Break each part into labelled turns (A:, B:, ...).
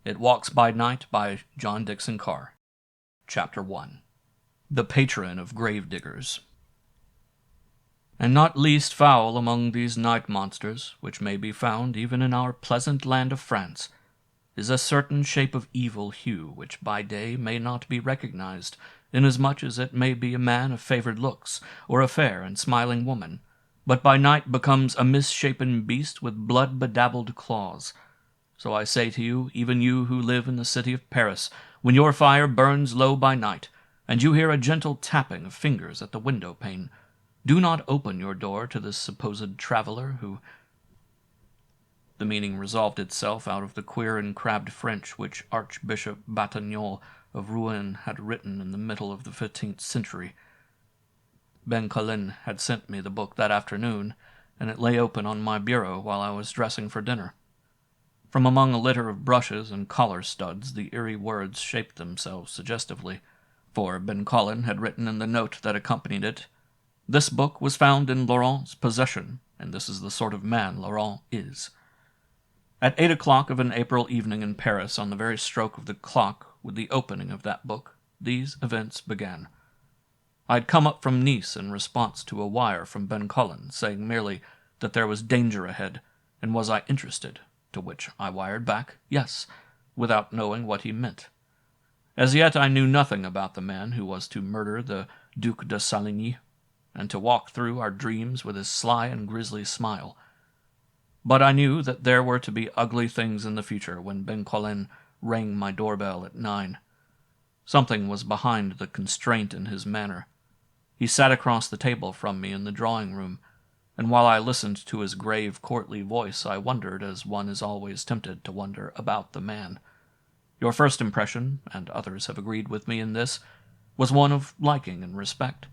A: It Walks by Night by John Dickson Carr. Chapter 1. The Patron of Gravediggers. And not least foul among these night monsters, which may be found even in our pleasant land of France, is a certain shape of evil hue which by day may not be recognized, inasmuch as it may be a man of favored looks, or a fair and smiling woman, but by night becomes a misshapen beast with blood-bedabbled claws. So I say to you, even you who live in the city of Paris, when your fire burns low by night, and you hear a gentle tapping of fingers at the window-pane, do not open your door to this supposed traveler who... The meaning resolved itself out of the queer and crabbed French which Archbishop Batignolles of Rouen had written in the middle of the 15th century. Ben Colin had sent me the book that afternoon, and it lay open on my bureau while I was dressing for dinner. From among a litter of brushes and collar studs the eerie words shaped themselves suggestively, for Ben Colin had written in the note that accompanied it, "This book was found in Laurent's possession, and this is the sort of man Laurent is." At 8 o'clock of an April evening in Paris, on the very stroke of the clock, with the opening of that book, these events began. I had come up from Nice in response to a wire from Ben Colin, saying merely that there was danger ahead, and was I interested, to which I wired back, yes, without knowing what he meant. As yet I knew nothing about the man who was to murder the Duc de Saligny, and to walk through our dreams with his sly and grisly smile. But I knew that there were to be ugly things in the future when Ben Colin rang my doorbell at 9. Something was behind the constraint in his manner. He sat across the table from me in the drawing-room, and while I listened to his grave, courtly voice, I wondered, as one is always tempted to wonder, about the man. Your first impression, and others have agreed with me in this, was one of liking and respect.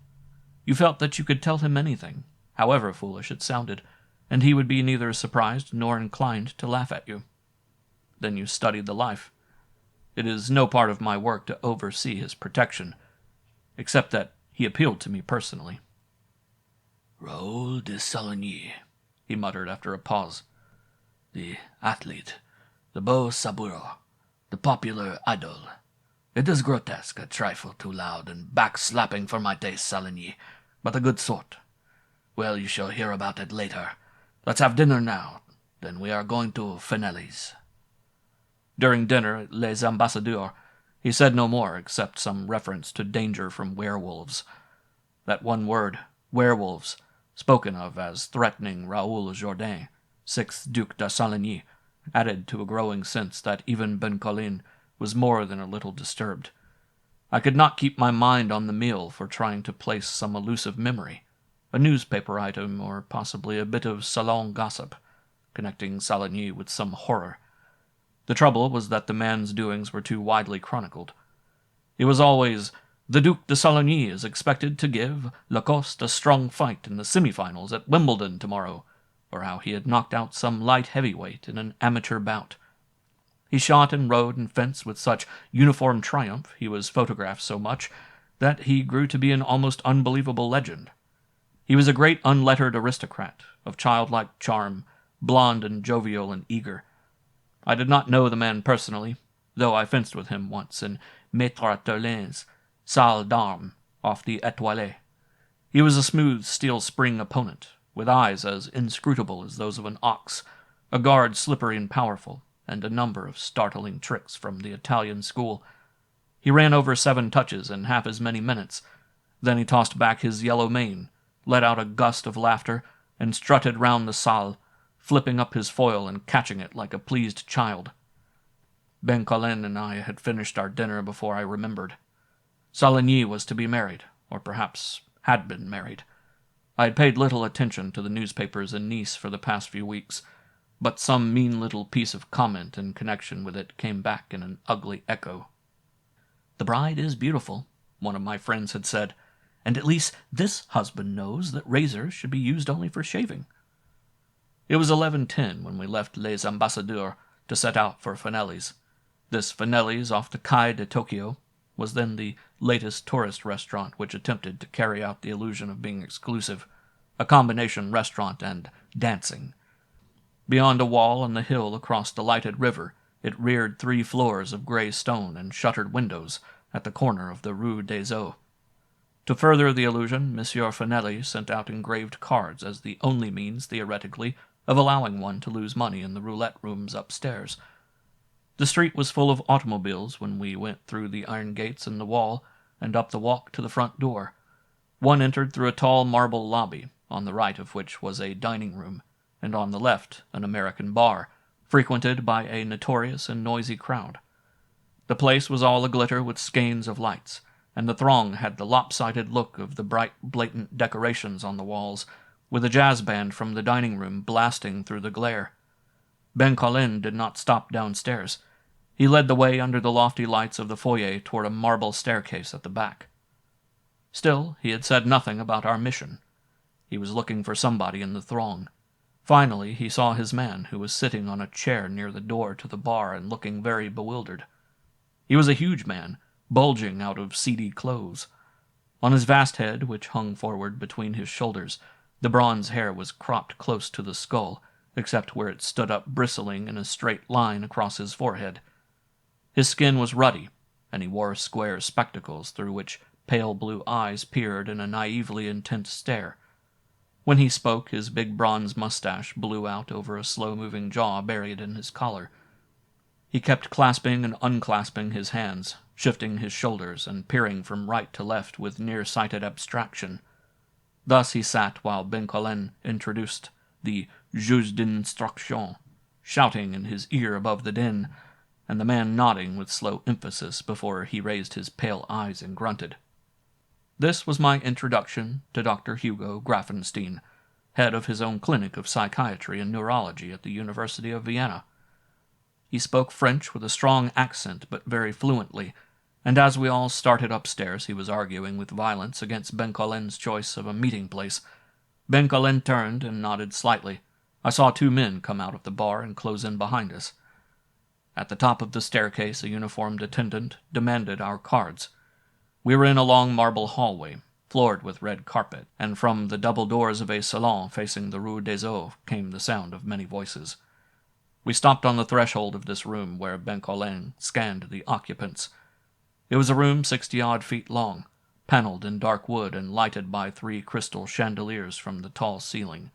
A: You felt that you could tell him anything, however foolish it sounded, and he would be neither surprised nor inclined to laugh at you. Then you studied the life. It is no part of my work to oversee his protection, except that he appealed to me personally.
B: "Raoul de Saligny," he muttered after a pause. "The athlete, the beau saboteur, the popular idol. It is grotesque, a trifle too loud and back-slapping for my taste, Saligny, but a good sort. Well, you shall hear about it later. Let's have dinner now, then we are going to Fenelli's."
A: During dinner at Les Ambassadeurs, he said no more except some reference to danger from werewolves. That one word, werewolves, spoken of as threatening Raoul Jourdain, 6th Duc de Saligny, added to a growing sense that even Ben Colin was more than a little disturbed. I could not keep my mind on the meal for trying to place some elusive memory, a newspaper item or possibly a bit of salon gossip, connecting Saligny with some horror. The trouble was that the man's doings were too widely chronicled. It was always, "The Duc de Saligny is expected to give Lacoste a strong fight in the semifinals at Wimbledon tomorrow," or how he had knocked out some light heavyweight in an amateur bout. He shot and rode and fenced with such uniform triumph, he was photographed so much, that he grew to be an almost unbelievable legend. He was a great unlettered aristocrat, of childlike charm, blond and jovial and eager. I did not know the man personally, though I fenced with him once in Maître Terlin's salle d'armes off the Etoile. He was a smooth steel spring opponent, with eyes as inscrutable as those of an ox, a guard slippery and powerful, and a number of startling tricks from the Italian school. He ran over 7 touches in half as many minutes. Then he tossed back his yellow mane, let out a gust of laughter, and strutted round the salle, flipping up his foil and catching it like a pleased child. Ben Colin and I had finished our dinner before I remembered. Saligny was to be married, or perhaps had been married. I had paid little attention to the newspapers in Nice for the past few weeks, but some mean little piece of comment in connection with it came back in an ugly echo. "The bride is beautiful," one of my friends had said, "and at least this husband knows that razors should be used only for shaving." It was 11:10 when we left Les Ambassadeurs to set out for Fenelli's. This Fenelli's off the Quai de Tokyo was then the latest tourist restaurant which attempted to carry out the illusion of being exclusive, a combination restaurant and dancing. Beyond a wall on the hill across the lighted river, It reared 3 floors of gray stone and shuttered windows at the corner of the Rue des Eaux. To further the illusion, Monsieur Finelli sent out engraved cards as the only means, theoretically, of allowing one to lose money in the roulette rooms upstairs. The street was full of automobiles when we went through the iron gates in the wall and up the walk to the front door. One entered through a tall marble lobby, on the right of which was a dining room, and on the left an American bar, frequented by a notorious and noisy crowd. The place was all aglitter with skeins of lights, and the throng had the lopsided look of the bright, blatant decorations on the walls, with a jazz band from the dining room blasting through the glare. Ben Colin did not stop downstairs. He led the way under the lofty lights of the foyer toward a marble staircase at the back. Still, he had said nothing about our mission. He was looking for somebody in the throng. Finally, he saw his man, who was sitting on a chair near the door to the bar and looking very bewildered. He was a huge man, bulging out of seedy clothes. On his vast head, which hung forward between his shoulders, the bronze hair was cropped close to the skull, except where it stood up bristling in a straight line across his forehead. His skin was ruddy, and he wore square spectacles through which pale blue eyes peered in a naively intent stare. When he spoke, his big bronze mustache blew out over a slow-moving jaw buried in his collar. He kept clasping and unclasping his hands, shifting his shoulders and peering from right to left with near-sighted abstraction. Thus he sat while Ben Colin introduced the juge d'instruction, shouting in his ear above the din, and the man nodding with slow emphasis before he raised his pale eyes and grunted. This was my introduction to Dr. Hugo Grafenstein, head of his own clinic of psychiatry and neurology at the University of Vienna. He spoke French with a strong accent but very fluently, and as we all started upstairs he was arguing with violence against Ben Colin's choice of a meeting place. Ben Colin turned and nodded slightly. I saw 2 men come out of the bar and close in behind us. At the top of the staircase a uniformed attendant demanded our cards. We were in a long marble hallway, floored with red carpet, and from the double doors of a salon facing the Rue des Eaux came the sound of many voices. We stopped on the threshold of this room where Ben Colin scanned the occupants. It was a room 60-odd feet long, paneled in dark wood and lighted by 3 crystal chandeliers from the tall ceiling.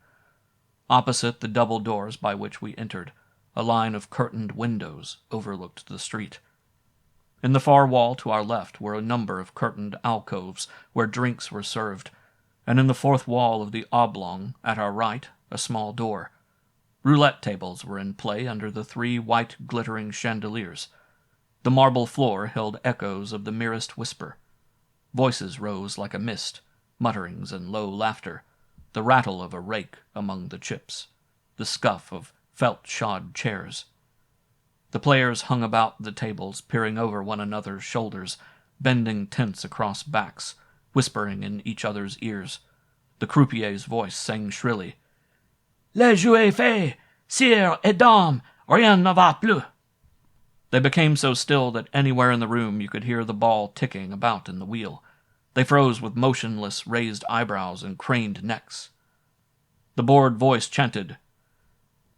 A: Opposite the double doors by which we entered, a line of curtained windows overlooked the street. In the far wall to our left were a number of curtained alcoves where drinks were served, and in the fourth wall of the oblong, at our right, a small door. Roulette tables were in play under the 3 white glittering chandeliers. The marble floor held echoes of the merest whisper. Voices rose like a mist, mutterings and low laughter, the rattle of a rake among the chips, the scuff of felt-shod chairs. The players hung about the tables, peering over one another's shoulders, bending tense across backs, whispering in each other's ears. The croupier's voice sang shrilly, "Le jeu est fait, sire et dame, rien ne va plus." They became so still that anywhere in the room you could hear the ball ticking about in the wheel. They froze with motionless, raised eyebrows and craned necks. The bored voice chanted,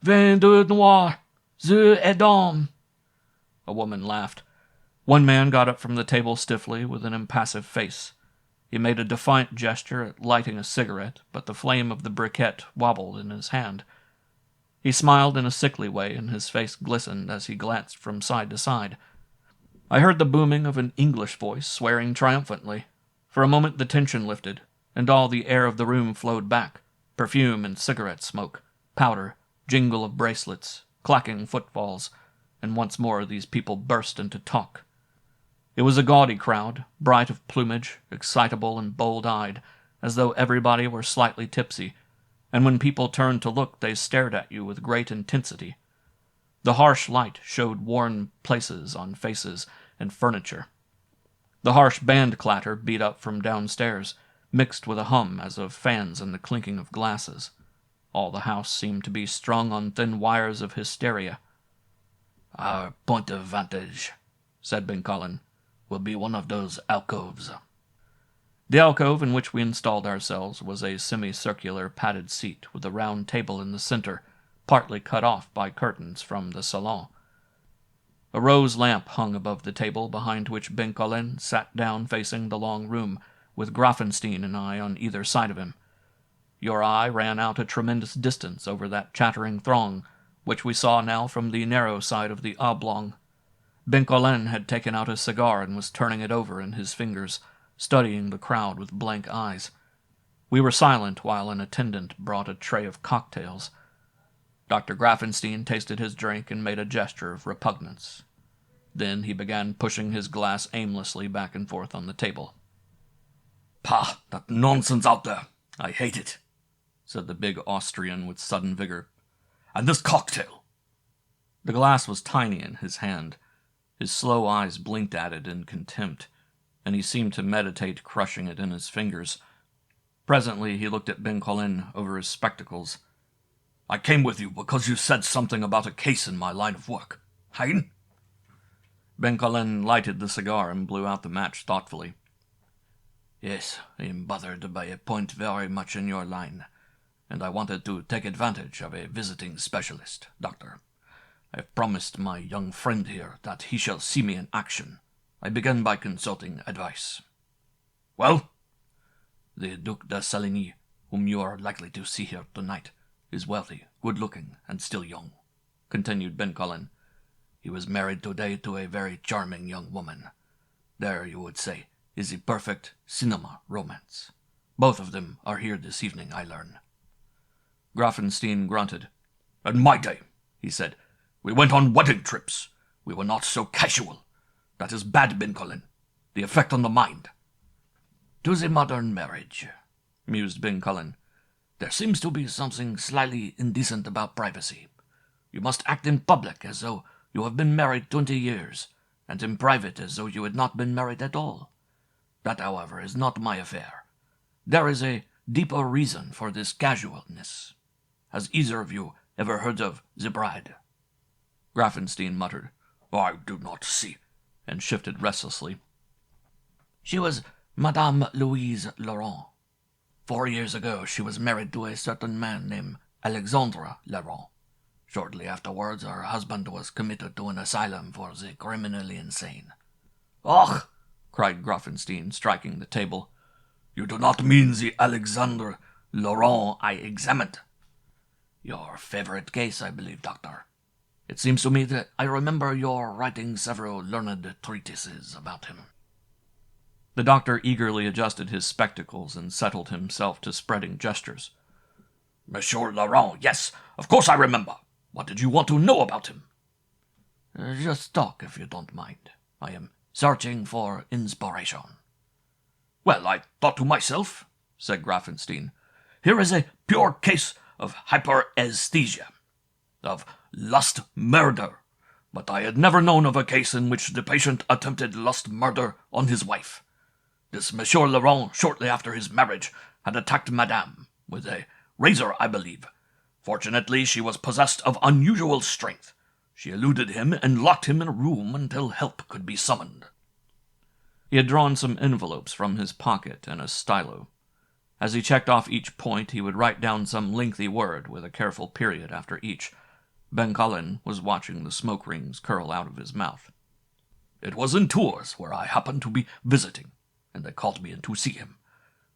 A: "Vin de noir, jeu et dame." A woman laughed. One man got up from the table stiffly with an impassive face. He made a defiant gesture at lighting a cigarette, but the flame of the briquette wobbled in his hand. He smiled in a sickly way, and his face glistened as he glanced from side to side. I heard the booming of an English voice swearing triumphantly. For a moment the tension lifted, and all the air of the room flowed back, perfume and cigarette smoke, powder, jingle of bracelets, clacking footfalls, and once more these people burst into talk. It was a gaudy crowd, bright of plumage, excitable and bold-eyed, as though everybody were slightly tipsy, and when people turned to look they stared at you with great intensity. The harsh light showed worn places on faces and furniture. The harsh band clatter beat up from downstairs, mixed with a hum as of fans and the clinking of glasses. All the house seemed to be strung on thin wires of hysteria.
B: "Our point of vantage," said Ben Colin, "will be one of those alcoves."
A: The alcove in which we installed ourselves was a semicircular padded seat with a round table in the center, partly cut off by curtains from the salon. A rose lamp hung above the table behind which Ben Colin sat down facing the long room, with Grafenstein and I on either side of him. Your eye ran out a tremendous distance over that chattering throng, which we saw now from the narrow side of the oblong. Ben Colin had taken out a cigar and was turning it over in his fingers, studying the crowd with blank eyes. We were silent while an attendant brought a tray of cocktails. Dr. Grafenstein tasted his drink and made a gesture of repugnance. Then he began pushing his glass aimlessly back and forth on the table.
B: "Pah, that nonsense out there. I hate it,"
A: said the big Austrian with sudden vigor.
B: "And this cocktail."
A: The glass was tiny in his hand. His slow eyes blinked at it in contempt, and he seemed to meditate crushing it in his fingers. Presently he looked at Ben Colin over his spectacles.
B: "I came with you because you said something about a case in my line of work. Hein?"
A: Ben Colin lighted the cigar and blew out the match thoughtfully.
B: "Yes, I am bothered by a point very much in your line, and I wanted to take advantage of a visiting specialist, doctor. I have promised my young friend here that he shall see me in action. I begin by consulting advice." "Well?" "The Duc de Saligny, whom you are likely to see here tonight, is wealthy, good-looking, and still young," continued Ben Colin. "He was married today to a very charming young woman. There, you would say, is a perfect cinema romance. Both of them are here this evening, I learn."
A: Grafenstein grunted.
B: "In my day," he said, "we went on wedding trips. We were not so casual. That is bad, Ben Colin. The effect on the mind." "To the modern marriage," mused Ben Colin, "there seems to be something slightly indecent about privacy. You must act in public as though you have been married 20 years, and in private as though you had not been married at all. That, however, is not my affair. There is a deeper reason for this casualness. Has either of you ever heard of the bride?"
A: Grafenstein muttered,
B: "I do not see,"
A: and shifted restlessly.
B: "She was Madame Louise Laurent. 4 years ago she was married to a certain man named Alexandre Laurent. Shortly afterwards her husband was committed to an asylum for the criminally insane."
A: "Och!" cried Grafenstein, striking the table.
B: "You do not mean the Alexandre Laurent I examined?" "Your favorite case, I believe, doctor. It seems to me that I remember your writing several learned treatises about him."
A: The doctor eagerly adjusted his spectacles and settled himself to spreading gestures.
B: "Monsieur Laurent, yes, of course I remember. What did you want to know about him?" "Just talk, if you don't mind. I am searching for inspiration." "Well, I thought to myself," said Grafenstein, "here is a pure case of hyperesthesia, of lust murder, but I had never known of a case in which the patient attempted lust murder on his wife. This Monsieur Laurent, shortly after his marriage, had attacked Madame, with a razor, I believe. Fortunately, she was possessed of unusual strength. She eluded him and locked him in a room until help could be summoned."
A: He had drawn some envelopes from his pocket and a stylo. As he checked off each point, he would write down some lengthy word with a careful period after each. Ben Colin was watching the smoke rings curl out of his mouth.
B: "It was in Tours, where I happened to be visiting, and they called me in to see him.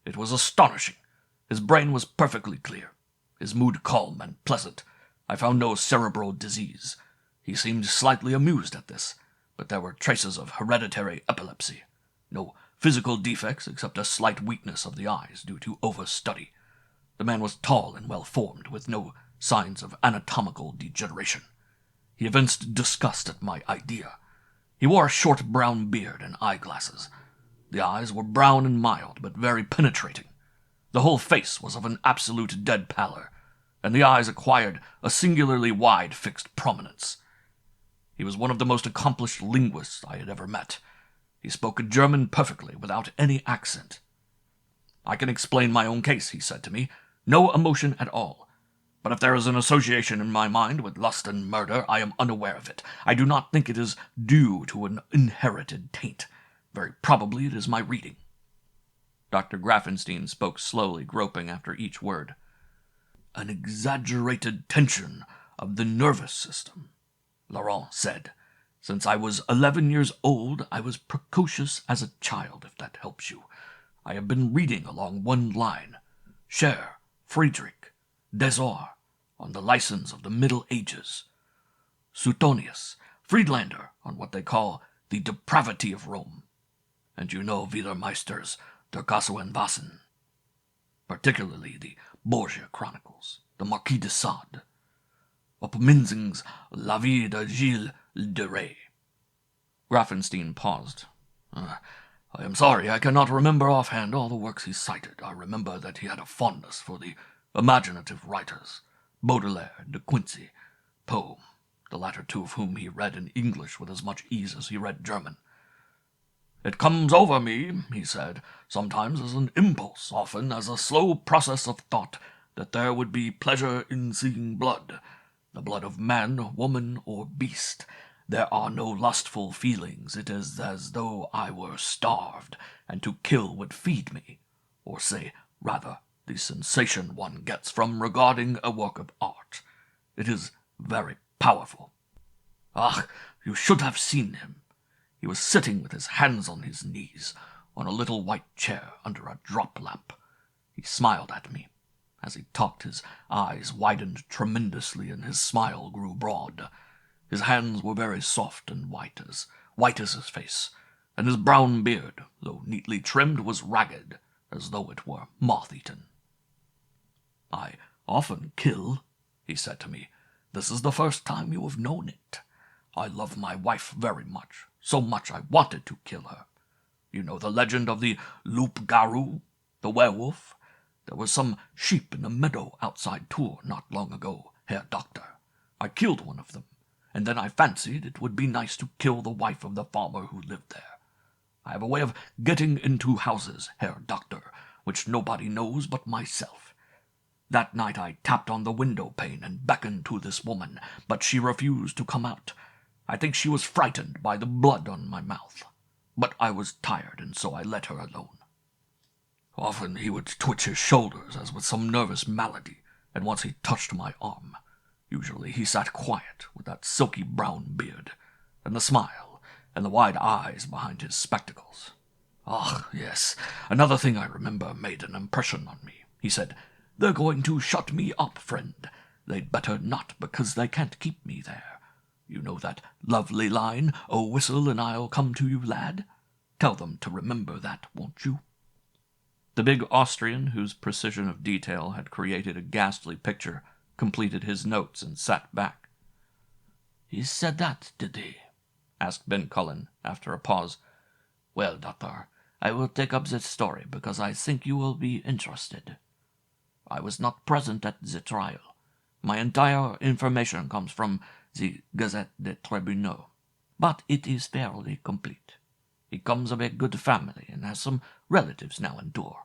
B: It was astonishing. His brain was perfectly clear, his mood calm and pleasant. I found no cerebral disease. He seemed slightly amused at this, but there were traces of hereditary epilepsy. No physical defects except a slight weakness of the eyes due to overstudy. The man was tall and well-formed, with no signs of anatomical degeneration. He evinced disgust at my idea. He wore a short brown beard and eyeglasses. The eyes were brown and mild, but very penetrating. The whole face was of an absolute dead pallor, and the eyes acquired a singularly wide fixed prominence. He was one of the most accomplished linguists I had ever met. He spoke German perfectly, without any accent. "I can explain my own case," he said to me. "No emotion at all. But if there is an association in my mind with lust and murder, I am unaware of it. I do not think it is due to an inherited taint. Very probably it is my reading."
A: Dr. Grafenstein spoke slowly, groping after each word.
B: "An exaggerated tension of the nervous system," Laurent said. Since I was 11 years old, I was precocious as a child, if that helps you. I have been reading along one line. Cher, Friedrich, Desor, on the license of the Middle Ages. Suetonius, Friedlander, on what they call the depravity of Rome. And you know Wiedermeister's Der Wassen. Particularly the Borgia Chronicles, the Marquis de Sade, Opminzing's La Vie de Gilles de Rais.
A: Grafenstein paused.
B: I am sorry I cannot remember offhand all the works he cited. I remember that he had a fondness for the imaginative writers, Baudelaire, De Quincey, Poe, the latter two of whom he read in English with as much ease as he read German. It comes over me, he said, sometimes as an impulse, often as a slow process of thought, that there would be pleasure in seeing blood, the blood of man, woman, or beast. There are no lustful feelings. It is as though I were starved, and to kill would feed me, or say, rather, the sensation one gets from regarding a work of art. It is very powerful. Ah, you should have seen him. He was sitting with his hands on his knees, on a little white chair under a drop lamp. He smiled at me. As he talked, his eyes widened tremendously, and his smile grew broad. His hands were very soft and white as his face, and his brown beard, though neatly trimmed, was ragged, as though it were moth-eaten. I often kill, he said to me. This is the first time you have known it. I love my wife very much, so much I wanted to kill her. You know the legend of the loup-garou, the werewolf? There was some sheep in a meadow outside Tours not long ago, Herr Doctor. I killed one of them, and then I fancied it would be nice to kill the wife of the farmer who lived there. I have a way of getting into houses, Herr Doctor, which nobody knows but myself. That night I tapped on the window pane and beckoned to this woman, but she refused to come out. I think she was frightened by the blood on my mouth. But I was tired, and so I let her alone. Often he would twitch his shoulders as with some nervous malady, and once he touched my arm. Usually he sat quiet, with that silky brown beard, and the smile, and the wide eyes behind his spectacles. Ah, yes, another thing I remember made an impression on me. He said, "They're going to shut me up, friend. They'd better not, because they can't keep me there. You know that lovely line, 'Oh, whistle, and I'll come to you, lad'? Tell them to remember that, won't you?"
A: The big Austrian, whose precision of detail had created a ghastly picture, completed his notes and sat back.
B: "He said that, did he?"
A: asked Ben Cullen, after a pause.
B: "Well, Doctor, I will take up this story, because I think you will be interested. I was not present at the trial. My entire information comes from the Gazette des Tribunaux, but it is fairly complete. He comes of a good family, and has some relatives now in Tours.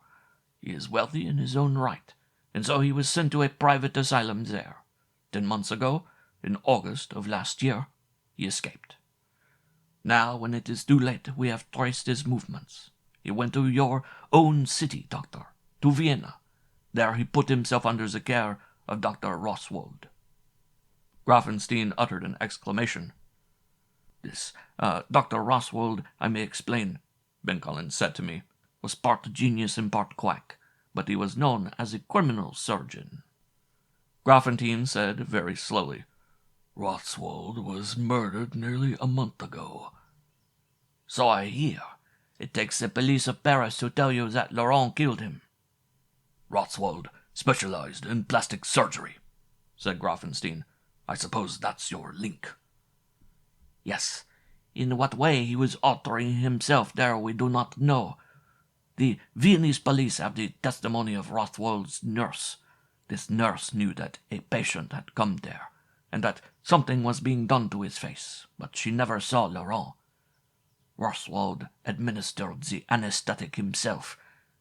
B: He is wealthy in his own right, and so he was sent to a private asylum there. 10 months ago, in August of last year, he escaped. Now, when it is too late, we have traced his movements. He went to your own city, Doctor, to Vienna. There he put himself under the care of Dr. Roswald."
A: Grafenstein uttered an exclamation.
B: "This Dr. Roswald, I may explain," Ben Cullen said to me, "was part genius and part quack, but he was known as a criminal surgeon."
A: Grafenstein said very slowly,
B: "Roswald was murdered nearly a month ago." "So I hear. It takes the police of Paris to tell you that Laurent killed him." "Roswald specialized in plastic surgery," said Grafenstein. "I suppose that's your link." "Yes. In what way he was altering himself there we do not know. The Viennese police have the testimony of Roswald's nurse. This nurse knew that a patient had come there, and that something was being done to his face, but she never saw Laurent. Roswald administered the anesthetic himself,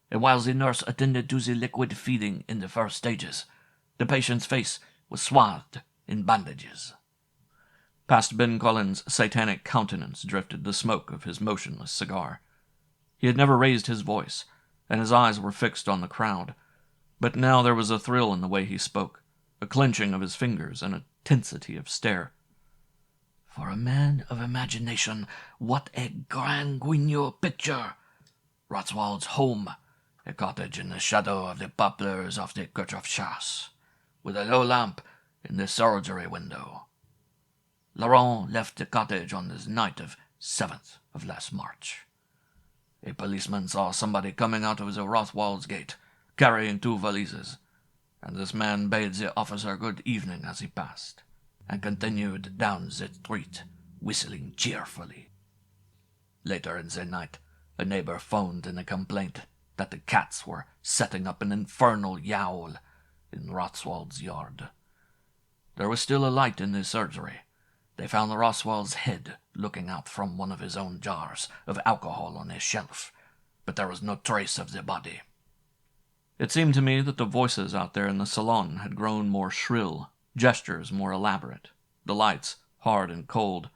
B: and while the nurse attended to the liquid feeding in the first stages, the patient's face was swathed in bandages."
A: Past Ben Cullen's satanic countenance drifted the smoke of his motionless cigar. He had never raised his voice, and his eyes were fixed on the crowd, but now there was a thrill in the way he spoke, a clenching of his fingers, and a tensity of stare.
B: For a man of imagination, what a grand guignol picture! Rothwald's home, a cottage in the shadow of the poplars off the Court of Chasse, with a low lamp in the surgery window. Laurent left the cottage on the night of 7th of last March. A policeman saw somebody coming out of the Rothwald's gate, carrying 2 valises, and this man bade the officer good evening as he passed, and continued down the street, whistling cheerfully. Later in the night, a neighbor phoned in a complaint that the cats were setting up an infernal yowl in Rothwald's yard. There was still a light in the surgery. They found Rothwald's head looking out from one of his own jars of alcohol on a shelf, but there was no trace of the body.
A: It seemed to me that the voices out there in the salon had grown more shrill, gestures more elaborate, the lights hard and cold.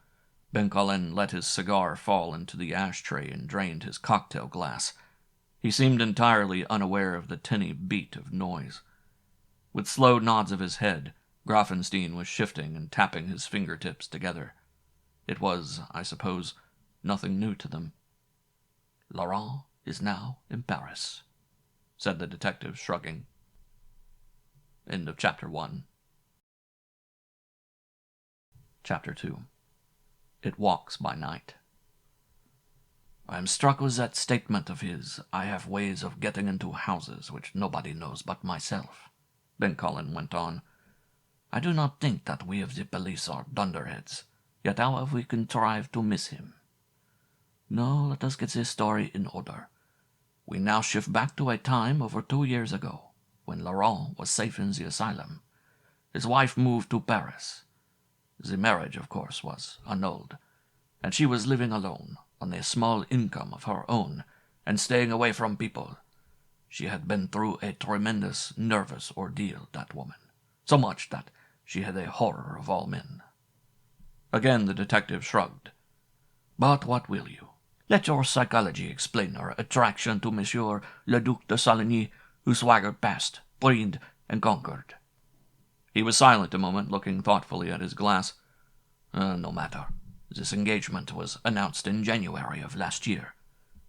A: Ben Collin let his cigar fall into the ashtray and drained his cocktail glass. He seemed entirely unaware of the tinny beat of noise. With slow nods of his head, Grafenstein was shifting and tapping his fingertips together. It was, I suppose, nothing new to them.
B: "Laurent is now in Paris," said the detective, shrugging.
A: End of Chapter 1. Chapter 2. It Walks by Night.
B: "I am struck with that statement of his, 'I have ways of getting into houses which nobody knows but myself,'" Ben Collin went on. "I do not think that we of the police are dunderheads, yet how have we contrived to miss him? No, let us get this story in order. We now shift back to a time over 2 years ago, when Laurent was safe in the asylum. His wife moved to Paris. The marriage, of course, was annulled, and she was living alone, on a small income of her own, and staying away from people. She had been through a tremendous nervous ordeal, that woman, so much that she had a horror of all men."
A: Again the detective shrugged.
B: "But what will you? Let your psychology explain her attraction to Monsieur le Duc de Saligny, who swaggered past, preened, and conquered."
A: He was silent a moment, looking thoughtfully at his glass.
B: No matter. This engagement was announced in January of last year.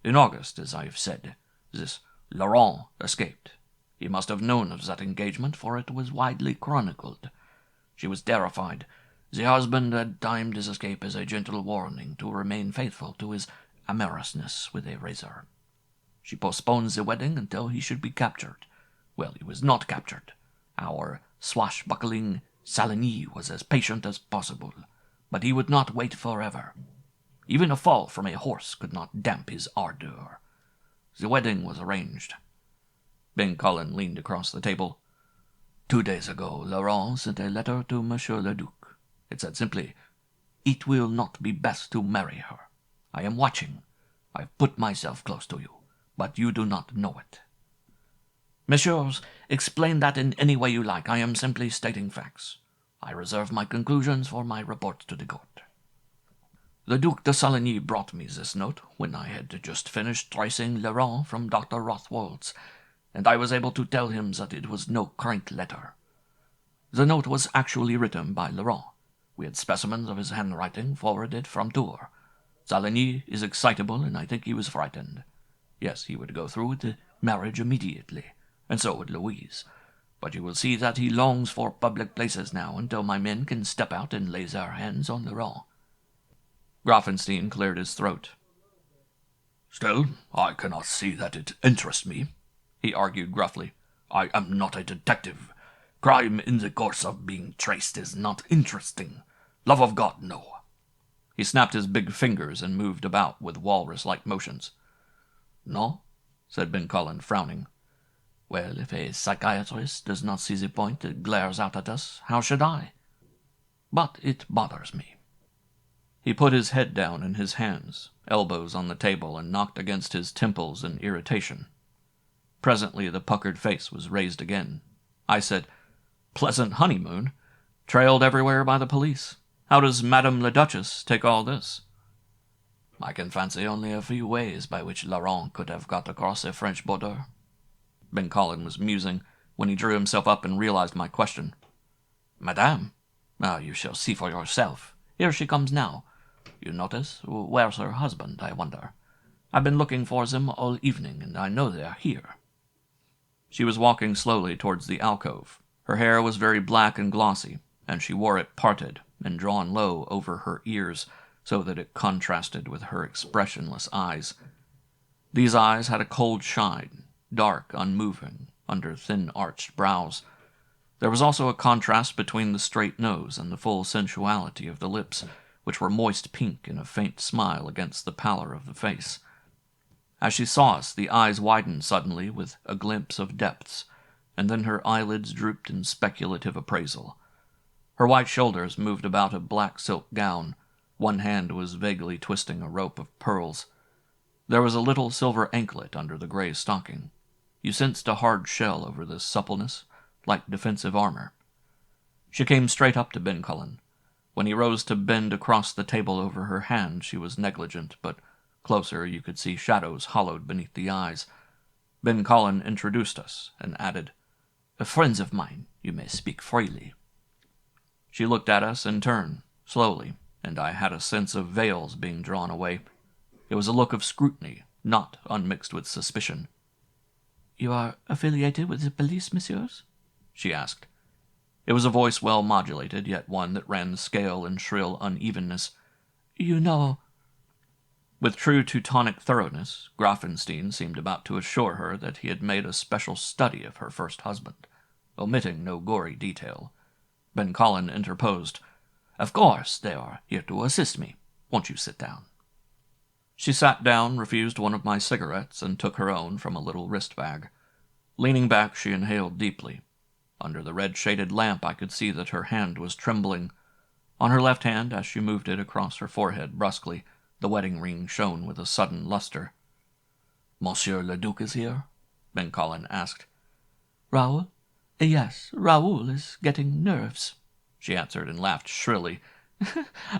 B: In August, as I have said, this Laurent escaped. He must have known of that engagement, for it was widely chronicled. She was terrified. The husband had timed his escape as a gentle warning to remain faithful to his amorousness with a razor. She postponed the wedding until he should be captured. Well, he was not captured. Our swashbuckling Saligny was as patient as possible, but he would not wait forever. Even a fall from a horse could not damp his ardor. The wedding was arranged.
A: Ben Collin leaned across the table.
B: 2 days ago, Laurent sent a letter to Monsieur le Duc. It said simply, 'It will not be best to marry her. I am watching. I have put myself close to you, but you do not know it.' Messieurs, explain that in any way you like. I am simply stating facts. I reserve my conclusions for my report to the court. The Duc de Saligny brought me this note when I had just finished tracing Laurent from Dr. Rothwald's, and I was able to tell him that it was no crank letter. The note was actually written by Laurent. We had specimens of his handwriting forwarded from Tours. Saligny is excitable, and I think he was frightened. Yes, he would go through with the marriage immediately, and so would Louise. But you will see that he longs for public places now until my men can step out and lay their hands on Laurent."
A: Grafenstein cleared his throat.
B: "Still, I cannot see that it interests me," he argued gruffly. "I am not a detective. Crime in the course of being traced is not interesting. Love of God, no."
A: He snapped his big fingers and moved about with walrus-like motions.
B: "No?"
A: said Ben Collin, frowning.
B: "Well, if a psychiatrist does not see the point and glares out at us, how should I? But it bothers me."
A: He put his head down in his hands, elbows on the table, and knocked against his temples in irritation. Presently the puckered face was raised again. I said, "Pleasant honeymoon? Trailed everywhere by the police. How does Madame la Duchess take all this?"
B: "I can fancy only a few ways by which Laurent could have got across the French border."
A: Ben Collin was musing when he drew himself up and realized my question.
B: "Madame? You shall see for yourself. Here she comes now. You notice? Where's her husband, I wonder? I've been looking for them all evening, and I know they're here."
A: She was walking slowly towards the alcove. Her hair was very black and glossy, and she wore it parted and drawn low over her ears so that it contrasted with her expressionless eyes. These eyes had a cold shine, dark, unmoving, under thin arched brows. There was also a contrast between the straight nose and the full sensuality of the lips, which were moist pink in a faint smile against the pallor of the face. As she saw us, the eyes widened suddenly with a glimpse of depths, and then her eyelids drooped in speculative appraisal. Her white shoulders moved about a black silk gown. One hand was vaguely twisting a rope of pearls. There was a little silver anklet under the gray stocking. You sensed a hard shell over this suppleness, like defensive armor. She came straight up to Ben Cullen. When he rose to bend across the table over her hand, she was negligent, but closer you could see shadows hollowed beneath the eyes. Ben Cullen introduced us and added, "Friends of mine, you may speak freely." She looked at us in turn, slowly, and I had a sense of veils being drawn away. It was a look of scrutiny, not unmixed with suspicion. "You are affiliated with the police, messieurs?" she asked. It was a voice well modulated, yet one that ran the scale in shrill unevenness. "You know—" With true Teutonic thoroughness, Grafenstein seemed about to assure her that he had made a special study of her first husband, omitting no gory detail. Ben Cullen interposed. "Of course, they are here to assist me. Won't you sit down?" She sat down, refused one of my cigarettes, and took her own from a little wrist bag. Leaning back, she inhaled deeply. Under the red-shaded lamp I could see that her hand was trembling. On her left hand, as she moved it across her forehead brusquely, the wedding ring shone with a sudden luster. "Monsieur le Duc is here?" Ben Cullen asked.
B: "Raoul? Yes, Raoul is getting nerves," she answered and laughed shrilly.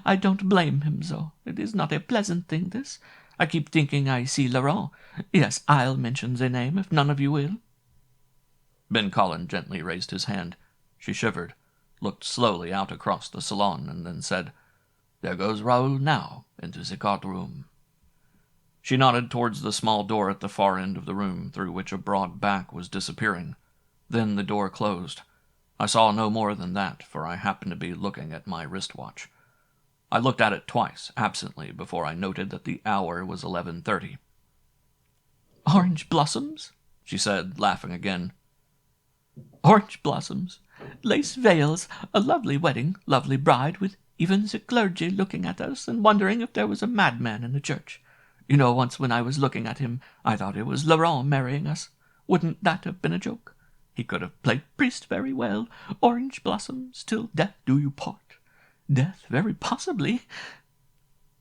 B: "I don't blame him, though. It is not a pleasant thing, this. I keep thinking I see Laurent. Yes, I'll mention the name if none of you will."
A: Ben Cullen gently raised his hand. She shivered, looked slowly out across the salon, and then said, "There goes Raoul now, into the card-room." She nodded towards the small door at the far end of the room, through which a broad back was disappearing. Then the door closed. I saw no more than that, for I happened to be looking at my wristwatch. I looked at it twice, absently, before I noted that the hour was 11:30.
B: "Orange blossoms?" she said, laughing again. "Orange blossoms, lace veils, a lovely wedding, lovely bride, with even the clergy looking at us and wondering if there was a madman in the church. You know, once when I was looking at him, I thought it was Laurent marrying us. Wouldn't that have been a joke? He could have played priest very well. Orange blossoms, till death do you part. Death, very possibly."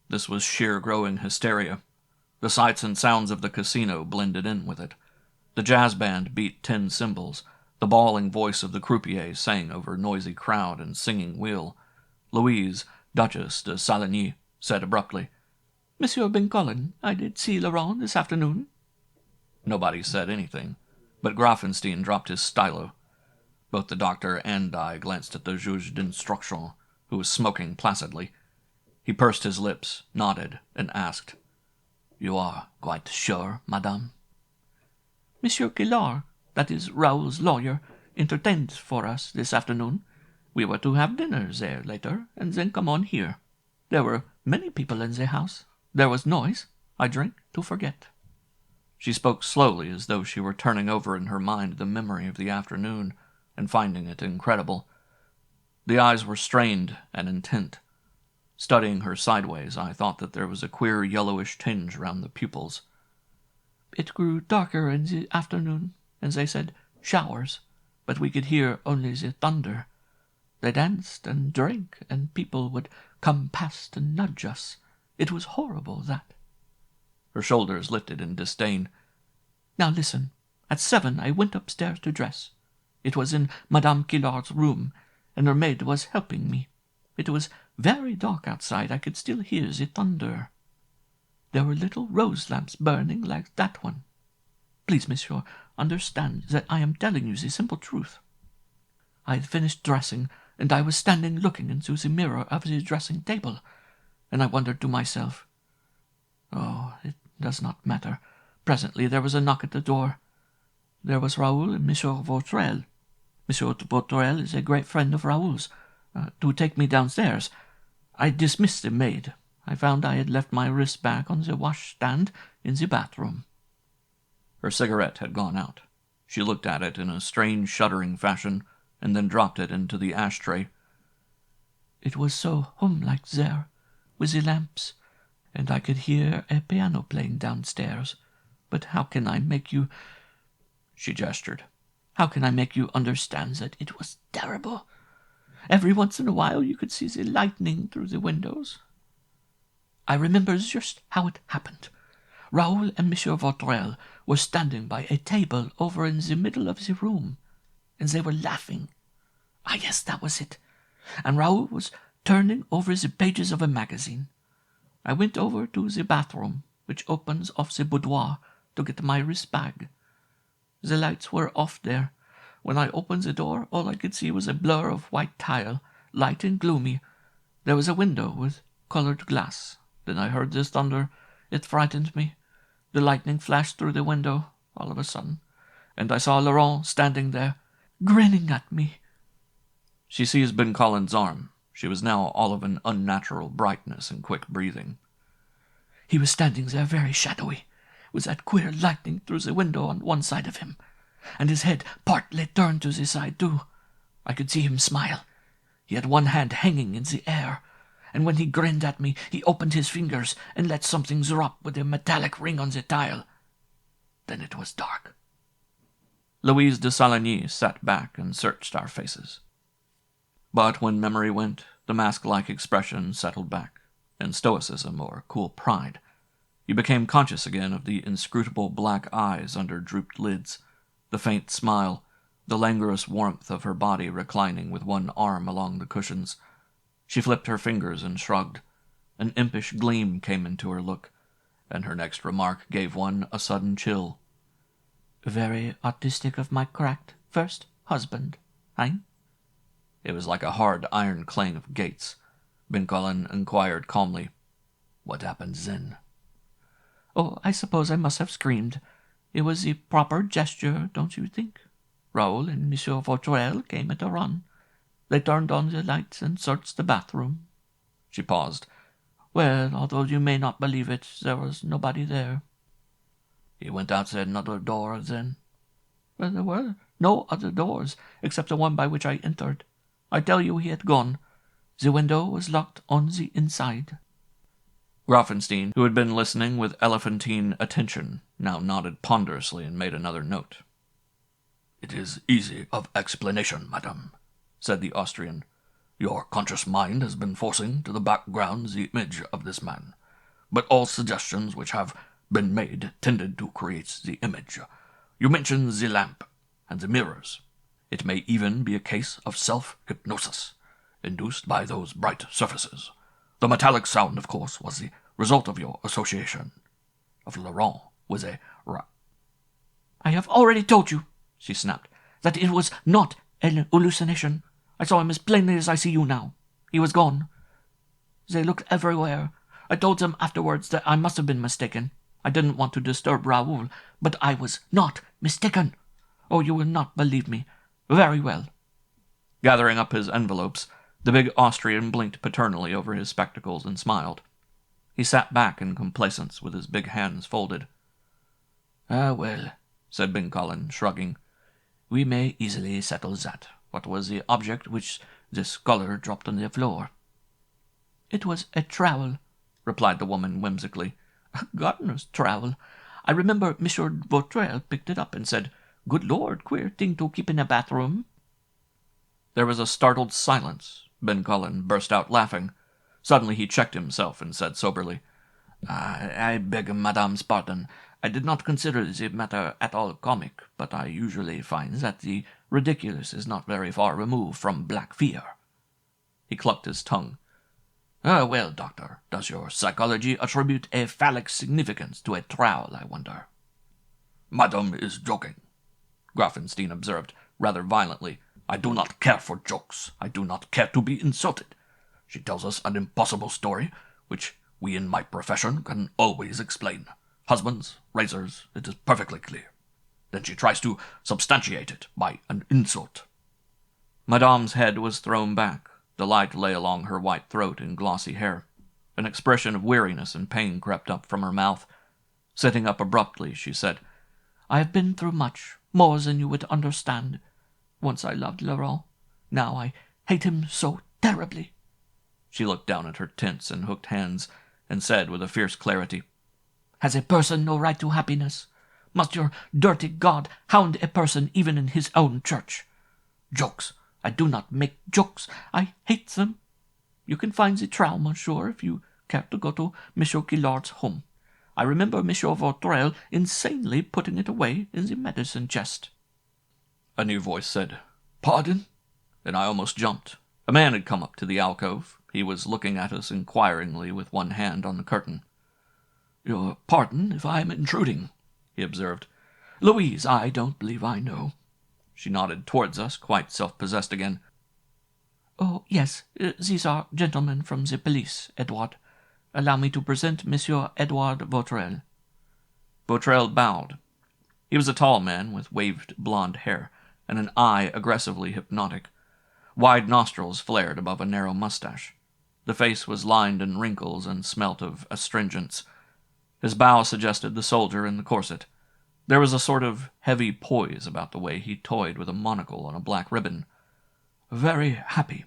A: This was sheer growing hysteria. The sights and sounds of the casino blended in with it. The jazz band beat 10 cymbals. The bawling voice of the croupier sang over noisy crowd and singing wheel. Louise, Duchess de Saligny, said abruptly, "Monsieur Ben Cullen, I did see Laurent this afternoon." Nobody said anything, but Grafenstein dropped his stylo. Both the doctor and I glanced at the juge d'instruction, who was smoking placidly. He pursed his lips, nodded, and asked, "You are quite sure, madame?" "Monsieur Quillard, that is Raoul's lawyer, entertained for us this afternoon. We were to have dinner there later, and then come on here. There were many people in the house. There was noise. I drank to forget." She spoke slowly, as though she were turning over in her mind the memory of the afternoon, and finding it incredible. The eyes were strained and intent. Studying her sideways, I thought that there was a queer yellowish tinge round the pupils. "It grew darker in the afternoon, and they said showers, but we could hear only the thunder. They danced and drank, and people would come past and nudge us. It was horrible, that." Her shoulders lifted in disdain. "Now listen. At 7 I went upstairs to dress. It was in Madame Quillard's room, and her maid was helping me. It was very dark outside. I could still hear the thunder. There were little rose lamps burning like that one. Please, monsieur, understand that I am telling you the simple truth. I had finished dressing,
B: and I was standing looking into the mirror of the dressing table, and I wondered to myself, oh, it does not matter. Presently there was a knock at the door. There was Raoul and Monsieur Vaudreuil. Monsieur Vaudreuil is a great friend of Raoul's, to take me downstairs. I dismissed the maid. I found I had left my wristbag on the washstand in the bathroom.
A: Her cigarette had gone out. She looked at it in a strange, shuddering fashion, and then dropped it into the ashtray.
B: It was so homelike there, with the lamps, and I could hear a piano playing downstairs. But how can I make you—
A: She gestured.
B: How can I make you understand that it was terrible? Every once in a while you could see the lightning through the windows. I remember just how it happened. Raoul and Monsieur Vaudreuil were standing by a table over in the middle of the room, and they were laughing. Ah, yes, that was it. And Raoul was turning over the pages of a magazine. I went over to the bathroom, which opens off the boudoir, to get my wristbag. The lights were off there. When I opened the door, all I could see was a blur of white tile, light and gloomy. There was a window with colored glass. Then I heard this thunder. It frightened me. The lightning flashed through the window, all of a sudden, and I saw Laurent standing there, grinning at me.
A: She seized Ben Collin's arm. She was now all of an unnatural brightness and quick breathing.
B: He was standing there very shadowy, with that queer lightning through the window on one side of him, and his head partly turned to the side too. I could see him smile. He had one hand hanging in the air, and when he grinned at me, he opened his fingers and let something drop with a metallic ring on the tile. Then it was dark.
A: Louise de Saligny sat back and searched our faces. But when memory went, the mask-like expression settled back, and stoicism or cool pride. You became conscious again of the inscrutable black eyes under drooped lids, the faint smile, the languorous warmth of her body reclining with one arm along the cushions. She flipped her fingers and shrugged. An impish gleam came into her look, and her next remark gave one a sudden chill.
B: Very artistic of my cracked first husband, hein?
A: It was like a hard iron clang of gates. Ben Collin inquired calmly, "What happened then?"
B: Oh, I suppose I must have screamed. It was the proper gesture, don't you think? Raoul and Monsieur Vaudreuil came at a run. They turned on the lights and searched the bathroom.
A: She paused.
B: Well, although you may not believe it, there was nobody there.
A: He went out that other door, then?
B: Well, there were no other doors, except the one by which I entered. I tell you he had gone. The window was locked on the inside.
A: Grafenstein, who had been listening with elephantine attention, now nodded ponderously and made another note. "It is easy of explanation, madame," said the Austrian. "Your conscious mind has been forcing to the background the image of this man, but all suggestions which have been made tended to create the image. You mentioned the lamp and the mirrors. It may even be a case of self-hypnosis, induced by those bright surfaces. The metallic sound, of course, was the result of your association of Laurent with a
B: I have already told you," she snapped, "that it was not an hallucination. I saw him as plainly as I see you now. He was gone. They looked everywhere. I told them afterwards that I must have been mistaken. I didn't want to disturb Raoul, but I was not mistaken. Oh, you will not believe me. Very well."
A: Gathering up his envelopes, the big Austrian blinked paternally over his spectacles and smiled. He sat back in complacence with his big hands folded.
B: "Ah, well,"
A: said Ben Collin, shrugging.
B: "We may easily settle that. What was the object which the scholar dropped on the floor?" "It was a trowel," replied the woman whimsically. "A gardener's trowel. I remember Monsieur Vaudreuil picked it up and said, 'Good Lord, queer thing to keep in a bathroom.'"
A: There was a startled silence. Ben Collin burst out laughing. Suddenly he checked himself and said soberly, I beg madame's pardon. I did not consider the matter at all comic, but I usually find that the ridiculous is not very far removed from black fear." He clucked his tongue. "Well, doctor, does your psychology attribute a phallic significance to a trowel, I wonder?" "Madame is joking," Grafenstein observed, rather violently.
B: I do not care for jokes. I do not care to be insulted. She tells us an impossible story, which we in my profession can always explain. Husbands, razors, it is perfectly clear. Then she tries to substantiate it by an insult.
A: Madame's head was thrown back. The light lay along her white throat and glossy hair. An expression of weariness and pain crept up from her mouth. Sitting up abruptly, she said, "I have been through much, more than you would understand. Once I loved Laurent. Now I hate him so terribly." She looked down at her tense and hooked hands and said with a fierce clarity, "Has a person no right to happiness? Must your dirty God hound a person even in his own church? Jokes. I do not make jokes. I hate them. You can find the trial, monsieur, if you care to go to Monsieur Guillard's home. I remember Monsieur Vaudreuil insanely putting it away in the medicine chest." A new voice said, "Pardon?" and I almost jumped. A man had come up to the alcove. He was looking at us inquiringly with one hand on the curtain. "Your pardon if I am intruding," he observed. "Louise, I don't believe I know." She nodded towards us, quite self-possessed again. "Oh, yes, these are gentlemen from the police, Edward. Allow me to present Monsieur Edward Vaudreuil." Vaudreuil bowed. He was a tall man with waved blonde hair and an eye aggressively hypnotic. Wide nostrils flared above a narrow mustache. The face was lined in wrinkles and smelt of astringents. His bow suggested the soldier in the corset. There was a sort of heavy poise about the way he toyed with a monocle on a black ribbon. "Very happy,"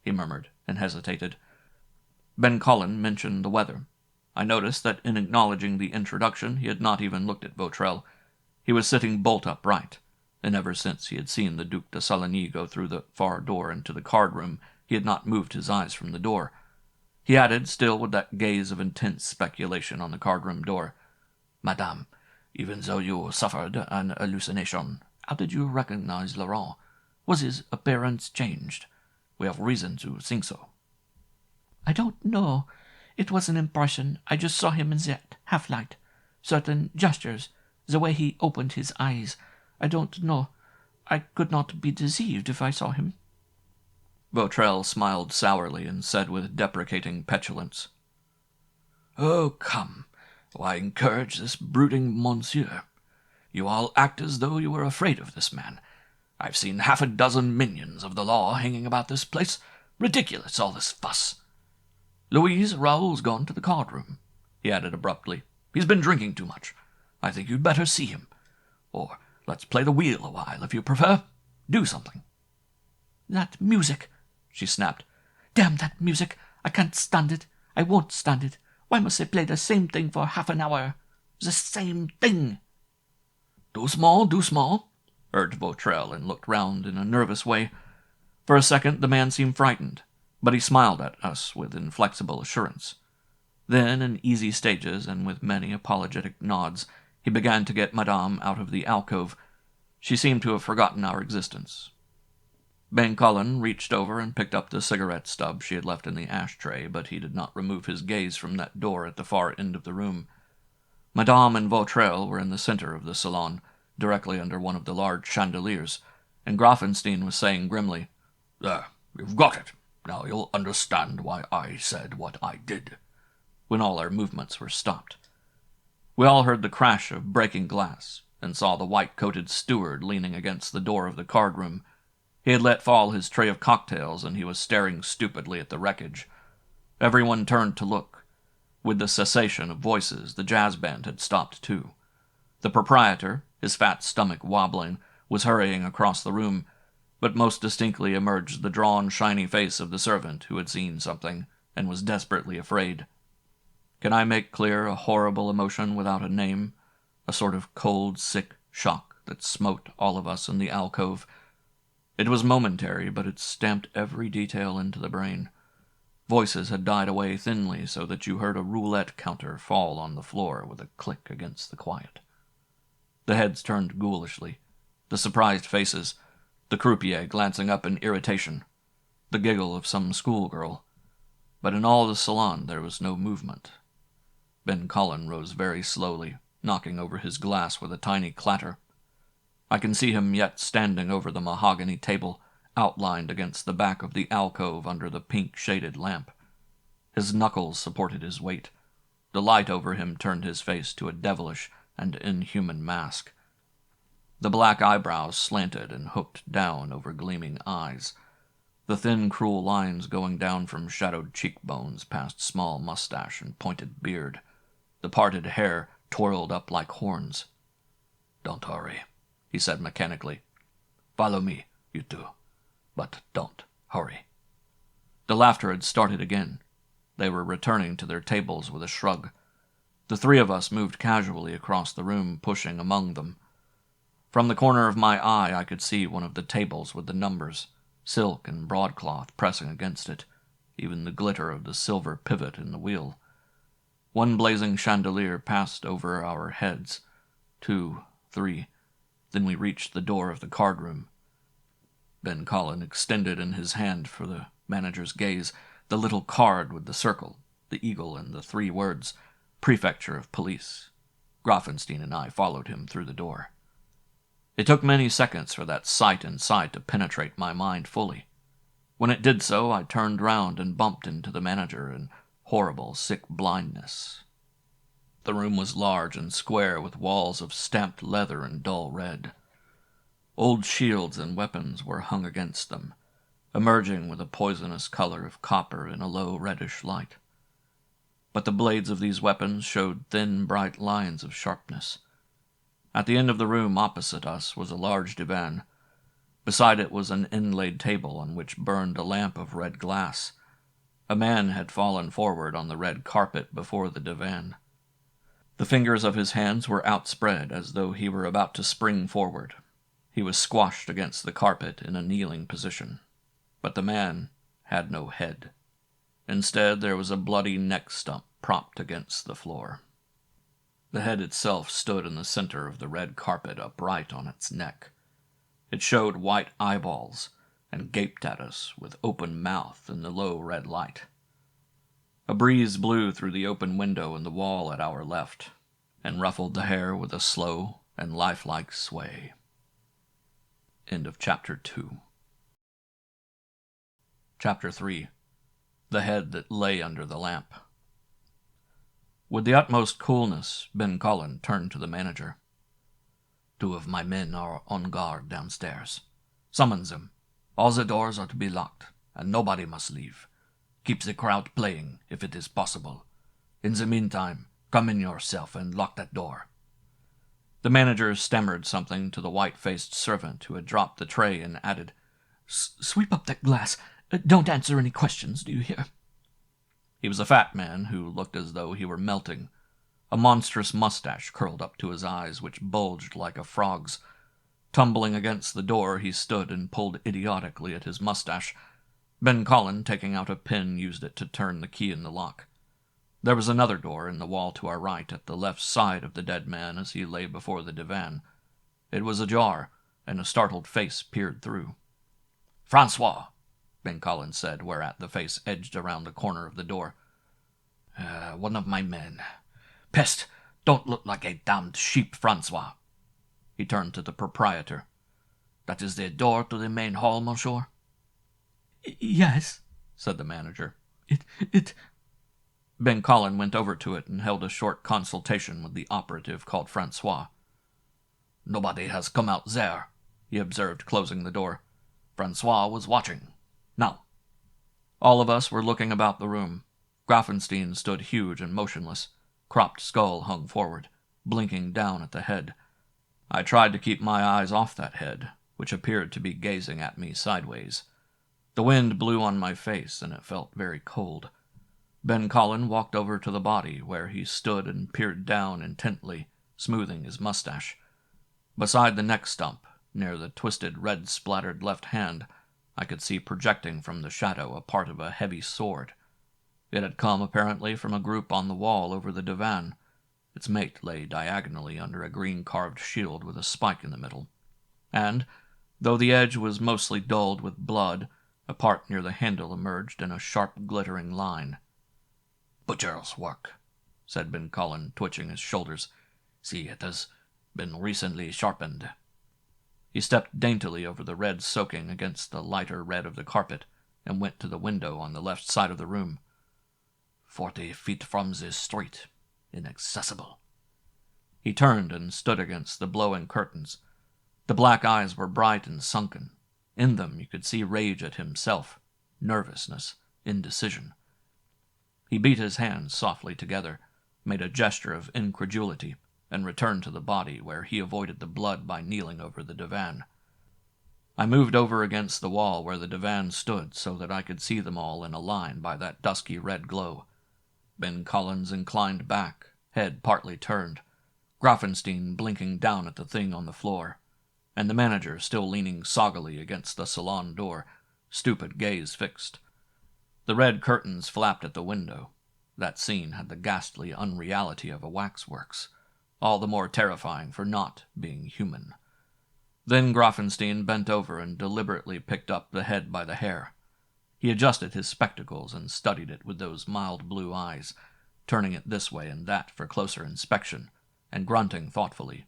A: he murmured, and hesitated. Ben Cullen mentioned the weather. I noticed that in acknowledging the introduction he had not even looked at Vaudreuil. He was sitting bolt upright, and ever since he had seen the Duc de Saligny go through the far door into the card-room, he had not moved his eyes from the door. He added, still with that gaze of intense speculation on the card-room door, "Madame, even though you suffered an hallucination, how did you recognize Laurent? Was his appearance changed? We have reason to think so." "I don't know. It was an impression. I just saw him in that half-light. Certain gestures, the way he opened his eyes. I don't know. I could not be deceived if I saw him." Vaudreuil smiled sourly and said with deprecating petulance, "Oh, come. Why encourage this brooding monsieur? You all act as though you were afraid of this man. I've seen half a dozen minions of the law hanging about this place. Ridiculous, all this fuss. Louise, Raoul's gone to the card-room," he added abruptly. "He's been drinking too much. I think you'd better see him. Or let's play the wheel a while, if you prefer. Do something." "That music," she snapped. "Damn that music. I can't stand it. I won't stand it. Why must they play the same thing for half an hour? The same thing." Doucement, urged Vaudreuil, and looked round in a nervous way. For a second the man seemed frightened, but he smiled at us with inflexible assurance. Then, in easy stages and with many apologetic nods, he began to get Madame out of the alcove. She seemed to have forgotten our existence. Ben Cullen reached over and picked up the cigarette stub she had left in the ashtray, but he did not remove his gaze from that door at the far end of the room. Madame and Vaudreuil were in the center of the salon, directly under one of the large chandeliers, and Grafenstein was saying grimly, "There, you've got it. Now you'll understand why I said what I did," when all our movements were stopped. We all heard the crash of breaking glass, and saw the white-coated steward leaning against the door of the card-room. He had let fall his tray of cocktails, and he was staring stupidly at the wreckage. Everyone turned to look. With the cessation of voices, the jazz band had stopped too. The proprietor, his fat stomach wobbling, was hurrying across the room, but most distinctly emerged the drawn, shiny face of the servant who had seen something and was desperately afraid. Can I make clear a horrible emotion without a name? A sort of cold, sick shock that smote all of us in the alcove. It was momentary, but it stamped every detail into the brain. Voices had died away thinly so that you heard a roulette counter fall on the floor with a click against the quiet. The heads turned ghoulishly. The surprised faces, the croupier glancing up in irritation, the giggle of some schoolgirl. But in all the salon there was no movement. Ben Cullen rose very slowly, knocking over his glass with a tiny clatter. I can see him yet standing over the mahogany table, outlined against the back of the alcove under the pink-shaded lamp. His knuckles supported his weight. The light over him turned his face to a devilish and inhuman mask. The black eyebrows slanted and hooked down over gleaming eyes, the thin, cruel lines going down from shadowed cheekbones past small mustache and pointed beard, the parted hair twirled up like horns. "Don't hurry," he said mechanically. "Follow me, you two, but don't hurry." The laughter had started again. They were returning to their tables with a shrug. The three of us moved casually across the room, pushing among them. From the corner of my eye I could see one of the tables with the numbers, silk and broadcloth pressing against it, even the glitter of the silver pivot in the wheel. One blazing chandelier passed over our heads. 2, 3, then we reached the door of the card room. Ben Collin extended in his hand for the manager's gaze the little card with the circle, the eagle, and the 3 words, Prefecture of Police. Grafenstein and I followed him through the door. It took many seconds for that sight inside to penetrate my mind fully. When it did so, I turned round and bumped into the manager in horrible, sick blindness. The room was large and square, with walls of stamped leather and dull red. Old shields and weapons were hung against them, emerging with a poisonous color of copper in a low reddish light. But the blades of these weapons showed thin, bright lines of sharpness. At the end of the room opposite us was a large divan. Beside it was an inlaid table on which burned a lamp of red glass. A man had fallen forward on the red carpet before the divan. The fingers of his hands were outspread as though he were about to spring forward. He was squashed against the carpet in a kneeling position. But the man had no head. Instead, there was a bloody neck stump propped against the floor. The head itself stood in the center of the red carpet, upright on its neck. It showed white eyeballs and gaped at us with open mouth in the low red light. A breeze blew through the open window in the wall at our left and ruffled the hair with a slow and lifelike sway. End of Chapter 2. Chapter 3. The Head That Lay Under the Lamp. With the utmost coolness, Ben Collin turned to the manager. "2 of my men are on guard downstairs. Summons them. All the doors are to be locked, and nobody must leave. Keep the crowd playing, if it is possible. In the meantime, come in yourself and lock that door." The manager stammered something to the white-faced servant who had dropped the tray and added, "Sweep up that glass. Don't answer any questions, do you hear?" He was a fat man who looked as though he were melting. A monstrous mustache curled up to his eyes, which bulged like a frog's. Tumbling against the door, he stood and pulled idiotically at his mustache. Ben Collin, taking out a pin, used it to turn the key in the lock. There was another door in the wall to our right, at the left side of the dead man as he lay before the divan. It was ajar, and a startled face peered through. "Francois," Ben Collin said, whereat the face edged around the corner of the door. One of my men. Peste, don't look like a damned sheep, Francois." He turned to the proprietor. "That is the door to the main hall, monsieur?"
C: "Yes," said the manager. It...
A: Ben Collin went over to it and held a short consultation with the operative called Francois.
B: "Nobody has come out there," he observed, closing the door. "Francois was watching. Now."
A: All of us were looking about the room. Grafenstein stood huge and motionless. Cropped skull hung forward, blinking down at the head. I tried to keep my eyes off that head, which appeared to be gazing at me sideways. The wind blew on my face, and it felt very cold. Ben Collin walked over to the body, where he stood and peered down intently, smoothing his mustache. Beside the neck stump, near the twisted red-splattered left hand, I could see projecting from the shadow a part of a heavy sword. It had come, apparently, from a group on the wall over the divan. Its mate lay diagonally under a green-carved shield with a spike in the middle. And, though the edge was mostly dulled with blood, a part near the handle emerged in a sharp, glittering line.
B: "Butcher's work," said Ben Collin, twitching his shoulders. "See, it has been recently sharpened."
A: He stepped daintily over the red soaking against the lighter red of the carpet and went to the window on the left side of the room.
B: 40 feet from the street. Inaccessible.
A: He turned and stood against the blowing curtains. The black eyes were bright and sunken. In them you could see rage at himself, nervousness, indecision. He beat his hands softly together, made a gesture of incredulity, and returned to the body, where he avoided the blood by kneeling over the divan. I moved over against the wall where the divan stood so that I could see them all in a line by that dusky red glow. Ben Collins inclined back, head partly turned, Grafenstein blinking down at the thing on the floor, and the manager still leaning soggily against the salon door, stupid gaze fixed. The red curtains flapped at the window. That scene had the ghastly unreality of a waxworks, all the more terrifying for not being human. Then Grafenstein bent over and deliberately picked up the head by the hair. He adjusted his spectacles and studied it with those mild blue eyes, turning it this way and that for closer inspection, and grunting thoughtfully.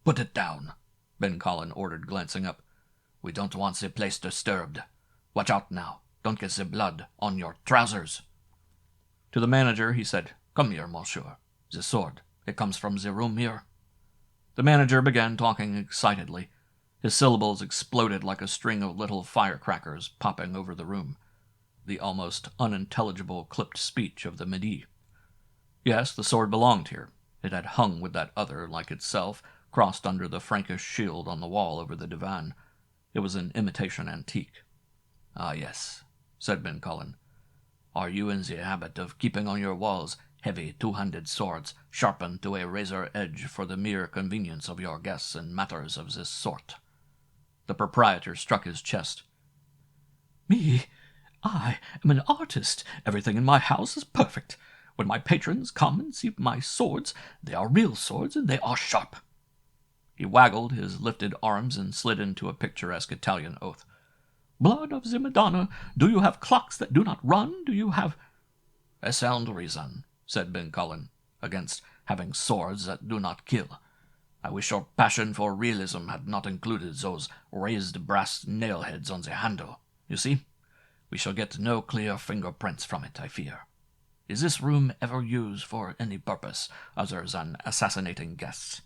B: "Put it down," Ben Collin ordered, glancing up. "We don't want the place disturbed. Watch out now. Don't get the blood on your trousers."
A: To the manager he said,
B: "Come here, monsieur. The sword. It comes from the room here."
A: The manager began talking excitedly. His syllables exploded like a string of little firecrackers popping over the room. The almost unintelligible clipped speech of the Midi. Yes, the sword belonged here. It had hung with that other, like itself, crossed under the Frankish shield on the wall over the divan. It was an imitation antique.
B: "Ah, yes," said Ben Collin. "Are you in the habit of keeping on your walls heavy two-handed swords sharpened to a razor edge for the mere convenience of your guests in matters of this sort?"
A: The proprietor struck his chest.
C: "Me? I am an artist. Everything in my house is perfect. When my patrons come and see my swords, they are real swords and they are sharp."
A: He waggled his lifted arms and slid into a picturesque Italian oath.
C: "Blood of the Madonna, do you have clocks that do not run? Do you have—"
B: "A sound reason," said Ben Collin, "against having swords that do not kill. I wish your passion for realism had not included those raised brass nail-heads on the handle. You see, we shall get no clear fingerprints from it, I fear. Is this room ever used for any purpose other than assassinating guests?"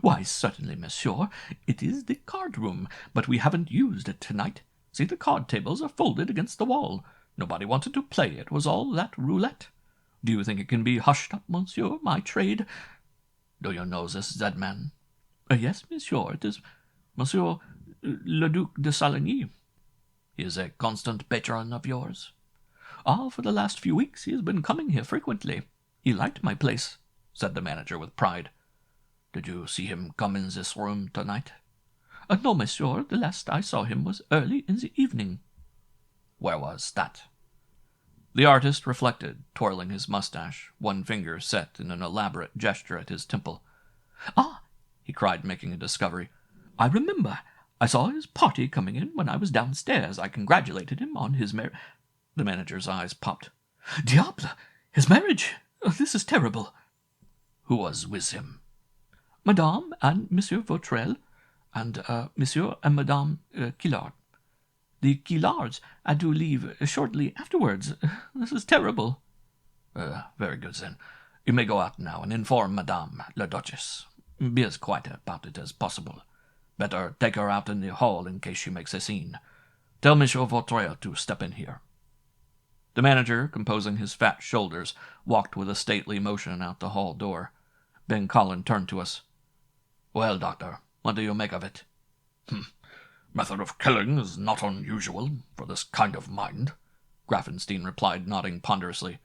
C: "Why, certainly, monsieur. It is the card-room, but we haven't used it tonight. See, the card tables are folded against the wall. Nobody wanted to play. It was all that roulette. Do you think it can be hushed up, monsieur, my trade?"
B: "Do you know this dead man?"
C: Yes, monsieur. It is Monsieur le Duc de Saligny."
B: "He is a constant patron of yours?"
C: "Ah, for the last few weeks he has been coming here frequently. He liked my place," said the manager with pride.
B: "Did you see him come in this room tonight?"
C: No, monsieur. The last I saw him was early in the evening."
B: "Where was that?"
A: The artist reflected, twirling his mustache, one finger set in an elaborate gesture at his temple.
C: "Ah!"
A: he cried, making a discovery.
C: "I remember. I saw his party coming in when I was downstairs. I congratulated him on his
A: The manager's eyes popped.
C: "Diable! His marriage! This is terrible."
B: "Who was with him?"
C: "Madame and Monsieur Vautrel, and Monsieur and Madame Quillard. The Quillards had to leave shortly afterwards. This is terrible."
B: "Very good, then. You may go out now and inform Madame la Duchess. Be as quiet about it as possible. Better take her out in the hall in case she makes a scene. Tell Monsieur Vautrin to step in here."
A: The manager, composing his fat shoulders, walked with a stately motion out the hall door. Ben Collin turned to us.
B: "Well, doctor, what do you make of it?" "Method of killing is not unusual for this kind of mind," Grafenstein replied, nodding ponderously.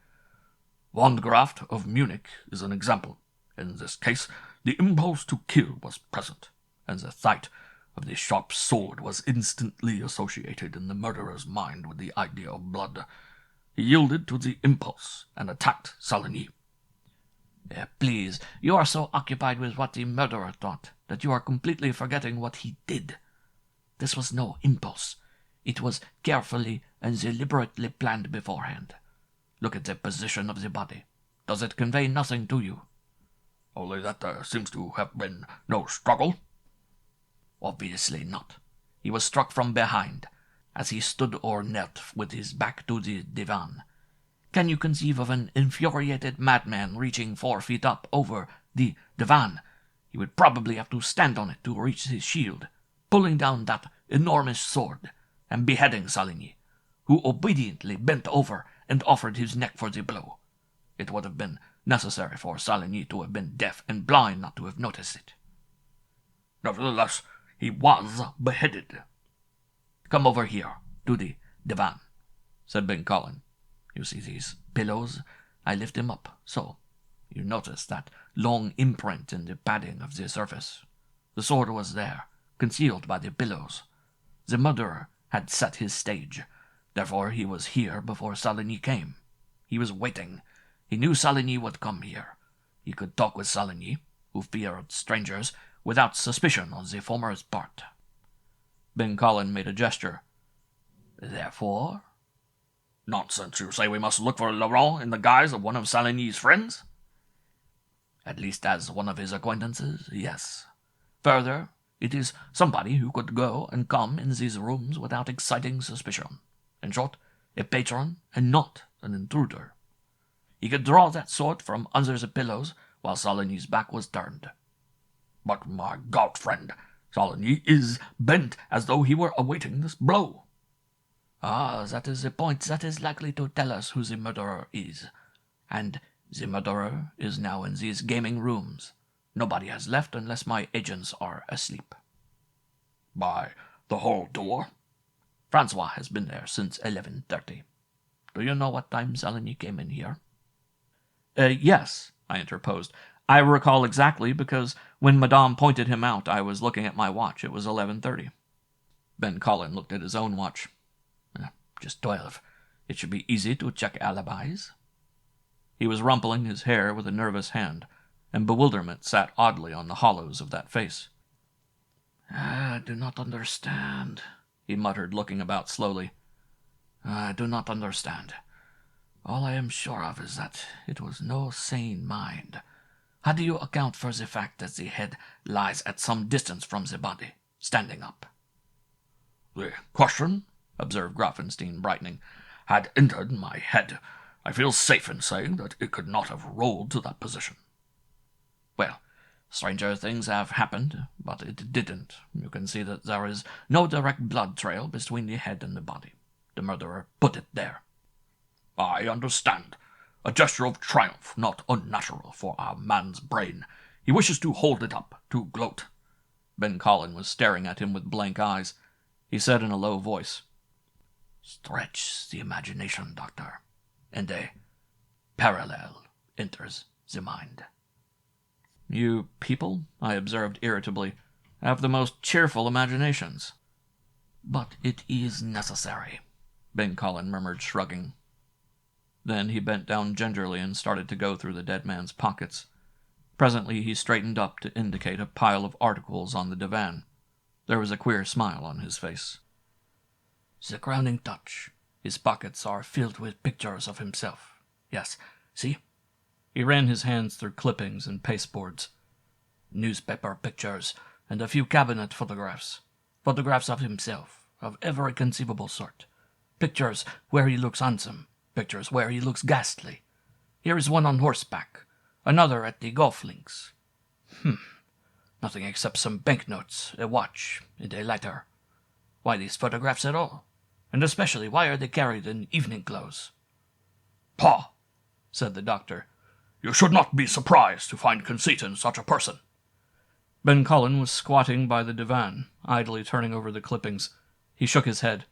B: "Wandgraft of Munich is an example. In this case, the impulse to kill was present, and the sight of the sharp sword was instantly associated in the murderer's mind with the idea of blood. He yielded to the impulse and attacked Saligny."
D: Please, you are so occupied with what the murderer thought that you are completely forgetting what he did. This was no impulse. It was carefully and deliberately planned beforehand. Look at the position of the body. Does it convey nothing to you?"
B: "Only that there seems to have been no struggle."
D: Obviously not. He was struck from behind, as he stood or knelt with his back to the divan. Can you conceive of an infuriated madman reaching 4 feet up over the divan? He would probably have to stand on it to reach his shield, pulling down that enormous sword, and beheading Saligny, who obediently bent over and offered his neck for the blow. It would have been necessary for Saligny to have been deaf and blind not to have noticed it.
B: Nevertheless, he was beheaded.
D: Come over here, to the divan, said Ben Collin. You see these pillows? I lift them up, so. You notice that long imprint in the padding of the surface. The sword was there, concealed by the pillows. The murderer had set his stage. Therefore he was here before Saligny came. He was waiting. He knew Saligny would come here. He could talk with Saligny, who feared strangers, without suspicion on the former's part.
A: Ben Collin made a gesture.
D: Therefore?
B: Nonsense, you say we must look for Laurent in the guise of one of Saligny's friends?
D: At least as one of his acquaintances, yes. Further, it is somebody who could go and come in these rooms without exciting suspicion. In short, a patron and not an intruder. He could draw that sword from under the pillows while Saligny's back was turned.
B: But, my God, friend, Saligny is bent as though he were awaiting this blow.
D: Ah, that is a point that is likely to tell us who the murderer is. And the murderer is now in these gaming rooms. Nobody has left unless my agents are asleep.
B: By the hall door?
D: Francois has been there since 11:30. Do you know what time Saligny came in here?
A: Yes, I interposed. I recall exactly because when Madame pointed him out, I was looking at my watch. It was 11:30. Ben Collin looked at his own watch.
D: Just 12. It should be easy to check alibis.
A: He was rumpling his hair with a nervous hand, and bewilderment sat oddly on the hollows of that face.
D: I do not understand, he muttered, looking about slowly. I do not understand. All I am sure of is that it was no sane mind. How do you account for the fact that the head lies at some distance from the body, standing up?
B: The question, observed Grafenstein, brightening, had entered my head. I feel safe in saying that it could not have rolled to that position.
D: Well, stranger things have happened, but it didn't. You can see that there is no direct blood trail between the head and the body. The murderer put it there.
B: I understand. A gesture of triumph, not unnatural for a man's brain. He wishes to hold it up, to gloat.
A: Ben Collin was staring at him with blank eyes. He said in a low voice,
D: Stretch the imagination, Doctor, and a parallel enters the mind.
A: You people, I observed irritably, have the most cheerful imaginations.
D: But it is necessary,
A: Ben Collin murmured, shrugging. Then he bent down gingerly and started to go through the dead man's pockets. Presently he straightened up to indicate a pile of articles on the divan. There was a queer smile on his face.
D: The crowning touch. His pockets are filled with pictures of himself. Yes, see?
A: He ran his hands through clippings and pasteboards.
D: Newspaper pictures and a few cabinet photographs. Photographs of himself, of every conceivable sort. Pictures where he looks handsome. Pictures where he looks ghastly. Here is one on horseback. Another at the golf links. Nothing except some banknotes, a watch, and a lighter. Why these photographs at all? And especially, why are they carried in evening clothes?
B: Pah,
A: said the doctor.
B: You should not be surprised to find conceit in such a person.
A: Ben Collin was squatting by the divan, idly turning over the clippings. He shook his head.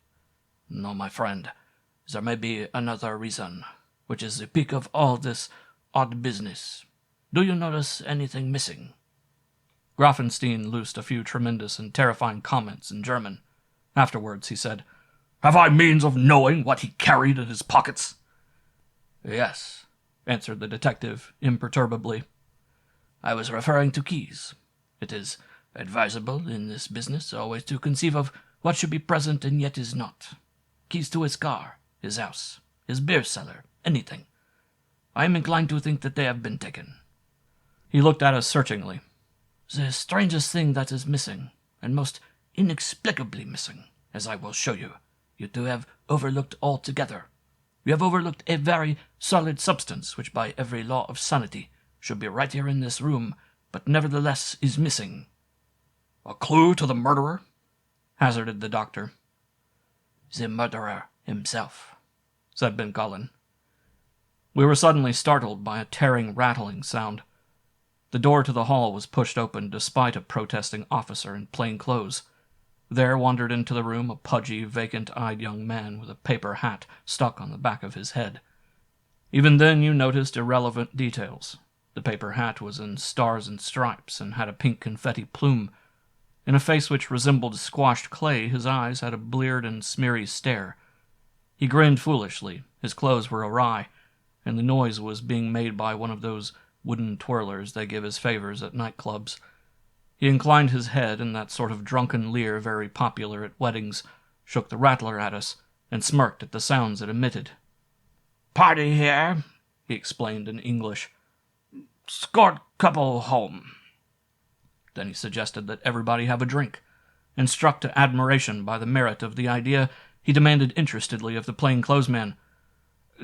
D: No, my friend. There may be another reason, which is the peak of all this odd business. Do you notice anything missing?
A: Grafenstein loosed a few tremendous and terrifying comments in German. Afterwards he said,
B: Have I means of knowing what he carried in his pockets?
A: Yes, answered the detective imperturbably.
D: I was referring to keys. It is advisable in this business always to conceive of what should be present and yet is not. Keys to his car, his house, his beer cellar, anything. I am inclined to think that they have been taken.
A: He looked at us searchingly.
D: The strangest thing that is missing,
B: and most inexplicably missing, as I will show you. You two have overlooked altogether. You have overlooked a very solid substance, which by every law of sanity should be right here in this room, but nevertheless is missing.
A: A clue to the murderer? Hazarded the doctor.
B: The murderer himself,
A: said Ben Cullen. We were suddenly startled by a tearing, rattling sound. The door to the hall was pushed open despite a protesting officer in plain clothes. There wandered into the room a pudgy, vacant-eyed young man with a paper hat stuck on the back of his head. Even then you noticed irrelevant details. The paper hat was in stars and stripes and had a pink confetti plume. In a face which resembled squashed clay, his eyes had a bleared and smeary stare. He grinned foolishly, his clothes were awry, and the noise was being made by one of those wooden twirlers they give as favors at nightclubs. He inclined his head in that sort of drunken leer very popular at weddings, shook the rattler at us, and smirked at the sounds it emitted.
B: "Party here,"
A: he explained in English.
B: "Escort couple home."
A: Then he suggested that everybody have a drink, and struck to admiration by the merit of the idea, he demanded interestedly of the plainclothesman,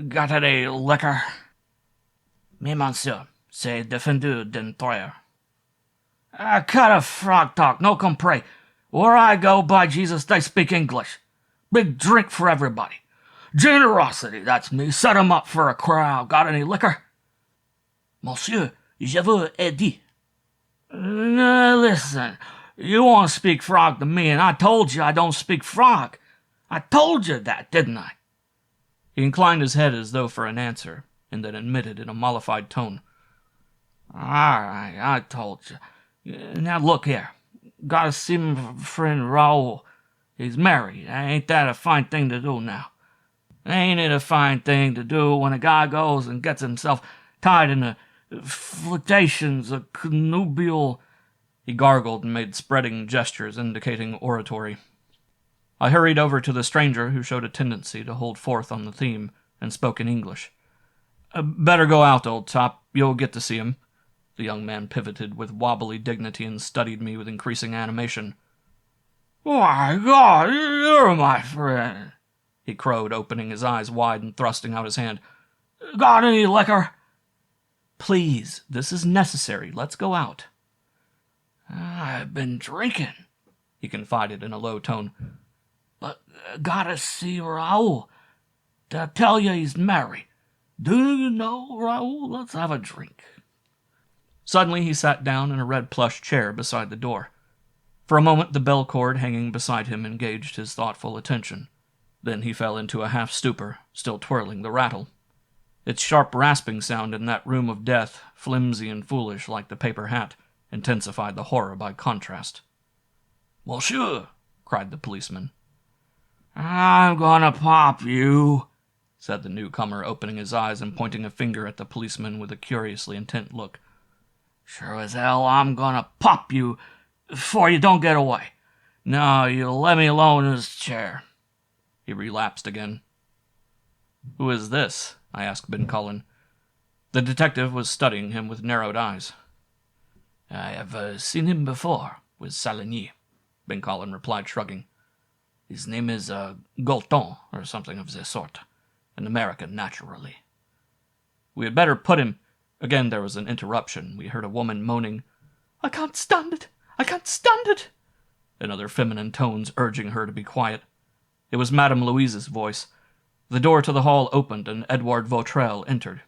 B: "Got any liquor?" "Mais, monsieur, c'est défendu d'entrer." "Cut a frog talk, no compre. Where I go, by Jesus, they speak English. Big drink for everybody. Generosity, that's me. Set 'em up for a crowd. Got any liquor?"
D: "Monsieur, je vous ai dit."
B: Listen, you want to speak frog to me, and I told you I don't speak frog. I told you that, didn't I?
A: He inclined his head as though for an answer, and then admitted in a mollified tone,
B: "All right, I told you. Now look here. Gotta see my friend Raoul. He's married. Ain't that a fine thing to do now? Ain't it a fine thing to do when a guy goes and gets himself tied in the flirtations of connubial—"
A: He gargled and made spreading gestures indicating oratory. I hurried over to the stranger, who showed a tendency to hold forth on the theme, and spoke in English. "Better go out, old top. You'll get to see him." The young man pivoted with wobbly dignity and studied me with increasing animation.
B: "My God, you're my friend,"
A: he crowed, opening his eyes wide and thrusting out his hand.
B: "Got any liquor?"
A: "Please, this is necessary. Let's go out."
B: "I've been drinking,"
A: he confided in a low tone.
B: "But gotta see Raoul. Did I tell you he's married? Do you know Raoul? Let's have a drink."
A: Suddenly he sat down in a red plush chair beside the door. For a moment the bell cord hanging beside him engaged his thoughtful attention. Then he fell into a half-stupor, still twirling the rattle. Its sharp rasping sound in that room of death, flimsy and foolish like the paper hat, intensified the horror by contrast.
B: "Monsieur,"
A: cried the policeman.
B: "I'm gonna pop you,"
A: said the newcomer, opening his eyes and pointing a finger at the policeman with a curiously intent look.
B: "Sure as hell I'm gonna pop you before you don't get away. No, you let me alone in this chair."
A: He relapsed again. "Who is this?" I asked Ben Cullen. The detective was studying him with narrowed eyes.
B: "I have seen him before, with Saligny,"
A: Ben Cullen replied, shrugging.
B: "His name is Gaulton, or something of the sort. An American, naturally."
A: "We had better put him—" Again there was an interruption. We heard a woman moaning, "I can't stand it! I can't stand it!" in other feminine tones urging her to be quiet. It was Madame Louise's voice. The door to the hall opened, and Edouard Vautrel entered.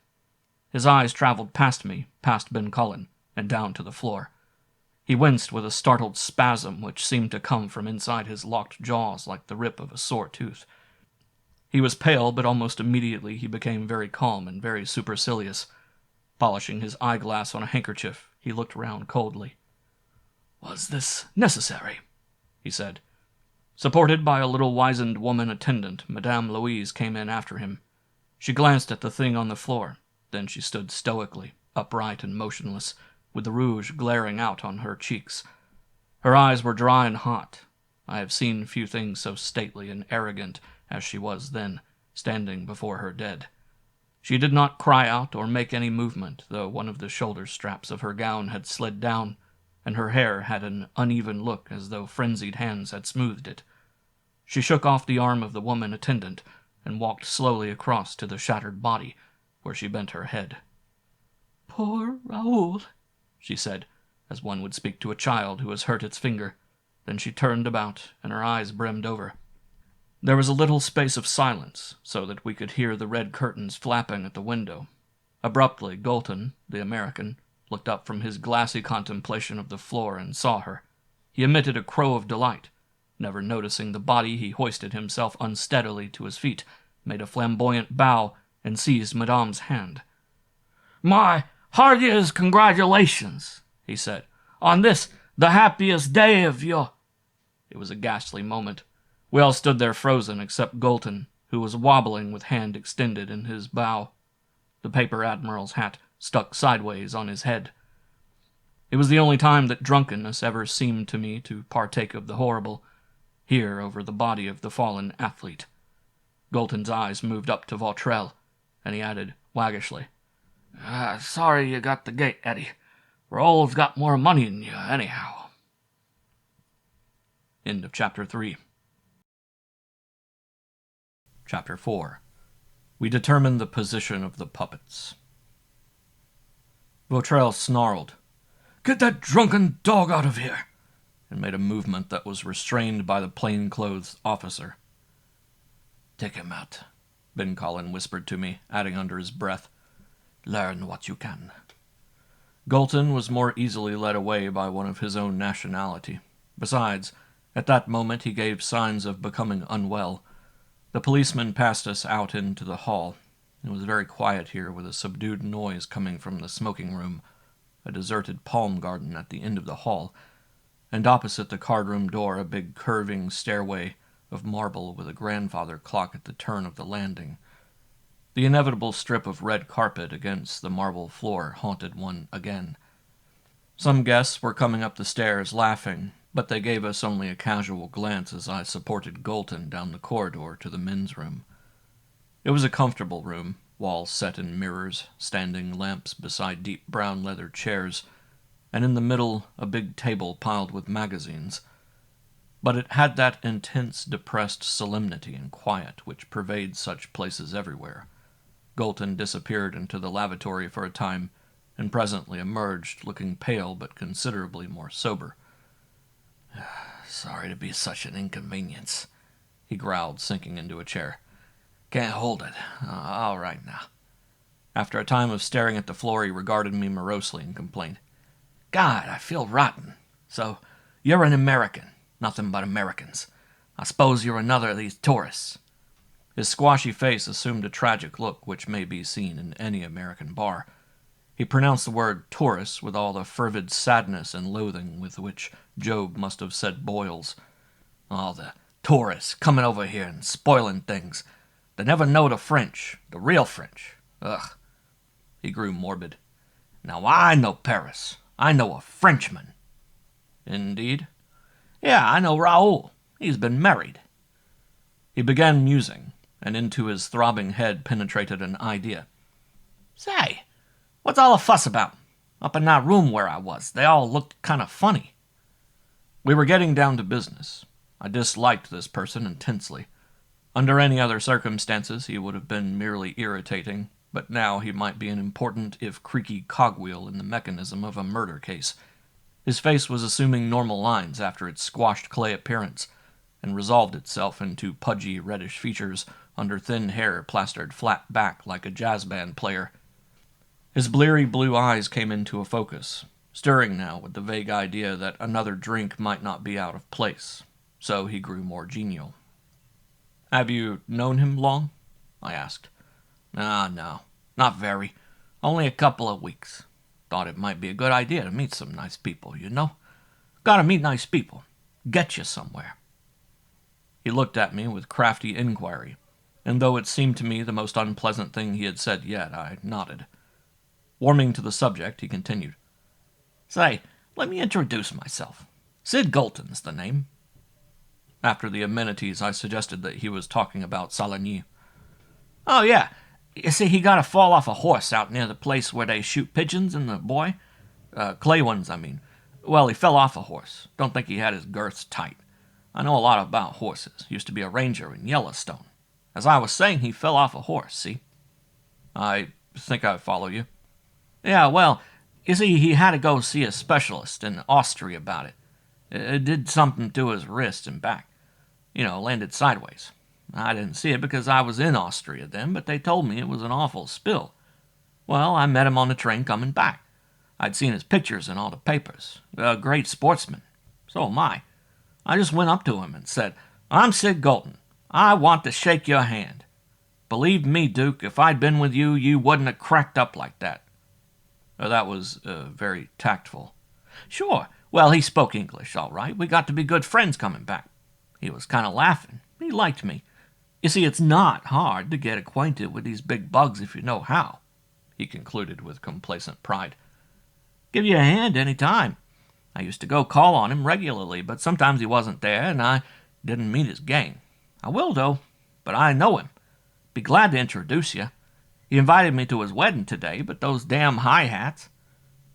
A: His eyes traveled past me, past Ben Cullen, and down to the floor. He winced with a startled spasm which seemed to come from inside his locked jaws like the rip of a sore tooth. He was pale, but almost immediately he became very calm and very supercilious. Polishing his eyeglass on a handkerchief, he looked round coldly.
B: "Was this necessary?"
A: he said. Supported by a little wizened woman attendant, Madame Louise came in after him. She glanced at the thing on the floor. Then she stood stoically, upright and motionless, with the rouge glaring out on her cheeks. Her eyes were dry and hot. I have seen few things so stately and arrogant as she was then, standing before her dead. She did not cry out or make any movement, though one of the shoulder straps of her gown had slid down, and her hair had an uneven look as though frenzied hands had smoothed it. She shook off the arm of the woman attendant and walked slowly across to the shattered body, where she bent her head.
B: "Poor Raoul,"
A: she said, as one would speak to a child who has hurt its finger. Then she turned about, and her eyes brimmed over. There was a little space of silence, so that we could hear the red curtains flapping at the window. Abruptly, Galton, the American, looked up from his glassy contemplation of the floor and saw her. He emitted a crow of delight. Never noticing the body, he hoisted himself unsteadily to his feet, made a flamboyant bow, and seized Madame's hand.
B: "My heartiest congratulations," he said, "on this, the happiest day of your—"
A: It was a ghastly moment. We all stood there frozen except Galton, who was wobbling with hand extended in his bow. The paper admiral's hat stuck sideways on his head. It was the only time that drunkenness ever seemed to me to partake of the horrible, here over the body of the fallen athlete. Galton's eyes moved up to Vautrell, and he added waggishly,
B: "Sorry you got the gate, Eddie. Raoul's got more money than you, anyhow."
A: End of Chapter 3. Chapter 4. We determine the position of the puppets. Vautrell snarled,
B: "Get that drunken dog out of here!"
A: and made a movement that was restrained by the plainclothes officer.
D: "Take him out,"
A: Ben Collin whispered to me, adding under his breath,
D: "Learn what you can."
A: Galton was more easily led away by one of his own nationality. Besides, at that moment he gave signs of becoming unwell. The policeman passed us out into the hall. It was very quiet here, with a subdued noise coming from the smoking room, a deserted palm garden at the end of the hall, and opposite the card-room door a big curving stairway of marble with a grandfather clock at the turn of the landing. The inevitable strip of red carpet against the marble floor haunted one again. Some guests were coming up the stairs laughing, but they gave us only a casual glance as I supported Galton down the corridor to the men's room. It was a comfortable room, walls set in mirrors, standing lamps beside deep brown leather chairs, and in the middle a big table piled with magazines. But it had that intense, depressed solemnity and quiet which pervades such places everywhere. Galton disappeared into the lavatory for a time, and presently emerged, looking pale but considerably more sober.
D: "Sorry to be such an inconvenience," he growled, sinking into a chair. "Can't hold it. All right now."
A: After a time of staring at the floor, he regarded me morosely and complained,
D: "God, I feel rotten. So, you're an American. Nothing but Americans. I suppose you're another of these tourists."
A: His squashy face assumed a tragic look which may be seen in any American bar. He pronounced the word tourist with all the fervid sadness and loathing with which Job must have said boils.
D: "All the tourists coming over here and spoiling things. They never know the French, the real French. Ugh."
A: He grew morbid.
D: "Now I know Paris. I know a Frenchman."
A: "Indeed?"
D: "Yeah, I know Raoul. He's been married."
A: He began musing, and into his throbbing head penetrated an idea.
D: "Say, what's all the fuss about? Up in that room where I was, they all looked kind of funny."
A: We were getting down to business. I disliked this person intensely. Under any other circumstances he would have been merely irritating, but now he might be an important if creaky cogwheel in the mechanism of a murder case. His face was assuming normal lines after its squashed clay appearance, and resolved itself into pudgy reddish features under thin hair plastered flat back like a jazz band player. His bleary blue eyes came into a focus, stirring now with the vague idea that another drink might not be out of place, so he grew more genial. "Have you known him long?" I asked.
D: No, not very. Only a couple of weeks. Thought it might be a good idea to meet some nice people, you know? Gotta meet nice people. Get you somewhere."
A: He looked at me with crafty inquiry, and though it seemed to me the most unpleasant thing he had said yet, I nodded. Warming to the subject, he continued,
D: "Say, let me introduce myself. Sid Galton's the name."
A: After the amenities, I suggested that he was talking about Saligny.
D: "Oh, yeah. You see, he got a fall off a horse out near the place where they shoot pigeons in the Bois. Clay ones, I mean.
A: Well, he fell off a horse. Don't think he had his girths tight. I know a lot about horses. Used to be a ranger in Yellowstone. As I was saying, he fell off a horse, see? I think I follow you. Yeah, well, you see, he had to go see a specialist in Austria about it. It did something to his wrist and back. Landed sideways. I didn't see it because I was in Austria then, but they told me it was an awful spill. Well, I met him on the train coming back. I'd seen his pictures in all the papers. A great sportsman. So am I. I just went up to him and said, "I'm Sid Galton. I want to shake your hand. Believe me, Duke, if I'd been with you, you wouldn't have cracked up like that." That was very tactful. Sure. Well, he spoke English, all right. We got to be good friends coming back. He was kind of laughing. He liked me. You see, it's not hard to get acquainted with these big bugs if you know how, he concluded with complacent pride. Give you a hand any time. I used to go call on him regularly, but sometimes he wasn't there, and I didn't meet his gang. I will, though, but I know him. Be glad to introduce you. He invited me to his wedding today, but those damn hi-hats.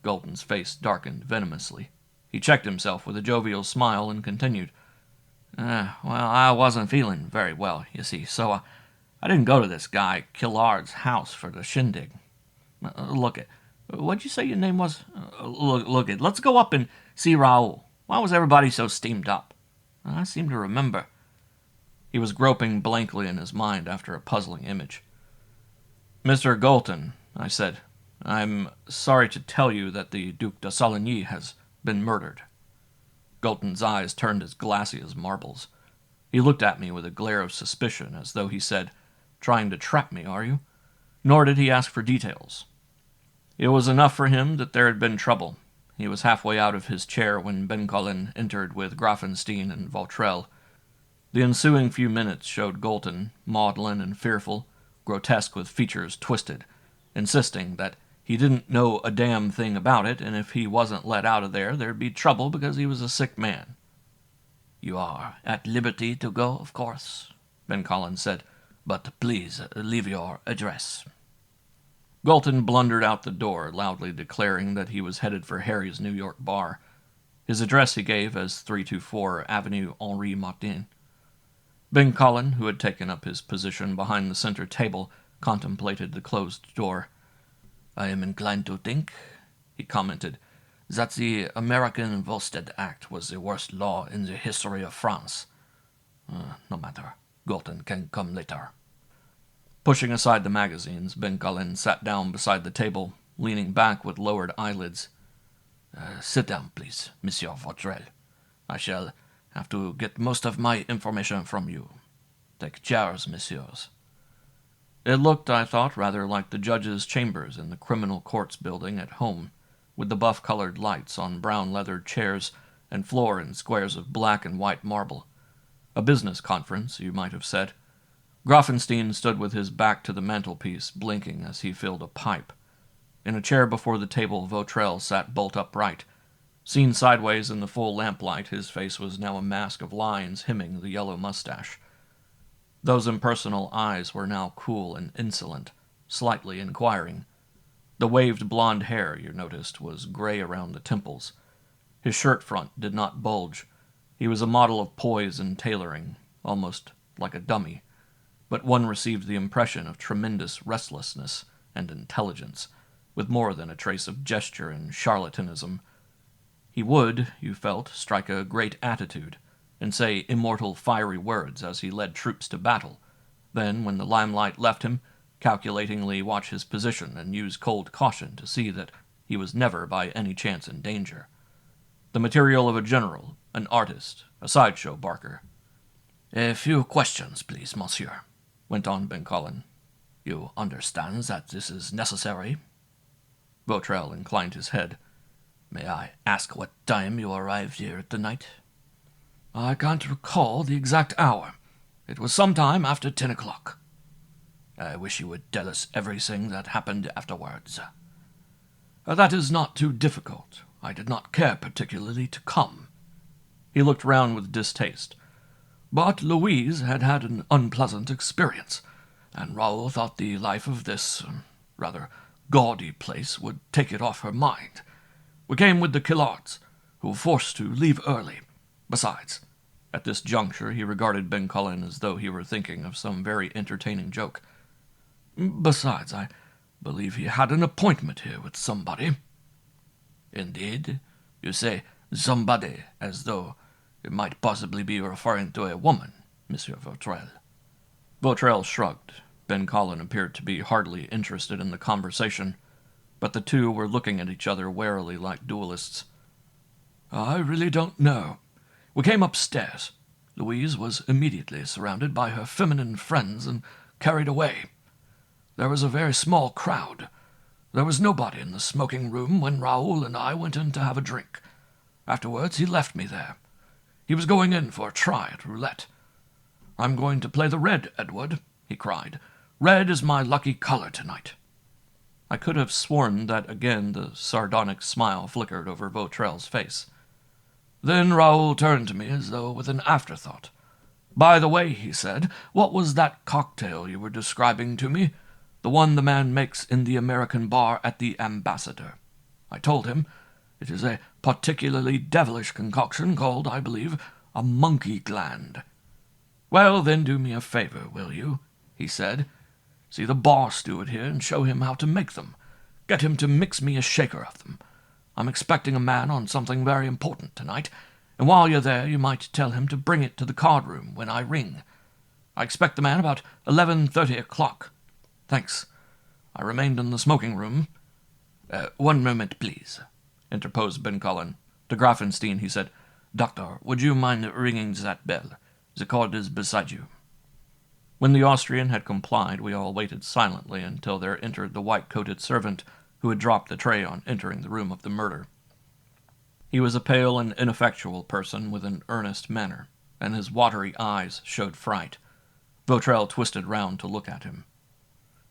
A: Galton's face darkened venomously. He checked himself with a jovial smile and continued. Well, I wasn't feeling very well, you see, so I didn't go to this guy Killard's house for the shindig. What'd you say your name was? Let's go up and see Raoul. Why was everybody so steamed up? I seem to remember. He was groping blankly in his mind after a puzzling image. Mr. Galton, I said, I'm sorry to tell you that the Duc de Saligny has been murdered. Galton's eyes turned as glassy as marbles. He looked at me with a glare of suspicion, as though he said, "Trying to trap me, are you?" Nor did he ask for details. It was enough for him that there had been trouble. He was halfway out of his chair when Ben Cullen entered with Grafenstein and Vautrell. The ensuing few minutes showed Galton, maudlin and fearful, grotesque with features twisted, insisting that he didn't know a damn thing about it, and if he wasn't let out of there, there'd be trouble because he was a sick man.
D: You are at liberty to go, of course, Ben Collins said, but please leave your address.
A: Galton blundered out the door, loudly declaring that he was headed for Harry's New York bar. His address he gave as 324 Avenue Henri Martin. Ben Cullen, who had taken up his position behind the center table, contemplated the closed door.
D: I am inclined to think, he commented, that the American Volstead Act was the worst law in the history of France. No matter. Galton can come later.
A: Pushing aside the magazines, Ben Cullen sat down beside the table, leaning back with lowered eyelids.
D: Sit down, please, Monsieur Vautrell. I shall have to get most of my information from you. Take chairs, messieurs.
A: It looked, I thought, rather like the judge's chambers in the criminal courts building at home, with the buff-colored lights on brown-leathered chairs and floor in squares of black and white marble. A business conference, you might have said. Grafenstein stood with his back to the mantelpiece, blinking as he filled a pipe. In a chair before the table, Vautrell sat bolt upright. Seen sideways in the full lamplight, his face was now a mask of lines hemming the yellow mustache. Those impersonal eyes were now cool and insolent, slightly inquiring. The waved blonde hair, you noticed, was gray around the temples. His shirt front did not bulge. He was a model of poise and tailoring, almost like a dummy, but one received the impression of tremendous restlessness and intelligence, with more than a trace of gesture and charlatanism. He would, you felt, strike a great attitude, and say immortal fiery words as he led troops to battle, then, when the limelight left him, calculatingly watch his position and use cold caution to see that he was never by any chance in danger. The material of a general, an artist, a sideshow barker.
D: A few questions, please, monsieur, went on Ben Cullen. You understand that this is necessary?
A: Vautrell inclined his head.
D: May I ask what time you arrived here tonight?
B: I can't recall the exact hour. It was some time after 10 o'clock.
D: I wish you would tell us everything that happened afterwards.
B: That is not too difficult. I did not care particularly to come.
A: He looked round with distaste.
B: But Louise had had an unpleasant experience, and Raoul thought the life of this, rather gaudy place would take it off her mind. We came with the Killards. who were forced to leave early. Besides," at this juncture he regarded Ben Cullen as though he were thinking of some very entertaining joke, "besides, I believe he had an appointment here with somebody." "Indeed? You say somebody as though it might possibly be referring to a woman, Monsieur Vautrel."
A: Vautrel shrugged. Ben Cullen appeared to be hardly interested in the conversation, but the two were looking at each other warily like duelists.
B: "I really don't know. We came upstairs. Louise was immediately surrounded by her feminine friends and carried away. There was a very small crowd. There was nobody in the smoking room when Raoul and I went in to have a drink. Afterwards he left me there. He was going in for a try at roulette. 'I'm going to play the red, Edward,' he cried. 'Red is my lucky color tonight.'"
A: I could have sworn that again the sardonic smile flickered over Vautrel's face.
B: Then Raoul turned to me as though with an afterthought. "By the way," he said, "what was that cocktail you were describing to me? The one the man makes in the American bar at the Ambassador." I told him, "It is a particularly devilish concoction called, I believe, a monkey gland." "Well, then do me a favor, will you?" he said. "See the bar steward here and show him how to make them. Get him to mix me a shaker of them. I'm expecting a man on something very important tonight, and while you're there you might tell him to bring it to the card-room when I ring. I expect the man about 11:30 o'clock. Thanks." I remained in the smoking-room. "One moment, please," interposed Ben Cullen. To Grafenstein he said, "Doctor, would you mind ringing that bell? The cord is beside you." When the Austrian had complied, we all waited silently until there entered the white-coated servant who had dropped the tray on entering the room of the murder. He was a pale and ineffectual person with an earnest manner, and his watery eyes showed fright. Vautrel twisted round to look at him.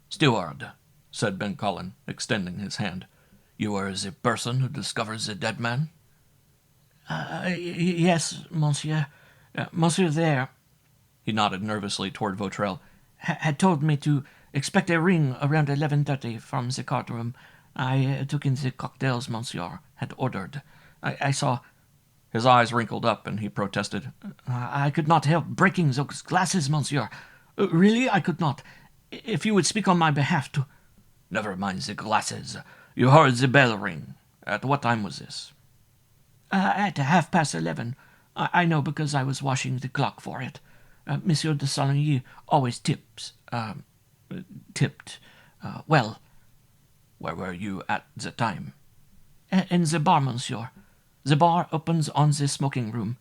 B: "Steward," said Ben Cullen, extending his hand, "you are the person who discovered the dead man?"
D: Yes, monsieur. Monsieur there,"
A: he nodded nervously toward Vautrel,
D: "had told me to expect a ring around 11:30 from the card-room. I took in the cocktails monsieur had ordered. I saw—"
A: His eyes wrinkled up, and he protested.
D: "I could not help breaking those glasses, monsieur. Really, I could not. If you would speak on my behalf to—"
B: "Never mind the glasses. You heard the bell ring. At what time was this?"
D: "At 11:30. I know because I was washing the clock for it. Monsieur de Saligny always tipped. Well."
B: "Where were you at the time?"
D: "In the bar, monsieur. The bar opens on the smoking room,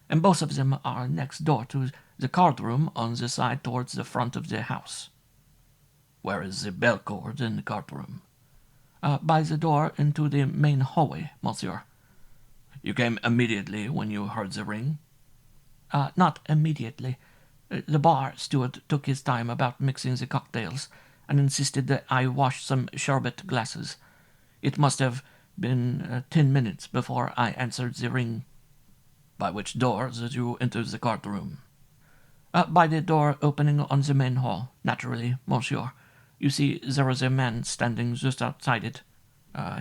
D: and both of them are next door to the card room on the side towards the front of the house."
B: "Where is the bell cord in the card room?"
D: "By the door into the main hallway, monsieur."
B: "You came immediately when you heard the ring?"
D: "Not immediately. The bar steward took his time about mixing the cocktails, and insisted that I wash some sherbet glasses. It must have been 10 minutes before I answered the ring."
B: "By which door did you enter the card-room?"
D: "By the door opening on the main hall, naturally, monsieur. You see, there was a man standing just outside it.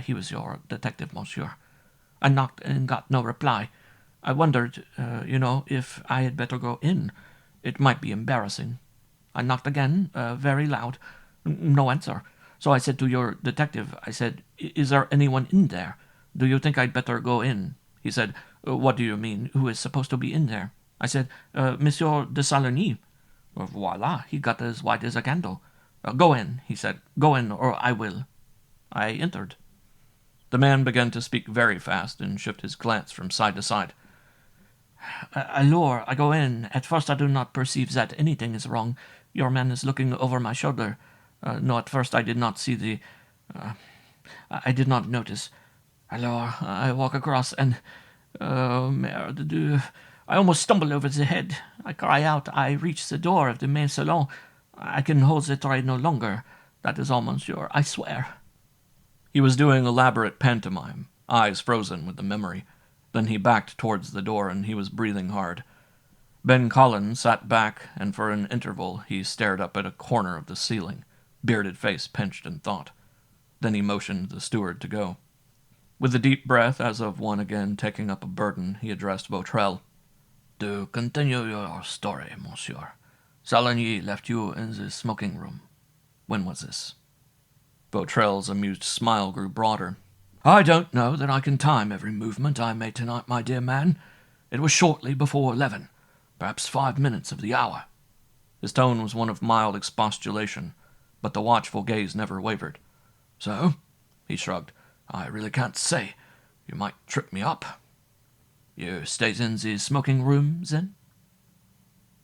D: He was your detective, monsieur. I knocked and got no reply. I wondered, if I had better go in. It might be embarrassing. I knocked again, very loud. No answer. So I said to your detective, I said, 'Is there anyone in there? Do you think I'd better go in?' He said, 'What do you mean? Who is supposed to be in there?' I said, 'Monsieur de Saligny.' Voila, he got as white as a candle. 'Go in,' he said. 'Go in, or I will.' I entered."
A: The man began to speak very fast and shift his glance from side to side.
D: "Alors, I go in. At first I do not perceive that anything is wrong. Your man is looking over my shoulder. No, at first I did not see the... I did not notice. Alors, I walk across and... merde de Dieu, I almost stumble over the head. I cry out. I reach the door of the main salon. I can hold the tray no longer. That is all, monsieur, I swear."
A: He was doing elaborate pantomime, eyes frozen with the memory. Then he backed towards the door, and he was breathing hard. Ben Cullen sat back, and for an interval he stared up at a corner of the ceiling, bearded face pinched in thought. Then he motioned the steward to go. With a deep breath, as of one again taking up a burden, he addressed Vautrell.
B: To continue your story, monsieur, Saligny left you in the smoking room. When was this?
A: Vautrell's amused smile grew broader.
B: I don't know that I can time every movement I made tonight, my dear man. It was shortly before 11, perhaps 5 minutes of the hour.
A: His tone was one of mild expostulation, but the watchful gaze never wavered.
B: So, he shrugged, I really can't say. You might trip me up. You stayed in the smoking room, then?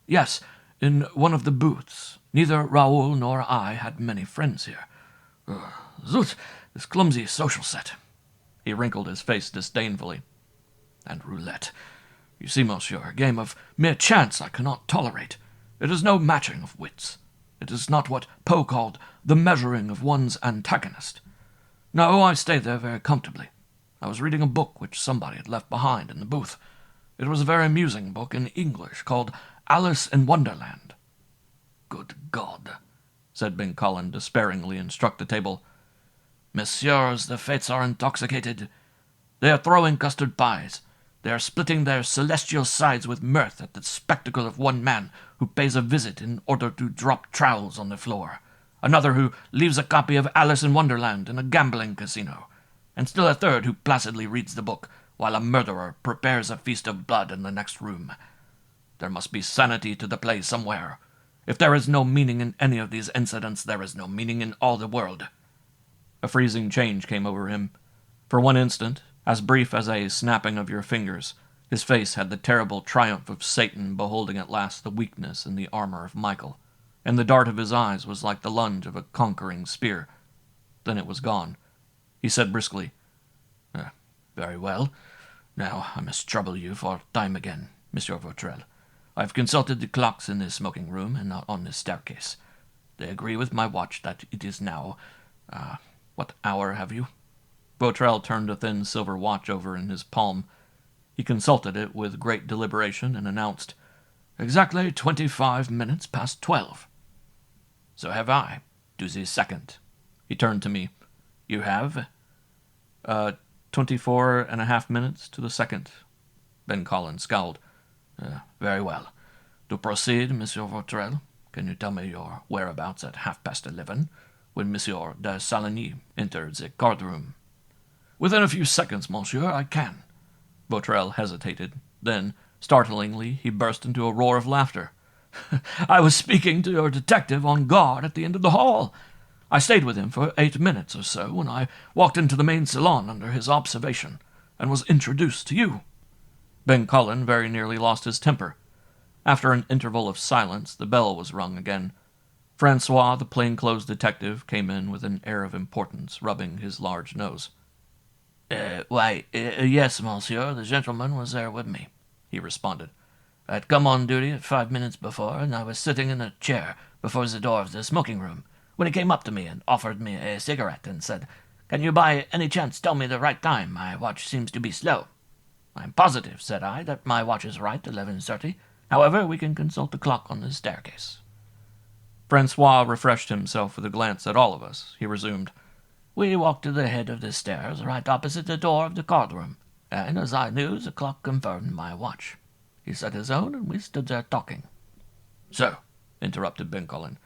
B: Yes, in one of the booths. Neither Raoul nor I had many friends here. Zut, this clumsy social set.
A: He wrinkled his face disdainfully.
B: And roulette. You see, monsieur, a game of mere chance I cannot tolerate. It is no matching of wits. It is not what Poe called the measuring of one's antagonist. No, I stayed there very comfortably. I was reading a book which somebody had left behind in the booth. It was a very amusing book in English called Alice in Wonderland.
A: Good God, said Ben Cullen despairingly, and struck the table.
B: Messieurs, the fates are intoxicated. They are throwing custard pies. They are splitting their celestial sides with mirth at the spectacle of one man who pays a visit in order to drop trowels on the floor, another who leaves a copy of Alice in Wonderland in a gambling casino, and still a third who placidly reads the book while a murderer prepares a feast of blood in the next room. There must be sanity to the play somewhere. If there is no meaning in any of these incidents, there is no meaning in all the world.
A: A freezing change came over him. For one instant, as brief as a snapping of your fingers, his face had the terrible triumph of Satan beholding at last the weakness in the armor of Michael, and the dart of his eyes was like the lunge of a conquering spear. Then it was gone. He said briskly,
B: Very well. Now I must trouble you for time again, Monsieur Vautrell. I have consulted the clocks in the smoking room and on the staircase. They agree with my watch that it is now...
A: what hour have you? Vautrell turned a thin silver watch over in his palm. He consulted it with great deliberation and announced,
B: Exactly 25 minutes past 12. So have I, to the second.
A: He turned to me.
B: You have?
A: 24.5 minutes to the second.
B: Ben Cullen scowled. Very well. To proceed, Monsieur Vautrell, can you tell me your whereabouts at 11:30, when Monsieur de Saligny entered the card-room? Within a few seconds, monsieur, I can.
A: Vautrell hesitated. Then, startlingly, he burst into a roar of laughter.
B: I was speaking to your detective on guard at the end of the hall. I stayed with him for 8 minutes or so when I walked into the main salon under his observation and was introduced to you.
A: Ben Cullen very nearly lost his temper. After an interval of silence, the bell was rung again. Francois, the plainclothes detective, came in with an air of importance, rubbing his large nose.
B: Yes, monsieur, the gentleman was there with me, he responded. I had come on duty at 5 minutes before, and I was sitting in a chair before the door of the smoking room, when he came up to me and offered me a cigarette and said, Can you by any chance tell me the right time? My watch seems to be slow. I'm positive, said I, that my watch is right, 11:30. However, we can consult the clock on the staircase.
A: Francois refreshed himself with a glance at all of us. He resumed,
B: We walked to the head of the stairs, right opposite the door of the card-room, and as I knew, the clock confirmed my watch. He set his own, and we stood there talking. So, interrupted Ben Cullen,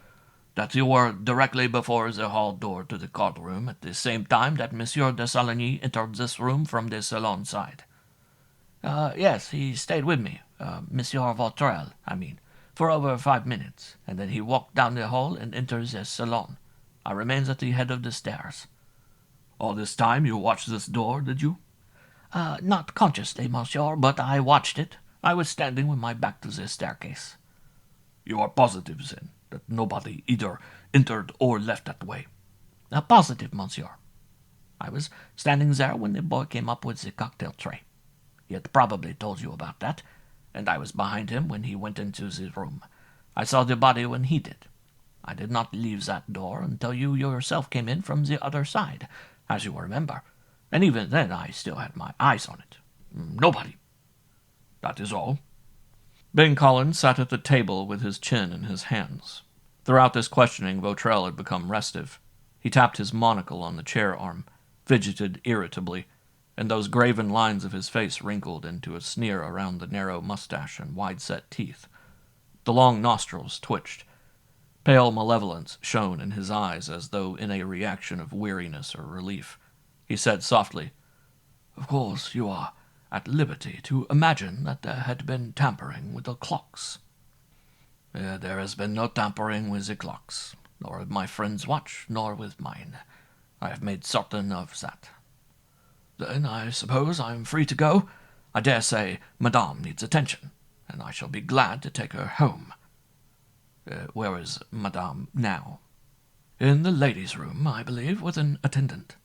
B: that you were directly before the hall door to the card-room at the same time that Monsieur de Saligny entered this room from the salon side. Yes, he stayed with me, Monsieur Vautrell, for over 5 minutes, and then he walked down the hall and entered the salon. I remained at the head of the stairs.
A: All this time you watched this door, did you?
B: Not consciously, monsieur, but I watched it. I was standing with my back to the staircase.
A: You are positive, then, that nobody either entered or left that way?
B: Positive, monsieur. I was standing there when the boy came up with the cocktail tray. He had probably told you about that, and I was behind him when he went into the room. I saw the body when he did. I did not leave that door until you yourself came in from the other side, as you remember, and even then I still had my eyes on it. Nobody.
A: That is all. Ben Cullen sat at the table with his chin in his hands. Throughout this questioning, Vautrell had become restive. He tapped his monocle on the chair arm, fidgeted irritably, and those graven lines of his face wrinkled into a sneer around the narrow mustache and wide-set teeth. The long nostrils twitched. Pale malevolence shone in his eyes as though in a reaction of weariness or relief. He said softly, "Of course you are at liberty to imagine that there had been tampering with the clocks."
B: There has been no tampering with the clocks, nor with my friend's watch, nor with mine. I have made certain of that."
C: "Then I suppose I am free to go. I dare say Madame needs attention, and I shall be glad to take her home."
B: Where is Madame now?"
C: "In the ladies' room, I believe, with an attendant."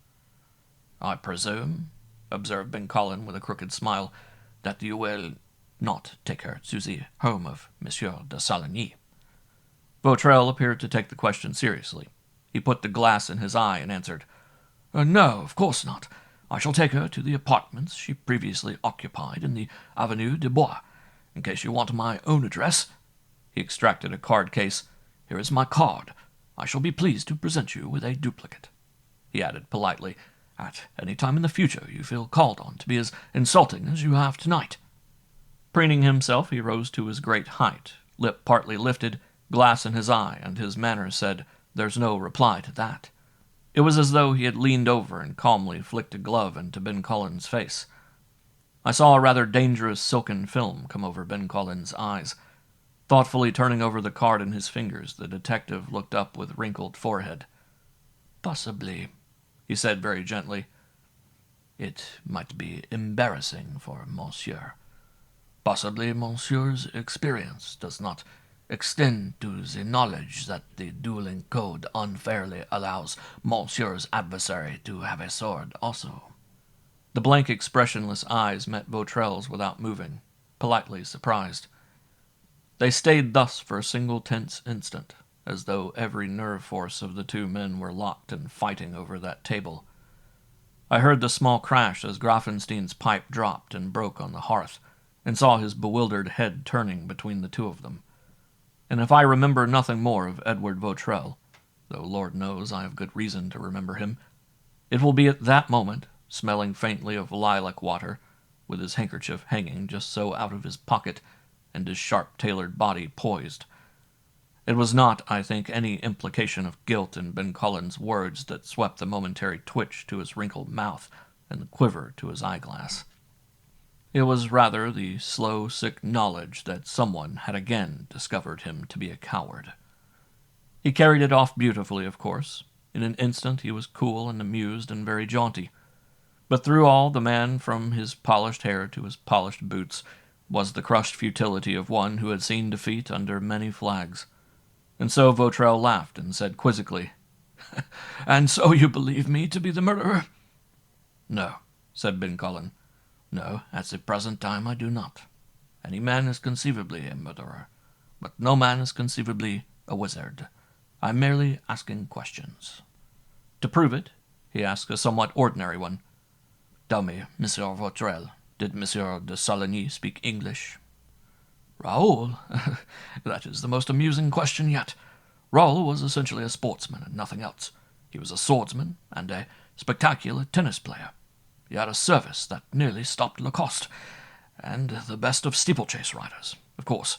B: "I presume," observed Ben Collin with a crooked smile, "that you will not take her to the home of Monsieur de Saligny."
A: Vautrell appeared to take the question seriously. He put the glass in his eye and answered,
C: "No, of course not. I shall take her to the apartments she previously occupied in the Avenue des Bois. In case you want my own address," he extracted a card case, "here is my card. I shall be pleased to present you with a duplicate." He added politely, "At any time in the future you feel called on to be as insulting as you have tonight."
A: Preening himself, he rose to his great height, lip partly lifted, glass in his eye, and his manner said, "There's no reply to that." It was as though he had leaned over and calmly flicked a glove into Ben Collin's face. I saw a rather dangerous silken film come over Ben Collin's eyes. Thoughtfully turning over the card in his fingers, the detective looked up with wrinkled forehead.
B: "Possibly,"
A: he said very gently,
B: "it might be embarrassing for Monsieur. Possibly Monsieur's experience does not extend to the knowledge that the dueling code unfairly allows Monsieur's adversary to have a sword also."
A: The blank, expressionless eyes met Vautrell's without moving, politely surprised. They stayed thus for a single tense instant, as though every nerve force of the two men were locked and fighting over that table. I heard the small crash as Grafenstein's pipe dropped and broke on the hearth, and saw his bewildered head turning between the two of them. And if I remember nothing more of Edward Vautrell, though Lord knows I have good reason to remember him, it will be at that moment, smelling faintly of lilac water, with his handkerchief hanging just so out of his pocket, and his sharp-tailored body poised. It was not, I think, any implication of guilt in Ben Collin's words that swept the momentary twitch to his wrinkled mouth and the quiver to his eyeglass. It was rather the slow, sick knowledge that someone had again discovered him to be a coward. He carried it off beautifully, of course. In an instant he was cool and amused and very jaunty. But through all, the man, from his polished hair to his polished boots, was the crushed futility of one who had seen defeat under many flags. And so Vautrell laughed and said quizzically, "And so you believe me to be the murderer?"
B: "No," said Ben Collin. "No, at the present time I do not. Any man is conceivably a murderer, but no man is conceivably a wizard. I am merely asking questions."
A: To prove it, he asked a somewhat ordinary one.
B: "Tell me, Monsieur Vautrell, did Monsieur de Saligny speak English?"
C: "Raoul? That is the most amusing question yet. Raoul was essentially a sportsman and nothing else. He was a swordsman and a spectacular tennis player. He had a service that nearly stopped Lacoste, and the best of steeplechase riders. Of course,"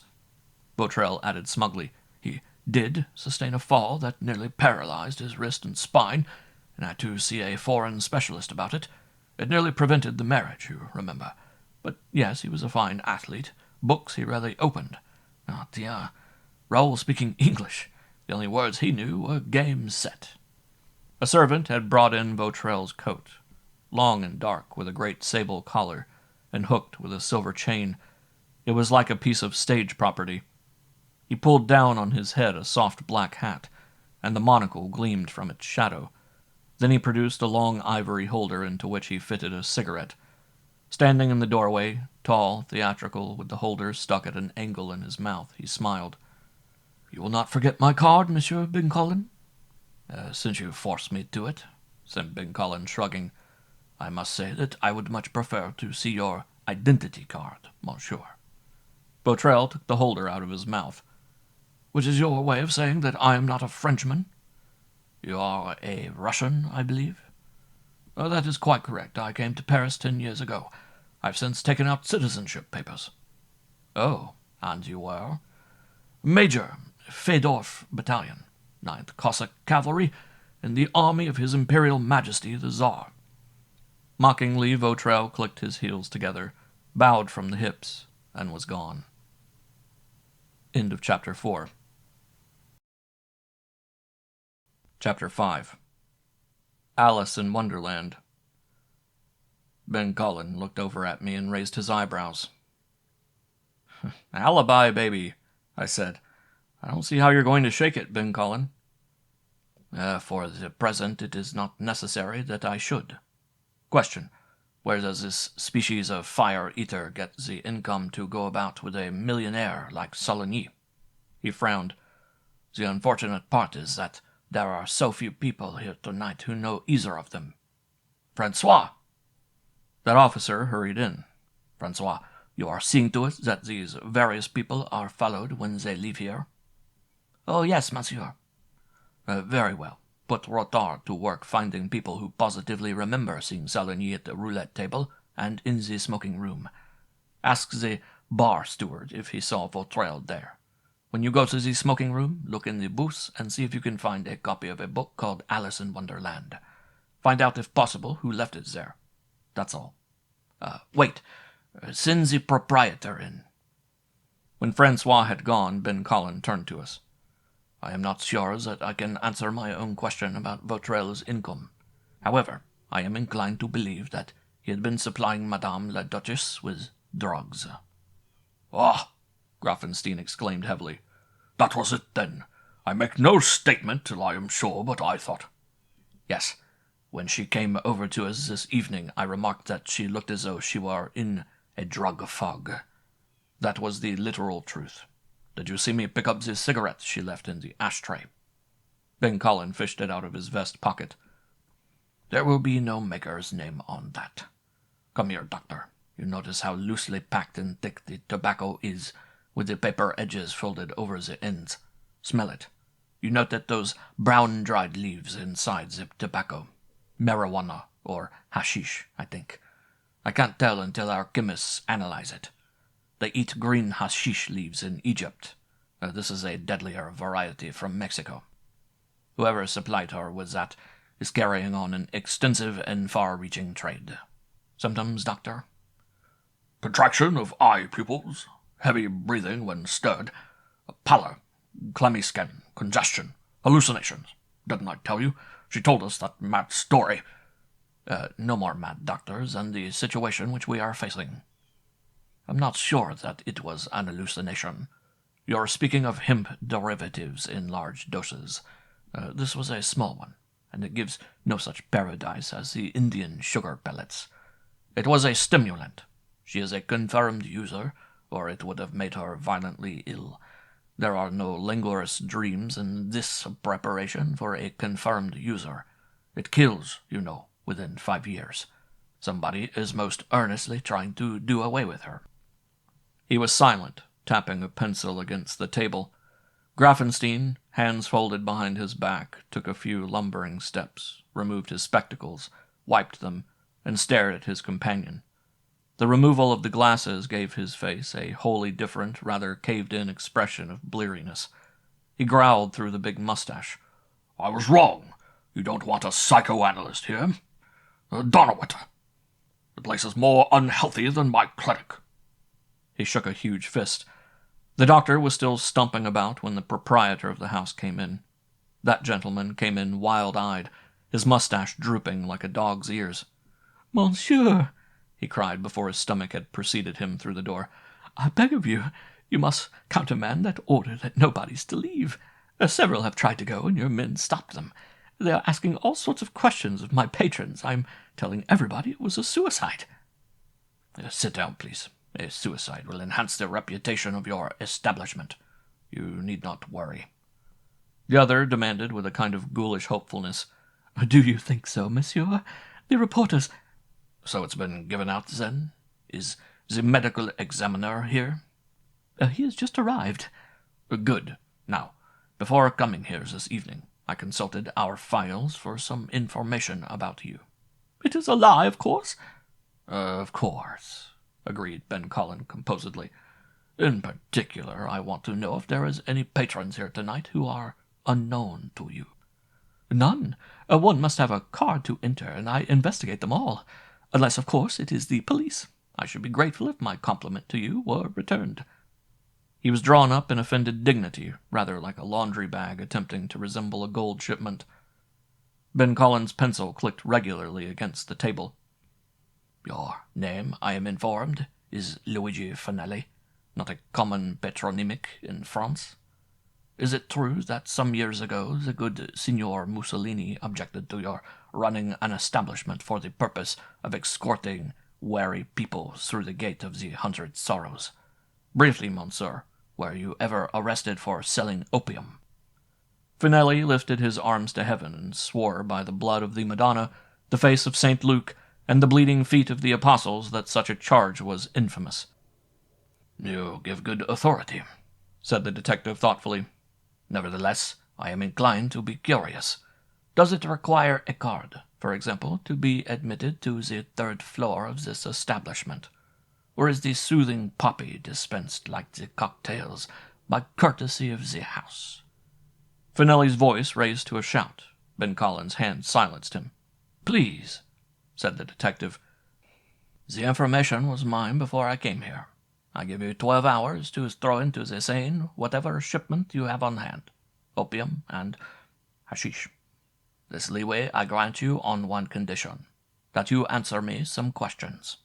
C: Vautrell added smugly, "he did sustain a fall that nearly paralyzed his wrist and spine, and had to see a foreign specialist about it. It nearly prevented the marriage, you remember. But yes, he was a fine athlete. Books he rarely opened. Ah, tiens, Raoul speaking English. The only words he knew were game set."
A: A servant had brought in Vautrell's coat, long and dark, with a great sable collar, and hooked with a silver chain. It was like a piece of stage property. He pulled down on his head a soft black hat, and the monocle gleamed from its shadow. Then he produced a long ivory holder into which he fitted a cigarette. Standing in the doorway, tall, theatrical, with the holder stuck at an angle in his mouth, he smiled. "You will not forget my card, Monsieur Ben Collin?"
B: "Since you force me to it," said Ben Collin, shrugging, "I must say that I would much prefer to see your identity card, monsieur."
A: Vautrell took the holder out of his mouth.
C: "Which is your way of saying that I am not a Frenchman?"
B: "You are a Russian, I believe?" That is quite correct. I came to Paris 10 years ago. I've since taken out citizenship papers.
C: Oh,
B: and you were? Major, Fedorf Battalion, 9th Cossack Cavalry, in the army of His Imperial Majesty the Tsar.
C: Mockingly, Vautrell clicked his heels together, bowed from the hips, and was gone. End of Chapter 4. Chapter 5. Alice in Wonderland. Ben Cullen looked over at me and raised his eyebrows. Alibi, baby, I said. I don't see how you're going to shake it, Ben Cullen.
B: For the present, it is not necessary that I should. Question. Where does this species of fire-eater get the income to go about with a millionaire like Soligny?
C: He frowned.
B: The unfortunate part is that there are so few people here tonight who know either of them. Francois!
C: That officer hurried in.
B: Francois, you are seeing to it that these various people are followed when they leave here?
D: Oh, yes, monsieur.
B: Very well. Put Rotard to work finding people who positively remember seeing Soligny at the roulette table and in the smoking room. Ask the bar steward if he saw Vautrell there. When you go to the smoking room, look in the booths and see if you can find a copy of a book called Alice in Wonderland. Find out, if possible, who left it there. That's all. Wait. Send the proprietor in.
C: When Francois had gone, Ben Cullen turned to us.
B: I am not sure that I can answer my own question about Vautrell's income. However, I am inclined to believe that he had been supplying Madame la Duchess with drugs.
C: Ah! Grafenstein exclaimed heavily. That was it, then. I make no statement till I am sure, but I thought...
B: Yes. When she came over to us this evening, I remarked that she looked as though she were in a drug fog. That was the literal truth. Did you see me pick up the cigarette she left in the ashtray?
C: Ben Cullen fished it out of his vest pocket.
B: There will be no maker's name on that. Come here, doctor. You notice how loosely packed and thick the tobacco is, with the paper edges folded over the ends. Smell it. You note that those brown dried leaves inside the tobacco. Marijuana, or hashish, I think. I can't tell until our chemists analyze it. They eat green hashish leaves in Egypt. This is a deadlier variety from Mexico. Whoever supplied her with that is carrying on an extensive and far-reaching trade. Symptoms, doctor?
C: Contraction of eye pupils, heavy breathing when stirred, pallor, clammy skin, congestion, hallucinations. Didn't I tell you? She told us that mad story.
B: No more mad doctors than the situation which we are facing. I'm not sure that it was an hallucination. You're speaking of hemp derivatives in large doses. This was a small one, and it gives no such paradise as the Indian sugar pellets. It was a stimulant. She is a confirmed user, or it would have made her violently ill. There are no languorous dreams in this preparation for a confirmed user. It kills, you know, within 5 years. Somebody is most earnestly trying to do away with her.
C: He was silent, tapping a pencil against the table. Grafenstein, hands folded behind his back, took a few lumbering steps, removed his spectacles, wiped them, and stared at his companion. The removal of the glasses gave his face a wholly different, rather caved-in expression of bleariness. He growled through the big mustache.
E: I was wrong. You don't want a psychoanalyst here. Donnerwetter. The place is more unhealthy than my clinic.
C: He shook a huge fist. The doctor was still stumping about when the proprietor of the house came in. That gentleman came in wild-eyed, his mustache drooping like a dog's ears.
D: Monsieur,
C: he cried before his stomach had preceded him through the door,
D: I beg of you, you must countermand that order that nobody's to leave. Several have tried to go, and your men stopped them. They are asking all sorts of questions of my patrons. I'm telling everybody it was a suicide.
B: Sit down, please. A suicide will enhance the reputation of your establishment. You need not worry.
C: The other demanded with a kind of ghoulish hopefulness.
D: Do you think so, monsieur? The reporters...
B: So it's been given out, then? Is the medical examiner here?
D: He has just arrived.
B: Good. Now, before coming here this evening, I consulted our files for some information about you.
C: It is a lie, of course.
B: Of course, agreed Ben Collin composedly. In particular, I want to know if there is any patrons here tonight who are unknown to you.
C: None. One must have a card to enter, and I investigate them all. Unless, of course, it is the police. I should be grateful if my compliment to you were returned.
A: He was drawn up in offended dignity, rather like a laundry bag attempting to resemble a gold shipment. Ben Collin's pencil clicked regularly against the table.
B: Your name, I am informed, is Luigi Finelli, not a common patronymic in France. Is it true that some years ago the good Signor Mussolini objected to your running an establishment for the purpose of escorting wary people through the Gate of the 100 Sorrows? Briefly, monsieur, were you ever arrested for selling opium?
A: Finelli lifted his arms to heaven and swore by the blood of the Madonna, the face of St. Luke, and the bleeding feet of the apostles that such a charge was infamous.
B: You give good authority, said the detective thoughtfully. Nevertheless, I am inclined to be curious. Does it require a card, for example, to be admitted to the 3rd floor of this establishment? Or is the soothing poppy dispensed like the cocktails by courtesy of the house?
A: Finelli's voice raised to a shout. Ben Collin's hand silenced him.
B: Please, said the detective. The information was mine before I came here. I give you 12 hours to throw into the Seine whatever shipment you have on hand, opium and hashish. This leeway I grant you on one condition, that you answer me some questions.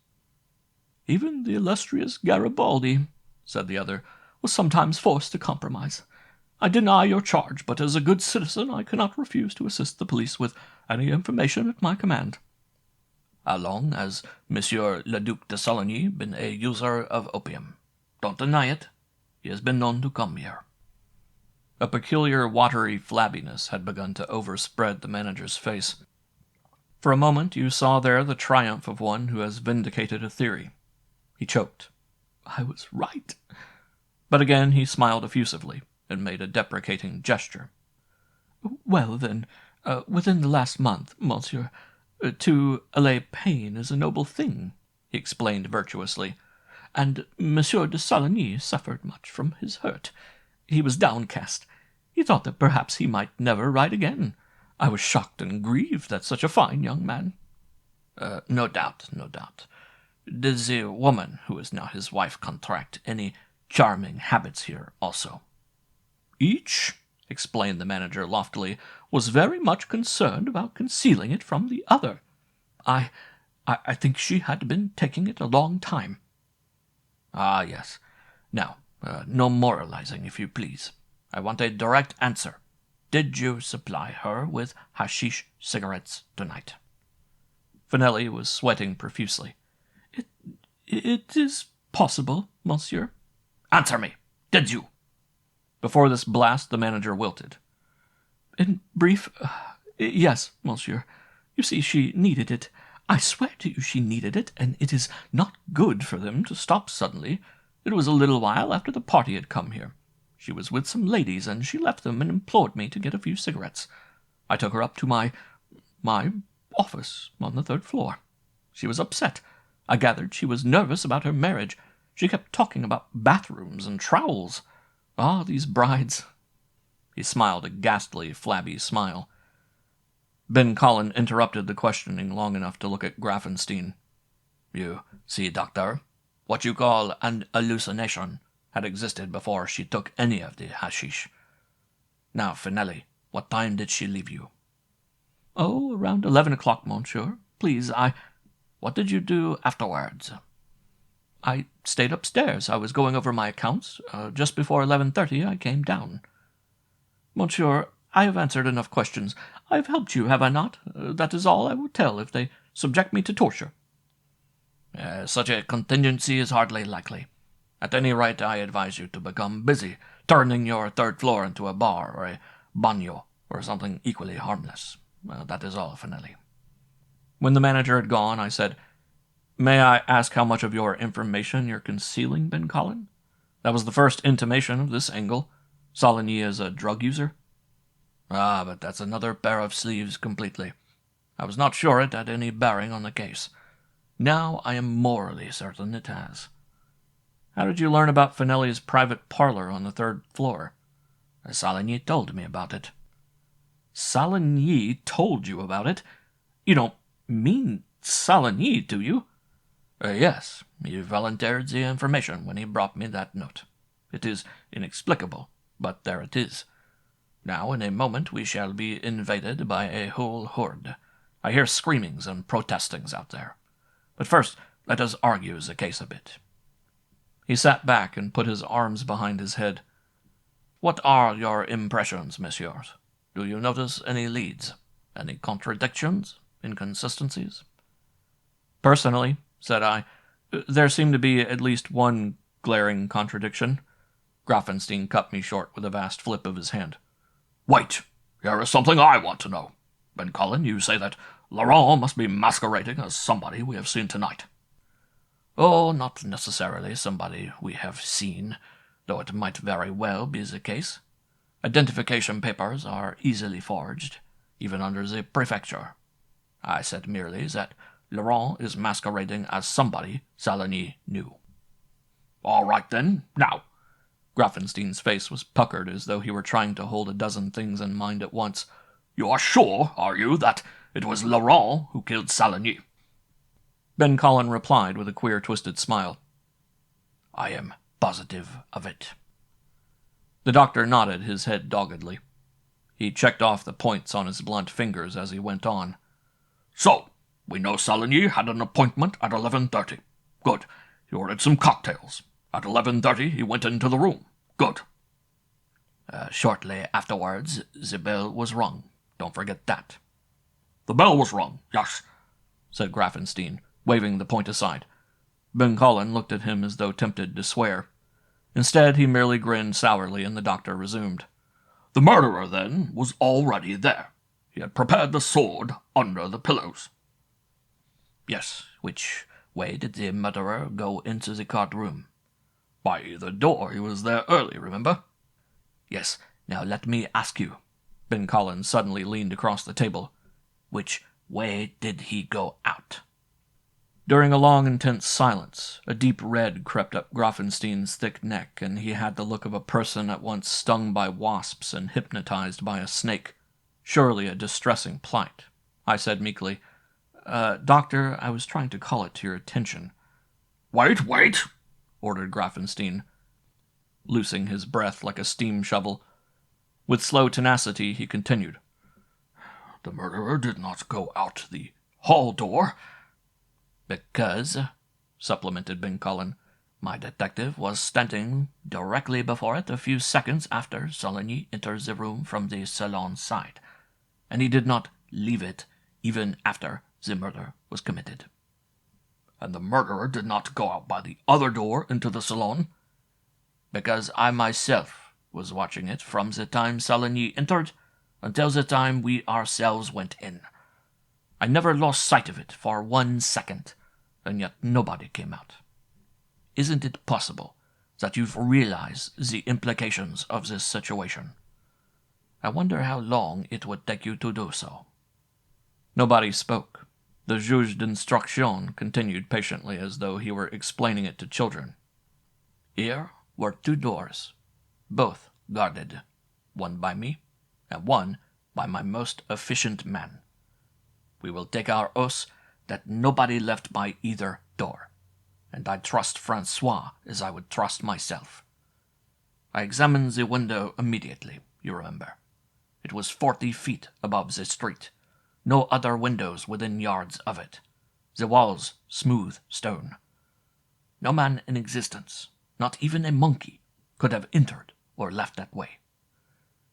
C: Even the illustrious Garibaldi, said the other, was sometimes forced to compromise. I deny your charge, but as a good citizen I cannot refuse to assist the police with any information at my command.
B: How long has Monsieur le Duc de Soligny been a user of opium? Don't deny it. He has been known to come here.
A: A peculiar watery flabbiness had begun to overspread the manager's face. For a moment you saw there the triumph of one who has vindicated a theory. He choked.
C: I was right.
A: But again he smiled effusively and made a deprecating gesture.
C: Well, then, within the last month, monsieur, to allay pain is a noble thing, he explained virtuously, and Monsieur de Soligny suffered much from his hurt. He was downcast. He thought that perhaps he might never write again. I was shocked and grieved at such a fine young man.
B: No doubt, no doubt. Did the woman who is now his wife contract any charming habits here also?
C: Each, explained the manager loftily, was very much concerned about concealing it from the other. I think she had been taking it a long time.
B: Ah, yes. Now, no moralizing, if you please. I want a direct answer. Did you supply her with hashish cigarettes tonight?
A: Finelli was sweating profusely.
C: It is possible, monsieur.
B: Answer me. Did you?
A: Before this blast, the manager wilted.
C: In brief, yes, monsieur. You see, she needed it. I swear to you she needed it, and it is not good for them to stop suddenly. It was a little while after the party had come here. She was with some ladies, and she left them and implored me to get a few cigarettes. I took her up to my office on the 3rd floor. She was upset. I gathered she was nervous about her marriage. She kept talking about bathrooms and trowels. Ah, these brides.
A: He smiled a ghastly, flabby smile. Ben Collin interrupted the questioning long enough to look at Graffenstein.
B: You see, doctor, what you call an hallucination had existed before she took any of the hashish. Now, Finelli, what time did she leave you?
C: Oh, around 11 o'clock, monsieur. Please,
B: What did you do afterwards?
C: I stayed upstairs. I was going over my accounts. Just before 11:30 I came down. Monsieur, I have answered enough questions. I have helped you, have I not? That is all I will tell if they subject me to torture.
B: Such a contingency is hardly likely. At any rate, I advise you to become busy, turning your 3rd floor into a bar or a bagno or something equally harmless. That is all, Finelli.
A: When the manager had gone, I said, "May I ask how much of your information you're concealing, Ben Collin? That was the first intimation of this angle. Soligny is a drug user."
B: Ah, but that's another pair of sleeves completely. I was not sure it had any bearing on the case. Now I am morally certain it has.
A: How did you learn about Finelli's private parlor on the 3rd floor?
B: Saligny told me about it.
A: Saligny told you about it? You don't mean Saligny, do you?
B: Yes, he volunteered the information when he brought me that note. It is inexplicable, but there it is. Now, in a moment, we shall be invaded by a whole horde. I hear screamings and protestings out there. But first, let us argue the case a bit.
A: He sat back and put his arms behind his head.
B: What are your impressions, messieurs? Do you notice any leads? Any contradictions? Inconsistencies?
A: Personally, said I, there seemed to be at least one glaring contradiction. Grafenstein cut me short with a vast flip of his hand.
E: Wait, here is something I want to know. Ben Cullen, you say that Laurent must be masquerading as somebody we have seen tonight.
B: Oh, not necessarily somebody we have seen, though it might very well be the case. Identification papers are easily forged, even under the prefecture. I said merely that Laurent is masquerading as somebody Saligny knew.
E: All right, then. Now,
A: Grafenstein's face was puckered as though he were trying to hold a dozen things in mind at once.
E: You are sure, are you, that it was Laurent who killed Saligny?
A: Ben Cullen replied with a queer, twisted smile.
B: I am positive of it.
A: The doctor nodded his head doggedly. He checked off the points on his blunt fingers as he went on.
E: So, we know Saligny had an appointment at 11:30. Good. He ordered some cocktails. At 11:30 he went into the room. Good.
B: Shortly afterwards, the bell was rung. Don't forget that.
E: The bell was rung, yes,
A: said Grafenstein, waving the point aside. Ben Cullen looked at him as though tempted to swear. Instead, he merely grinned sourly, and the doctor resumed.
E: The murderer, then, was already there. He had prepared the sword under the pillows.
B: Yes, which way did the murderer go into the card room?
E: By the door. He was there early, remember?
B: Yes. Now let me ask you.
A: Ben Cullen suddenly leaned across the table.
B: Which way did he go out?
A: During a long, intense silence, a deep red crept up Grafenstein's thick neck, and he had the look of a person at once stung by wasps and hypnotized by a snake. Surely a distressing plight. I said meekly, Doctor, I was trying to call it to your attention.
E: Wait,
A: ordered Grafenstein, loosing his breath like a steam shovel. With slow tenacity, he continued.
E: The murderer did not go out the hall door.
B: Because, supplemented Ben Cullen, my detective was standing directly before it a few seconds after Saligny entered the room from the salon side, and he did not leave it even after the murder was committed.
E: And the murderer did not go out by the other door into the salon?
B: Because I myself was watching it from the time Saligny entered until the time we ourselves went in. I never lost sight of it for 1 second, and yet nobody came out. Isn't it possible that you've realized the implications of this situation? I wonder how long it would take you to do so.
A: Nobody spoke. The juge d'instruction continued patiently as though he were explaining it to children.
B: Here were 2 doors, both guarded, one by me and one by my most efficient man. We will take our oath that nobody left by either door, and I trust Francois as I would trust myself. I examined the window immediately, you remember. It was 40 feet above the street. No other windows within yards of it. The walls smooth stone. No man in existence, not even a monkey, could have entered or left that way.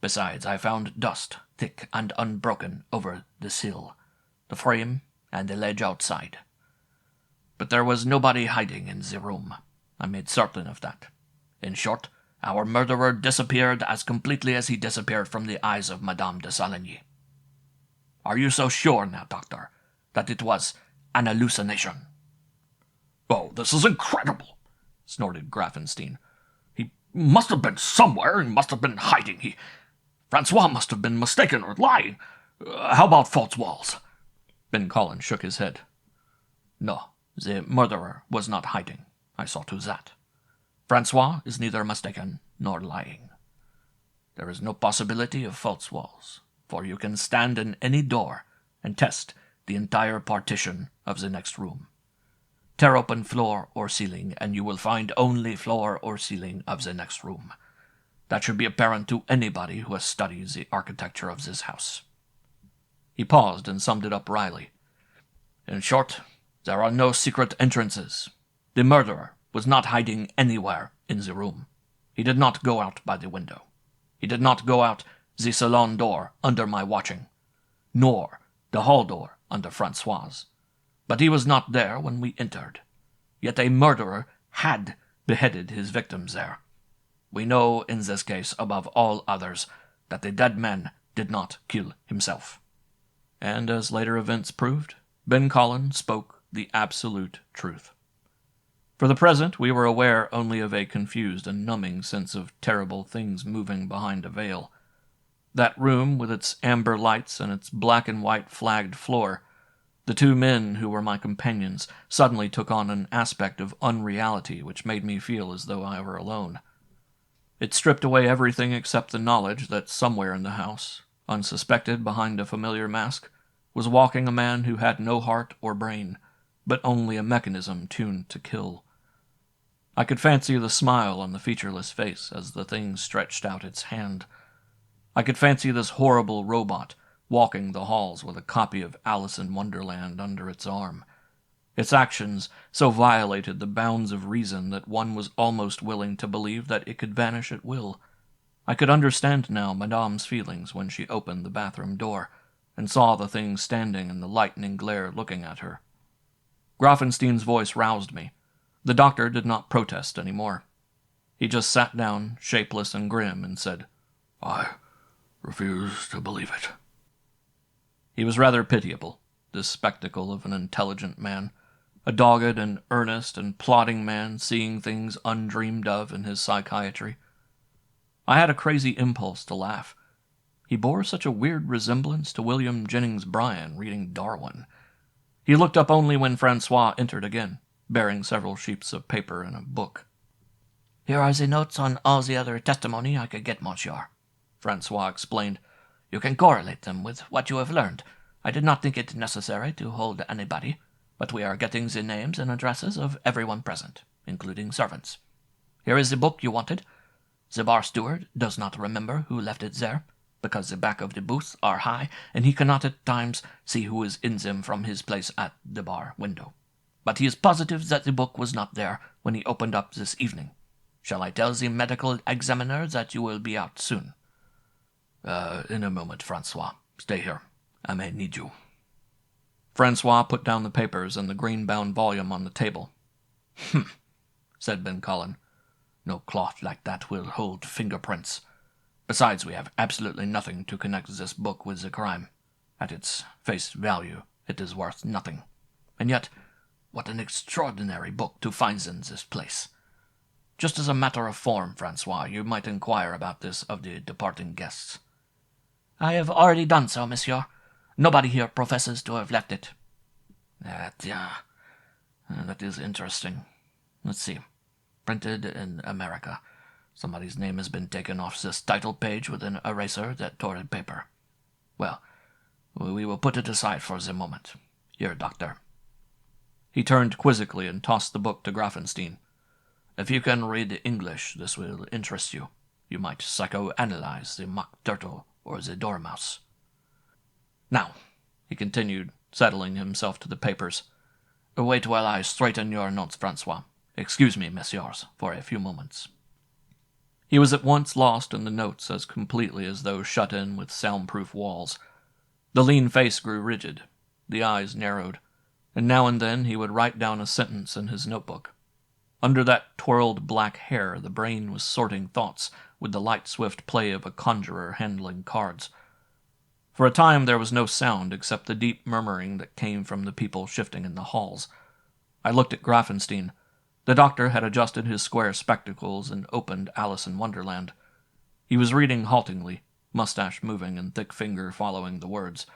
B: Besides, I found dust, thick and unbroken, over the sill, the frame, and the ledge outside. But there was nobody hiding in the room. I made certain of that. In short, our murderer disappeared as completely as he disappeared from the eyes of Madame de Saligny. Are you so sure now, Doctor, that it was an hallucination?
E: Oh, this is incredible,
A: snorted Grafenstein.
E: He must have been somewhere and must have been hiding. Francois must have been mistaken or lying. How about false walls?
A: Ben Collin shook his head.
B: No, the murderer was not hiding. I saw to that. Francois is neither mistaken nor lying. There is no possibility of false walls, for you can stand in any door and test the entire partition of the next room. Tear open floor or ceiling, and you will find only floor or ceiling of the next room. That should be apparent to anybody who has studied the architecture of this house. He paused and summed it up wryly. In short, there are no secret entrances. The murderer was not hiding anywhere in the room. He did not go out by the window. He did not go out the salon door under my watching, nor the hall door under Francois'. But he was not there when we entered. Yet a murderer had beheaded his victims there. We know in this case, above all others, that the dead man did not kill himself.
A: And as later events proved, Ben Collin spoke the absolute truth. For the present, we were aware only of a confused and numbing sense of terrible things moving behind a veil. That room, with its amber lights and its black and white flagged floor, the two men who were my companions, suddenly took on an aspect of unreality which made me feel as though I were alone. It stripped away everything except the knowledge that somewhere in the house, unsuspected behind a familiar mask, was walking a man who had no heart or brain, but only a mechanism tuned to kill. I could fancy the smile on the featureless face as the thing stretched out its hand. I could fancy this horrible robot walking the halls with a copy of Alice in Wonderland under its arm. Its actions so violated the bounds of reason that one was almost willing to believe that it could vanish at will. I could understand now Madame's feelings when she opened the bathroom door and saw the thing standing in the lightning glare looking at her. Grafenstein's voice roused me. The doctor did not protest any more. He just sat down, shapeless and grim, and said,
E: I refuse to believe it.
A: He was rather pitiable, this spectacle of an intelligent man, a dogged and earnest and plodding man seeing things undreamed of in his psychiatry. I had a crazy impulse to laugh. He bore such a weird resemblance to William Jennings Bryan reading Darwin. He looked up only when Francois entered again, bearing several sheets of paper and a book.
D: "Here are the notes on all the other testimony I could get, monsieur,"
A: Francois explained.
D: "You can correlate them with what you have learned. I did not think it necessary to hold anybody, but we are getting the names and addresses of everyone present, including servants. Here is the book you wanted. The bar steward does not remember who left it there, because the back of the booths are high, and he cannot at times see who is in them from his place at the bar window. But he is positive that the book was not there when he opened up this evening. Shall I tell the medical examiner that you will be out soon?"
E: In a moment, Francois. Stay here. I may need you."
A: Francois put down the papers and the green-bound volume on the table.
B: "Humph," said Ben Collin. "No cloth like that will hold fingerprints. Besides, we have absolutely nothing to connect this book with the crime. At its face value, it is worth nothing. And yet, what an extraordinary book to find in this place. Just as a matter of form, Francois, you might inquire about this of the departing guests."
D: "I have already done so, monsieur. Nobody here professes to have left it."
B: That is interesting. Let's see. Printed in America. Somebody's name has been taken off this title page with an eraser that tore the paper. Well, we will put it aside for the moment. Here, doctor."
A: He turned quizzically and tossed the book to Grafenstein.
B: "If you can read English, this will interest you. You might psychoanalyze the mock turtle or the dormouse. Now," he continued, settling himself to the papers, "wait while I straighten your notes, Francois. Excuse me, messieurs, for a few moments."
A: He was at once lost in the notes as completely as though shut in with soundproof walls. The lean face grew rigid, the eyes narrowed, and now and then he would write down a sentence in his notebook. Under that twirled black hair the brain was sorting thoughts with the light swift play of a conjurer handling cards. For a time there was no sound except the deep murmuring that came from the people shifting in the halls. I looked at Grafenstein. The doctor had adjusted his square spectacles and opened Alice in Wonderland. He was reading haltingly, mustache moving and thick finger following the words.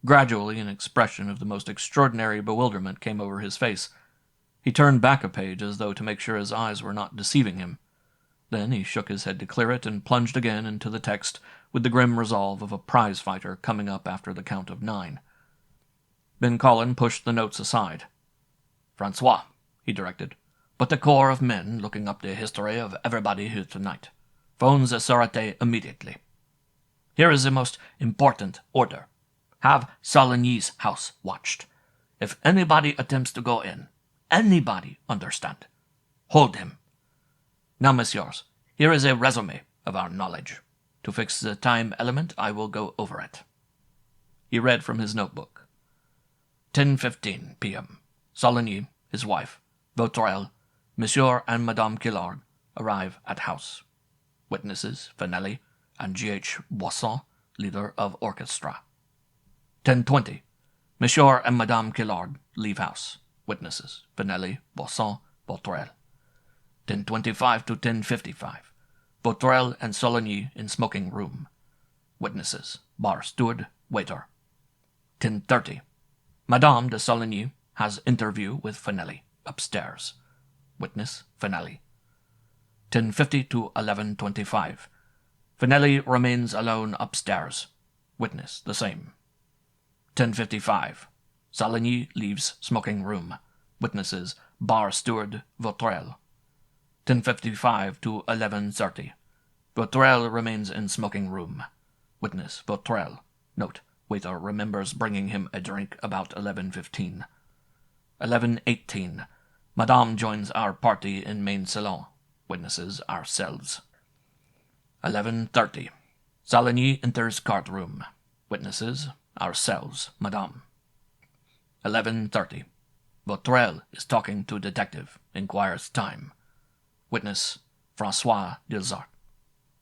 A: Gradually, an expression of the most extraordinary bewilderment came over his face. He turned back a page as though to make sure his eyes were not deceiving him. Then he shook his head to clear it and plunged again into the text with the grim resolve of a prize-fighter coming up after the count of 9. Ben Collin pushed the notes aside.
B: "Francois," he directed, "put a corps of men looking up the history of everybody here tonight. Phone the Sûreté immediately. Here is the most important order. Have Saligny's house watched. If anybody attempts to go in, anybody, understand, hold him. Now, messieurs, here is a resume of our knowledge. To fix the time element, I will go over it."
A: He read from his notebook.
B: 10:15 p.m. Saligny, his wife, Vautrin, Monsieur and Madame Quillard arrive at house. Witnesses, Finelli and G.H. Boisson, leader of orchestra. 10:20. Monsieur and Madame Quillard leave house. Witnesses, Finelli, Boisson, Vautrin. 10:25 to 10:55. Vautrin and Saligny in smoking room. Witnesses, bar steward, waiter. 10:30. Madame de Saligny has interview with Finelli, upstairs. Witness, Finelli. 10:50 to 11:25. Finelli remains alone upstairs. Witness, the same. 10:55. Saligny leaves smoking room. Witnesses, bar steward, Vautrin. 10:55 to 11:30. Vautrin remains in smoking room. Witness, Vautrin. Note, waiter remembers bringing him a drink about 11:15. 11:18. Madame joins our party in main salon. Witnesses, ourselves. 11:30. Saligny enters card room. Witnesses, ourselves, Madame. 11:30. Vautrin is talking to detective, inquires time. Witness, François Dilzart.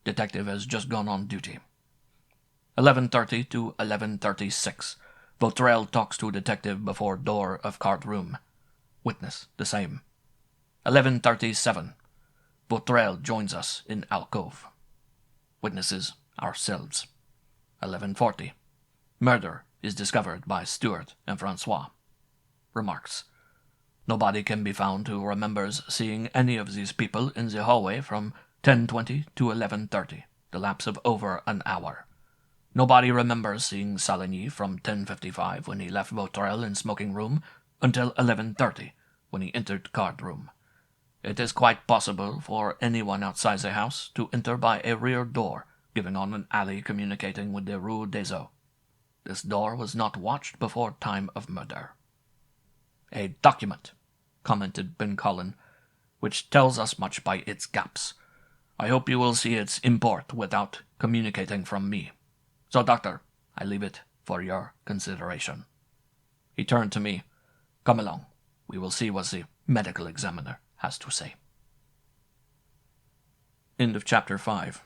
B: Detective has just gone on duty. 11:30 to 11:36. Vautrin talks to detective before door of card room. Witness, the same. 11:37. Vautrin joins us in alcove. Witnesses, ourselves. 11:40. Murder is discovered by Stewart and François. Remarks. Nobody can be found who remembers seeing any of these people in the hallway from 10:20 to 11:30, the lapse of over an hour. Nobody remembers seeing Saligny from 10:55 when he left Vautrin in smoking room until 11:30 when he entered card room. It is quite possible for anyone outside the house to enter by a rear door giving on an alley communicating with the Rue des Eaux. This door was not watched before time of murder. "A document," commented Ben Collin, "which tells us much by its gaps. I hope you will see its import without communicating from me. So, Doctor, I leave it for your consideration." He turned to me. "Come along. We will see what the medical examiner has to say."
A: End of Chapter 5.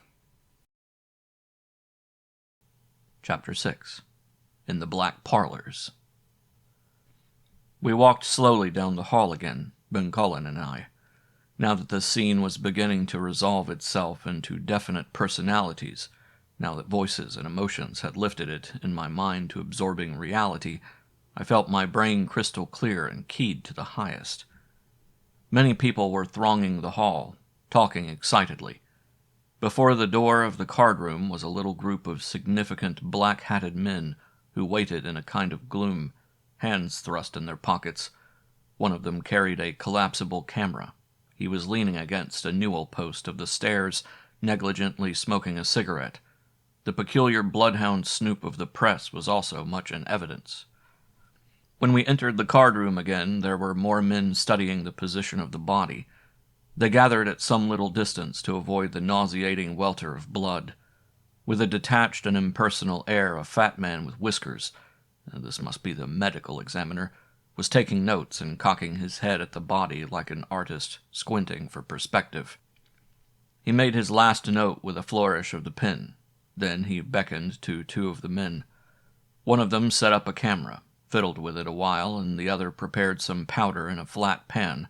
A: Chapter 6. In the Black Parlors. We walked slowly down the hall again, Ben Collin and I, now that the scene was beginning to resolve itself into definite personalities. Now that voices and emotions had lifted it in my mind to absorbing reality, I felt my brain crystal clear and keyed to the highest. Many people were thronging the hall, talking excitedly. Before the door of the card room was a little group of significant black-hatted men who waited in a kind of gloom, hands thrust in their pockets. One of them carried a collapsible camera. He was leaning against a newel post of the stairs, negligently smoking a cigarette. The peculiar bloodhound snoop of the press was also much in evidence. When we entered the card room again, there were more men studying the position of the body. They gathered at some little distance to avoid the nauseating welter of blood. With a detached and impersonal air, a fat man with whiskers, this must be the medical examiner, was taking notes and cocking his head at the body like an artist squinting for perspective. He made his last note with a flourish of the pen. Then he beckoned to two of the men. One of them set up a camera, fiddled with it a while, and the other prepared some powder in a flat pan.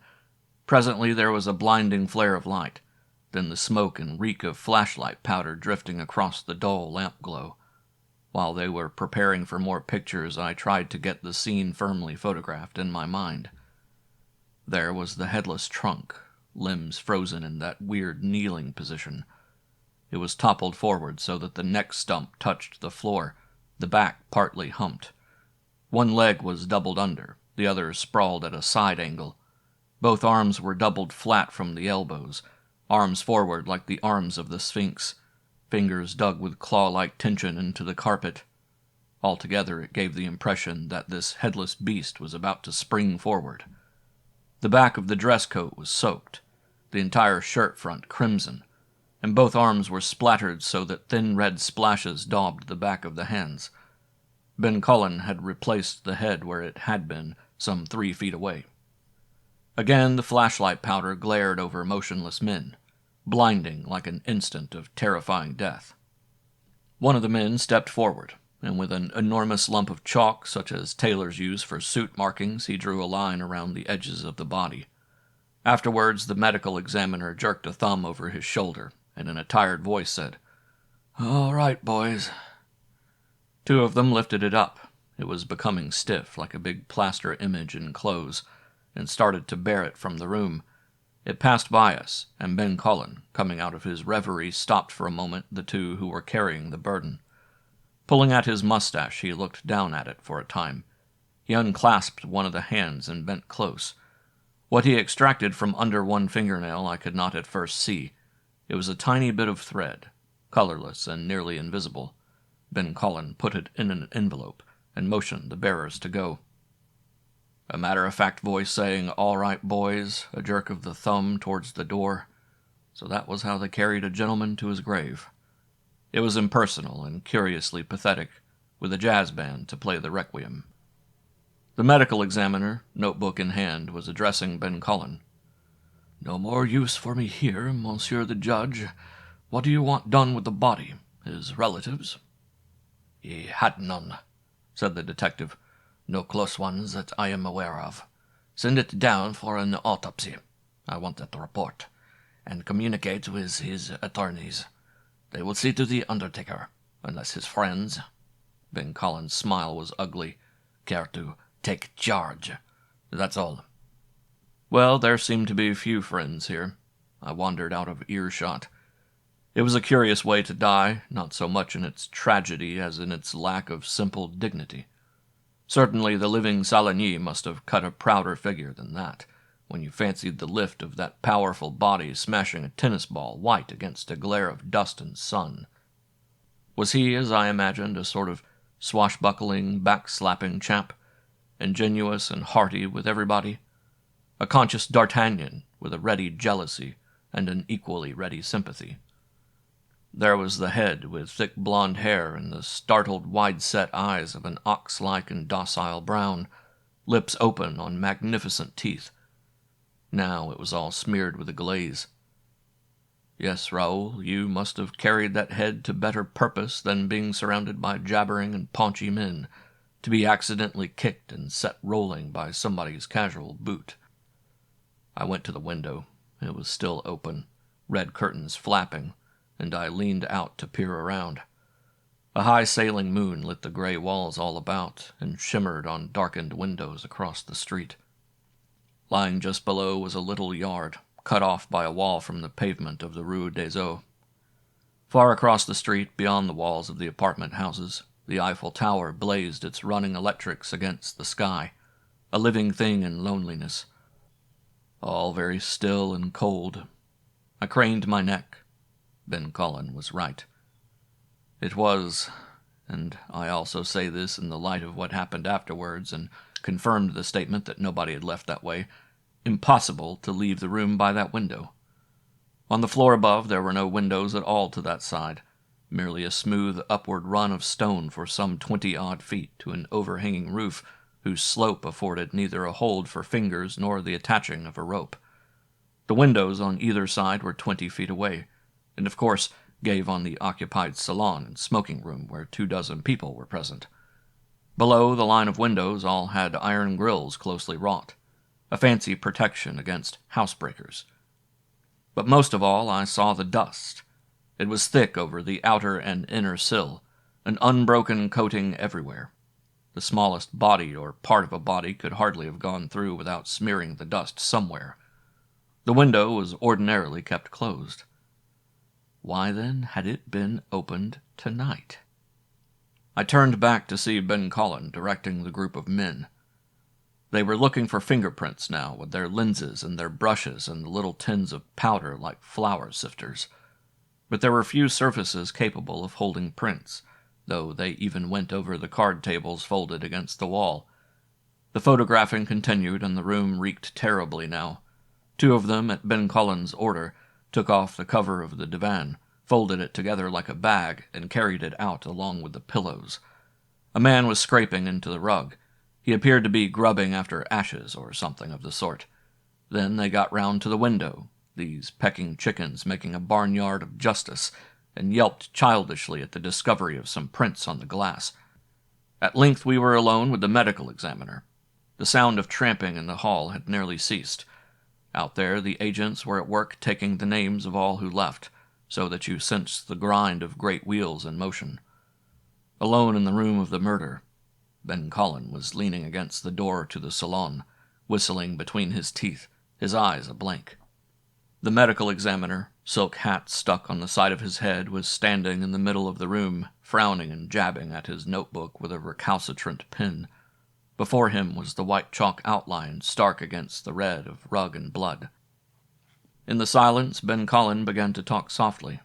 A: Presently there was a blinding flare of light, then the smoke and reek of flashlight powder drifting across the dull lamp glow. While they were preparing for more pictures, I tried to get the scene firmly photographed in my mind. There was the headless trunk, limbs frozen in that weird kneeling position. It was toppled forward so that the neck stump touched the floor, the back partly humped. One leg was doubled under, the other sprawled at a side angle. Both arms were doubled flat from the elbows, arms forward like the arms of the Sphinx, fingers dug with claw-like tension into the carpet. Altogether it gave the impression that this headless beast was about to spring forward. The back of the dress coat was soaked, the entire shirt front crimson, and both arms were splattered so that thin red splashes daubed the back of the hands. Ben Cullen had replaced the head where it had been, some 3 feet away. Again the flashlight powder glared over motionless men, blinding like an instant of terrifying death. One of the men stepped forward, and with an enormous lump of chalk, such as tailors use for suit markings, he drew a line around the edges of the body. Afterwards, the medical examiner jerked a thumb over his shoulder, and in a tired voice said, "All right, boys." 2 of them lifted it up. It was becoming stiff, like a big plaster image in clothes, and started to bear it from the room. It passed by us, and Ben Cullen, coming out of his reverie, stopped for a moment the 2 who were carrying the burden. Pulling at his mustache, he looked down at it for a time. He unclasped one of the hands and bent close. What he extracted from under one fingernail I could not at first see. It was a tiny bit of thread, colorless and nearly invisible. Ben Cullen put it in an envelope and motioned the bearers to go. A matter-of-fact voice saying, "All right, boys," a jerk of the thumb towards the door. So that was how they carried a gentleman to his grave. It was impersonal and curiously pathetic, with a jazz band to play the requiem. The medical examiner, notebook in hand, was addressing Ben Cullen. "No more use for me here, monsieur the judge. What do you want done with the body? His relatives?"
B: "He had none," said the detective. "No close ones that I am aware of. Send it down for an autopsy. I want that report. And communicate with his attorneys. They will see to the undertaker, unless his friends," Ben Cullen's smile was ugly, "care to take charge. That's all."
A: Well, there seemed to be few friends here. I wandered out of earshot. It was a curious way to die, not so much in its tragedy as in its lack of simple dignity. Certainly the living Saligny must have cut a prouder figure than that, when you fancied the lift of that powerful body smashing a tennis ball white against a glare of dust and sun. Was he, as I imagined, a sort of swashbuckling, back-slapping chap, ingenuous and hearty with everybody? A conscious D'Artagnan, with a ready jealousy and an equally ready sympathy. There was the head, with thick blonde hair and the startled, wide-set eyes of an ox-like and docile brown, lips open on magnificent teeth. Now it was all smeared with a glaze. Yes, Raoul, you must have carried that head to better purpose than being surrounded by jabbering and paunchy men, to be accidentally kicked and set rolling by somebody's casual boot. I went to the window. It was still open, red curtains flapping, and I leaned out to peer around. A high sailing moon lit the gray walls all about and shimmered on darkened windows across the street. Lying just below was a little yard, cut off by a wall from the pavement of the Rue des Eaux. Far across the street, beyond the walls of the apartment houses, the Eiffel Tower blazed its running electrics against the sky, a living thing in loneliness. All very still and cold. I craned my neck. Ben Cullen was right. It was, and I also say this in the light of what happened afterwards and confirmed the statement that nobody had left that way, impossible to leave the room by that window. On the floor above there were no windows at all to that side, merely a smooth upward run of stone for some 20-odd feet to an overhanging roof whose slope afforded neither a hold for fingers nor the attaching of a rope. The windows on either side were 20 feet away, and of course gave on the occupied salon and smoking room where 24 people were present. Below, the line of windows all had iron grills closely wrought, a fancy protection against housebreakers. But most of all I saw the dust. It was thick over the outer and inner sill, an unbroken coating everywhere. The smallest body or part of a body could hardly have gone through without smearing the dust somewhere. The window was ordinarily kept closed. Why then had it been opened tonight? I turned back to see Ben Collin directing the group of men. They were looking for fingerprints now, with their lenses and their brushes and the little tins of powder like flour sifters. But there were few surfaces capable of holding prints, though they even went over the card tables folded against the wall. The photographing continued, and the room reeked terribly now. Two of them, at Ben Collin's order, took off the cover of the divan, folded it together like a bag, and carried it out along with the pillows. A man was scraping into the rug. He appeared to be grubbing after ashes or something of the sort. Then they got round to the window, these pecking chickens making a barnyard of justice, and yelped childishly at the discovery of some prints on the glass. At length we were alone with the medical examiner. The sound of tramping in the hall had nearly ceased. Out there the agents were at work taking the names of all who left, so that you sensed the grind of great wheels in motion. Alone in the room of the murder, Ben Collin was leaning against the door to the salon, whistling between his teeth, his eyes a blank. The medical examiner, silk hat stuck on the side of his head, was standing in the middle of the room, frowning and jabbing at his notebook with a recalcitrant pen. Before him was the white chalk outline stark against the red of rug and blood. In the silence, Ben Collin began to talk softly.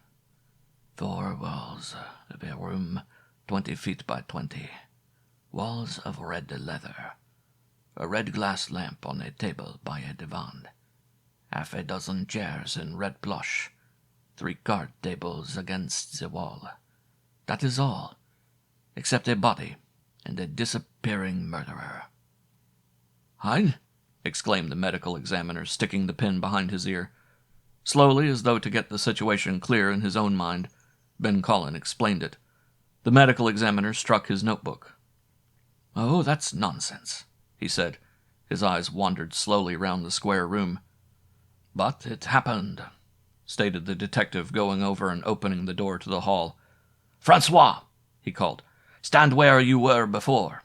D: 4 walls of a room 20 feet by 20. Walls of red leather. A red glass lamp on a table by a divan. Half a dozen chairs in red plush. 3 card tables against the wall. That is all, except a body and a disappearing murderer.
A: "Hein?" exclaimed the medical examiner, sticking the pen behind his ear. Slowly, as though to get the situation clear in his own mind, Ben Collin explained it. The medical examiner struck his notebook. "Oh, that's nonsense," he said. His eyes wandered slowly round the square room. "But it happened," stated the detective, going over and opening the door to the hall. "Francois," he called, "stand where you were before."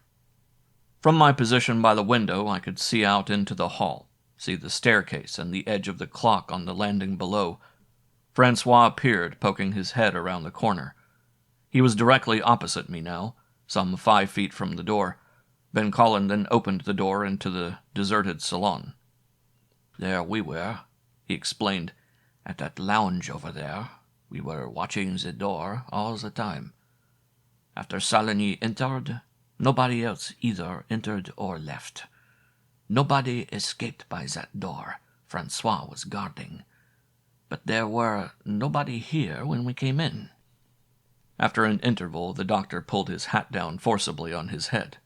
A: From my position by the window I could see out into the hall, see the staircase and the edge of the clock on the landing below. Francois appeared, poking his head around the corner. He was directly opposite me now, some 5 feet from the door. Ben Collin then opened the door into the deserted salon.
D: "There we were," he explained, "at that lounge over there. We were watching the door all the time. After Saligny entered, nobody else either entered or left. Nobody escaped by that door Francois was guarding. But there were nobody here when we came in."
A: After an interval, the doctor pulled his hat down forcibly on his head.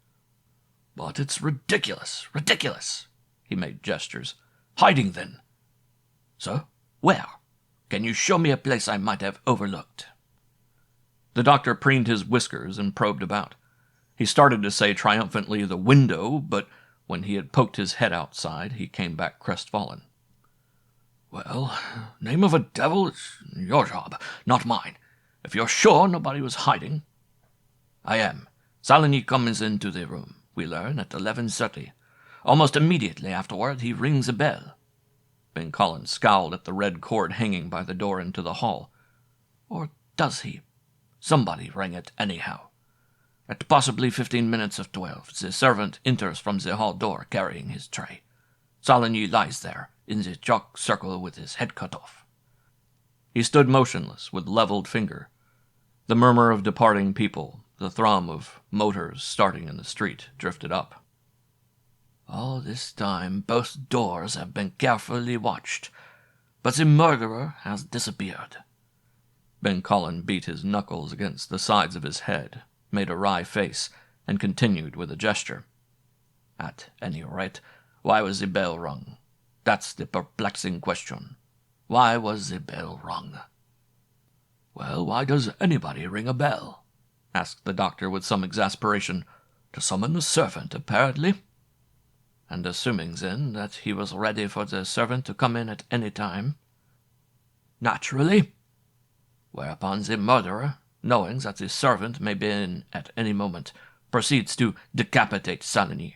A: "But it's ridiculous, ridiculous!" He made gestures. "Hiding, then?"
D: "Sir? Where? Can you show me a place I might have overlooked?"
A: The doctor preened his whiskers and probed about. He started to say triumphantly the window, but when he had poked his head outside, he came back crestfallen. "Well, name of a devil, it's your job, not mine. If you're sure nobody was hiding—"
D: "I am. Saligny comes into the room, we learn, at 11:30. Almost immediately afterward he rings a bell."
A: Ben Collin scowled at the red cord hanging by the door into the hall.
D: "Or does he? Somebody rang it anyhow. At possibly 15 minutes of 12, the servant enters from the hall door carrying his tray. Saligny lies there, in the chalk circle with his head cut off."
A: He stood motionless, with leveled finger. The murmur of departing people, the thrum of motors starting in the street, drifted up.
D: "All this time both doors have been carefully watched, but the murderer has disappeared."
A: Ben Collin beat his knuckles against the sides of his head, made a wry face, and continued with a gesture.
D: "At any rate, why was the bell rung? That's the perplexing question. Why was the bell rung?"
A: "Well, why does anybody ring a bell?" asked the doctor with some exasperation. "To summon the servant, apparently."
D: "And assuming, then, that he was ready for the servant to come in at any time?"
A: "Naturally."
D: "Whereupon the murderer,
B: knowing that the servant may be in at any moment, proceeds to decapitate Saligny.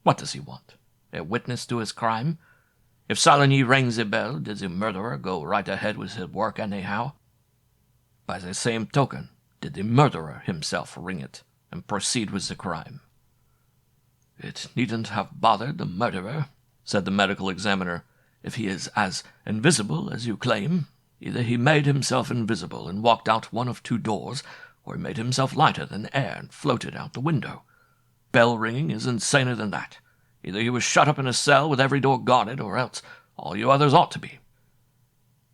B: What does he want? A witness to his crime? If Saligny rings the bell, did the murderer go right ahead with his work anyhow? By the same token, did the murderer himself ring it and proceed with the crime?
E: It needn't have bothered the murderer, said the medical examiner, if he is as invisible as you claim. Either he made himself invisible and walked out one of two doors, or he made himself lighter than air and floated out the window. Bell ringing is insaner than that. Either he was shut up in a cell with every door guarded, or else all you others ought to be.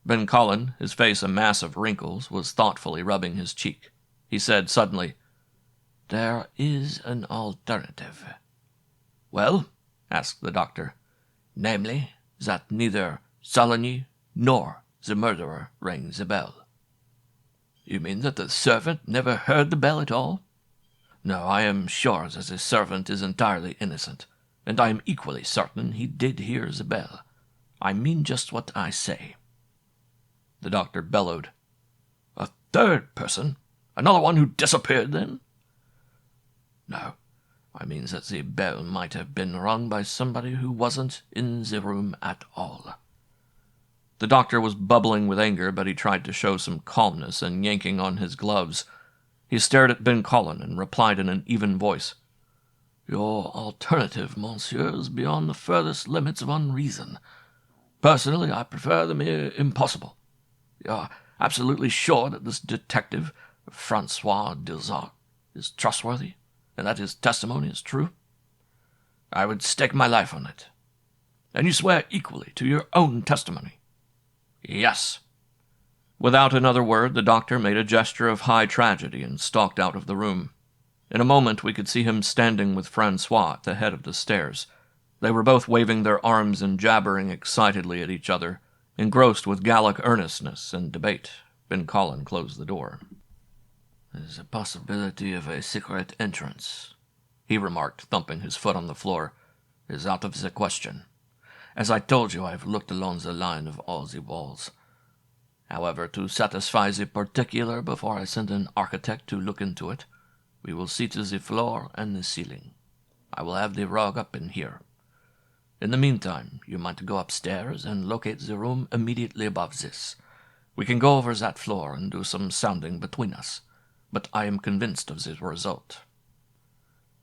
A: Ben Collin, his face a mass of wrinkles, was thoughtfully rubbing his cheek. He said suddenly,
B: "There is an alternative."
A: "Well?" asked the doctor.
B: "Namely, that neither Saligny nor the murderer rang the bell."
E: "You mean that the servant never heard the bell at all?"
B: "No, I am sure that the servant is entirely innocent, and I am equally certain he did hear the bell. I mean just what I say."
A: The doctor bellowed.
E: "A third person? Another one who disappeared, then?"
B: "No, I mean that the bell might have been rung by somebody who wasn't in the room at all."
A: The doctor was bubbling with anger, but he tried to show some calmness and yanking on his gloves. He stared at Ben Collin and replied in an even voice,
B: "Your alternative, monsieur, is beyond the furthest limits of unreason. Personally, I prefer the mere impossible. You are absolutely sure that this detective, Francois Delsart, is trustworthy, and that his testimony is true?"
E: "I would stake my life on it." "And you swear equally to your own testimony?"
B: "Yes."
A: Without another word, the doctor made a gesture of high tragedy and stalked out of the room. In a moment we could see him standing with Francois at the head of the stairs. They were both waving their arms and jabbering excitedly at each other, engrossed with Gallic earnestness and debate. Ben Collin closed the door.
B: "The possibility of a secret entrance," he remarked, thumping his foot on the floor, "is out of the question. As I told you, I have looked along the line of all the walls. However, to satisfy the particular before I send an architect to look into it, we will see to the floor and the ceiling. I will have the rug up in here. In the meantime, you might go upstairs and locate the room immediately above this. We can go over that floor and do some sounding between us, but I am convinced of the result."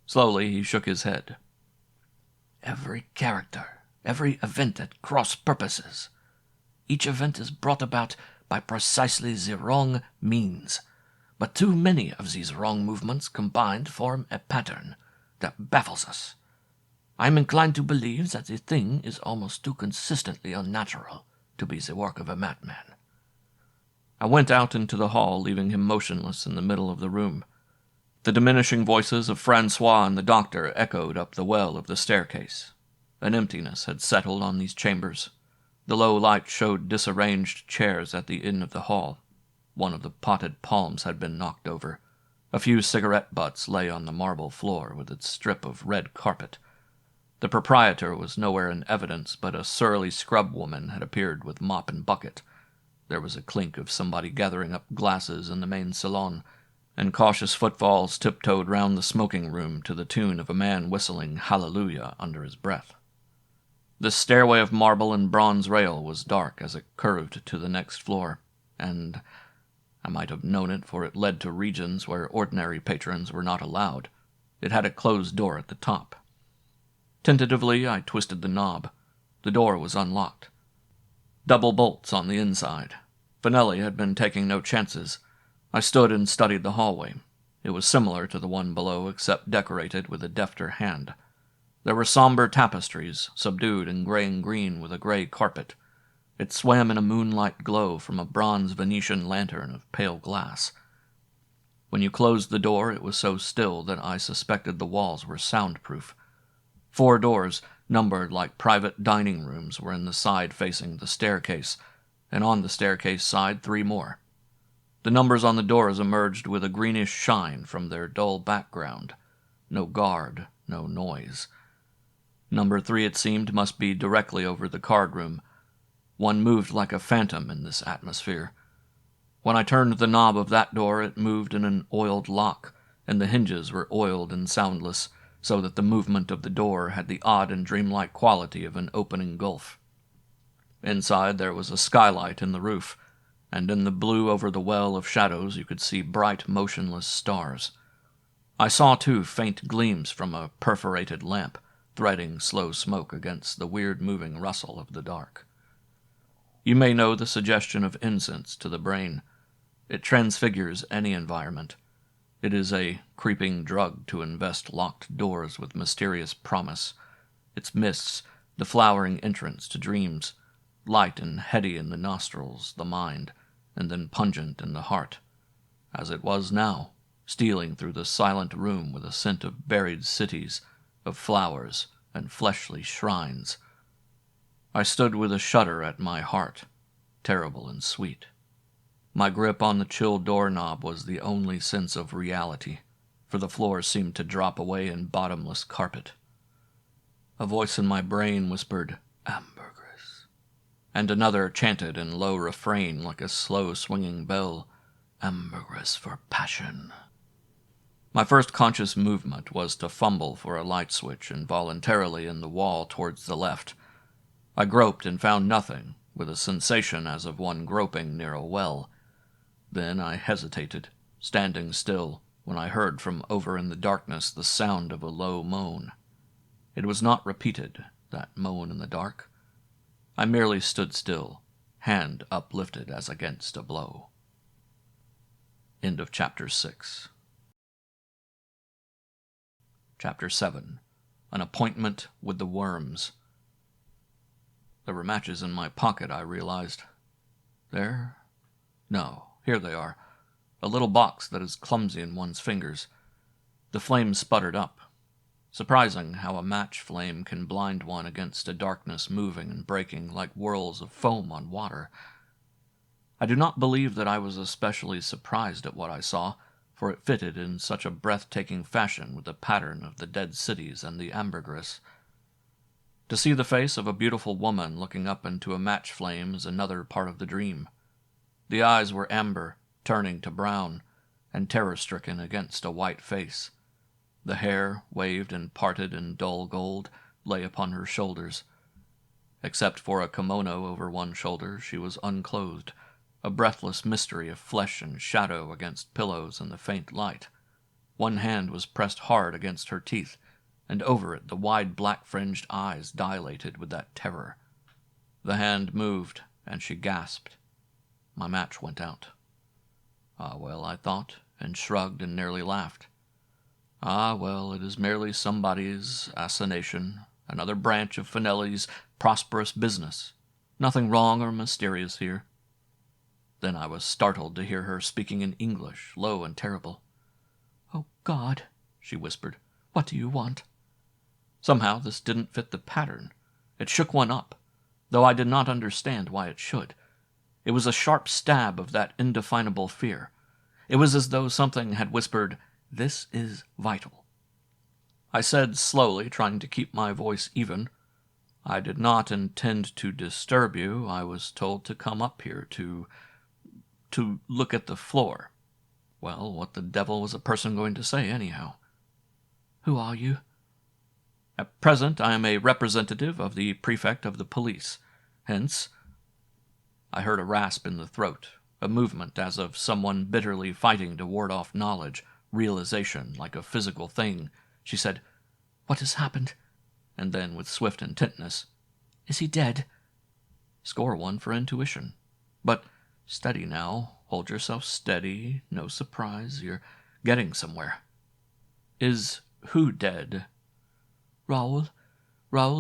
A: Slowly he shook his head.
B: "Every character, every event at cross purposes. Each event is brought about by precisely the wrong means, but too many of these wrong movements combined form a pattern that baffles us. I am inclined to believe that the thing is almost too consistently unnatural to be the work of a madman."
A: I went out into the hall, leaving him motionless in the middle of the room. The diminishing voices of Francois and the doctor echoed up the well of the staircase. An emptiness had settled on these chambers. The low light showed disarranged chairs at the end of the hall. One of the potted palms had been knocked over. A few cigarette butts lay on the marble floor with its strip of red carpet. The proprietor was nowhere in evidence, but a surly scrub woman had appeared with mop and bucket. There was a clink of somebody gathering up glasses in the main salon, and cautious footfalls tiptoed round the smoking room to the tune of a man whistling Hallelujah under his breath. The stairway of marble and bronze rail was dark as it curved to the next floor, and I might have known it, for it led to regions where ordinary patrons were not allowed. It had a closed door at the top. Tentatively, I twisted the knob. The door was unlocked. Double bolts on the inside. Finelli had been taking no chances. I stood and studied the hallway. It was similar to the one below, except decorated with a defter hand. There were somber tapestries, subdued in gray and green with a gray carpet. It swam in a moonlight glow from a bronze Venetian lantern of pale glass. When you closed the door, it was so still that I suspected the walls were soundproof. 4 doors, numbered like private dining rooms, were in the side facing the staircase, and on the staircase side 3 more. The numbers on the doors emerged with a greenish shine from their dull background. No guard, no noise. Number 3, it seemed, must be directly over the card room. One moved like a phantom in this atmosphere. When I turned the knob of that door, it moved in an oiled lock, and the hinges were oiled and soundless, so that the movement of the door had the odd and dreamlike quality of an opening gulf. Inside there was a skylight in the roof, and in the blue over the well of shadows you could see bright, motionless stars. I saw, too, faint gleams from a perforated lamp, threading slow smoke against the weird moving rustle of the dark. You may know the suggestion of incense to the brain. It transfigures any environment. It is a creeping drug to invest locked doors with mysterious promise. Its mists, the flowering entrance to dreams, light and heady in the nostrils, the mind, and then pungent in the heart, as it was now, stealing through the silent room with a scent of buried cities, of flowers and fleshly shrines. I stood with a shudder at my heart, terrible and sweet. My grip on the chill doorknob was the only sense of reality, for the floor seemed to drop away in bottomless carpet. A voice in my brain whispered, "Ambergris," and another chanted in low refrain like a slow swinging bell, "Ambergris for passion." My first conscious movement was to fumble for a light switch involuntarily in the wall towards the left. I groped and found nothing, with a sensation as of one groping near a well. Then I hesitated, standing still, when I heard from over in the darkness the sound of a low moan. It was not repeated, that moan in the dark. I merely stood still, hand uplifted as against a blow. End of Chapter 6. Chapter 7. An Appointment with the Worms. There were matches in my pocket, I realized. There? No, here they are. A little box that is clumsy in one's fingers. The flame sputtered up. Surprising how a match flame can blind one against a darkness moving and breaking like whirls of foam on water. I do not believe that I was especially surprised at what I saw, for it fitted in such a breathtaking fashion with the pattern of the dead cities and the ambergris. To see the face of a beautiful woman looking up into a match flame is another part of the dream. The eyes were amber, turning to brown, and terror-stricken against a white face. The hair, waved and parted in dull gold, lay upon her shoulders. Except for a kimono over one shoulder, she was unclothed, a breathless mystery of flesh and shadow against pillows in the faint light. One hand was pressed hard against her teeth, and over it the wide black-fringed eyes dilated with that terror. The hand moved, and she gasped. My match went out. Ah, well, I thought, and shrugged and nearly laughed. Ah, well, it is merely somebody's assignation, another branch of Finelli's prosperous business. Nothing wrong or mysterious here. Then I was startled to hear her speaking in English, low and terrible. "Oh, God," she whispered, "what do you want?" Somehow this didn't fit the pattern. It shook one up, though I did not understand why it should. It was a sharp stab of that indefinable fear. It was as though something had whispered, "This is vital." I said slowly, trying to keep my voice even, "I did not intend to disturb you. I was told to come up here to look at the floor." Well, what the devil was a person going to say, anyhow? "Who are you?" "At present I am a representative of the prefect of the police. Hence—" I heard a rasp in the throat, a movement as of someone bitterly fighting to ward off knowledge, realization, like a physical thing. She said, "What has happened?" And then, with swift intentness, "Is he dead?" Score one for intuition. But steady now. Hold yourself steady. No surprise. You're getting somewhere. "Is who dead?" Raoul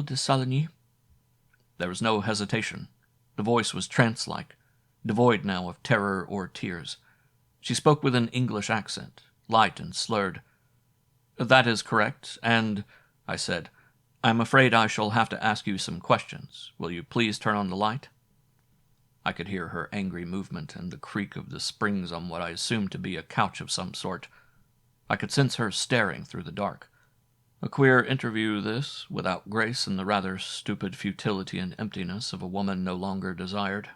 A: de Saligny." There was no hesitation. The voice was trance-like, devoid now of terror or tears. She spoke with an English accent, light and slurred. "That is correct, and," I said, "I'm afraid I shall have to ask you some questions. Will you please turn on the light?" I could hear her angry movement and the creak of the springs on what I assumed to be a couch of some sort. I could sense her staring through the dark. A queer interview this, without grace and the rather stupid futility and emptiness of a woman no longer desired.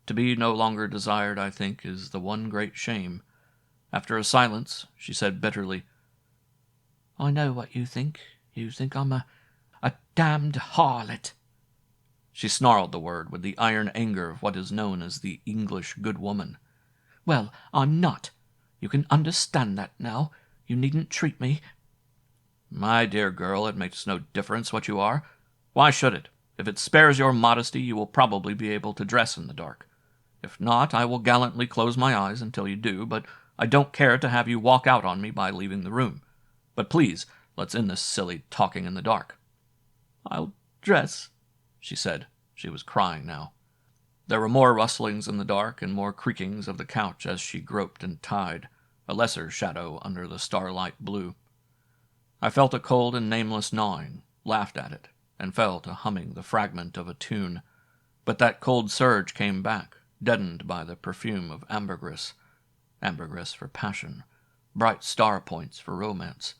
A: To be no longer desired, I think, is the one great shame. After a silence, she said bitterly,
D: I know what you think. You think I'm a damned harlot.
A: She snarled the word with the iron anger of what is known as the English good woman.
D: Well, I'm not. You can understand that now. You needn't treat me.
A: My dear girl, it makes no difference what you are. Why should it? If it spares your modesty, you will probably be able to dress in the dark. If not, I will gallantly close my eyes until you do, but I don't care to have you walk out on me by leaving the room. But please, let's end this silly talking in the dark.
D: I'll dress,
A: she said. She was crying now. There were more rustlings in the dark and more creakings of the couch as she groped and tied, a lesser shadow under the starlight blue. I felt a cold and nameless gnawing, laughed at it, and fell to humming the fragment of a tune. But that cold surge came back, deadened by the perfume of ambergris for passion, bright star points for romance,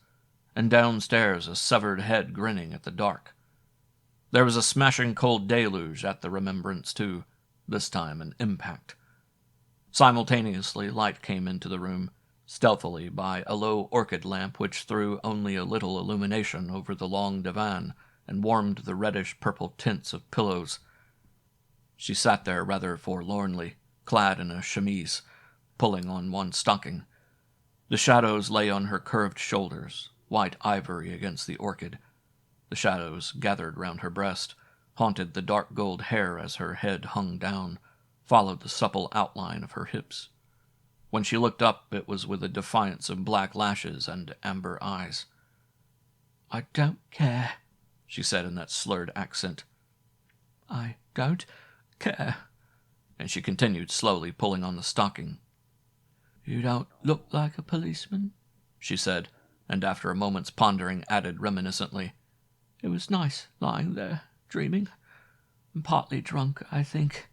A: and downstairs a severed head grinning at the dark. There was a smashing cold deluge at the remembrance, too, this time an impact. Simultaneously, light came into the room, stealthily by a low orchid lamp which threw only a little illumination over the long divan and warmed the reddish-purple tints of pillows. She sat there rather forlornly, clad in a chemise, pulling on one stocking. The shadows lay on her curved shoulders, white ivory against the orchid. The shadows gathered round her breast, haunted the dark gold hair as her head hung down, followed the supple outline of her hips. When she looked up, it was with a defiance of black lashes and amber eyes.
D: I don't care,
A: she said in that slurred accent.
D: I don't care.
A: And she continued slowly pulling on the stocking.
D: You don't look like a policeman,
A: she said, and after a moment's pondering added reminiscently,
D: It was nice lying there, dreaming. I'm partly drunk, I think.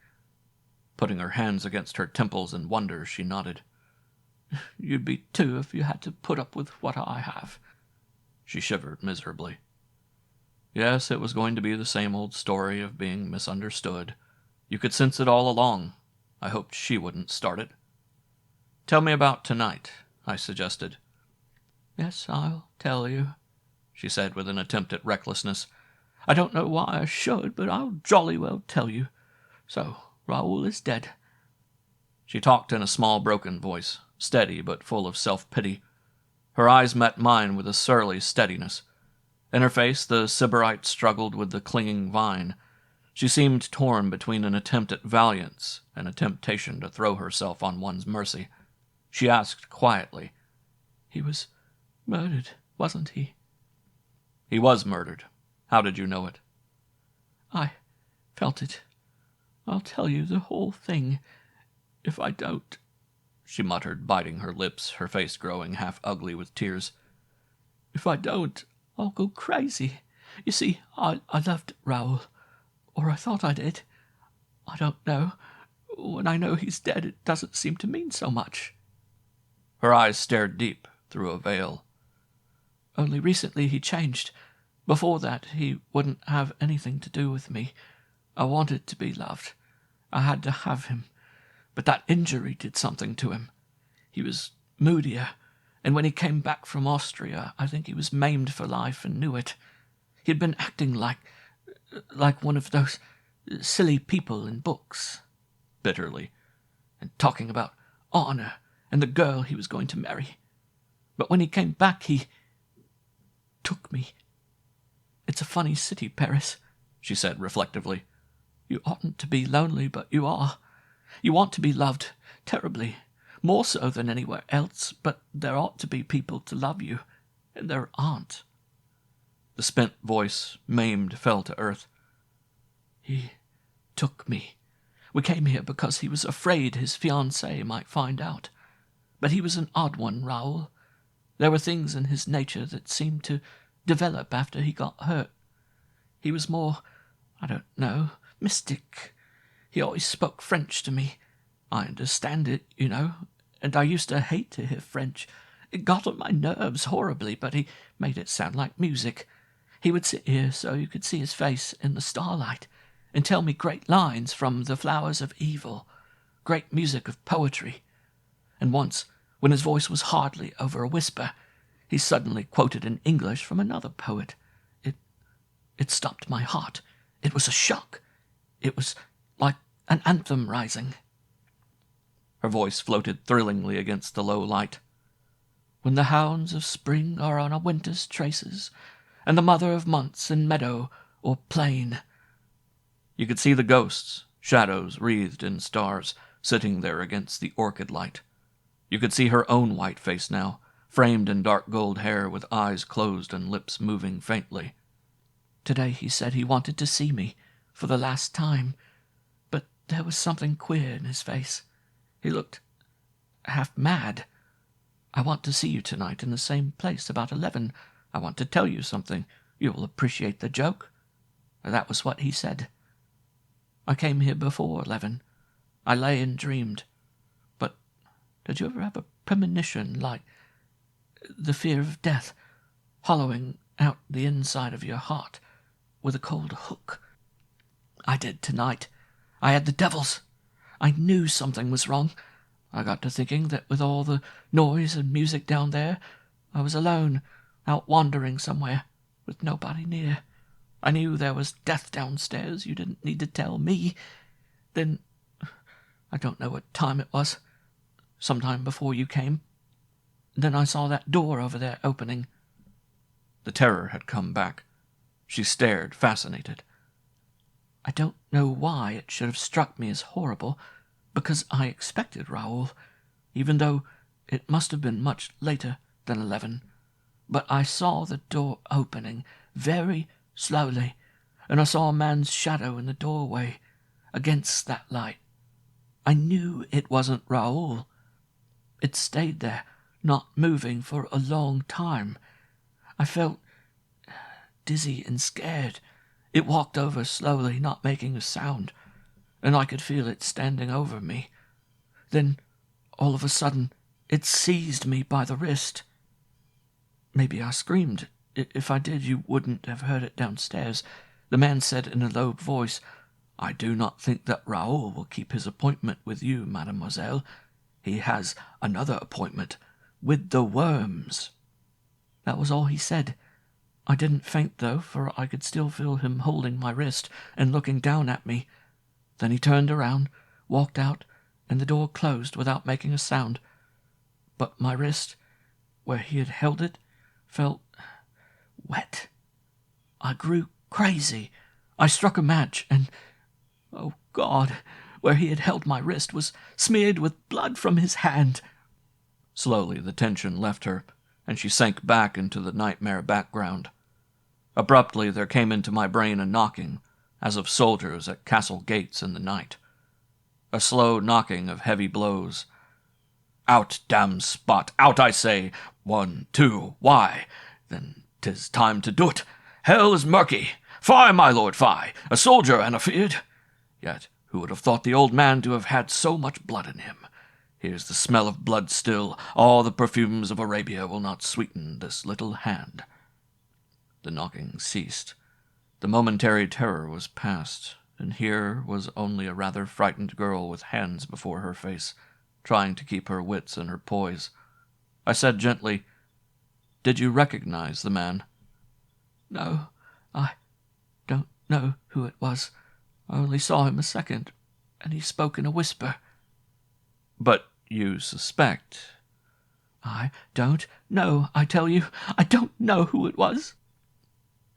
A: Putting her hands against her temples in wonder, she nodded.
D: You'd be too if you had to put up with what I have.
A: She shivered miserably. Yes, it was going to be the same old story of being misunderstood. You could sense it all along. I hoped she wouldn't start it. Tell me about tonight, I suggested.
D: Yes, I'll tell you,
A: she said with an attempt at recklessness.
D: I don't know why I should, but I'll jolly well tell you. So, Raoul is dead.
A: She talked in a small broken voice, steady but full of self-pity. Her eyes met mine with a surly steadiness. In her face the sybarite struggled with the clinging vine. She seemed torn between an attempt at valiance and a temptation to throw herself on one's mercy. She asked quietly,
D: He was murdered, wasn't he?
A: He was murdered. How did you know it?
D: I felt it. I'll tell you the whole thing. If I don't,
A: she muttered, biting her lips, her face growing half ugly with tears.
D: If I don't, I'll go crazy. You see, I loved Raoul. Or I thought I did. I don't know. When I know he's dead, it doesn't seem to mean so much.
A: Her eyes stared deep through a veil.
D: Only recently he changed. Before that, he wouldn't have anything to do with me. I wanted to be loved. I had to have him. But that injury did something to him. He was moodier, and when he came back from Austria, I think he was maimed for life and knew it. He'd been acting like one of those silly people in books, bitterly, and talking about honor and the girl he was going to marry. But when he came back, he took me. It's a funny city, Paris, she said reflectively. You oughtn't to be lonely, but you are. You want to be loved, terribly, more so than anywhere else, but there ought to be people to love you, and there aren't.
A: The spent voice, maimed, fell to earth.
D: He took me. We came here because he was afraid his fiancée might find out. But he was an odd one, Raoul. There were things in his nature that seemed to develop after he got hurt. He was more, I don't know, mystic. He always spoke French to me. I understand it, you know, and I used to hate to hear French. It got on my nerves horribly, but he made it sound like music. He would sit here so you could see his face in the starlight and tell me great lines from The Flowers of Evil. great music of poetry. And once, when his voice was hardly over a whisper, he suddenly quoted in English from another poet. It stopped my heart. It was a shock. It was like an anthem rising.
E: Her voice floated thrillingly against the low light.
D: When the hounds of spring are on a winter's traces, and the mother of months in meadow or plain.
E: You could see the ghosts, shadows wreathed in stars, sitting there against the orchid light. You could see her own white face now, framed in dark gold hair with eyes closed and lips moving faintly.
D: Today he said he wanted to see me, for the last time, but there was something queer in his face. He looked half mad. I want to see you tonight in the same place about 11. I want to tell you something. You'll appreciate the joke. That was what he said. I came here before 11. I lay and dreamed. But did you ever have a premonition like the fear of death, hollowing out the inside of your heart with a cold hook? I did tonight. I had the devils. I knew something was wrong. I got to thinking that with all the noise and music down there, I was alone, out wandering somewhere, with nobody near. I knew there was death downstairs. You didn't need to tell me. Then, I don't know what time it was, sometime before you came. Then I saw that door over there opening.
E: The terror had come back. She stared, fascinated.
D: I don't know why it should have struck me as horrible, because I expected Raoul, even though it must have been much later than 11. But I saw the door opening very slowly, and I saw a man's shadow in the doorway against that light. I knew it wasn't Raoul. It stayed there, not moving for a long time. I felt dizzy and scared. It walked over slowly, not making a sound, and I could feel it standing over me. Then, all of a sudden, it seized me by the wrist. Maybe I screamed. If I did, you wouldn't have heard it downstairs. The man said in a low voice, "I do not think that Raoul will keep his appointment with you, mademoiselle. He has another appointment with the worms." That was all he said. I didn't faint, though, for I could still feel him holding my wrist and looking down at me. Then he turned around, walked out, and the door closed without making a sound. But my wrist, where he had held it, felt wet. I grew crazy. I struck a match, and, oh God, where he had held my wrist was smeared with blood from his hand.
E: Slowly the tension left her, and she sank back into the nightmare background. Abruptly there came into my brain a knocking, as of soldiers at castle gates in the night. A slow knocking of heavy blows. "Out, damn spot! Out, I say! 1, 2, why? Then 'tis time to do't. Hell is murky! Fie, my lord, fie! A soldier and afeard! Yet who would have thought the old man to have had so much blood in him? Here's the smell of blood still. All the perfumes of Arabia will not sweeten this little hand." The knocking ceased. The momentary terror was past, and here was only a rather frightened girl with hands before her face, trying to keep her wits and her poise. I said gently, "Did you recognize the man?"
D: "No, I don't know who it was. I only saw him a second, and he spoke in a whisper."
E: "But you suspect?"
D: "I don't know, I tell you. I don't know who it was."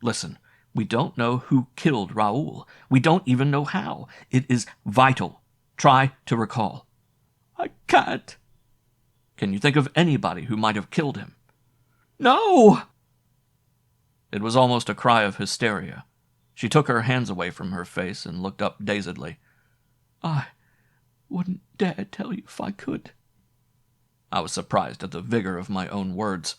E: "Listen, we don't know who killed Raoul. We don't even know how. It is vital. Try to recall."
D: "I can't."
E: "Can you think of anybody who might have killed him?"
D: "No!"
E: It was almost a cry of hysteria. She took her hands away from her face and looked up dazedly.
D: "I wouldn't dare tell you if I could."
E: I was surprised at the vigor of my own words.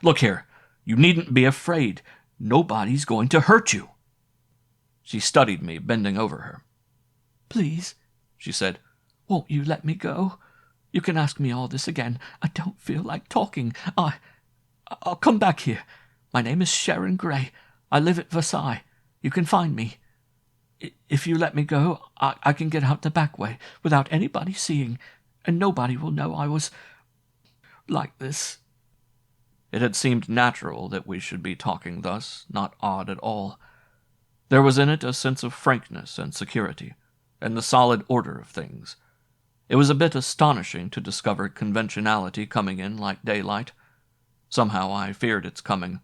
E: "Look here, you needn't be afraid. Nobody's going to hurt you." She studied me, bending over her.
D: "Please," she said, "won't you let me go? You can ask me all this again. I don't feel like talking. I'll come back here. My name is Sharon Gray. I live at Versailles. You can find me." If you let me go, I can get out the back way without anybody seeing, and nobody will know I was like this."
A: It had seemed natural that we should be talking thus, not odd at all. There was in it a sense of frankness and security, and the solid order of things. It was a bit astonishing to discover conventionality coming in like daylight. Somehow I feared its coming.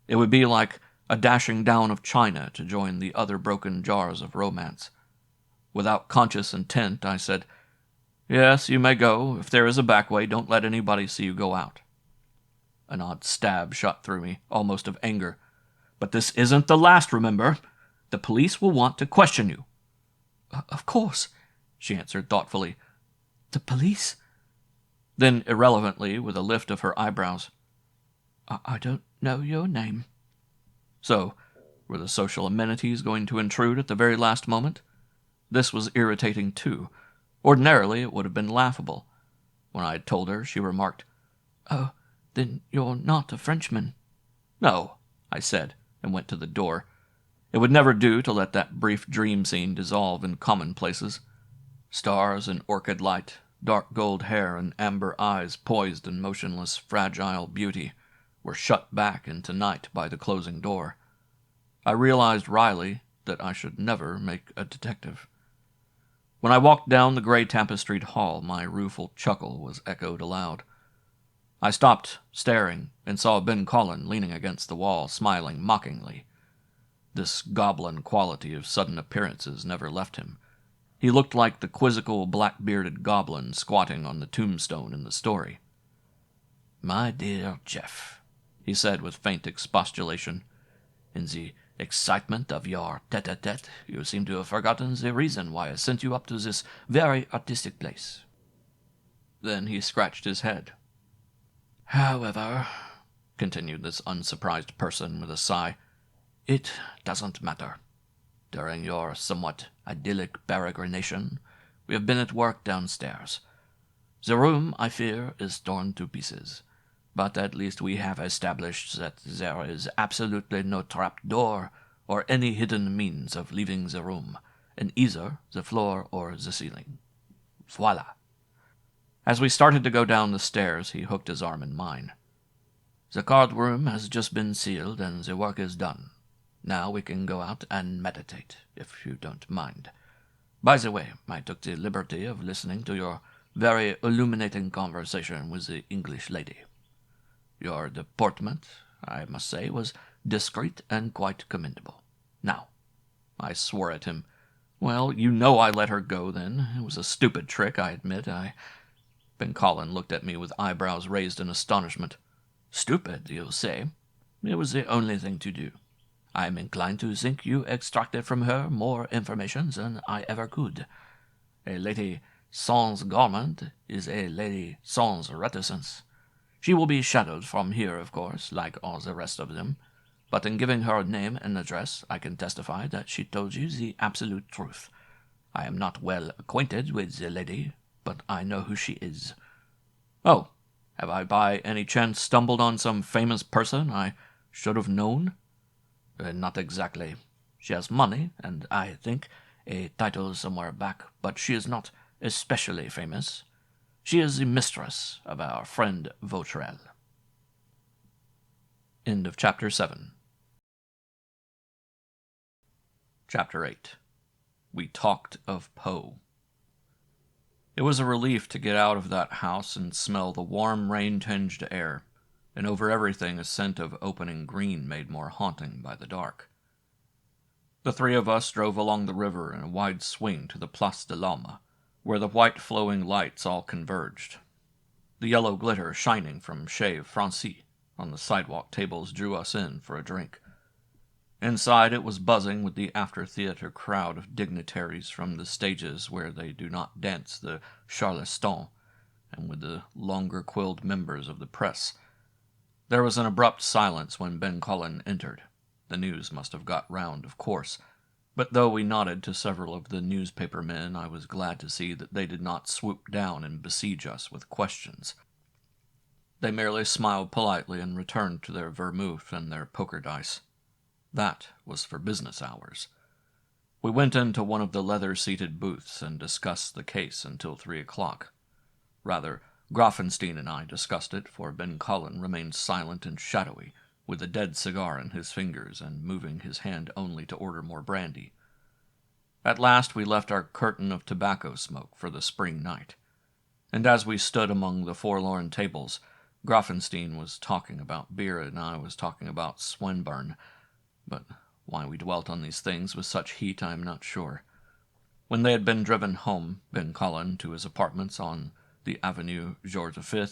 A: It would be like a dashing down of china to join the other broken jars of romance. Without conscious intent, I said, "Yes, you may go. If there is a back way, don't let anybody see you go out." An odd stab shot through me, almost of anger. "But this isn't the last, remember. The police will want to question you."
D: Of course," she answered thoughtfully. "The police?"
A: Then, irrelevantly, with a lift of her eyebrows,
D: I don't know your name."
A: So, were the social amenities going to intrude at the very last moment? This was irritating, too. Ordinarily, it would have been laughable. When I had told her, she remarked,
D: "Oh, then you're not a Frenchman."
A: "No," I said, and went to the door. It would never do to let that brief dream scene dissolve in commonplaces. Stars and orchid light, dark gold hair and amber eyes poised in motionless, fragile beauty, were shut back into night by the closing door. I realized wryly that I should never make a detective. When I walked down the gray tapestried hall, my rueful chuckle was echoed aloud. I stopped, staring, and saw Ben Collin leaning against the wall, smiling mockingly. This goblin quality of sudden appearances never left him. He looked like the quizzical black-bearded goblin squatting on the tombstone in the story.
B: "My dear Jeff," he said with faint expostulation, "in the excitement of your tete-a-tete, you seem to have forgotten the reason why I sent you up to this very artistic place."
A: Then he scratched his head.
B: "However," continued this unsurprised person with a sigh, "it doesn't matter. During your somewhat idyllic peregrination, we have been at work downstairs. The room, I fear, is torn to pieces, but at least we have established that there is absolutely no trap door or any hidden means of leaving the room, in either the floor or the ceiling. Voila."
A: As we started to go down the stairs, he hooked his arm in mine.
B: "The card room has just been sealed, and the work is done. Now we can go out and meditate, if you don't mind. By the way, I took the liberty of listening to your very illuminating conversation with the English lady. Your deportment, I must say, was discreet and quite commendable. Now,"
A: I swore at him. "Well, you know I let her go, then. It was a stupid trick, I admit. Ben Collin looked at me with eyebrows raised in astonishment.
B: "Stupid, you say? It was the only thing to do. I am inclined to think you extracted from her more information than I ever could. A lady sans garment is a lady sans reticence. She will be shadowed from here, of course, like all the rest of them, but in giving her name and address, I can testify that she told you the absolute truth. I am not well acquainted with the lady, but I know who she is."
A: "Oh, have I by any chance stumbled on some famous person I should have known?"
B: Not exactly. She has money, and, I think, a title somewhere back, but she is not especially famous. She is the mistress of our friend Vautrel."
A: End of Chapter 7. Chapter 8. We talked of Poe. It was a relief to get out of that house and smell the warm, rain-tinged air, and over everything a scent of opening green made more haunting by the dark. The three of us drove along the river in a wide swing to the Place de l'Homme, where the white flowing lights all converged. The yellow glitter shining from Chez Francis on the sidewalk tables drew us in for a drink. Inside it was buzzing with the after-theater crowd of dignitaries from the stages where they do not dance the Charleston, and with the longer-quilled members of the press. There was an abrupt silence when Ben Collin entered. The news must have got round, of course, but though we nodded to several of the newspaper men, I was glad to see that they did not swoop down and besiege us with questions. They merely smiled politely and returned to their vermouth and their poker dice. That was for business hours. We went into one of the leather-seated booths and discussed the case until 3 o'clock. Rather, Grafenstein and I discussed it, for Ben Cullen remained silent and shadowy, with a dead cigar in his fingers and moving his hand only to order more brandy. At last we left our curtain of tobacco smoke for the spring night, and as we stood among the forlorn tables, Grafenstein was talking about beer and I was talking about Swinburne, but why we dwelt on these things with such heat I am not sure. When they had been driven home, Ben Cullen to his apartments on the Avenue Georges V,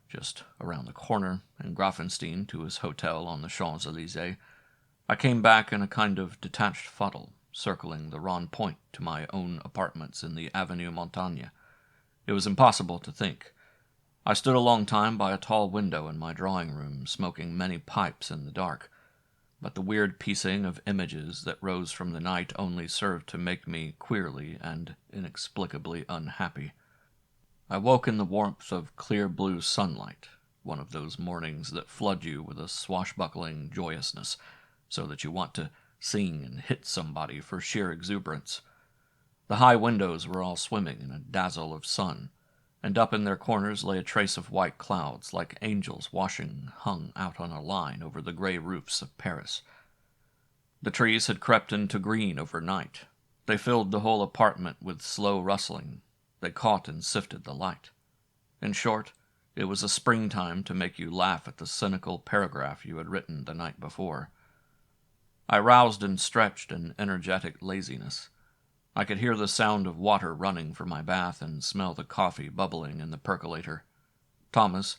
A: just around the corner, and Grafenstein to his hotel on the Champs-Élysées, I came back in a kind of detached fuddle, circling the Rond Point to my own apartments in the Avenue Montaigne. It was impossible to think. I stood a long time by a tall window in my drawing-room, smoking many pipes in the dark, but the weird piecing of images that rose from the night only served to make me queerly and inexplicably unhappy. I woke in the warmth of clear blue sunlight, one of those mornings that flood you with a swashbuckling joyousness, so that you want to sing and hit somebody for sheer exuberance. The high windows were all swimming in a dazzle of sun, and up in their corners lay a trace of white clouds, like angels washing hung out on a line over the gray roofs of Paris. The trees had crept into green overnight. They filled the whole apartment with slow rustling. They caught and sifted the light. In short, it was a springtime to make you laugh at the cynical paragraph you had written the night before. I roused and stretched in energetic laziness. I could hear the sound of water running for my bath and smell the coffee bubbling in the percolator. Thomas,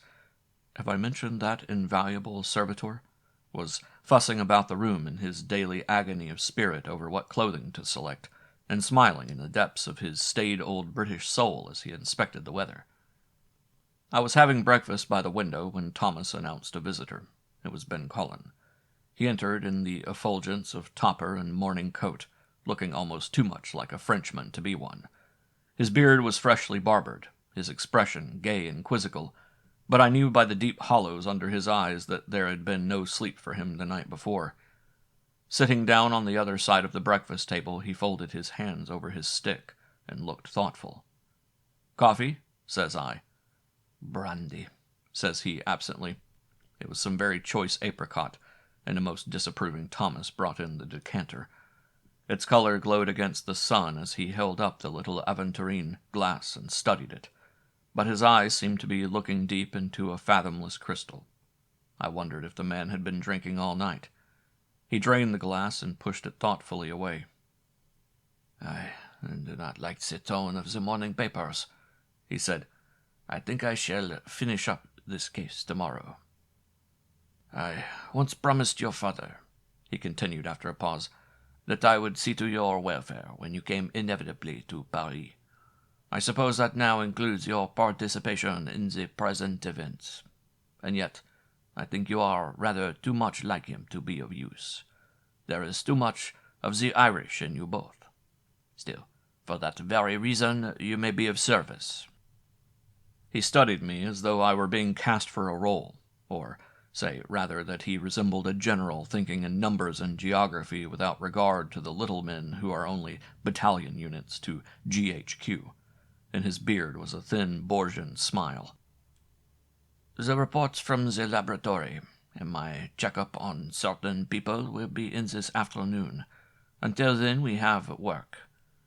A: have I mentioned that invaluable servitor, was fussing about the room in his daily agony of spirit over what clothing to select, and smiling in the depths of his staid old British soul as he inspected the weather. I was having breakfast by the window when Thomas announced a visitor. It was Ben Cullen. He entered in the effulgence of topper and morning coat, looking almost too much like a Frenchman to be one. His beard was freshly barbered, his expression gay and quizzical, but I knew by the deep hollows under his eyes that there had been no sleep for him the night before. Sitting down on the other side of the breakfast table, he folded his hands over his stick and looked thoughtful. "Coffee?" says I. "Brandy," says he absently. It was some very choice apricot, and a most disapproving Thomas brought in the decanter. Its color glowed against the sun as he held up the little aventurine glass and studied it, but his eyes seemed to be looking deep into a fathomless crystal. I wondered if the man had been drinking all night. He drained the glass and pushed it thoughtfully away. "I do not like the tone of the morning papers," he said. "I think I shall finish up this case tomorrow. I once promised your father," he continued after a pause, "that I would see to your welfare when you came inevitably to Paris. I suppose that now includes your participation in the present events. And yet, I think you are rather too much like him to be of use. There is too much of the Irish in you both. Still, for that very reason, you may be of service." He studied me as though I were being cast for a role, or say, rather, that he resembled a general thinking in numbers and geography without regard to the little men who are only battalion units to GHQ. In his beard was a thin Borgian smile. "The reports from the laboratory and my check-up on certain people will be in this afternoon. Until then we have work.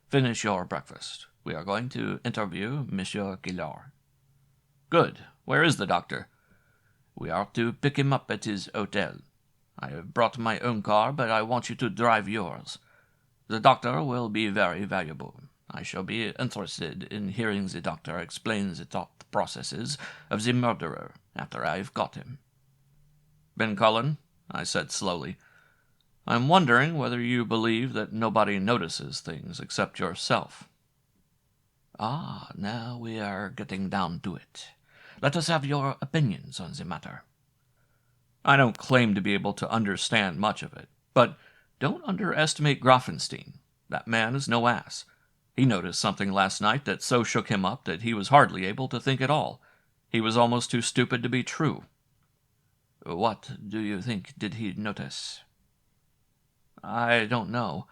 A: Finish your breakfast. We are going to interview Monsieur Gillard." "Good. Where is the doctor?" "We are to pick him up at his hotel. I have brought my own car, but I want you to drive yours. The doctor will be very valuable. I shall be interested in hearing the doctor explain the thought processes of the murderer after I have got him." "Ben Cullen," I said slowly, "I'm wondering whether you believe that nobody notices things except yourself."
D: "Ah, now we are getting down to it. Let us have your opinions on the matter."
A: "I don't claim to be able to understand much of it, but don't underestimate Grafenstein. That man is no ass. He noticed something last night that so shook him up that he was hardly able to think at all. He was almost too stupid to be true."
D: "What do you think did he notice?"
A: "I don't know.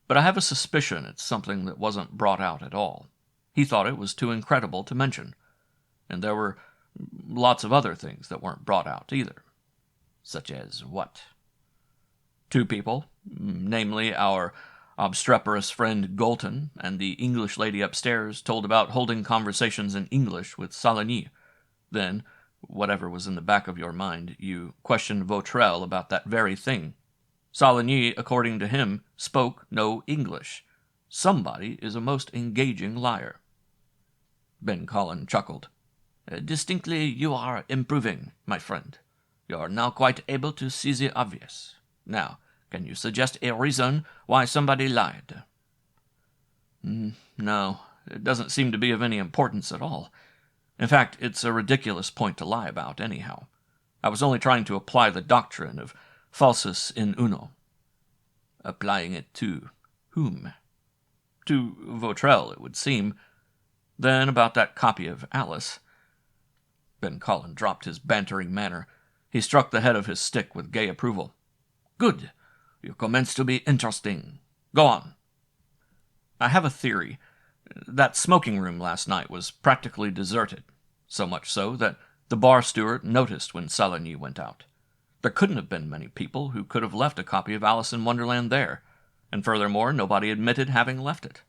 A: but I have a suspicion it's something that wasn't brought out at all. He thought it was too incredible to mention, and there were lots of other things that weren't brought out either.
B: Such as what?
A: 2 people, namely our obstreperous friend Galton and the English lady upstairs, told about holding conversations in English with Saligny. Then, whatever was in the back of your mind, you questioned Vautrel about that very thing. Saligny, according to him, spoke no English. Somebody is a most engaging liar.
B: Ben Collin chuckled. Distinctly you are improving, my friend. You are now quite able to see the obvious. Now, can you suggest a reason why somebody lied?
A: No, it doesn't seem to be of any importance at all. In fact, it's a ridiculous point to lie about, anyhow. I was only trying to apply the doctrine of falsus in uno.
B: Applying it to whom?
A: To Vautrel, it would seem. Then about that copy of Alice. Ben Collin dropped his bantering manner. He struck the head of his stick with gay approval.
B: Good. You commence to be interesting. Go on.
A: I have a theory. That smoking room last night was practically deserted, so much so that the bar steward noticed when Saligny went out. There couldn't have been many people who could have left a copy of Alice in Wonderland there, and furthermore nobody admitted having left it.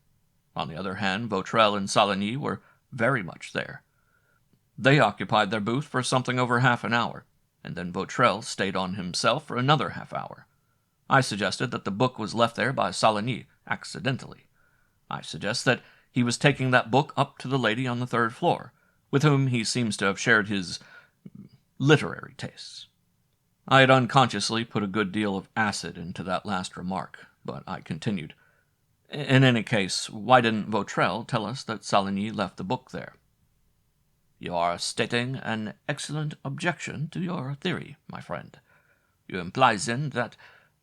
A: On the other hand, Vautrel and Saligny were very much there. They occupied their booth for something over half an hour, and then Vautrel stayed on himself for another half hour. I suggested that the book was left there by Saligny, accidentally. I suggest that he was taking that book up to the lady on the 3rd floor, with whom he seems to have shared his literary tastes. I had unconsciously put a good deal of acid into that last remark, but I continued. In any case, why didn't Vautrel tell us that Saligny left the book there?
B: You are stating an excellent objection to your theory, my friend. You imply, then, that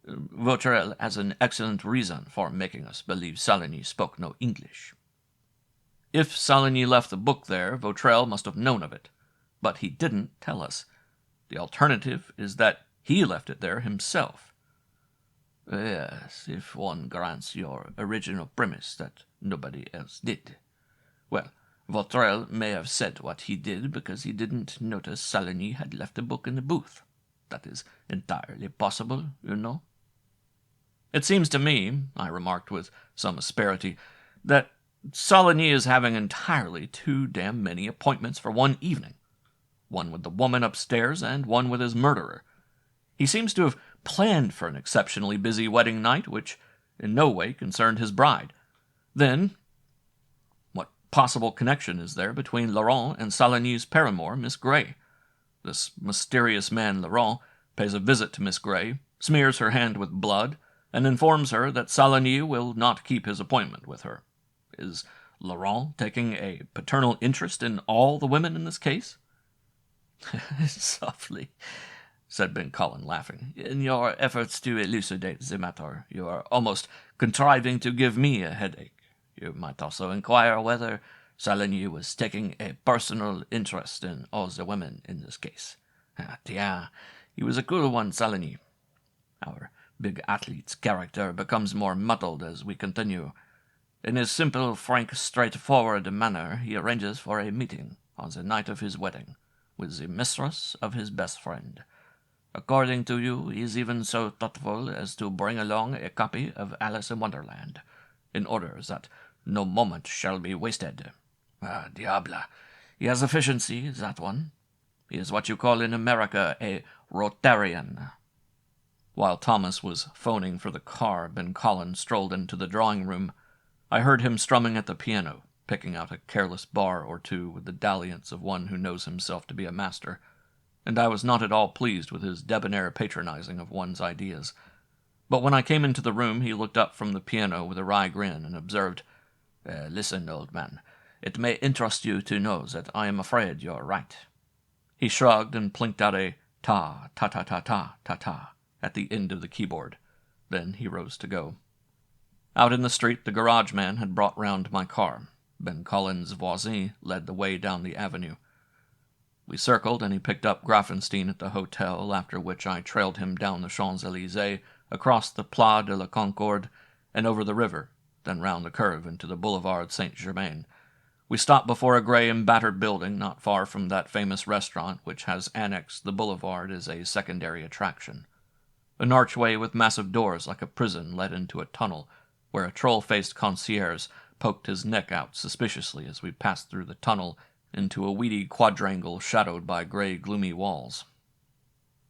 B: Vautrel has an excellent reason for making us believe Saligny spoke no English.
A: If Saligny left the book there, Vautrel must have known of it. But he didn't tell us. The alternative is that he left it there himself.
B: Yes, if one grants your original premise that nobody else did. Well, Vautrel may have said what he did because he didn't notice Saligny had left the book in the booth. That is entirely possible, you know.
A: It seems to me, I remarked with some asperity, that Saligny is having entirely too damn many appointments for one evening. One with the woman upstairs and one with his murderer. He seems to have planned for an exceptionally busy wedding night, which in no way concerned his bride. Then, what possible connection is there between Laurent and Saligny's paramour, Miss Grey? This mysterious man, Laurent, pays a visit to Miss Grey, smears her hand with blood, and informs her that Saligny will not keep his appointment with her. Is Laurent taking a paternal interest in all the women in this case?
B: Softly, said Ben Collin, laughing. In your efforts to elucidate the matter, you are almost contriving to give me a headache. You might also inquire whether Saligny was taking a personal interest in all the women in this case. Tiens, he was a cool one, Saligny. Our big athlete's character becomes more muddled as we continue. In his simple, frank, straightforward manner, he arranges for a meeting on the night of his wedding with the mistress of his best friend. According to you, he is even so thoughtful as to bring along a copy of Alice in Wonderland, in order that no moment shall be wasted. Diable! He has efficiency, that one. He is what you call in America a Rotarian.
A: While Thomas was phoning for the car, Ben Collin strolled into the drawing-room. I heard him strumming at the piano, picking out a careless bar or two with the dalliance of one who knows himself to be a master, and I was not at all pleased with his debonair patronizing of one's ideas. But when I came into the room, he looked up from the piano with a wry grin and observed, Listen, old man, it may interest you to know that I am afraid you're right. He shrugged and plinked out a ta-ta-ta-ta-ta-ta at the end of the keyboard. Then he rose to go. Out in the street, the garage man had brought round my car. Ben Collin's voisin led the way down the avenue. We circled, and he picked up Grafenstein at the hotel, after which I trailed him down the Champs-Élysées, across the Place de la Concorde, and over the river, then round the curve into the Boulevard Saint-Germain. We stopped before a gray and battered building not far from that famous restaurant which has annexed the boulevard as a secondary attraction. An archway with massive doors like a prison led into a tunnel, where a troll-faced concierge poked his neck out suspiciously as we passed through the tunnel into a weedy quadrangle shadowed by gray, gloomy walls.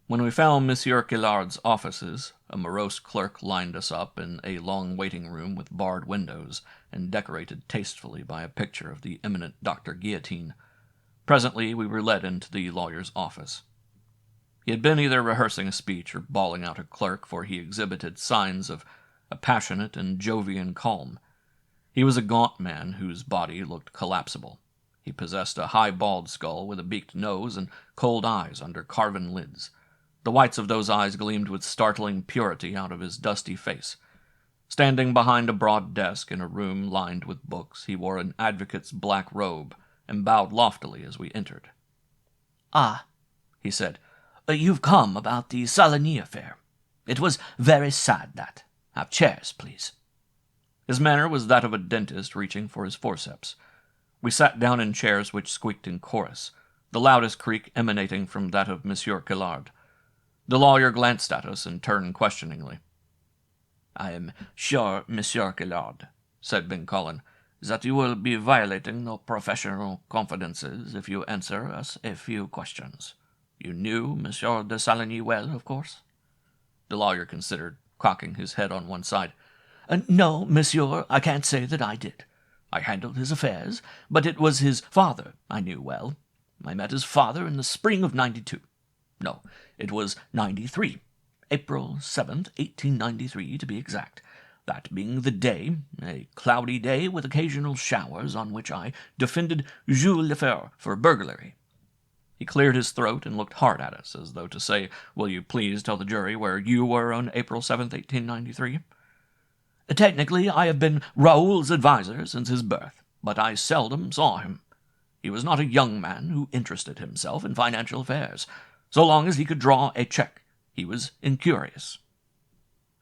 A: When we found Monsieur Killard's offices, a morose clerk lined us up in a long waiting room with barred windows and decorated tastefully by a picture of the eminent Dr. Guillotine. Presently we were led into the lawyer's office. He had been either rehearsing a speech or bawling out a clerk, for he exhibited signs of a passionate and Jovian calm. He was a gaunt man whose body looked collapsible. He possessed a high bald skull with a beaked nose and cold eyes under carven lids. The whites of those eyes gleamed with startling purity out of his dusty face. Standing behind a broad desk in a room lined with books, he wore an advocate's black robe and bowed loftily as we entered.
D: "Ah," he said, "you've come about the Saligny affair. It was very sad, that. Have chairs, please."
A: His manner was that of a dentist reaching for his forceps. We sat down in chairs which squeaked in chorus, the loudest creak emanating from that of Monsieur Killard. The lawyer glanced at us and turned questioningly.
B: "I am sure, Monsieur Killard," said Ben Collin, "that you will be violating no professional confidences if you answer us a few questions. You knew Monsieur de Saligny well, of course?"
A: The lawyer considered, cocking his head on one side.
D: "No, monsieur, I can't say that I did. I handled his affairs, but it was his father I knew well. I met his father in the spring of '92. No, it was '93. April 7th, 1893, to be exact. That being the day, a cloudy day with occasional showers, on which I defended Jules Lefebvre for burglary."
A: He cleared his throat and looked hard at us, as though to say, "Will you please tell the jury where you were on April 7th, 1893?
D: "Technically, I have been Raoul's adviser since his birth, but I seldom saw him. He was not a young man who interested himself in financial affairs. So long as he could draw a check, he was incurious."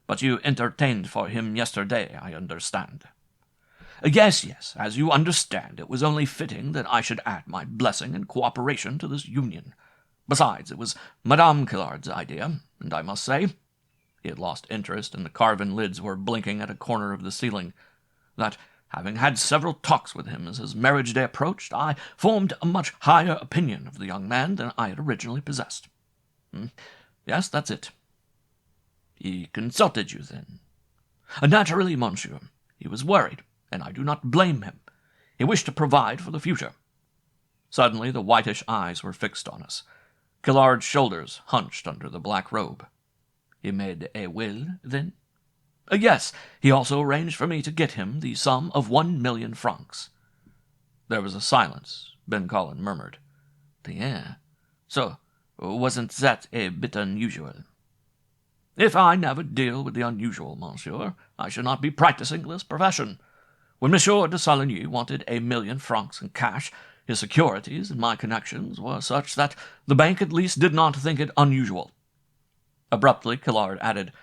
B: "But you entertained for him yesterday, I understand."
D: Yes, as you understand, it was only fitting that I should add my blessing and cooperation to this union. Besides, it was Madame Killard's idea, and I must say," he had lost interest, and the carven lids were blinking at a corner of the ceiling, "that, having had several talks with him as his marriage day approached, I formed a much higher opinion of the young man than I had originally possessed."
A: "Yes, that's it."
B: "He consulted you, then?"
D: "Naturally, monsieur. He was worried, and I do not blame him. He wished to provide for the future."
A: Suddenly the whitish eyes were fixed on us. Killard's shoulders hunched under the black robe.
B: "He made a will, then?"
D: Yes, he also arranged for me to get him the sum of 1,000,000 francs.
A: There was a silence. Ben Collin murmured,
B: "Bien. So, wasn't that a bit unusual?"
D: "If I never deal with the unusual, monsieur, I should not be practicing this profession. When Monsieur de Saligny wanted 1,000,000 francs in cash, his securities and my connections were such that the bank at least did not think it unusual."
A: Abruptly, Killard added,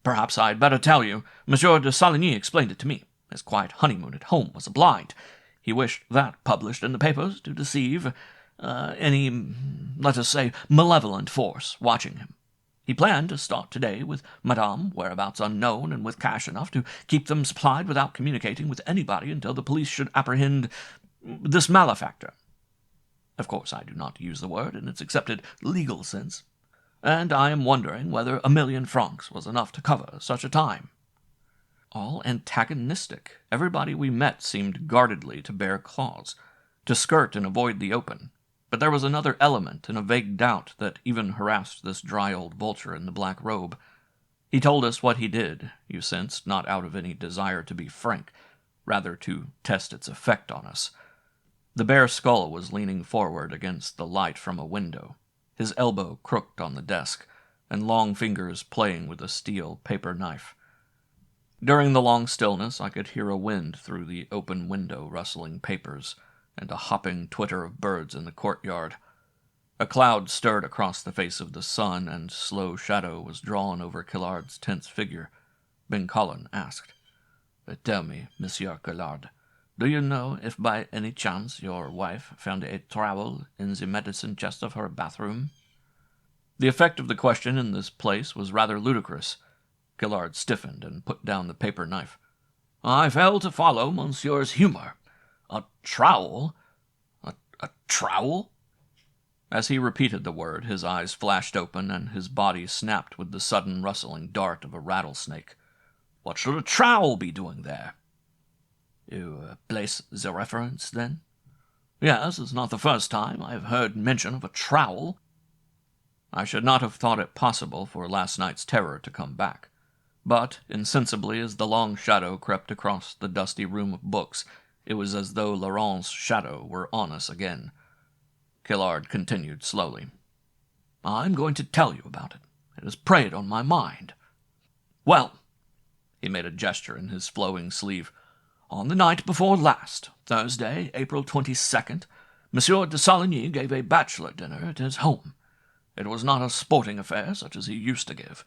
D: "Perhaps I had better tell you. Monsieur de Saligny explained it to me. His quiet honeymoon at home was a blind. He wished that published in the papers to deceive any, let us say, malevolent force watching him. He planned to start today with Madame, whereabouts unknown, and with cash enough to keep them supplied without communicating with anybody until the police should apprehend this malefactor. Of course, I do not use the word in its accepted legal sense, and I am wondering whether 1,000,000 francs was enough to cover such a time."
A: All antagonistic. Everybody we met seemed guardedly to bear claws, to skirt and avoid the open. But there was another element and a vague doubt that even harassed this dry old vulture in the black robe. He told us what he did, you sensed, not out of any desire to be frank, rather to test its effect on us. The bare skull was leaning forward against the light from a window, his elbow crooked on the desk, and long fingers playing with a steel paper knife. During the long stillness I could hear a wind through the open window rustling papers, and a hopping twitter of birds in the courtyard. A cloud stirred across the face of the sun, and slow shadow was drawn over Killard's tense figure. Ben Collin asked,
B: Tell me, Monsieur Collard, do you know if by any chance your wife found a trowel in the medicine chest of her bathroom?"
A: The effect of the question in this place was rather ludicrous. Gillard stiffened and put down the paper knife.
B: "I fail to follow Monsieur's humor. A trowel? A trowel?"
A: As he repeated the word, his eyes flashed open and his body snapped with the sudden rustling dart of a rattlesnake.
B: "What should a trowel be doing there?"
E: "You place the reference, then?"
B: "Yes, it's not the first time I have heard mention of a trowel."
A: I should not have thought it possible for last night's terror to come back. But, insensibly as the long shadow crept across the dusty room of books, it was as though Laurent's shadow were on us again. Gillard continued slowly.
B: "I'm going to tell you about it. It has preyed on my mind. Well," he made a gesture in his flowing sleeve, "on the night before last, Thursday, April 22nd, Monsieur de Saligny gave a bachelor dinner at his home. It was not a sporting affair such as he used to give.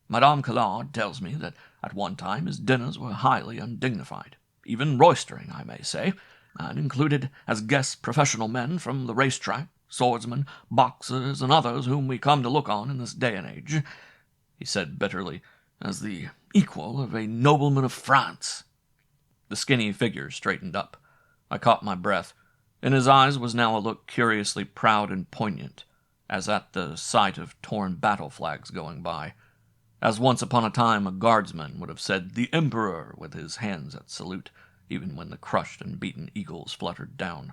B: Madame Collard tells me that at one time his dinners were highly undignified, even roistering, I may say, and included as guests professional men from the racetrack, swordsmen, boxers, and others whom we come to look on in this day and age," he said bitterly, "as the equal of a nobleman of France."
A: The skinny figure straightened up. I caught my breath. In his eyes was now a look curiously proud and poignant, as at the sight of torn battle flags going by, as once upon a time a guardsman would have said "the Emperor" with his hands at salute, even when the crushed and beaten eagles fluttered down.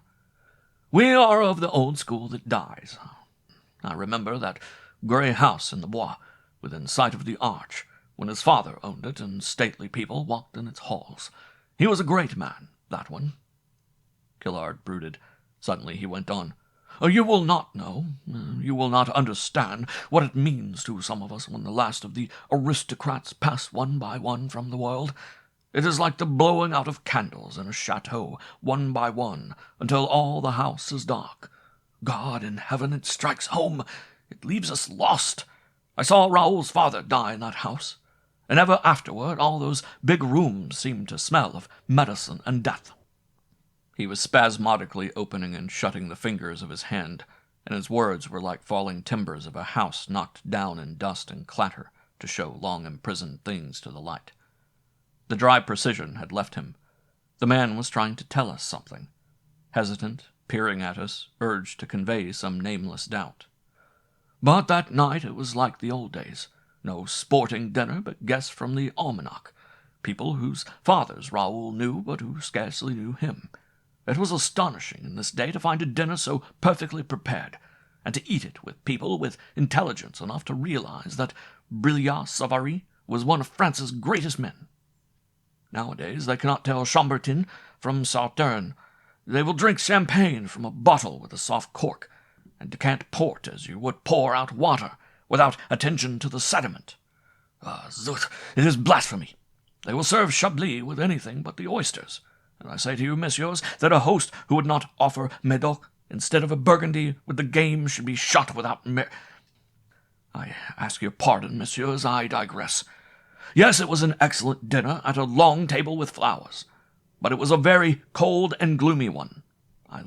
B: "We are of the old school that dies. I remember that grey house in the Bois, within sight of the arch, when his father owned it and stately people walked in its halls. He was a great man, that one."
A: Gillard brooded. Suddenly he went on.
B: "You will not know, you will not understand what it means to some of us when the last of the aristocrats pass one by one from the world. It is like the blowing out of candles in a chateau, one by one, until all the house is dark. God in heaven, it strikes home. It leaves us lost. I saw Raoul's father die in that house, and ever afterward all those big rooms seemed to smell of medicine and death."
A: He was spasmodically opening and shutting the fingers of his hand, and his words were like falling timbers of a house knocked down in dust and clatter to show long-imprisoned things to the light. The dry precision had left him. The man was trying to tell us something. Hesitant, peering at us, urged to convey some nameless doubt.
B: "But that night it was like the old days. No sporting dinner, but guests from the almanac. People whose fathers Raoul knew, but who scarcely knew him. It was astonishing in this day to find a dinner so perfectly prepared, and to eat it with people with intelligence enough to realize that Brillat Savary was one of France's greatest men. Nowadays they cannot tell Chambertin from Sauterne. They will drink champagne from a bottle with a soft cork, and decant port as you would pour out water, without attention to the sediment. Zut, it is blasphemy. They will serve Chablis with anything but the oysters. And I say to you, messieurs, that a host who would not offer Medoc instead of a Burgundy with the game should be shot without I ask your pardon, messieurs, I digress. Yes, it was an excellent dinner at a long table with flowers, but it was a very cold and gloomy one. I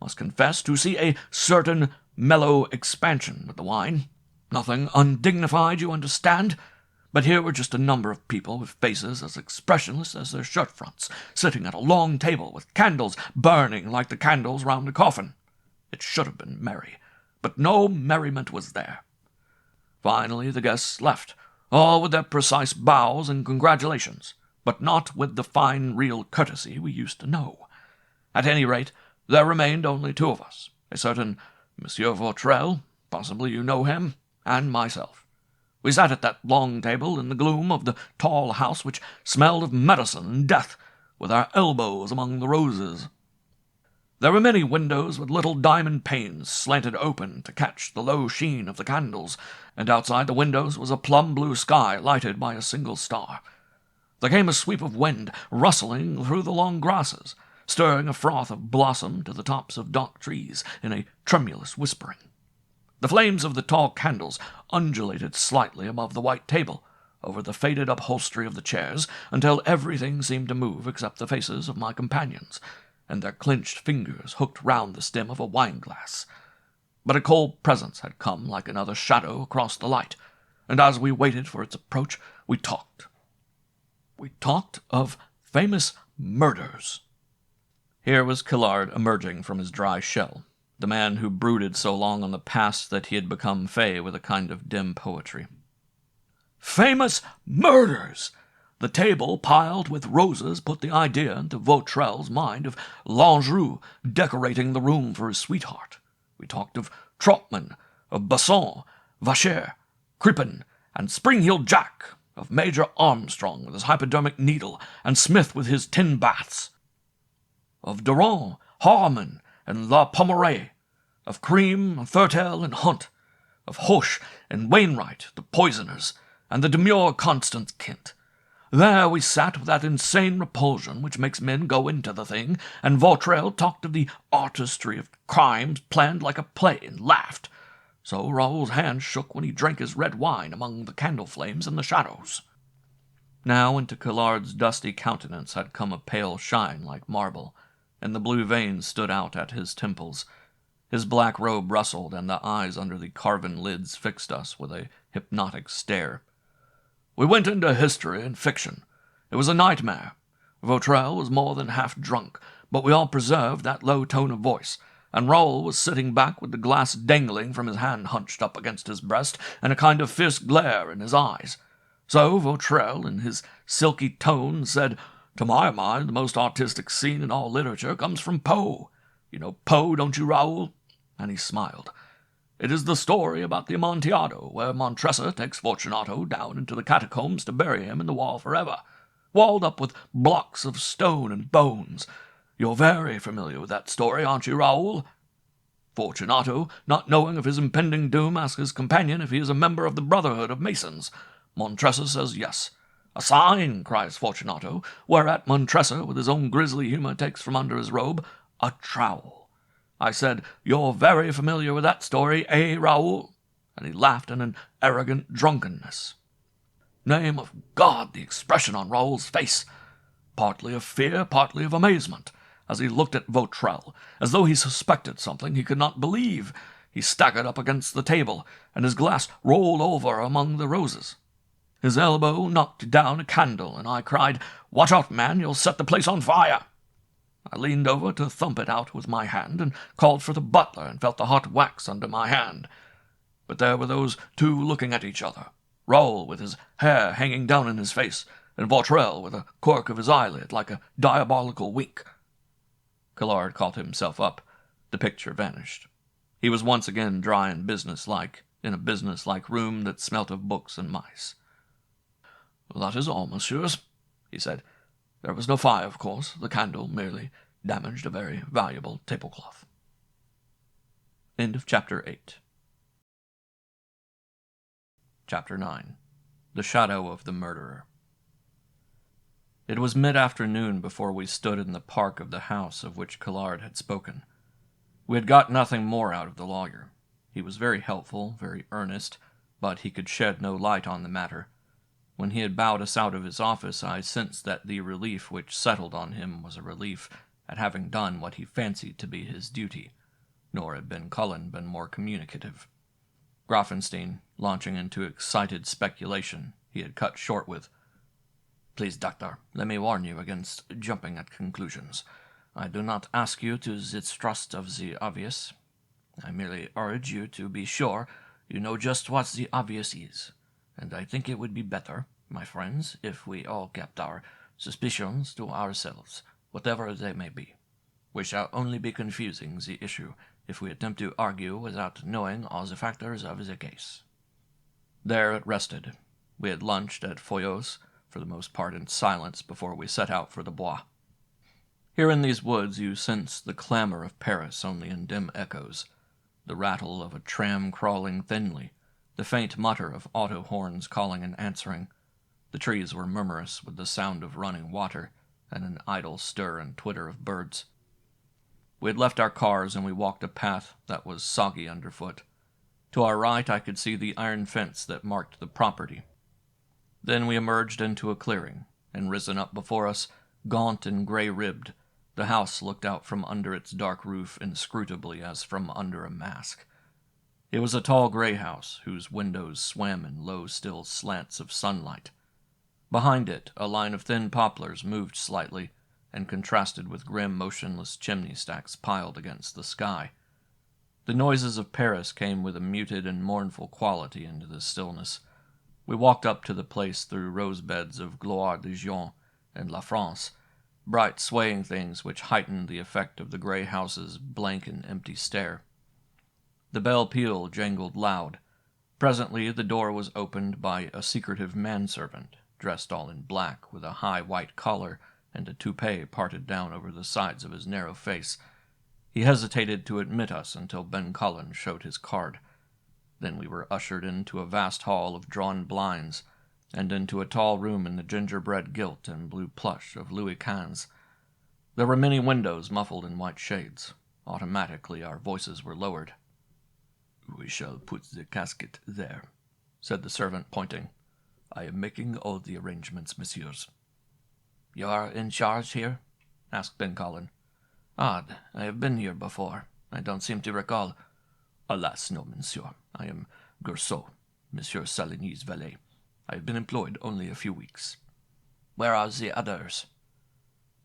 B: must confess, to see a certain mellow expansion with the wine. Nothing undignified, you understand. But here were just a number of people with faces as expressionless as their shirt-fronts, sitting at a long table with candles burning like the candles round a coffin. It should have been merry, but no merriment was there. Finally the guests left, all with their precise bows and congratulations, but not with the fine real courtesy we used to know. At any rate, there remained only two of us, a certain Monsieur Vautrel, possibly you know him, and myself. We sat at that long table in the gloom of the tall house which smelled of medicine and death, with our elbows among the roses. There were many windows with little diamond panes slanted open to catch the low sheen of the candles, and outside the windows was a plum-blue sky lighted by a single star. There came a sweep of wind rustling through the long grasses, stirring a froth of blossom to the tops of dark trees in a tremulous whispering. The flames of the tall candles undulated slightly above the white table, over the faded upholstery of the chairs until everything seemed to move except the faces of my companions, and their clenched fingers hooked round the stem of a wine-glass. But a cold presence had come like another shadow across the light, and as we waited for its approach, we talked. We talked of famous murders.
A: Here was Killard emerging from his dry shell, the man who brooded so long on the past that he had become fey with a kind of dim poetry.
B: Famous murders! The table piled with roses put the idea into Vautrell's mind of L'Anjou decorating the room for his sweetheart. We talked of Trotman, of Basson, Vacher, Crippen, and Spring-Heeled Jack, of Major Armstrong with his hypodermic needle, and Smith with his tin baths, of Durand, Harman, and La Pommeraye, of Cream, Thurtell, and Hunt, of Hoche and Wainwright, the poisoners, and the demure Constance Kent. There we sat with that insane repulsion which makes men go into the thing, and Vautrell talked of the artistry of crimes planned like a play and laughed. So Raoul's hand shook when he drank his red wine among the candle flames in the shadows.
A: Now into Killard's dusty countenance had come a pale shine like marble, and the blue veins stood out at his temples. His black robe rustled, and the eyes under the carven lids fixed us with a hypnotic stare.
B: We went into history and fiction. It was a nightmare. Vautrell was more than half drunk, but we all preserved that low tone of voice, and Raoul was sitting back with the glass dangling from his hand hunched up against his breast, and a kind of fierce glare in his eyes. So Vautrell, in his silky tone, said, "To my mind, the most artistic scene in all literature comes from Poe. You know Poe, don't you, Raoul?" And he smiled. "It is the story about the Amontillado, where Montresor takes Fortunato down into the catacombs to bury him in the wall forever, walled up with blocks of stone and bones. You're very familiar with that story, aren't you, Raoul? Fortunato, not knowing of his impending doom, asks his companion if he is a member of the Brotherhood of Masons. Montresor says yes. 'A sign,' cries Fortunato, whereat Montresor, with his own grisly humor, takes from under his robe a trowel. I said, 'You're very familiar with that story, eh, Raoul?' And he laughed in an arrogant drunkenness. Name of God, the expression on Raoul's face! Partly of fear, partly of amazement, as he looked at Vautrell, as though he suspected something he could not believe. He staggered up against the table, and his glass rolled over among the roses. His elbow knocked down a candle, and I cried, 'Watch out, man, you'll set the place on fire!' I leaned over to thump it out with my hand, and called for the butler, and felt the hot wax under my hand. But there were those two looking at each other, Raoul with his hair hanging down in his face, and Vautrell with a quirk of his eyelid like a diabolical wink."
A: Killard caught himself up. The picture vanished. He was once again dry and businesslike, in a businesslike room that smelt of books and mice.
B: "That is all, messieurs," he said. "There was no fire, of course. The candle merely damaged a very valuable tablecloth."
A: End of Chapter 8. Chapter 9. The Shadow of the Murderer. It was mid-afternoon before we stood in the park of the house of which Killard had spoken. We had got nothing more out of the lawyer. He was very helpful, very earnest, but he could shed no light on the matter. When he had bowed us out of his office, I sensed that the relief which settled on him was a relief at having done what he fancied to be his duty, nor had Ben Cullen been more communicative. Grafenstein, launching into excited speculation, he had cut short with, "Please, doctor, let me warn you against jumping at conclusions. I do not ask you to distrust of the obvious. I merely urge you to be sure you know just what the obvious is, and I think it would be better, my friends, if we all kept our suspicions to ourselves, whatever they may be. We shall only be confusing the issue if we attempt to argue without knowing all the factors of the case." There it rested. We had lunched at Foyot's, for the most part in silence, before we set out for the Bois. Here in these woods you sense the clamor of Paris only in dim echoes, the rattle of a tram crawling thinly, the faint mutter of auto horns calling and answering. The trees were murmurous with the sound of running water, and an idle stir and twitter of birds. We had left our cars, and we walked a path that was soggy underfoot. To our right I could see the iron fence that marked the property. Then we emerged into a clearing, and risen up before us, gaunt and gray-ribbed, the house looked out from under its dark roof inscrutably as from under a mask. It was a tall gray house, whose windows swam in low, still slants of sunlight. Behind it, a line of thin poplars moved slightly, and contrasted with grim, motionless chimney stacks piled against the sky. The noises of Paris came with a muted and mournful quality into the stillness. We walked up to the place through rose-beds of Gloire de Dijon and La France, bright swaying things which heightened the effect of the gray house's blank and empty stare. The bell peal jangled loud. Presently the door was opened by a secretive manservant, dressed all in black, with a high white collar and a toupee parted down over the sides of his narrow face. He hesitated to admit us until Ben Cullen showed his card. Then we were ushered into a vast hall of drawn blinds, and into a tall room in the gingerbread gilt and blue plush of Louis XV. There were many windows muffled in white shades. Automatically our voices were lowered.
B: "We shall put the casket there," said the servant, pointing. "I am making all the arrangements, messieurs."
D: "You are in charge here?" asked Ben Cullen. "Odd. I have been here before. I don't seem to recall."
B: "Alas, no, monsieur. I am Gerceau, Monsieur Saligny's valet. I have been employed only a few weeks."
D: "Where are the others?"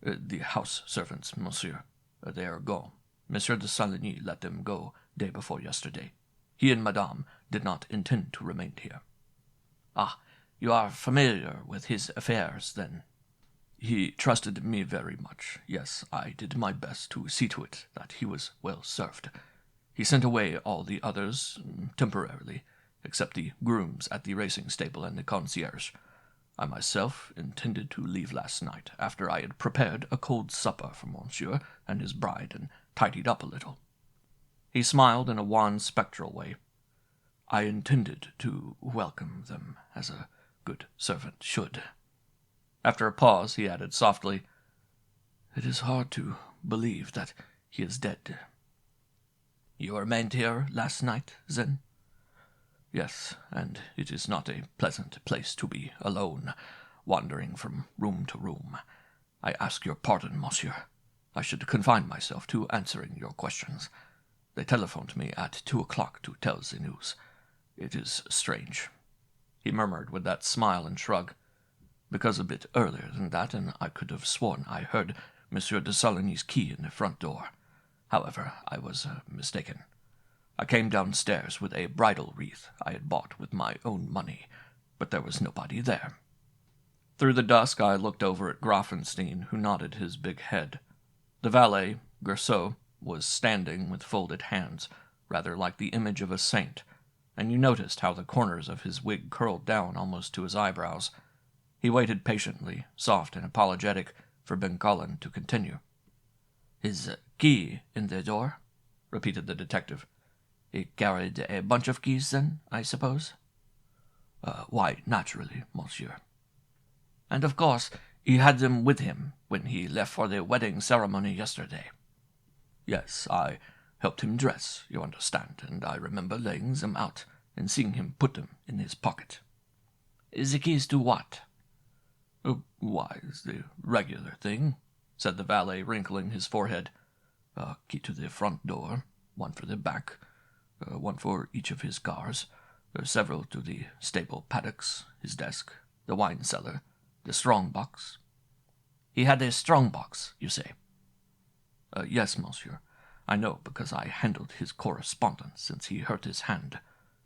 B: "The house servants, monsieur. They are gone. Monsieur de Saligny let them go day before yesterday. He and madame did not intend to remain here."
D: "Ah, you are familiar with his affairs, then?"
B: "He trusted me very much. Yes, I did my best to see to it that he was well served. He sent away all the others, temporarily, except the grooms at the racing stable and the concierge. I myself intended to leave last night, after I had prepared a cold supper for monsieur and his bride and tidied up a little."
A: He smiled in a wan, spectral way.
B: "I intended to welcome them as a good servant should."
A: After a pause, he added softly,
B: "It is hard to believe that he is dead."
D: "You remained here last night, then?"
B: "Yes, and it is not a pleasant place to be alone, wandering from room to room. I ask your pardon, monsieur. I should confine myself to answering your questions. They telephoned me at 2 o'clock to tell the news. It is strange," he murmured with that smile and shrug, "because a bit earlier than that, and I could have sworn I heard Monsieur de Saligny's key in the front door. However, I was mistaken. I came downstairs with a bridal wreath I had bought with my own money, but there was nobody there."
A: Through the dusk I looked over at Grafenstein, who nodded his big head. The valet, Gerceau, was standing with folded hands, rather like the image of a saint, and you noticed how the corners of his wig curled down almost to his eyebrows. He waited patiently, soft and apologetic, for Ben Cullen to continue.
D: "His key in the door?" repeated the detective. "He carried a bunch of keys, then, I suppose?"
B: "Why, naturally, monsieur."
D: "And of course he had them with him when he left for the wedding ceremony yesterday?"
B: "Yes, I helped him dress, you understand, and I remember laying them out and seeing him put them in his pocket."
D: "The keys to what?"
B: "Why, the regular thing," said the valet, wrinkling his forehead. "A key to the front door, one for the back, one for each of his cars, several to the stable paddocks, his desk, the wine cellar, the strong-box."
D: "He had a strong-box, you say?"
B: "Yes, monsieur. I know because I handled his correspondence since he hurt his hand,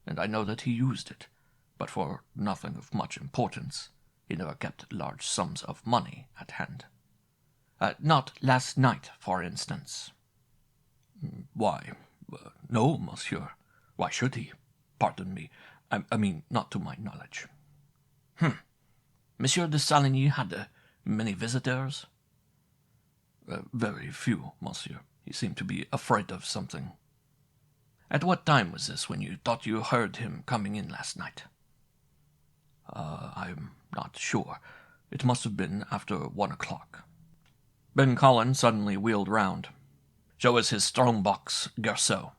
B: and I know that he used it, but for nothing of much importance. He never kept large sums of money at hand."
D: "Not last night, for instance?"
B: "Why, no, monsieur. Why should he? Pardon me. I mean, not to my knowledge."
D: Monsieur de Saligny had many visitors?"
B: "Very few, monsieur. He seemed to be afraid of something."
D: "At what time was this when you thought you heard him coming in last night?"
B: "I'm not sure. It must have been after 1 o'clock.
A: Ben Cullen suddenly wheeled round.
D: "Show us his strong-box, Gerceau."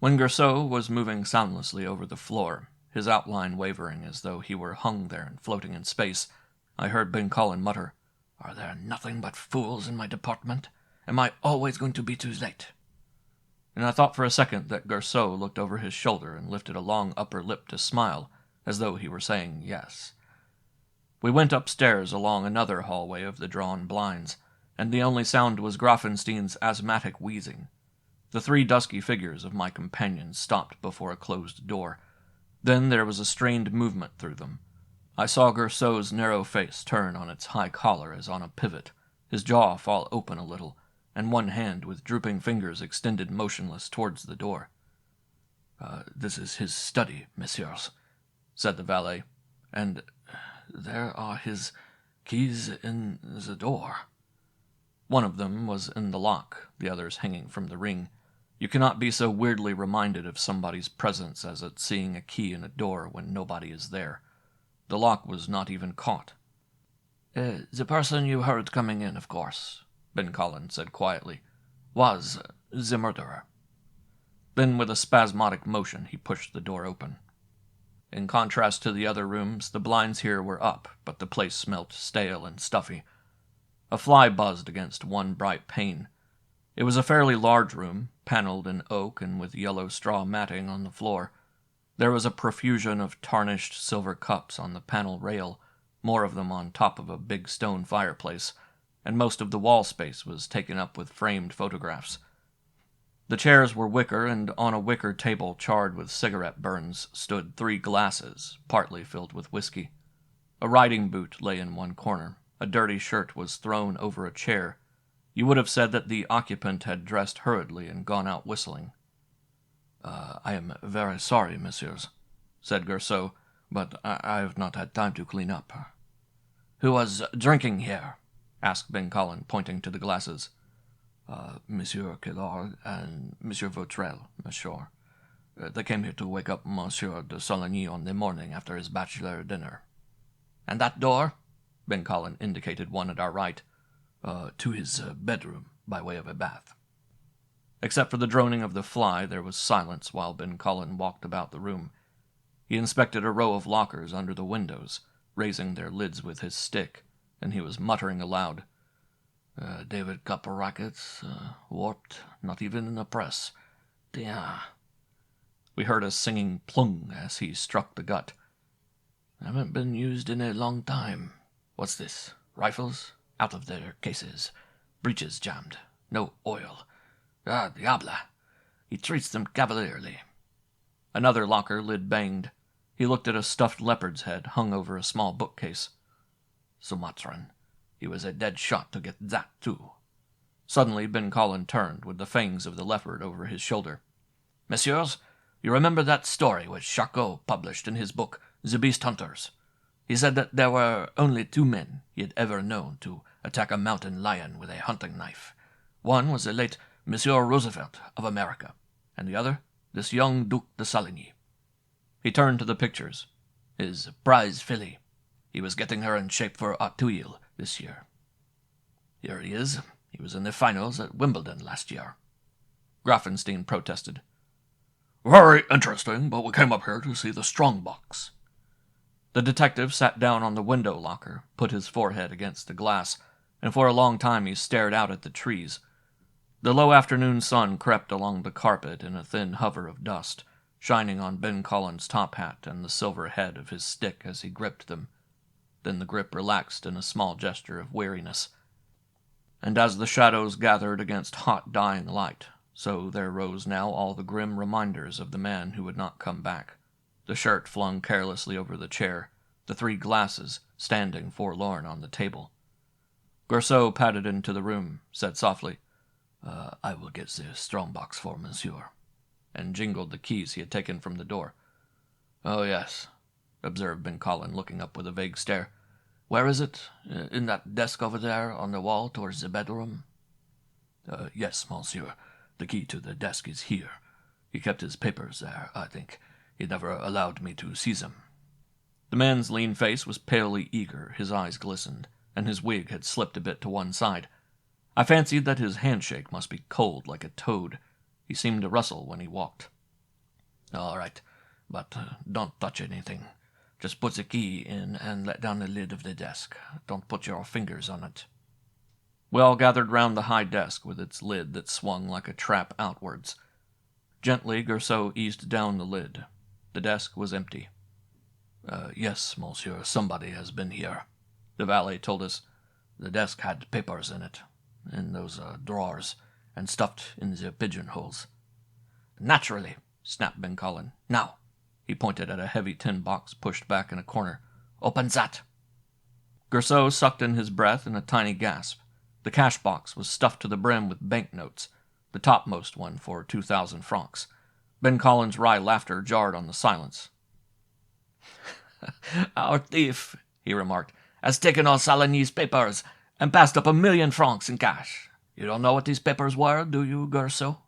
A: When Gerceau was moving soundlessly over the floor, his outline wavering as though he were hung there and floating in space, I heard Ben Collin mutter,
B: "Are there nothing but fools in my department? Am I always going to be too late?"
A: And I thought for a second that Garceau looked over his shoulder and lifted a long upper lip to smile, as though he were saying yes. We went upstairs along another hallway of the drawn blinds, and the only sound was Grafenstein's asthmatic wheezing. The 3 dusky figures of my companions stopped before a closed door. Then there was a strained movement through them. I saw Garceau's narrow face turn on its high collar as on a pivot, his jaw fall open a little, and one hand with drooping fingers extended motionless towards the door.
B: This is his study, messieurs," said the valet, "and there are his keys in the door."
A: One of them was in the lock, the others hanging from the ring. You cannot be so weirdly reminded of somebody's presence as at seeing a key in a door when nobody is there. The lock was not even caught.
B: The person you heard coming in, of course," Ben Collin said quietly, "was the murderer."
A: Then with a spasmodic motion he pushed the door open. In contrast to the other rooms, the blinds here were up, but the place smelt stale and stuffy. A fly buzzed against one bright pane. It was a fairly large room, paneled in oak and with yellow straw matting on the floor. There was a profusion of tarnished silver cups on the panel rail, more of them on top of a big stone fireplace, and most of the wall space was taken up with framed photographs. The chairs were wicker, and on a wicker table charred with cigarette burns stood 3 glasses, partly filled with whiskey. A riding boot lay in one corner. A dirty shirt was thrown over a chair. You would have said that the occupant had dressed hurriedly and gone out whistling.
B: I am very sorry, messieurs," said Garceau, "but I have not had time to clean up."
A: "Who was drinking here?" asked Ben Collin, pointing to the glasses.
B: Monsieur Kellard and Monsieur Vautrel, monsieur. They came here to wake up Monsieur de Soligny on the morning after his bachelor dinner."
A: "And that door?" Ben Collin indicated one at our right.
B: To his bedroom, by way of a bath."
A: Except for the droning of the fly, there was silence while Ben Collin walked about the room. He inspected a row of lockers under the windows, raising their lids with his stick, and he was muttering aloud.
B: "David cup rackets, warped, not even in a press. Tiens."
A: We heard a singing plung as he struck the gut.
B: "Haven't been used in a long time. What's this? Rifles? Out of their cases. Breeches jammed. No oil. Ah, diable! He treats them cavalierly."
A: Another locker lid banged. He looked at a stuffed leopard's head hung over a small bookcase.
B: "Sumatran. He was a dead shot to get that, too."
A: Suddenly Ben Collin turned, with the fangs of the leopard over his shoulder. "Messieurs, you remember that story which Charcot published in his book, The Beast Hunters? He said that there were only 2 men he had ever known to attack a mountain lion with a hunting knife. One was the late Monsieur Roosevelt of America, and the other, this young Duc de Saligny." He turned to the pictures. "His prize filly. He was getting her in shape for Auteuil this year. Here he is. He was in the finals at Wimbledon last year." Grafenstein protested.
E: "Very interesting, but we came up here to see the strong box."
A: The detective sat down on the window locker, put his forehead against the glass, and for a long time he stared out at the trees. The low afternoon sun crept along the carpet in a thin hover of dust, shining on Ben Collin's top hat and the silver head of his stick as he gripped them. Then the grip relaxed in a small gesture of weariness. And as the shadows gathered against hot dying light, so there rose now all the grim reminders of the man who would not come back. The shirt flung carelessly over the chair, the 3 glasses standing forlorn on the table. Garceau padded into the room, said softly,
B: "I will get the strong box for monsieur,"
A: and jingled the keys he had taken from the door.
B: "Oh, yes," observed Ben Collin, looking up with a vague stare. "Where is it? In that desk over there on the wall towards the bedroom?" "Yes, monsieur. The key to the desk is here. He kept his papers there, I think. He never allowed me to seize them."
A: The man's lean face was palely eager, his eyes glistened, and his wig had slipped a bit to one side. I fancied that his handshake must be cold like a toad. He seemed to rustle when he walked.
B: "All right. But don't touch anything. Just put the key in and let down the lid of the desk. Don't put your fingers on it.
E: We all gathered round the high desk with its lid that swung like a trap outwards. Gently, Gerceau eased down the lid. The desk was empty.
B: Yes, monsieur, somebody has been here, the valet told us. The desk had papers in it, in those drawers, and stuffed in the pigeonholes. Naturally, snapped Ben Collin. Now, he pointed at a heavy tin box pushed back in a corner. Open that.
E: Gerceau sucked in his breath in a tiny gasp. The cash box was stuffed to the brim with banknotes, the topmost one for 2,000 francs. Ben Collin's wry laughter jarred on the silence.
B: Our thief, he remarked, has taken all Saligny's papers and passed up 1,000,000 francs in cash. You don't know what these papers were, do you, Gerceau?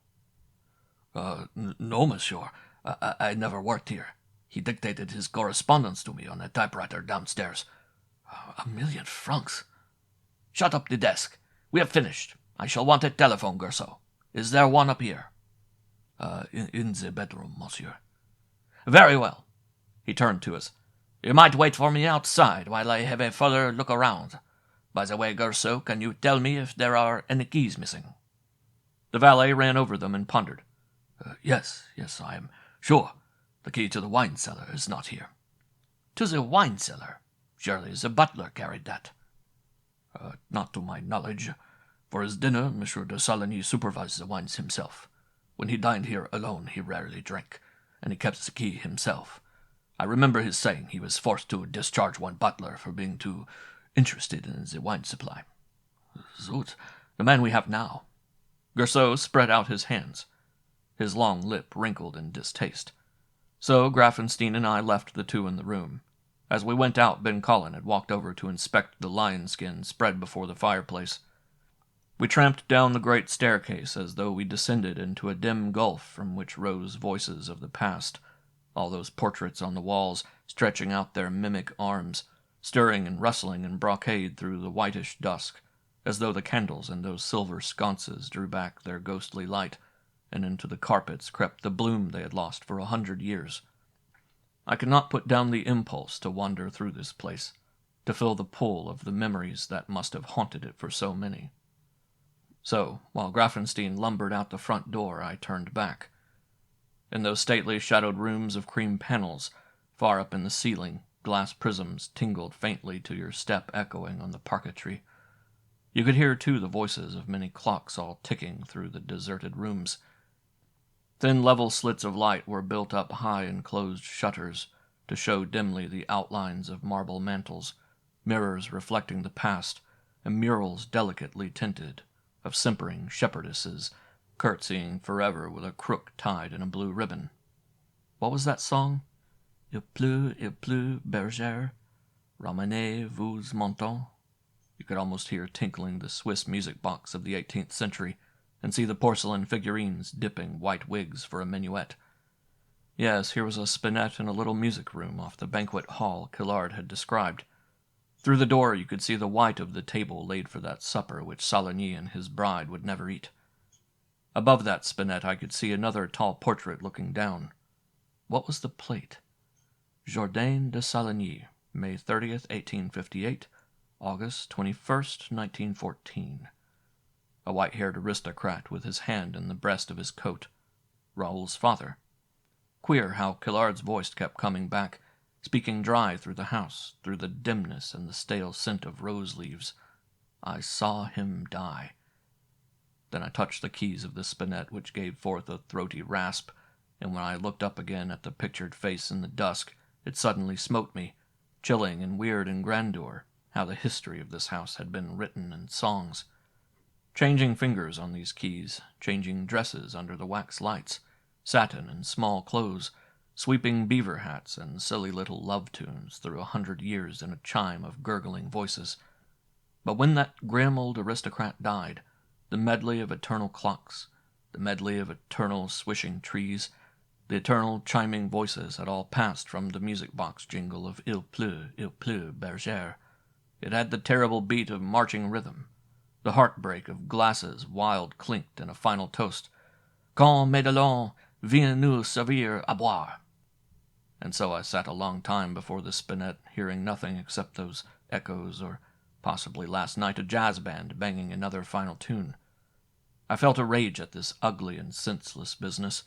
B: No, monsieur. I never worked here. He dictated his correspondence to me on a typewriter downstairs. 1,000,000 francs. Shut up the desk. We have finished. I shall want a telephone, Gerceau. Is there one up here? In the bedroom, monsieur. Very well. He turned to us. You might wait for me outside while I have a further look around. By the way, Gerceau, can you tell me if there are any keys missing?
E: The valet ran over them and pondered.
B: Yes, I am sure. The key to the wine cellar is not here. To the wine cellar? Surely the butler carried that. Not to my knowledge. For his dinner, Monsieur de Saligny supervised the wines himself. When he dined here alone, he rarely drank, and he kept the key himself. I remember his saying he was forced to discharge one butler for being too interested in the wine supply. Zoot, the man we have now.
E: Gerceau spread out his hands. His long lip wrinkled in distaste. So Grafenstein and I left the two in the room. As we went out, Ben Collin had walked over to inspect the lion skin spread before the fireplace. We tramped down the great staircase as though we descended into a dim gulf from which rose voices of the past, all those portraits on the walls stretching out their mimic arms, stirring and rustling in brocade through the whitish dusk, as though the candles in those silver sconces drew back their ghostly light, and into the carpets crept the bloom they had lost for 100 years. I could not put down the impulse to wander through this place, to feel the pull of the memories that must have haunted it for so many. So, while Grafenstein lumbered out the front door, I turned back. In those stately shadowed rooms of cream panels, far up in the ceiling, glass prisms tingled faintly to your step echoing on the parquetry. You could hear, too, the voices of many clocks all ticking through the deserted rooms. Thin level slits of light were built up high in closed shutters to show dimly the outlines of marble mantels, mirrors reflecting the past, and murals delicately tinted, of simpering shepherdesses, curtsying forever with a crook tied in a blue ribbon. What was that song? Il pleut, bergère, ramenez-vous montant. You could almost hear tinkling the Swiss music box of the 18th century, and see the porcelain figurines dipping white wigs for a minuet. Yes, here was a spinet in a little music room off the banquet hall Killard had described. Through the door you could see the white of the table laid for that supper which Saligny and his bride would never eat. Above that spinet I could see another tall portrait looking down. What was the plate? Jourdain de Saligny, May 30th, 1858, August 21st, 1914. A white-haired aristocrat with his hand in the breast of his coat. Raoul's father. Queer how Killard's voice kept coming back, speaking dry through the house, through the dimness and the stale scent of rose leaves. I saw him die. Then I touched the keys of the spinet, which gave forth a throaty rasp, and when I looked up again at the pictured face in the dusk, it suddenly smote me, chilling and weird in grandeur, how the history of this house had been written in songs. Changing fingers on these keys, changing dresses under the wax lights, satin and small clothes, sweeping beaver hats and silly little love tunes through 100 years in a chime of gurgling voices. But when that grim old aristocrat died, the medley of eternal clocks, the medley of eternal swishing trees, the eternal chiming voices had all passed from the music-box jingle of Il pleut, bergère. It had the terrible beat of marching rhythm, the heartbreak of glasses wild clinked in a final toast. Quand Médalon vient nous servir à boire. and so I sat a long time before the spinet, hearing nothing except those echoes, or possibly last night a jazz band banging another final tune. I felt a rage at this ugly and senseless business,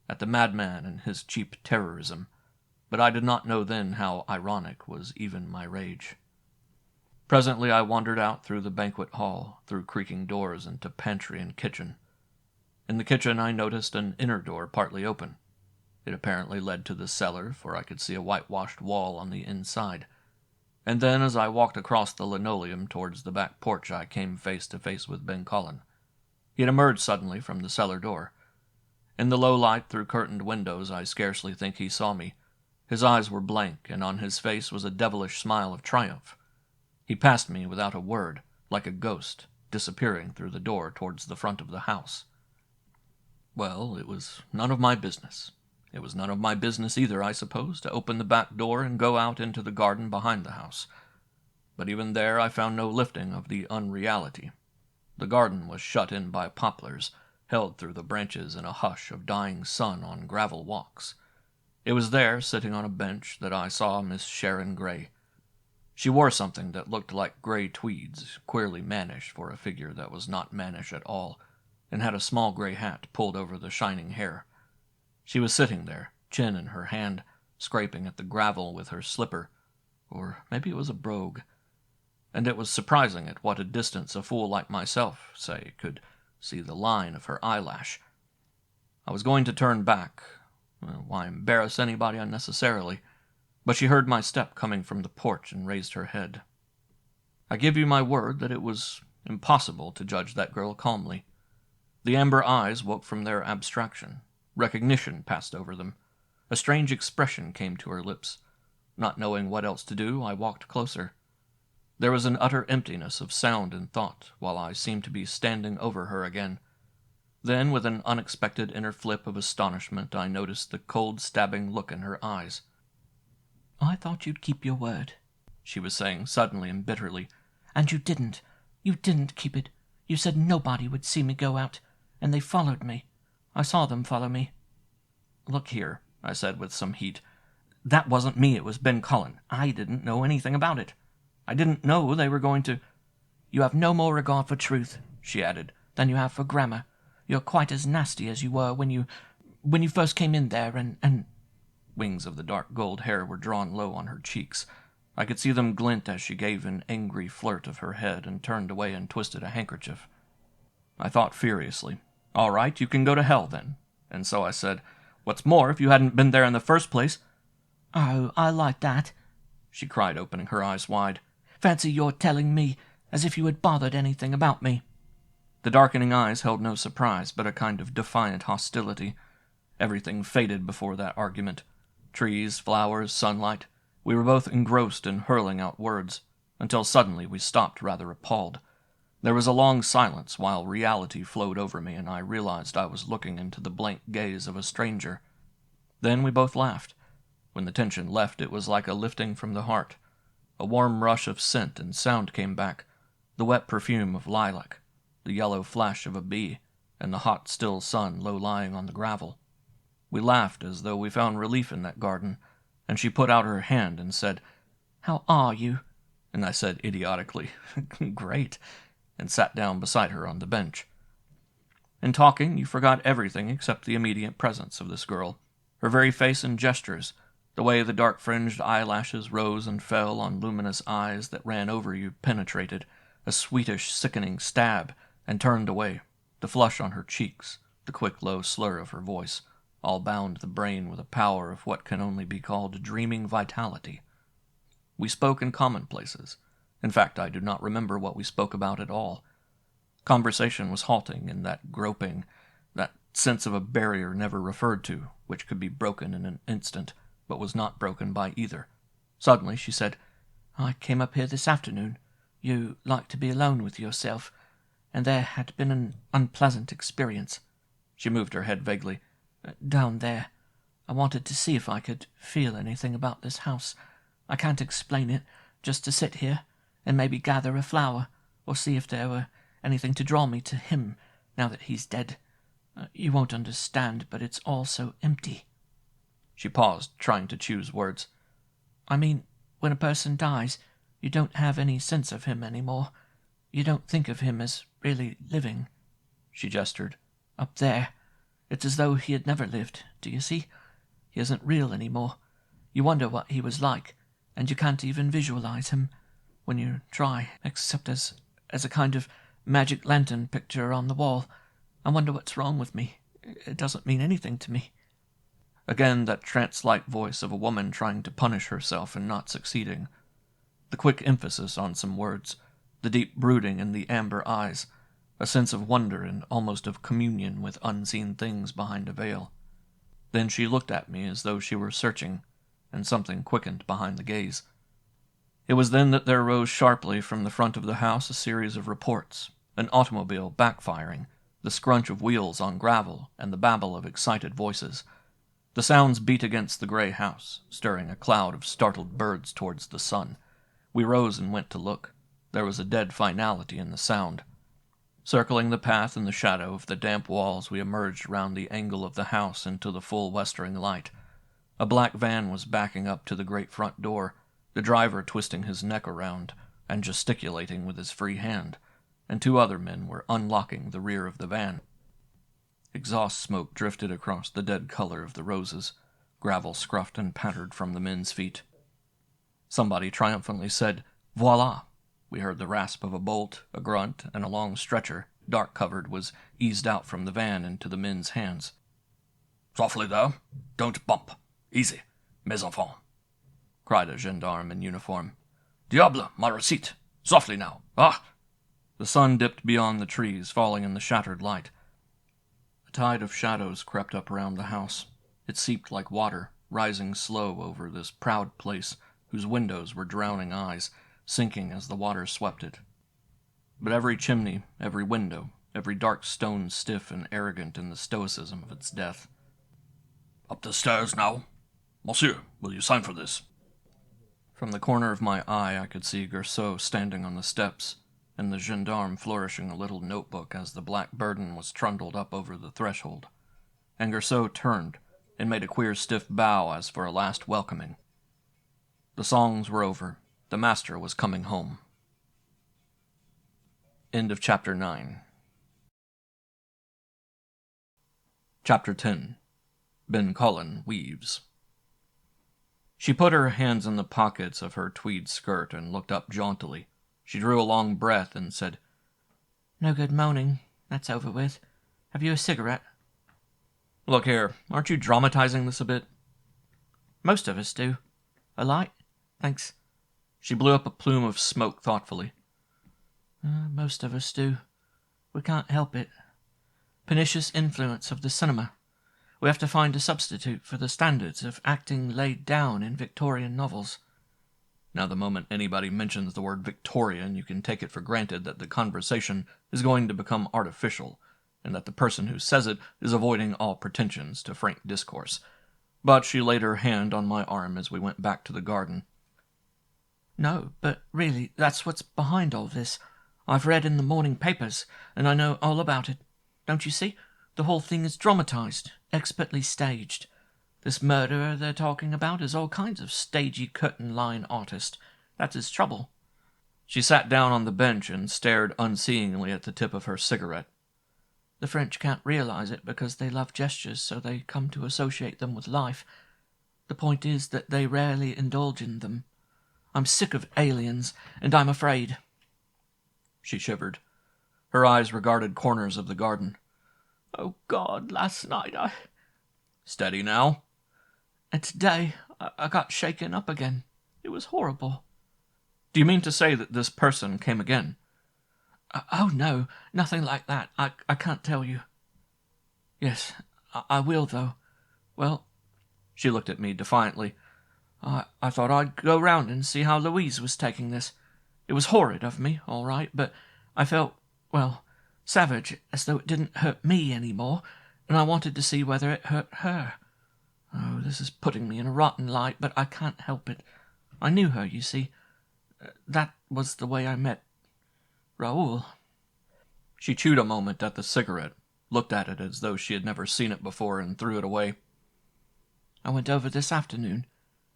E: at the madman and his cheap terrorism, but I did not know then how ironic was even my rage. Presently I wandered out through the banquet hall, through creaking doors into pantry and kitchen. In the kitchen I noticed an inner door partly open. It apparently led to the cellar, for I could see a whitewashed wall on the inside. And then, as I walked across the linoleum towards the back porch, I came face to face with Ben Cullen. He had emerged suddenly from the cellar door. In the low light through curtained windows, I scarcely think he saw me. His eyes were blank, and on his face was a devilish smile of triumph. He passed me without a word, like a ghost, disappearing through the door towards the front of the house. Well, it was none of my business. It was none of my business either, I suppose, to open the back door and go out into the garden behind the house. But even there I found no lifting of the unreality. The garden was shut in by poplars, held through the branches in a hush of dying sun on gravel walks. It was there, sitting on a bench, that I saw Miss Sharon Gray. She wore something that looked like gray tweeds, queerly mannish for a figure that was not mannish at all, and had a small gray hat pulled over the shining hair. She was sitting there, chin in her hand, scraping at the gravel with her slipper, or maybe it was a brogue, and it was surprising at what a distance a fool like myself, say, could see the line of her eyelash. I was going to turn back. Why embarrass anybody unnecessarily? But she heard my step coming from the porch and raised her head. I give you my word that it was impossible to judge that girl calmly. The amber eyes woke from their abstraction. Recognition passed over them. A strange expression came to her lips. Not knowing what else to do, I walked closer. There was an utter emptiness of sound and thought, while I seemed to be standing over her again. Then, with an unexpected inner flip of astonishment, I noticed the cold, stabbing look in her eyes.
D: "I thought you'd keep your word,"
E: she was saying suddenly and bitterly.
D: "And you didn't. You didn't keep it. You said nobody would see me go out, and they followed me. I saw them follow me."
E: "Look here," I said with some heat. "That wasn't me, it was Ben Cullen. I didn't know anything about it. I didn't know they were going to—"
D: "You have no more regard for truth," she added, "than you have for grammar. You're quite as nasty as you were when you first came in there, and—"
E: Wings of the dark gold hair were drawn low on her cheeks. I could see them glint as she gave an angry flirt of her head and turned away and twisted a handkerchief. I thought furiously. All right, you can go to hell, then. And so I said, "What's more, if you hadn't been there in the first place—"
D: "Oh, I like that," she cried, opening her eyes wide. "Fancy your telling me, as if you had bothered anything about me."
E: The darkening eyes held no surprise, but a kind of defiant hostility. Everything faded before that argument. Trees, flowers, sunlight. We were both engrossed in hurling out words, until suddenly we stopped, rather appalled. There was a long silence while reality flowed over me, and I realized I was looking into the blank gaze of a stranger. Then we both laughed. When the tension left, it was like a lifting from the heart. A warm rush of scent and sound came back, the wet perfume of lilac, the yellow flash of a bee, and the hot, still sun low-lying on the gravel. We laughed as though we found relief in that garden, and she put out her hand and said, "How are you?" And I said idiotically, "Great," and sat down beside her on the bench. In talking, you forgot everything except the immediate presence of this girl, her very face and gestures, the way the dark-fringed eyelashes rose and fell on luminous eyes that ran over you penetrated, a sweetish, sickening stab, and turned away, the flush on her cheeks, the quick, low slur of her voice, all bound the brain with a power of what can only be called dreaming vitality. We spoke in commonplaces. In fact, I do not remember what we spoke about at all. Conversation was halting in that groping, that sense of a barrier never referred to, which could be broken in an instant, but was not broken by either. Suddenly she said, "I came up here this afternoon. You like to be alone with yourself, and there had been an unpleasant experience." She moved her head vaguely. "Down there. I wanted to see if I could feel anything about this house. I can't explain it, just to sit here and maybe gather a flower, or see if there were anything to draw me to him, now that he's dead. You won't understand, but it's all so empty."
A: She paused, trying to choose words.
D: I mean, when a person dies, you don't have any sense of him anymore. You don't think of him as really living.
A: She gestured.
D: Up there. It's as though he had never lived, do you see? He isn't real anymore. You wonder what he was like, and you can't even visualize him when you try, except as a kind of magic lantern picture on the wall. I wonder what's wrong with me. It doesn't mean anything to me.
A: Again, that trance-like voice of a woman trying to punish herself and not succeeding. The quick emphasis on some words, the deep brooding in the amber eyes, a sense of wonder and almost of communion with unseen things behind a veil. Then she looked at me as though she were searching, and something quickened behind the gaze. It was then that there rose sharply from the front of the house a series of reports, an automobile backfiring, the scrunch of wheels on gravel, and the babble of excited voices. The sounds beat against the gray house, stirring a cloud of startled birds towards the sun. We rose and went to look. There was a dead finality in the sound. Circling the path in the shadow of the damp walls, we emerged round the angle of the house into the full westering light. A black van was backing up to the great front door, the driver twisting his neck around and gesticulating with his free hand, and 2 other men were unlocking the rear of the van. Exhaust smoke drifted across the dead color of the roses. Gravel scruffed and pattered from the men's feet. Somebody triumphantly said, "Voila!" We heard the rasp of a bolt, a grunt, and a long stretcher, dark-covered, was eased out from the van into the men's hands.
B: "Softly there. Don't bump. Easy, mes enfants," cried a gendarme in uniform. "Diable, ma receipt. Softly now. Ah!"
A: The sun dipped beyond the trees, falling in the shattered light. A tide of shadows crept up around the house. It seeped like water, rising slow over this proud place, whose windows were drowning eyes, sinking as the water swept it. But every chimney, every window, every dark stone stiff and arrogant in the stoicism of its death.
B: "Up the stairs now. Monsieur, will you sign for this?"
A: From the corner of my eye I could see Gerceau standing on the steps, and the gendarme flourishing a little notebook as the black burden was trundled up over the threshold. And Gerceau turned, and made a queer stiff bow as for a last welcoming. The songs were over. The master was coming home. End of Chapter 9. Chapter 10. Ben Cullen Weaves. She put her hands in the pockets of her tweed skirt and looked up jauntily. She drew a long breath and said,
D: "No good moaning. That's over with. Have you a cigarette?"
A: "Look here, aren't you dramatizing this a bit?"
D: "Most of us do. A light? Thanks."
A: She blew up a plume of smoke thoughtfully.
D: Most of us do. We can't help it. Pernicious influence of the cinema. We have to find a substitute for the standards of acting laid down in Victorian novels.
A: Now, the moment anybody mentions the word Victorian, you can take it for granted that the conversation is going to become artificial, and that the person who says it is avoiding all pretensions to frank discourse. But she laid her hand on my arm as we went back to the garden.
D: "No, but really, that's what's behind all this. I've read in the morning papers, and I know all about it. Don't you see? The whole thing is dramatized, expertly staged. This murderer they're talking about is all kinds of stagey curtain-line artist. That's his trouble."
A: She sat down on the bench and stared unseeingly at the tip of her cigarette.
D: "The French can't realize it because they love gestures, so they come to associate them with life. The point is that they rarely indulge in them. I'm sick of aliens, and I'm afraid."
A: She shivered. Her eyes regarded corners of the garden.
D: "Oh, God, last night I—"
A: "Steady now."
D: "And today I got shaken up again. It was horrible."
A: "Do you mean to say that this person came again?"
D: "Oh, no, nothing like that. I can't tell you." "Yes, I will, though. Well," she looked at me defiantly, I thought I'd go round and see how Louise was taking this. It was horrid of me, all right, but I felt, well, savage, as though it didn't hurt me any more, and I wanted to see whether it hurt her. Oh, this is putting me in a rotten light, but I can't help it. I knew her, you see. That was the way I met Raoul."
A: She chewed a moment at the cigarette, looked at it as though she had never seen it before, and threw it away.
D: I went over this afternoon.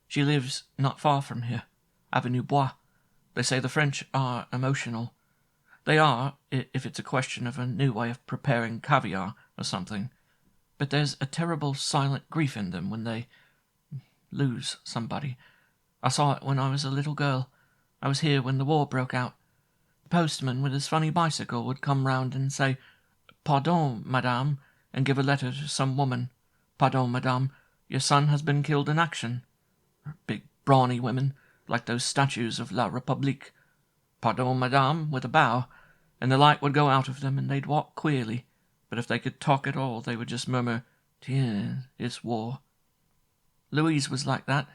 D: She lives not far from here, Avenue Bois. They say the French are emotional. They are, if it's a question of a new way of preparing caviar or something. But there's a terrible silent grief in them when they lose somebody. I saw it when I was a little girl. I was here when the war broke out. The postman with his funny bicycle would come round and say, "Pardon, madame," and give a letter to some woman. "Pardon, madame, your son has been killed in action." Big, brawny women, like those statues of La République. "Pardon, madame," with a bow, and the light would go out of them and they'd walk queerly, but if they could talk at all they would just murmur, "Tiens, it's war." Louise was like that.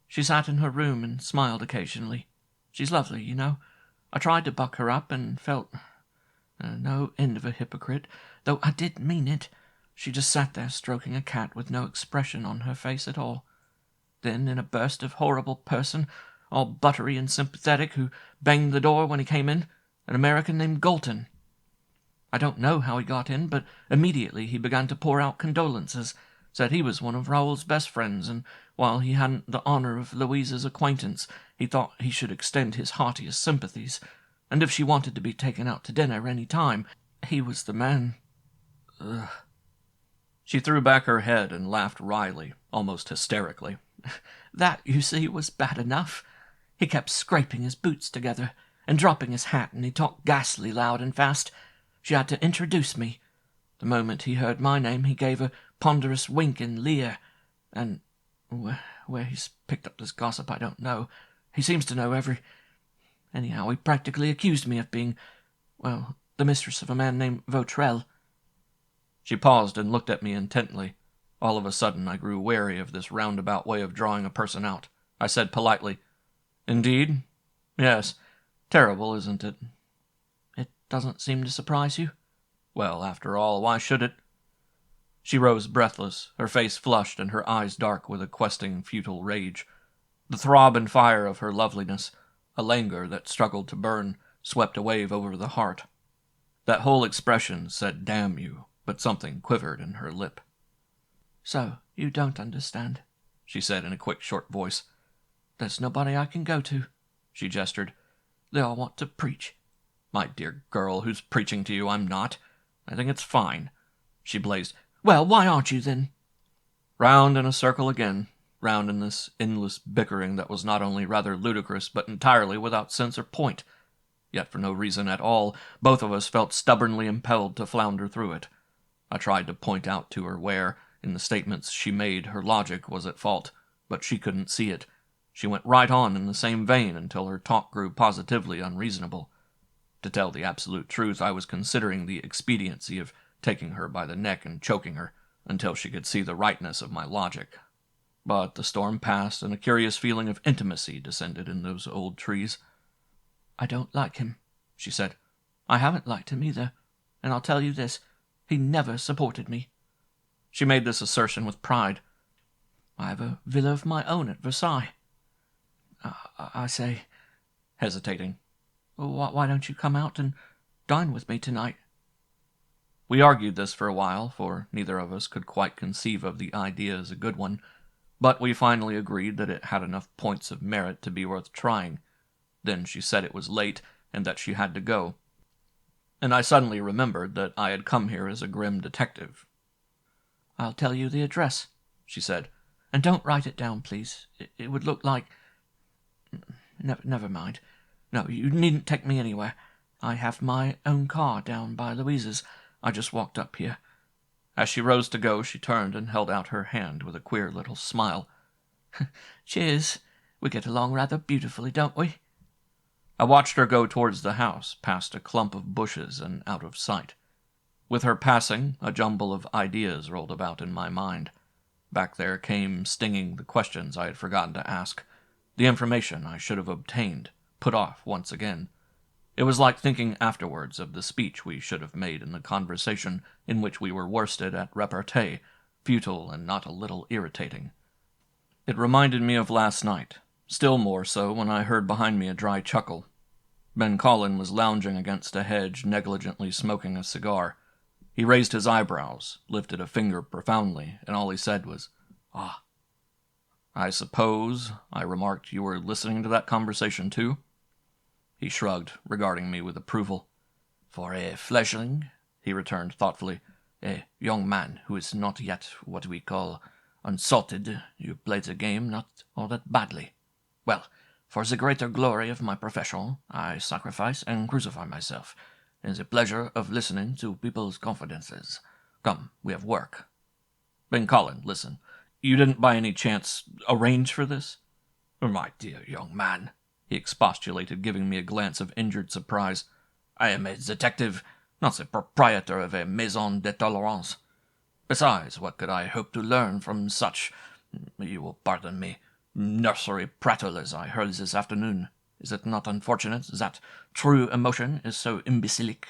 D: She sat in her room and smiled occasionally. She's lovely, you know. I tried to buck her up and felt no end of a hypocrite, though I did mean it. She just sat there stroking a cat with no expression on her face at all. Then, in a burst of horrible person, all buttery and sympathetic, who banged the door when he came in, an American named Galton. I don't know how he got in, but immediately he began to pour out condolences, said he was one of Raoul's best friends, and while he hadn't the honor of Louise's acquaintance, he thought he should extend his heartiest sympathies, and if she wanted to be taken out to dinner any time, he was the man. Ugh.
A: She threw back her head and laughed wryly, almost hysterically.
D: That, you see, was bad enough. He kept scraping his boots together and dropping his hat, and he talked ghastly loud and fast. She had to introduce me. The moment he heard my name, he gave a ponderous wink and leer, and where he's picked up this gossip I don't know. He seems to know Anyhow, he practically accused me of being, the mistress of a man named Vautrel.
A: She paused and looked at me intently. All of a sudden I grew wary of this roundabout way of drawing a person out. I said politely, "Indeed? Yes. Terrible, isn't it?"
D: "It doesn't seem to surprise you?"
A: "Well, after all, why should it?" She rose breathless, her face flushed and her eyes dark with a questing, futile rage. The throb and fire of her loveliness, a languor that struggled to burn, swept a wave over the heart. That whole expression said, "Damn you," but something quivered in her lip.
D: "So, you don't understand," she said in a quick, short voice. "There's nobody I can go to," she gestured. "They all want to preach."
A: "My dear girl, who's preaching to you? I'm not. I think it's fine." She blazed.
D: "Well, why aren't you, then?"
A: Round in a circle again, round in this endless bickering that was not only rather ludicrous, but entirely without sense or point. Yet for no reason at all, both of us felt stubbornly impelled to flounder through it. I tried to point out to her where, in the statements she made, her logic was at fault, but she couldn't see it. She went right on in the same vein until her talk grew positively unreasonable. To tell the absolute truth, I was considering the expediency of taking her by the neck and choking her, until she could see the rightness of my logic. But the storm passed, and a curious feeling of intimacy descended in those old trees.
D: "I don't like him," she said. "I haven't liked him either, and I'll tell you this, he never supported me."
A: She made this assertion with pride.
D: "I have a villa of my own at Versailles. I say,"
A: hesitating,
D: "why don't you come out and dine with me tonight?"
A: We argued this for a while, for neither of us could quite conceive of the idea as a good one, but we finally agreed that it had enough points of merit to be worth trying. Then she said it was late, and that she had to go. And I suddenly remembered that I had come here as a grim detective.
D: "I'll tell you the address," she said, "and don't write it down, please. It would look like... Never mind. No, you needn't take me anywhere. I have my own car down by Louise's. I just walked up here."
A: As she rose to go, she turned and held out her hand with a queer little smile.
D: "Cheers. We get along rather beautifully, don't we?"
A: I watched her go towards the house, past a clump of bushes and out of sight. With her passing, a jumble of ideas rolled about in my mind. Back there came stinging the questions I had forgotten to ask, the information I should have obtained, put off once again. It was like thinking afterwards of the speech we should have made in the conversation in which we were worsted at repartee, futile and not a little irritating. It reminded me of last night, still more so when I heard behind me a dry chuckle. Ben Collin was lounging against a hedge, negligently smoking a cigar. He raised his eyebrows, lifted a finger profoundly, and all he said was, "Ah." I suppose, I remarked, you were listening to that conversation too? He shrugged, regarding me with approval.
B: For a fleshling, he returned thoughtfully, a young man who is not yet what we call unsalted, you played the game not all that badly. Well, for the greater glory of my profession, I sacrifice and crucify myself, in the pleasure of listening to people's confidences. Come, we have work.
A: Ben Collin, listen. You didn't by any chance arrange for this?
B: My dear young man,
A: he expostulated, giving me a glance of injured surprise.
B: I am a detective, not the proprietor of a maison de tolerance. Besides, what could I hope to learn from such, you will pardon me, nursery prattle as I heard this afternoon? Is it not unfortunate that true emotion is so imbecilic?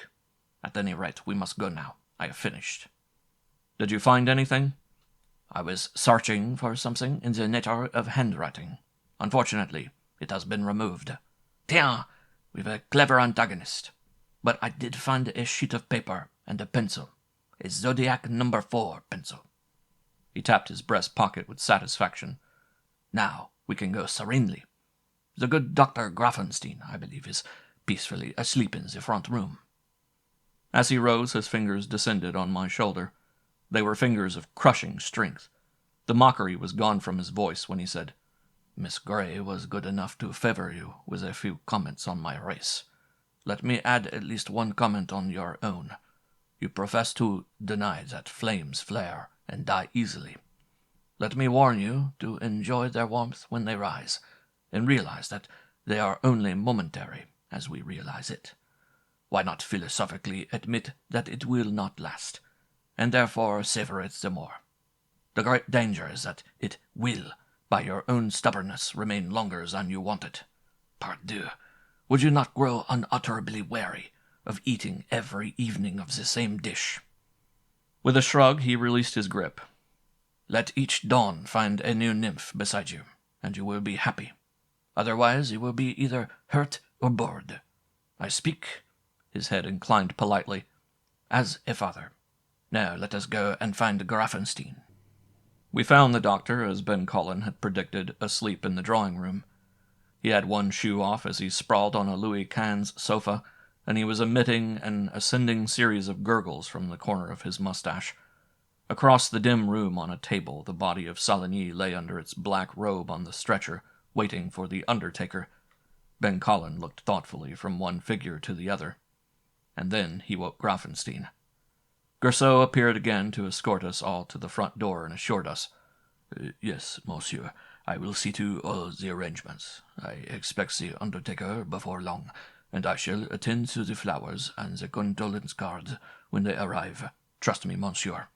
B: At any rate, we must go now. I have finished.
A: Did you find anything?
B: I was searching for something in the nature of handwriting. Unfortunately, it has been removed. Tiens, we've a clever antagonist. But I did find a sheet of paper and a pencil. A Zodiac No. 4 pencil.
A: He tapped his breast pocket with satisfaction.
B: Now we can go serenely. The good Dr. Grafenstein, I believe, is peacefully asleep in the front room.
A: As he rose, his fingers descended on my shoulder. They were fingers of crushing strength. The mockery was gone from his voice when he said,
B: Miss Grey was good enough to favor you with a few comments on my race. Let me add at least one comment on your own. You profess to deny that flames flare and die easily. Let me warn you to enjoy their warmth when they rise, and realize that they are only momentary as we realize it. Why not philosophically admit that it will not last, and therefore savor it the more? The great danger is that it will, by your own stubbornness, remain longer than you want it. Pardieu, would you not grow unutterably weary of eating every evening of the same dish?
A: With a shrug, he released his grip.
B: Let each dawn find a new nymph beside you, and you will be happy. Otherwise, you will be either hurt or bored. I speak, his head inclined politely, as a father. Now let us go and find Grafenstein.
A: We found the doctor, as Ben Collin had predicted, asleep in the drawing-room. He had one shoe off as he sprawled on a Louis Quinze sofa, and he was emitting an ascending series of gurgles from the corner of his mustache. Across the dim room on a table, the body of Saligny lay under its black robe on the stretcher, waiting for the undertaker. Ben Collin looked thoughtfully from one figure to the other. And then he woke Grafenstein. Gerceau appeared again to escort us all to the front door and assured us,
B: Yes, monsieur, I will see to all the arrangements. I expect the undertaker before long, and I shall attend to the flowers and the condolence cards when they arrive. Trust me, monsieur.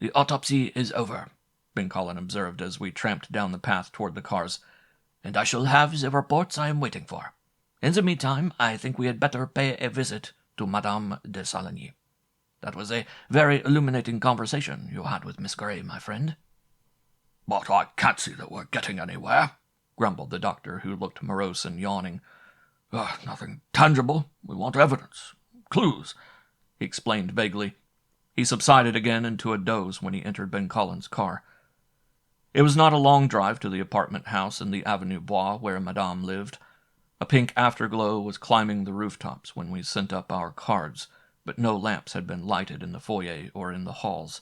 B: The autopsy is over, Ben Collin observed as we tramped down the path toward the cars, and I shall have the reports I am waiting for. In the meantime, I think we had better pay a visit to Madame de Saligny. That was a very illuminating conversation you had with Miss Grey, my friend.
E: But I can't see that we're getting anywhere, grumbled the doctor, who looked morose and yawning. Nothing tangible. We want evidence. Clues, he explained vaguely. He subsided again into a doze when he entered Ben Collin's car. It was not a long drive to the apartment house in the Avenue Bois where Madame lived. A pink afterglow was climbing the rooftops when we sent up our cards, but no lamps had been lighted in the foyer or in the halls.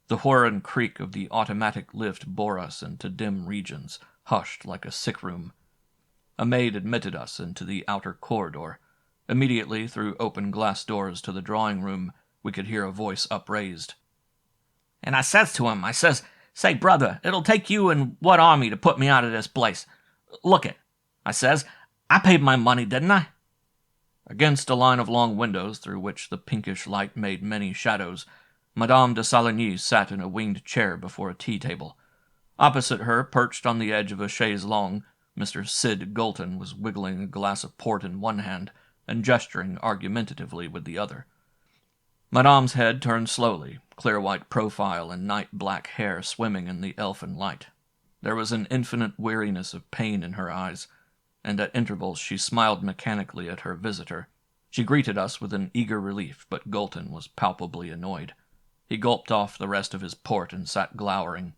E: The whir and creak of the automatic lift bore us into dim regions, hushed like a sick room. A maid admitted us into the outer corridor. Immediately, through open glass doors to the drawing-room, we could hear a voice upraised.
D: And I says to him, Say, brother, it'll take you and what army to put me out of this place? Look it, I says, I paid my money, didn't I?
A: Against a line of long windows through which the pinkish light made many shadows, Madame de Saligny sat in a winged chair before a tea-table. Opposite her, perched on the edge of a chaise longue, Mr. Sid Galton was wiggling a glass of port in one hand and gesturing argumentatively with the other. Madame's head turned slowly, clear-white profile and night-black hair swimming in the elfin light. There was an infinite weariness of pain in her eyes, and at intervals she smiled mechanically at her visitor. She greeted us with an eager relief, but Galton was palpably annoyed. He gulped off the rest of his port and sat glowering.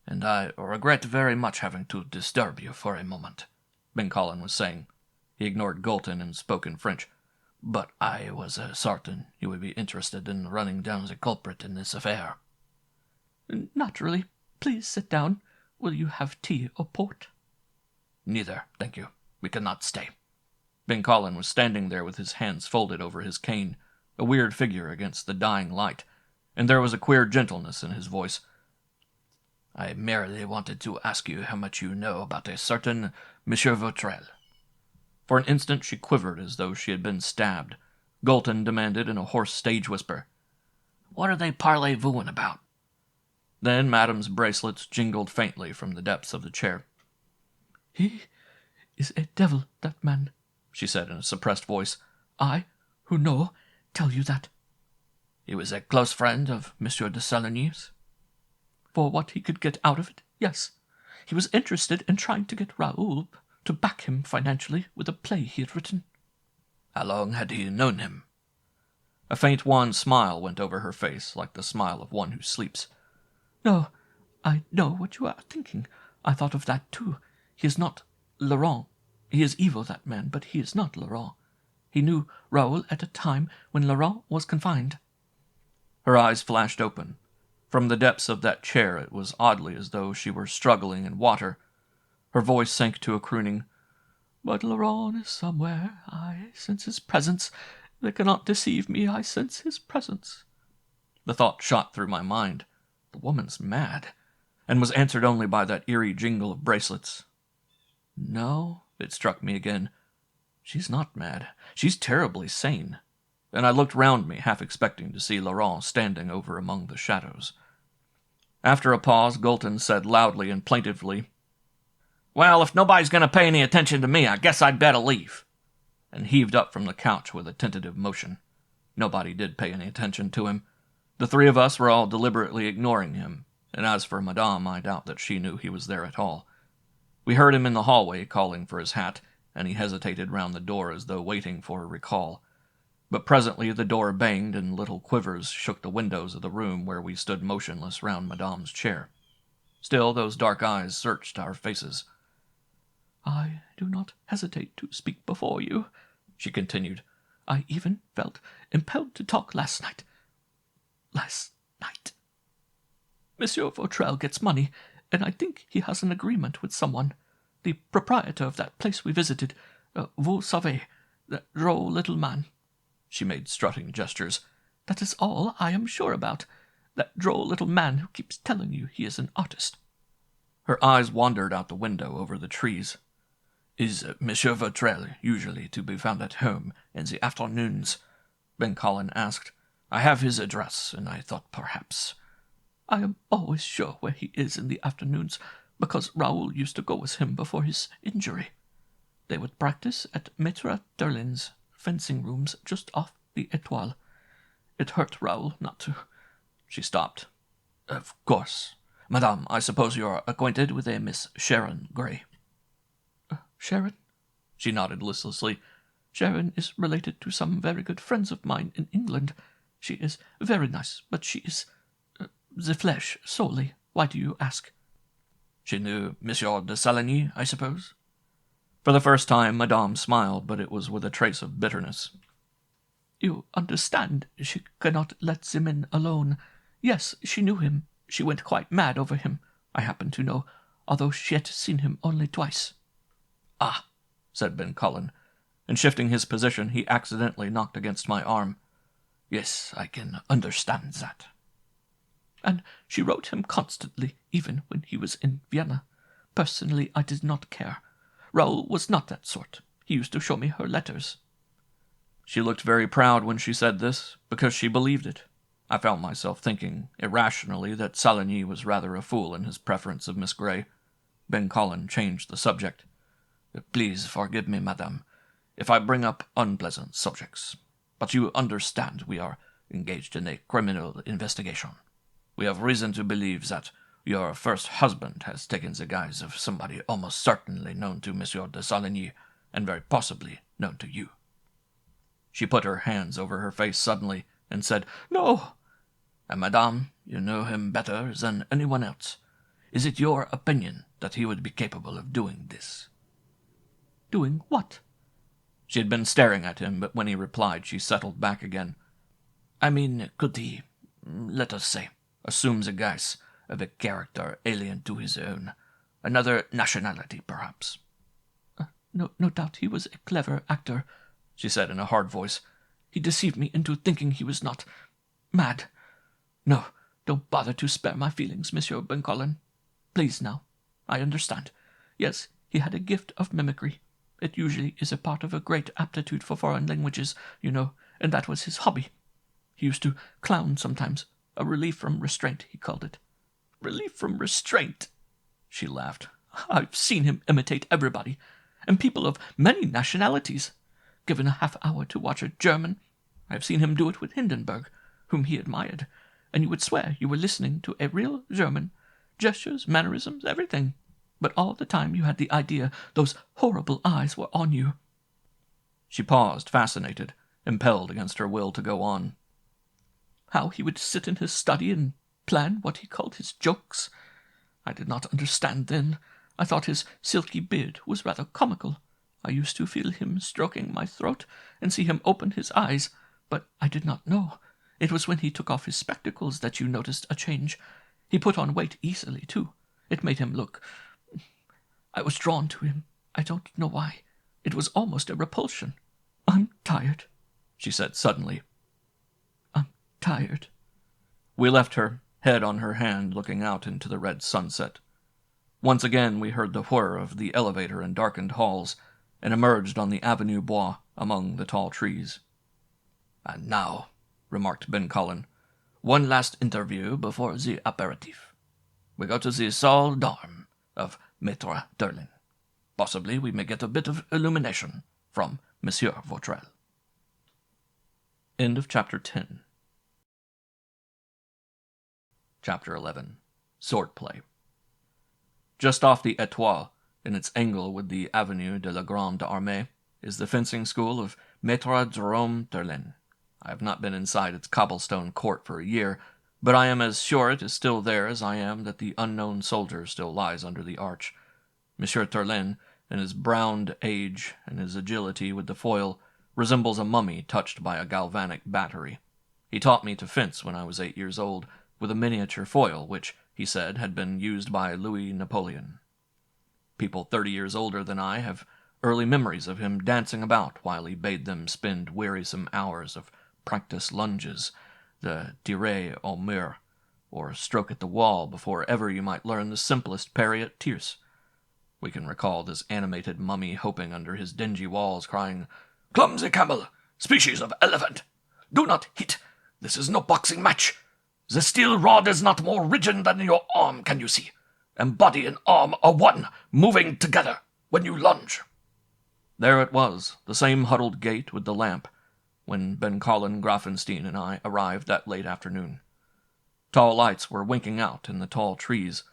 B: and I regret very much having to disturb you for a moment," Ben Collin was saying. He ignored Galton and spoke in French. "But I was certain you would be interested in running down the culprit in this affair."
C: "Naturally. Please sit down. Will you have tea or port?"
B: "Neither, thank you. We cannot stay." Ben Collin was standing there with his hands folded over his cane, a weird figure against the dying light, and there was a queer gentleness in his voice. "I merely wanted to ask you how much you know about a certain Monsieur Vautrel." For an instant she quivered as though she had been stabbed. Galton demanded in a hoarse stage whisper, "What are they parlez-vous about?" Then Madame's bracelets jingled faintly from the depths of the chair.
C: "He is a devil, that man," she said in a suppressed voice. "I, who know, tell you that."
B: "He was a close friend of Monsieur de Saligny's?"
C: "For what he could get out of it, yes. He was interested in trying to get Raoul to back him financially with a play he had written."
B: "How long had he known him?"
A: A faint wan smile went over her face, like the smile of one who sleeps.
C: "No, I know what you are thinking. I thought of that too. He is not Laurent. He is evil, that man, but he is not Laurent. He knew Raoul at a time when Laurent was confined."
A: Her eyes flashed open. From the depths of that chair it was oddly as though she were struggling in water. Her voice sank to a crooning,
C: "But Laurent is somewhere. I sense his presence. They cannot deceive me. I sense his presence."
A: The thought shot through my mind. The woman's mad, and was answered only by that eerie jingle of bracelets. No, it struck me again. She's not mad. She's terribly sane. And I looked round me, half expecting to see Laurent standing over among the shadows. After a pause, Galton said loudly and plaintively, "Well, if nobody's going to pay any attention to me, I guess I'd better leave," and heaved up from the couch with a tentative motion. Nobody did pay any attention to him. The three of us were all deliberately ignoring him, and as for Madame, I doubt that she knew he was there at all. We heard him in the hallway calling for his hat, and he hesitated round the door as though waiting for a recall. But presently the door banged, and little quivers shook the windows of the room where we stood motionless round Madame's chair. Still those dark eyes searched our faces.
C: "I do not hesitate to speak before you," she continued. "I even felt impelled to talk last night. Monsieur Vautrel gets money, and I think he has an agreement with someone. The proprietor of that place we visited, vous savez, that droll little man." She made strutting gestures. "That is all I am sure about. That droll little man who keeps telling you he is an artist."
A: Her eyes wandered out the window over the trees.
B: "Is Monsieur Vautrel usually to be found at home in the afternoons?" Ben Collin asked. "I have his address, and I thought perhaps—"
C: "I am always sure where he is in the afternoons, because Raoul used to go with him before his injury. They would practice at Maitre Derlin's fencing rooms just off the Étoile. It hurt Raoul not to—"
A: She stopped.
B: "Of course. Madame, I suppose you are acquainted with a Miss Sharon Gray?"
C: "Sharon?"
A: She nodded listlessly.
C: "Sharon is related to some very good friends of mine in England. She is very nice, but she is the flesh solely. Why do you ask?"
B: "She knew Monsieur de Saligny, I suppose?"
A: For the first time Madame smiled, but it was with a trace of bitterness.
C: "You understand, she cannot let the men alone. Yes, she knew him. She went quite mad over him, I happen to know, although she had seen him only twice."
A: "Ah," said Ben Collin, and shifting his position, he accidentally knocked against my arm.
B: "Yes, I can understand that."
C: "And she wrote him constantly, even when he was in Vienna. Personally, I did not care. Raoul was not that sort. He used to show me her letters."
A: She looked very proud when she said this, because she believed it. I found myself thinking, irrationally, that Saligny was rather a fool in his preference of Miss Gray. Ben Collin changed the subject.
B: "Please forgive me, madame, if I bring up unpleasant subjects. But you understand we are engaged in a criminal investigation. We have reason to believe that your first husband has taken the guise of somebody almost certainly known to Monsieur de Saligny, and very possibly known to you."
A: She put her hands over her face suddenly, and said, "No!"
B: "And, madame, you know him better than anyone else. Is it your opinion that he would be capable of doing this?"
A: "Doing what?"
C: She had been staring at him, but when he replied, she settled back again.
B: "I mean, could he, let us say, assume the guise of a character alien to his own? Another nationality, perhaps?"
A: No doubt he was a clever actor," she said in a hard voice. "He deceived me into thinking he was not mad. No, don't bother to spare my feelings, Monsieur Buncolin. Please now. I understand. Yes, he had a gift of mimicry. It usually is a part of a great aptitude for foreign languages, you know, and that was his hobby. He used to clown sometimes. A relief from restraint, he called it." "Relief from restraint?" She laughed. "I've seen him imitate everybody, and people of many nationalities. Given a half-hour to watch a German, I have seen him do it with Hindenburg, whom he admired, and you would swear you were listening to a real German. Gestures, mannerisms, everything. But all the time you had the idea those horrible eyes were on you."
C: She paused, fascinated, impelled against her will to go on.
A: "How he would sit in his study and plan what he called his jokes. I did not understand then. I thought his silky beard was rather comical. I used to feel him stroking my throat and see him open his eyes, but I did not know. It was when he took off his spectacles that you noticed a change. He put on weight easily, too. It made him look... I was drawn to him. I don't know why. It was almost a repulsion. I'm tired," she said suddenly. "I'm tired."
C: We left her, head on her hand, looking out into the red sunset. Once again we heard the whir of the elevator in darkened halls, and emerged on the Avenue Bois among the tall trees.
B: "And now," remarked Ben Collin, "one last interview before the aperitif. We go to the salle d'armes of Maître Turlin. Possibly we may get a bit of illumination from Monsieur Vautrel."
C: End of Chapter 10. Chapter 11. Swordplay. Just off the Étoile, in its angle with the Avenue de la Grande Armée, is the fencing school of Maître Jérôme Turlin. I have not been inside its cobblestone court for a year, but I am as sure it is still there as I am that the unknown soldier still lies under the arch. Monsieur Turlin, in his browned age and his agility with the foil, resembles a mummy touched by a galvanic battery. He taught me to fence when I was 8 years old, with a miniature foil which, he said, had been used by Louis Napoleon. People 30 years older than I have early memories of him dancing about while he bade them spend wearisome hours of practice lunges, the tiré au mur, or stroke at the wall before ever you might learn the simplest parry at tierce. We can recall this animated mummy hoping under his dingy walls, crying, "Clumsy camel! Species of elephant! Do not hit! This is no boxing match! The steel rod is not more rigid than your arm, can you see? And body and arm are one, moving together when you lunge." There it was, the same huddled gait with the lamp, when Ben Collin, Grafenstein, and I arrived that late afternoon. Tall lights were winking out in the tall trees.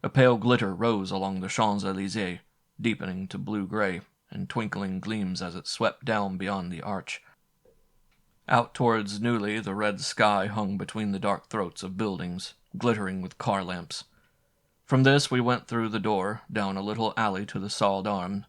C: A pale glitter rose along the Champs-Élysées, deepening to blue-gray, and twinkling gleams as it swept down beyond the arch. Out towards Neuilly the red sky hung between the dark throats of buildings, glittering with car lamps. From this we went through the door, down a little alley to the salle d'armes.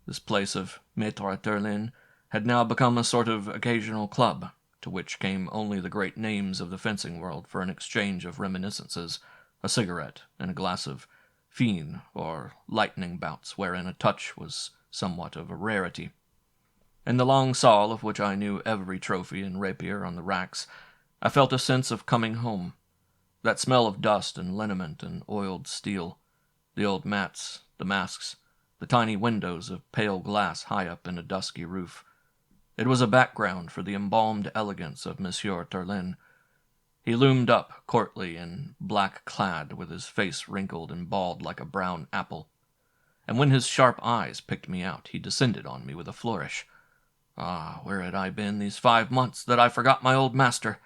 C: This place of Maître Turlin had now become a sort of occasional club, to which came only the great names of the fencing world for an exchange of reminiscences, a cigarette, and a glass of fine or lightning bouts wherein a touch was somewhat of a rarity. In the long salle, of which I knew every trophy and rapier on the racks, I felt a sense of coming home. That smell of dust and liniment and oiled steel, the old mats, the masks, the tiny windows of pale glass high up in a dusky roof. It was a background for the embalmed elegance of Monsieur Turlin. He loomed up, courtly and black-clad, with his face wrinkled and bald like a brown apple. And when his sharp eyes picked me out, he descended on me with a flourish. Ah, where had I been these 5 months that I forgot my old master?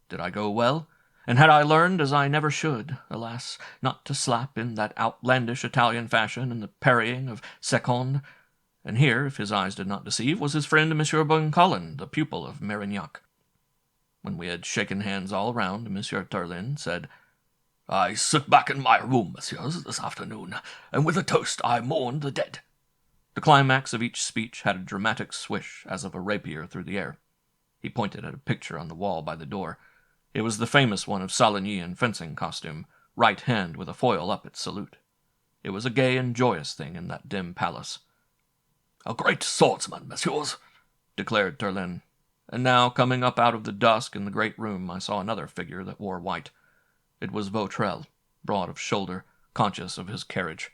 C: Did I go well? And had I learned, as I never should, alas, not to slap in that outlandish Italian fashion and the parrying of seconde? And here, if his eyes did not deceive, was his friend Monsieur Buncolin, the pupil of Marignac. When we had shaken hands all round, Monsieur Turlin said,
B: I sat back in my room, messieurs, this afternoon, and with a toast I mourned the dead.
A: The climax of each speech had a dramatic swish, as of a rapier through the air. He pointed at a picture on the wall by the door. It was the famous one of Saligny in fencing costume, right hand with a foil up its salute. It was a gay and joyous thing in that dim palace.
B: "A great swordsman, messieurs,"
A: declared Turlin. And now, coming up out of the dusk in the great room, I saw another figure that wore white. It was Vautrel, broad of shoulder, conscious of his carriage.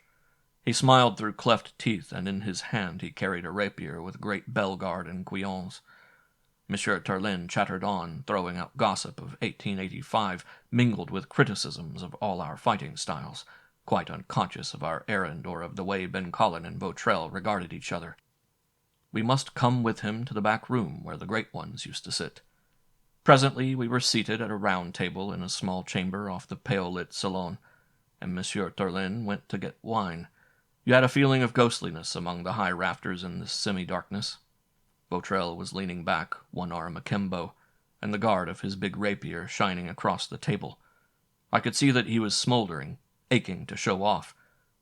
A: He smiled through cleft teeth, and in his hand he carried a rapier with great Bellegarde and Quillons. Monsieur Turlin chattered on, throwing out gossip of 1885, mingled with criticisms of all our fighting styles, quite unconscious of our errand or of the way Ben Collin and Vautrel regarded each other. We must come with him to the back room where the great ones used to sit. Presently we were seated at a round table in a small chamber off the pale-lit salon, and Monsieur Turlin went to get wine. You had a feeling of ghostliness among the high rafters in this semi-darkness. Vautrel was leaning back, one arm akimbo, and the guard of his big rapier shining across the table. I could see that he was smoldering, aching to show off.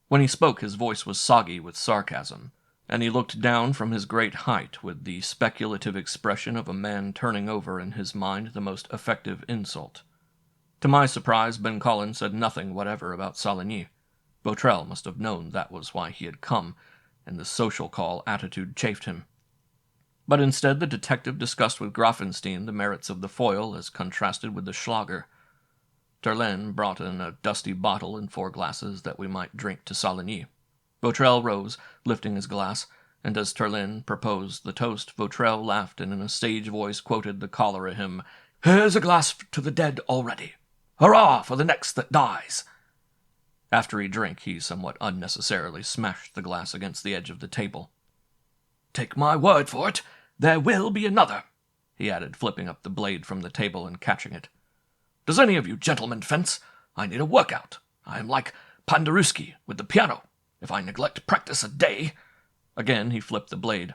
A: When he spoke, his voice was soggy with sarcasm, and he looked down from his great height with the speculative expression of a man turning over in his mind the most effective insult. To my surprise, Ben Collin said nothing whatever about Saligny. Vautrel must have known that was why he had come, and the social call attitude chafed him. But instead the detective discussed with Grafenstein the merits of the foil as contrasted with the Schlager. Turlin brought in a dusty bottle and 4 glasses that we might drink to Saligny. Vautrel rose, lifting his glass, and as Turlin proposed the toast, Vautrel laughed and in a stage voice quoted the cholera hymn, "Here's a glass to the dead already. Hurrah for the next that dies." After he drank, he somewhat unnecessarily smashed the glass against the edge of the table. "Take my word for it, there will be another," he added, flipping up the blade from the table and catching it. "Does any of you gentlemen fence? I need a workout. I am like Paderewski with the piano. If I neglect practice a day—" Again he flipped the blade.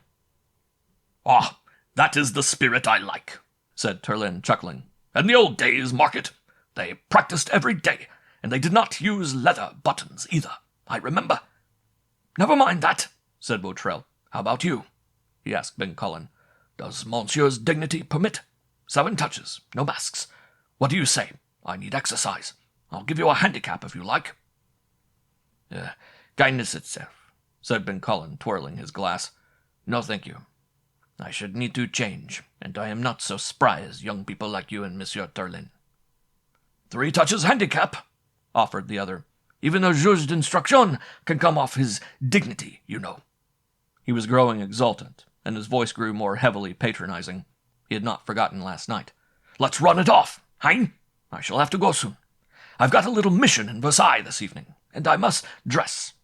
A: "Ah, that is the spirit I like," said Turlin, chuckling. "In the old days, mark it, they practiced every day, and they did not use leather buttons either, I remember." "Never mind that," said Vautrel. "How about you?" he asked Ben Collin. "Does monsieur's dignity permit? 7 touches, no masks. What do you say? I need exercise. I'll give you a handicap if you like."
E: Kindness itself," said Ben Collin, twirling his glass. "No, thank you. I should need to change, and I am not so spry as young people like you and Monsieur Turlin."
B: 3 touches handicap," offered the other. "Even a juge d'instruction can come off his dignity, you know."
A: He was growing exultant, and his voice grew more heavily patronizing. He had not forgotten last night.
B: "Let's run it off, hein? I shall have to go soon. I've got a little mission in Versailles this evening, and I must dress."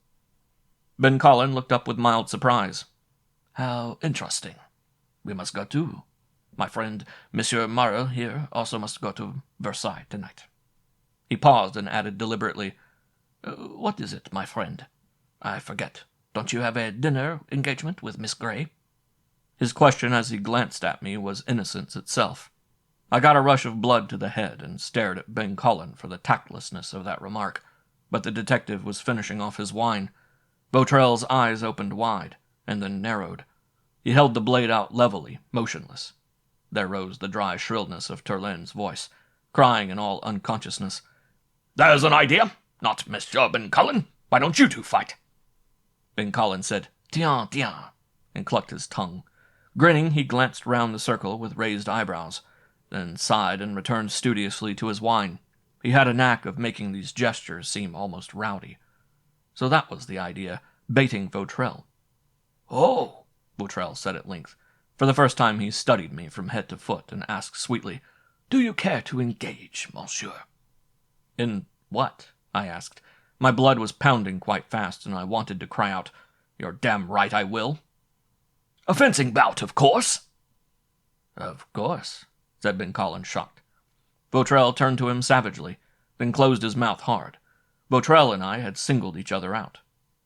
A: Ben Collin looked up with mild surprise.
B: "How interesting. We must go too. My friend Monsieur Morel here also must go to Versailles tonight."
A: He paused and added deliberately,
B: "What is it, my friend? I forget. Don't you have a dinner engagement with Miss Grey?"
A: His question as he glanced at me was innocence itself. I got a rush of blood to the head and stared at Ben Collin for the tactlessness of that remark, but the detective was finishing off his wine. Vautrel's eyes opened wide, and then narrowed. He held the blade out levelly, motionless. There rose the dry shrillness of Turlin's voice, crying in all unconsciousness,
B: "There's an idea! Not Monsieur Ben Collin! Why don't you two fight?"
A: Ben Collin said, "Tiens, tiens," and clucked his tongue. Grinning, he glanced round the circle with raised eyebrows, then sighed and returned studiously to his wine. He had a knack of making these gestures seem almost rowdy. So that was the idea, baiting Vautrel.
B: "Oh,"
A: Vautrel said at length. For the first time he studied me from head to foot and asked sweetly,
B: "Do you care to engage, monsieur?"
A: "In what?" I asked. My blood was pounding quite fast, and I wanted to cry out, "You're damn right I will."
B: "A fencing bout, of course."
A: "Of course," said Ben Collin, shocked. Vautrel turned to him savagely, then closed his mouth hard. Vautrel and I had singled each other out.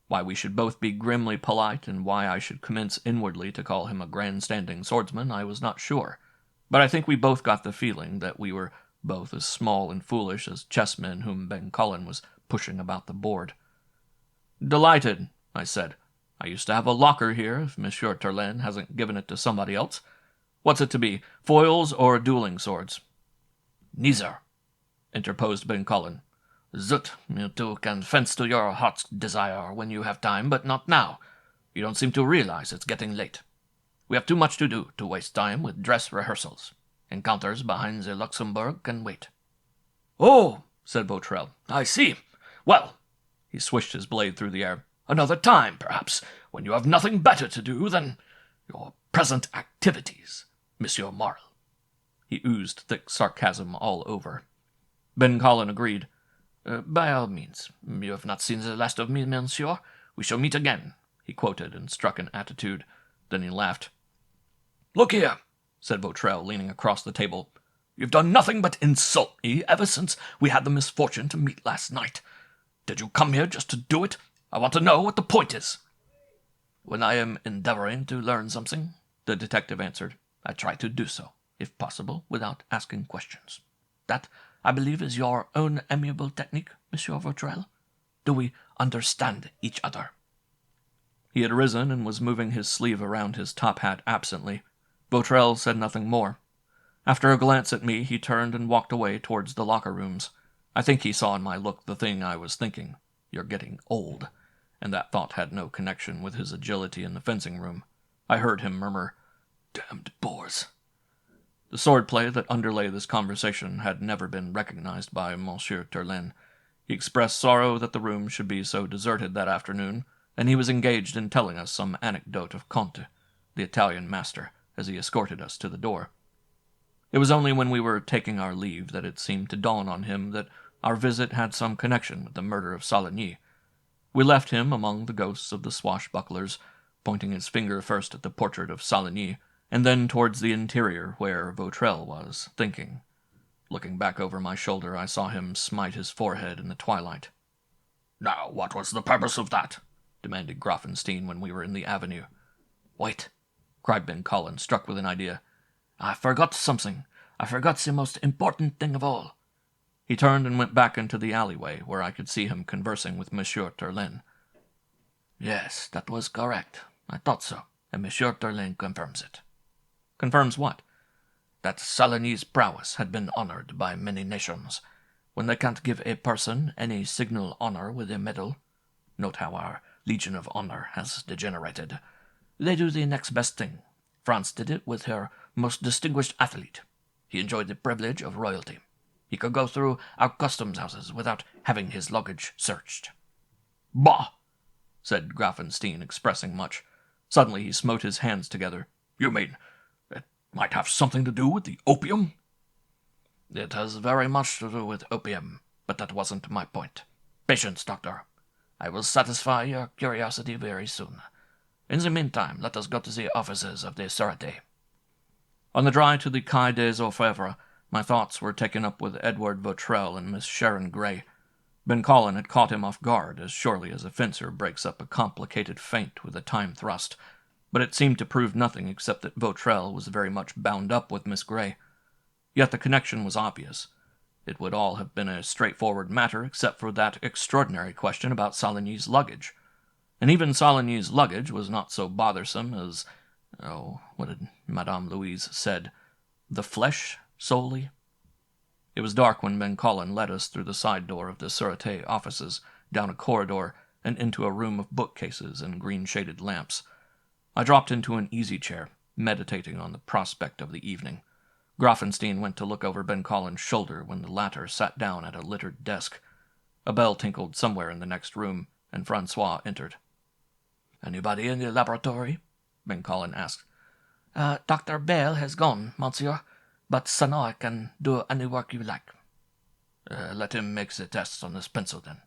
A: Why we should both be grimly polite, and why I should commence inwardly to call him a grandstanding swordsman, I was not sure. But I think we both got the feeling that we were both as small and foolish as chessmen whom Ben Cullen was pushing about the board. "Delighted," I said. "I used to have a locker here, if Monsieur Turlin hasn't given it to somebody else. What's it to be, foils or dueling swords?"
B: "Neither," interposed Ben Cullen. "Zut, you two can fence to your heart's desire when you have time, but not now. You don't seem to realize it's getting late. We have too much to do to waste time with dress rehearsals. Encounters behind the Luxembourg can wait."
A: "Oh," said Botrel,
B: "I see. Well," he swished his blade through the air, "another time, perhaps, when you have nothing better to do than your present activities, Monsieur Morrel."
A: He oozed thick sarcasm all over. Ben Cullen agreed.
B: "By all means. You have not seen the last of me, monsieur. We shall meet again," he quoted and struck an attitude. Then he laughed. "Look here," said Botrel, leaning across the table. "You've done nothing but insult me ever since we had the misfortune to meet last night. Did you come here just to do it? I want to know what the point is." "When I am endeavoring to learn something," the detective answered, "I try to do so, if possible, without asking questions. That, I believe, is your own amiable technique, Monsieur Botrel. Do we understand each other?"
A: He had risen and was moving his sleeve around his top hat absently. Botrel said nothing more. After a glance at me, he turned and walked away towards the locker rooms. I think he saw in my look the thing I was thinking. You're getting old. And that thought had no connection with his agility in the fencing room. I heard him murmur, "Damned boors." The swordplay that underlay this conversation had never been recognized by Monsieur Turlin. He expressed sorrow that the room should be so deserted that afternoon, and he was engaged in telling us some anecdote of Conte, the Italian master, as he escorted us to the door. It was only when we were taking our leave that it seemed to dawn on him that our visit had some connection with the murder of Saligny. We left him among the ghosts of the swashbucklers, pointing his finger first at the portrait of Saligny, and then towards the interior where Botrel was, thinking. Looking back over my shoulder, I saw him smite his forehead in the twilight.
B: "Now, what was the purpose of that?"
A: demanded Grafenstein when we were in the avenue.
D: "Wait," cried Ben Cullen, struck with an idea. "I forgot something. I forgot the most important thing of all."
A: He turned and went back into the alleyway, where I could see him conversing with Monsieur Turlin.
D: "Yes, that was correct. I thought so, and Monsieur Turlin confirms it."
A: "Confirms what?"
D: "That Saligny's prowess had been honored by many nations. When they can't give a person any signal honor with a medal, note how our Legion of Honor has degenerated, they do the next best thing. France did it with her most distinguished athlete. He enjoyed the privilege of royalty. He could go through our customs houses without having his luggage searched."
B: "Bah!"
A: said Grafenstein, expressing much. Suddenly he smote his hands together.
B: "You mean it might have something to do with the opium?"
D: "It has very much to do with opium, but that wasn't my point. Patience, doctor. I will satisfy your curiosity very soon. In the meantime, let us go to the offices of the Sûreté."
A: On the drive to the Quai des Orfèvres, my thoughts were taken up with Edward Botrel and Miss Sharon Gray. Ben Cullen had caught him off guard, as surely as a fencer breaks up a complicated feint with a time thrust, but it seemed to prove nothing except that Botrel was very much bound up with Miss Gray. Yet the connection was obvious. It would all have been a straightforward matter except for that extraordinary question about Saligny's luggage. And even Saligny's luggage was not so bothersome as, what had Madame Louise said? The flesh solely? It was dark when Ben Cullen led us through the side door of the Sûreté offices, down a corridor, and into a room of bookcases and green-shaded lamps. I dropped into an easy-chair, meditating on the prospect of the evening. Grafenstein went to look over Ben Cullen's shoulder when the latter sat down at a littered desk. A bell tinkled somewhere in the next room, and Francois entered.
D: "Anybody in the laboratory?"
A: Ben Cullen asked.
D: "Dr. Bale has gone, monsieur, but Sanoa can do any work you like."
B: "Let him make the tests on this pencil, then.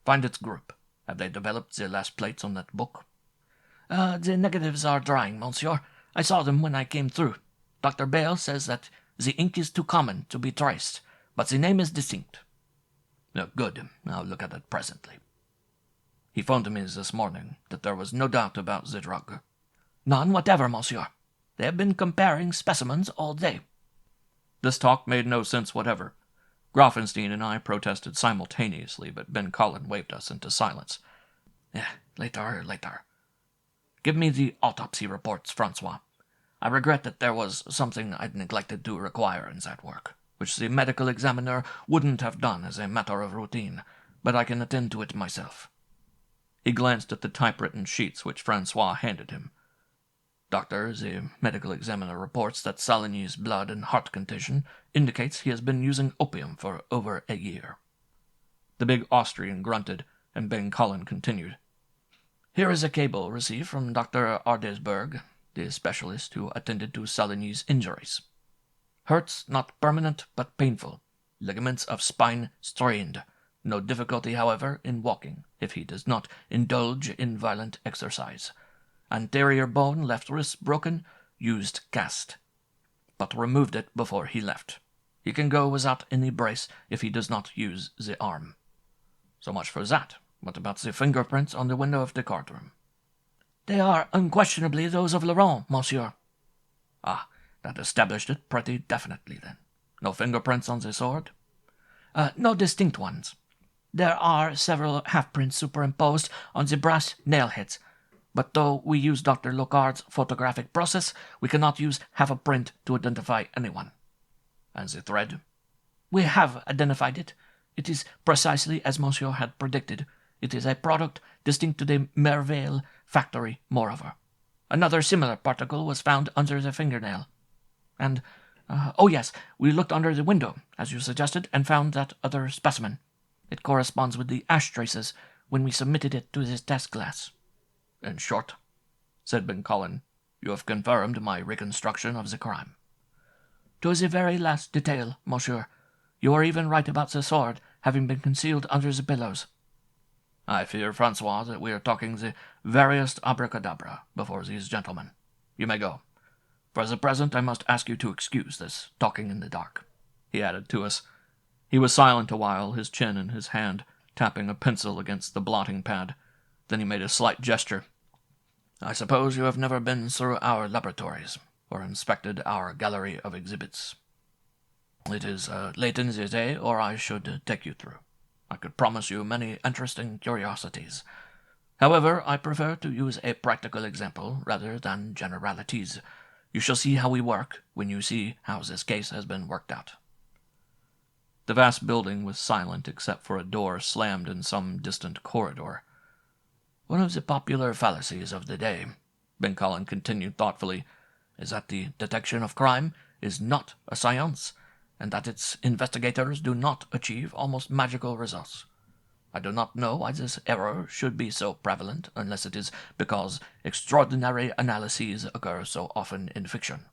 B: Find its group. Have they developed the last plates on that book?"
D: "The negatives are drying, monsieur. I saw them when I came through. Dr. Bale says that the ink is too common to be traced, but the name is distinct."
B: "Good. I'll look at it presently. He phoned me this morning that there was no doubt about the drug."
D: "None whatever, monsieur. They have been comparing specimens all day."
A: This talk made no sense whatever. Grafenstein and I protested simultaneously, but Ben Collin waved us into silence.
B: Later. Give me the autopsy reports, Francois. I regret that there was something I'd neglected to require in that work, which the medical examiner wouldn't have done as a matter of routine, but I can attend to it myself.
A: He glanced at the typewritten sheets which Francois handed him.
B: Doctor, the medical examiner reports that Saligny's blood and heart condition indicates he has been using opium for over a year.
A: The big Austrian grunted, and Ben Collin continued.
B: Here is a cable received from Dr. Ardesberg, the specialist who attended to Saligny's injuries. Hurts not permanent but painful. Ligaments of spine strained. No difficulty, however, in walking, if he does not indulge in violent exercise. Anterior bone, left wrist broken, used cast, but removed it before he left. He can go without any brace if he does not use the arm. So much for that. What about the fingerprints on the window of the card-room?
D: They are unquestionably those of Laurent, monsieur.
B: Ah, that established it pretty definitely, then. No fingerprints on the sword?
D: No distinct ones. There are several half-prints superimposed on the brass nail-heads, but though we use Dr. Locard's photographic process, we cannot use half a print to identify anyone.
B: And the thread?
D: We have identified it. It is precisely as monsieur had predicted. It is a product distinct to the Merveille factory, moreover. Another similar particle was found under the fingernail. And, yes, we looked under the window, as you suggested, and found that other specimen. It corresponds with the ash traces when we submitted it to this test glass.
B: In short, said Ben Collin, you have confirmed my reconstruction of the crime.
D: To the very last detail, monsieur. You are even right about the sword having been concealed under the pillows.
B: I fear, Francois, that we are talking the veriest abracadabra before these gentlemen. You may go. For the present, I must ask you to excuse this talking in the dark, he added to us.
A: He was silent a while, his chin in his hand, tapping a pencil against the blotting pad. Then he made a slight gesture.
B: I suppose you have never been through our laboratories, or inspected our gallery of exhibits. It is late in the day, or I should take you through. I could promise you many interesting curiosities. However, I prefer to use a practical example rather than generalities. You shall see how we work when you see how this case has been worked out.
A: The vast building was silent except for a door slammed in some distant corridor.
B: One of the popular fallacies of the day, Ben Collin continued thoughtfully, is that the detection of crime is not a science, and that its investigators do not achieve almost magical results. I do not know why this error should be so prevalent, unless it is because extraordinary analyses occur so often in fiction.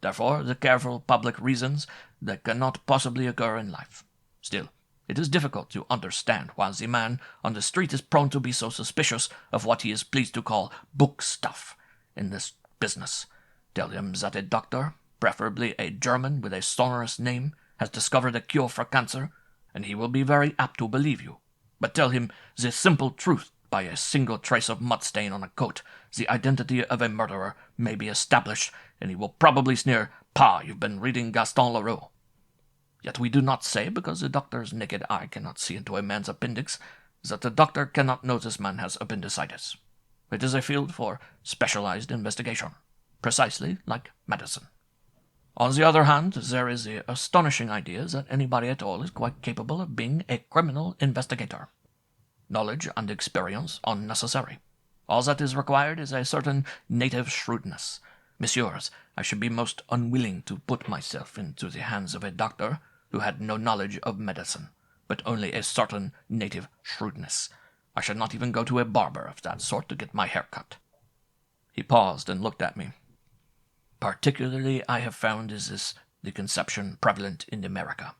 B: Therefore, the careful public reasons that cannot possibly occur in life. Still, it is difficult to understand why the man on the street is prone to be so suspicious of what he is pleased to call book stuff in this business. Tell him that a doctor, preferably a German with a sonorous name, has discovered a cure for cancer, and he will be very apt to believe you. But tell him the simple truth. By a single trace of mud stain on a coat, the identity of a murderer may be established, and he will probably sneer, "Pah, you've been reading Gaston Leroux." Yet we do not say, because the doctor's naked eye cannot see into a man's appendix, that the doctor cannot know this man has appendicitis. It is a field for specialized investigation, precisely like medicine. On the other hand, there is the astonishing idea that anybody at all is quite capable of being a criminal investigator. Knowledge and experience unnecessary. All that is required is a certain native shrewdness. Messieurs, I should be most unwilling to put myself into the hands of a doctor who had no knowledge of medicine, but only a certain native shrewdness. I should not even go to a barber of that sort to get my hair cut. He paused and looked at me. Particularly, I have found is this the conception prevalent in America.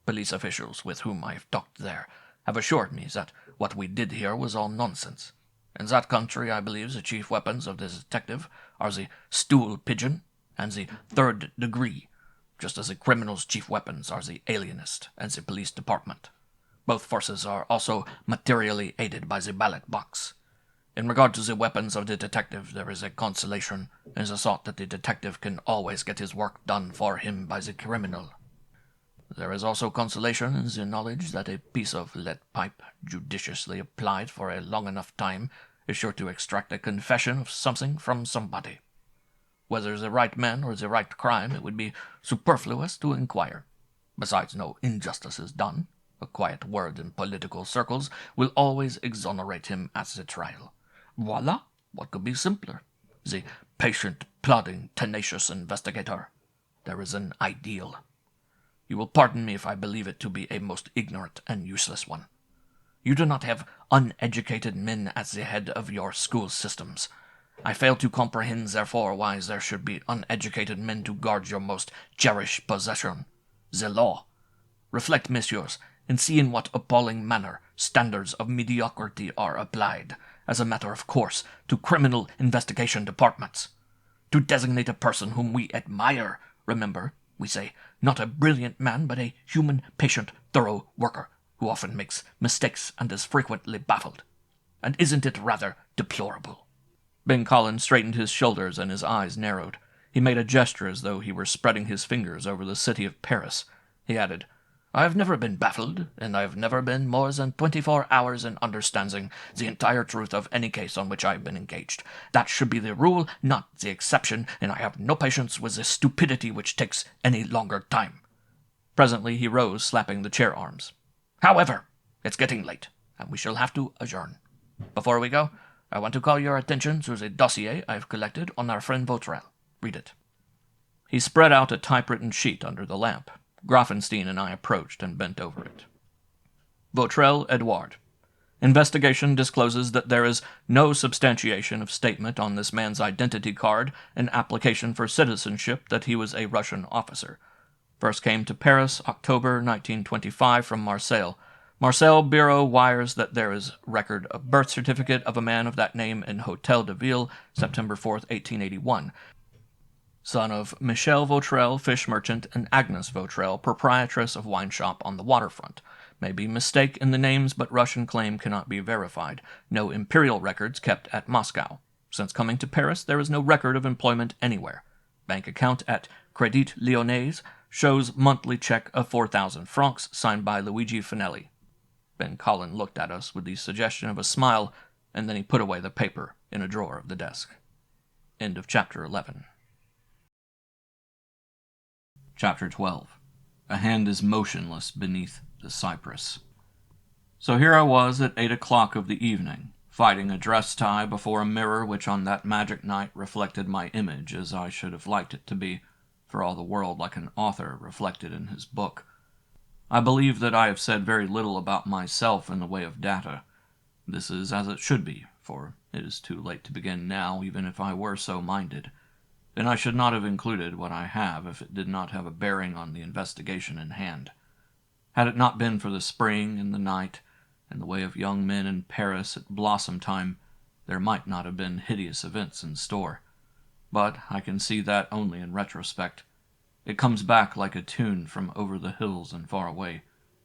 B: Police officials with whom I have talked there have assured me that what we did here was all nonsense. In that country, I believe the chief weapons of the detective are the stool pigeon and the third degree, just as the criminal's chief weapons are the alienist and the police department. Both forces are also materially aided by the ballot box. In regard to the weapons of the detective, there is a consolation in the thought that the detective can always get his work done for him by the criminal. There is also consolation in the knowledge that a piece of lead pipe, judiciously applied for a long enough time, is sure to extract a confession of something from somebody. Whether the right man or the right crime, it would be superfluous to inquire. Besides, no injustice is done. A quiet word in political circles will always exonerate him at the trial. Voila! What could be simpler? The patient, plodding, tenacious investigator. There is an ideal. You will pardon me if I believe it to be a most ignorant and useless one. You do not have uneducated men at the head of your school systems. I fail to comprehend, therefore, why there should be uneducated men to guard your most cherished possession, the law. Reflect, messieurs, and see in what appalling manner standards of mediocrity are applied, as a matter of course, to criminal investigation departments. To designate a person whom we admire, remember, we say, not a brilliant man, but a human, patient, thorough worker, who often makes mistakes and is frequently baffled. And isn't it rather deplorable?
A: Ben Collins straightened his shoulders and his eyes narrowed. He made a gesture as though he were spreading his fingers over the city of Paris. He added,
B: I have never been baffled, and I have never been more than 24 hours in understanding the entire truth of any case on which I have been engaged. That should be the rule, not the exception, and I have no patience with the stupidity which takes any longer time.
A: Presently he rose, slapping the chair arms.
B: However, it's getting late, and we shall have to adjourn. Before we go, I want to call your attention to the dossier I've collected on our friend Vautrel. Read it.
A: He spread out a typewritten sheet under the lamp. Grafenstein and I approached and bent over it. Vautrel Edouard. Investigation discloses that there is no substantiation of statement on this man's identity card and application for citizenship that he was a Russian officer. First came to Paris, October 1925 from Marseille. Marseille Bureau wires that there is record of birth certificate of a man of that name in Hôtel de Ville, September 4th, 1881. Son of Michel Vautrel, fish merchant, and Agnes Vautrel, proprietress of wine shop on the waterfront. May be mistake in the names, but Russian claim cannot be verified. No imperial records kept at Moscow. Since coming to Paris, there is no record of employment anywhere. Bank account at Crédit Lyonnais shows monthly check of 4,000 francs, signed by Luigi Finelli. Ben Collin looked at us with the suggestion of a smile, and then he put away the paper in a drawer of the desk. End of chapter 11. Chapter 12. A hand is motionless beneath the cypress. So here I was at 8 o'clock of the evening, fighting a dress tie before a mirror which on that magic night reflected my image as I should have liked it to be, for all the world like an author reflected in his book. I believe that I have said very little about myself in the way of data. This is as it should be, for it is too late to begin now, even if I were so minded. Then I should not have included what I have if it did not have a bearing on the investigation in hand. Had it not been for the spring and the night, and the way of young men in Paris at blossom time, there might not have been hideous events in store. But I can see that only in retrospect. It comes back like a tune from over the hills and far away,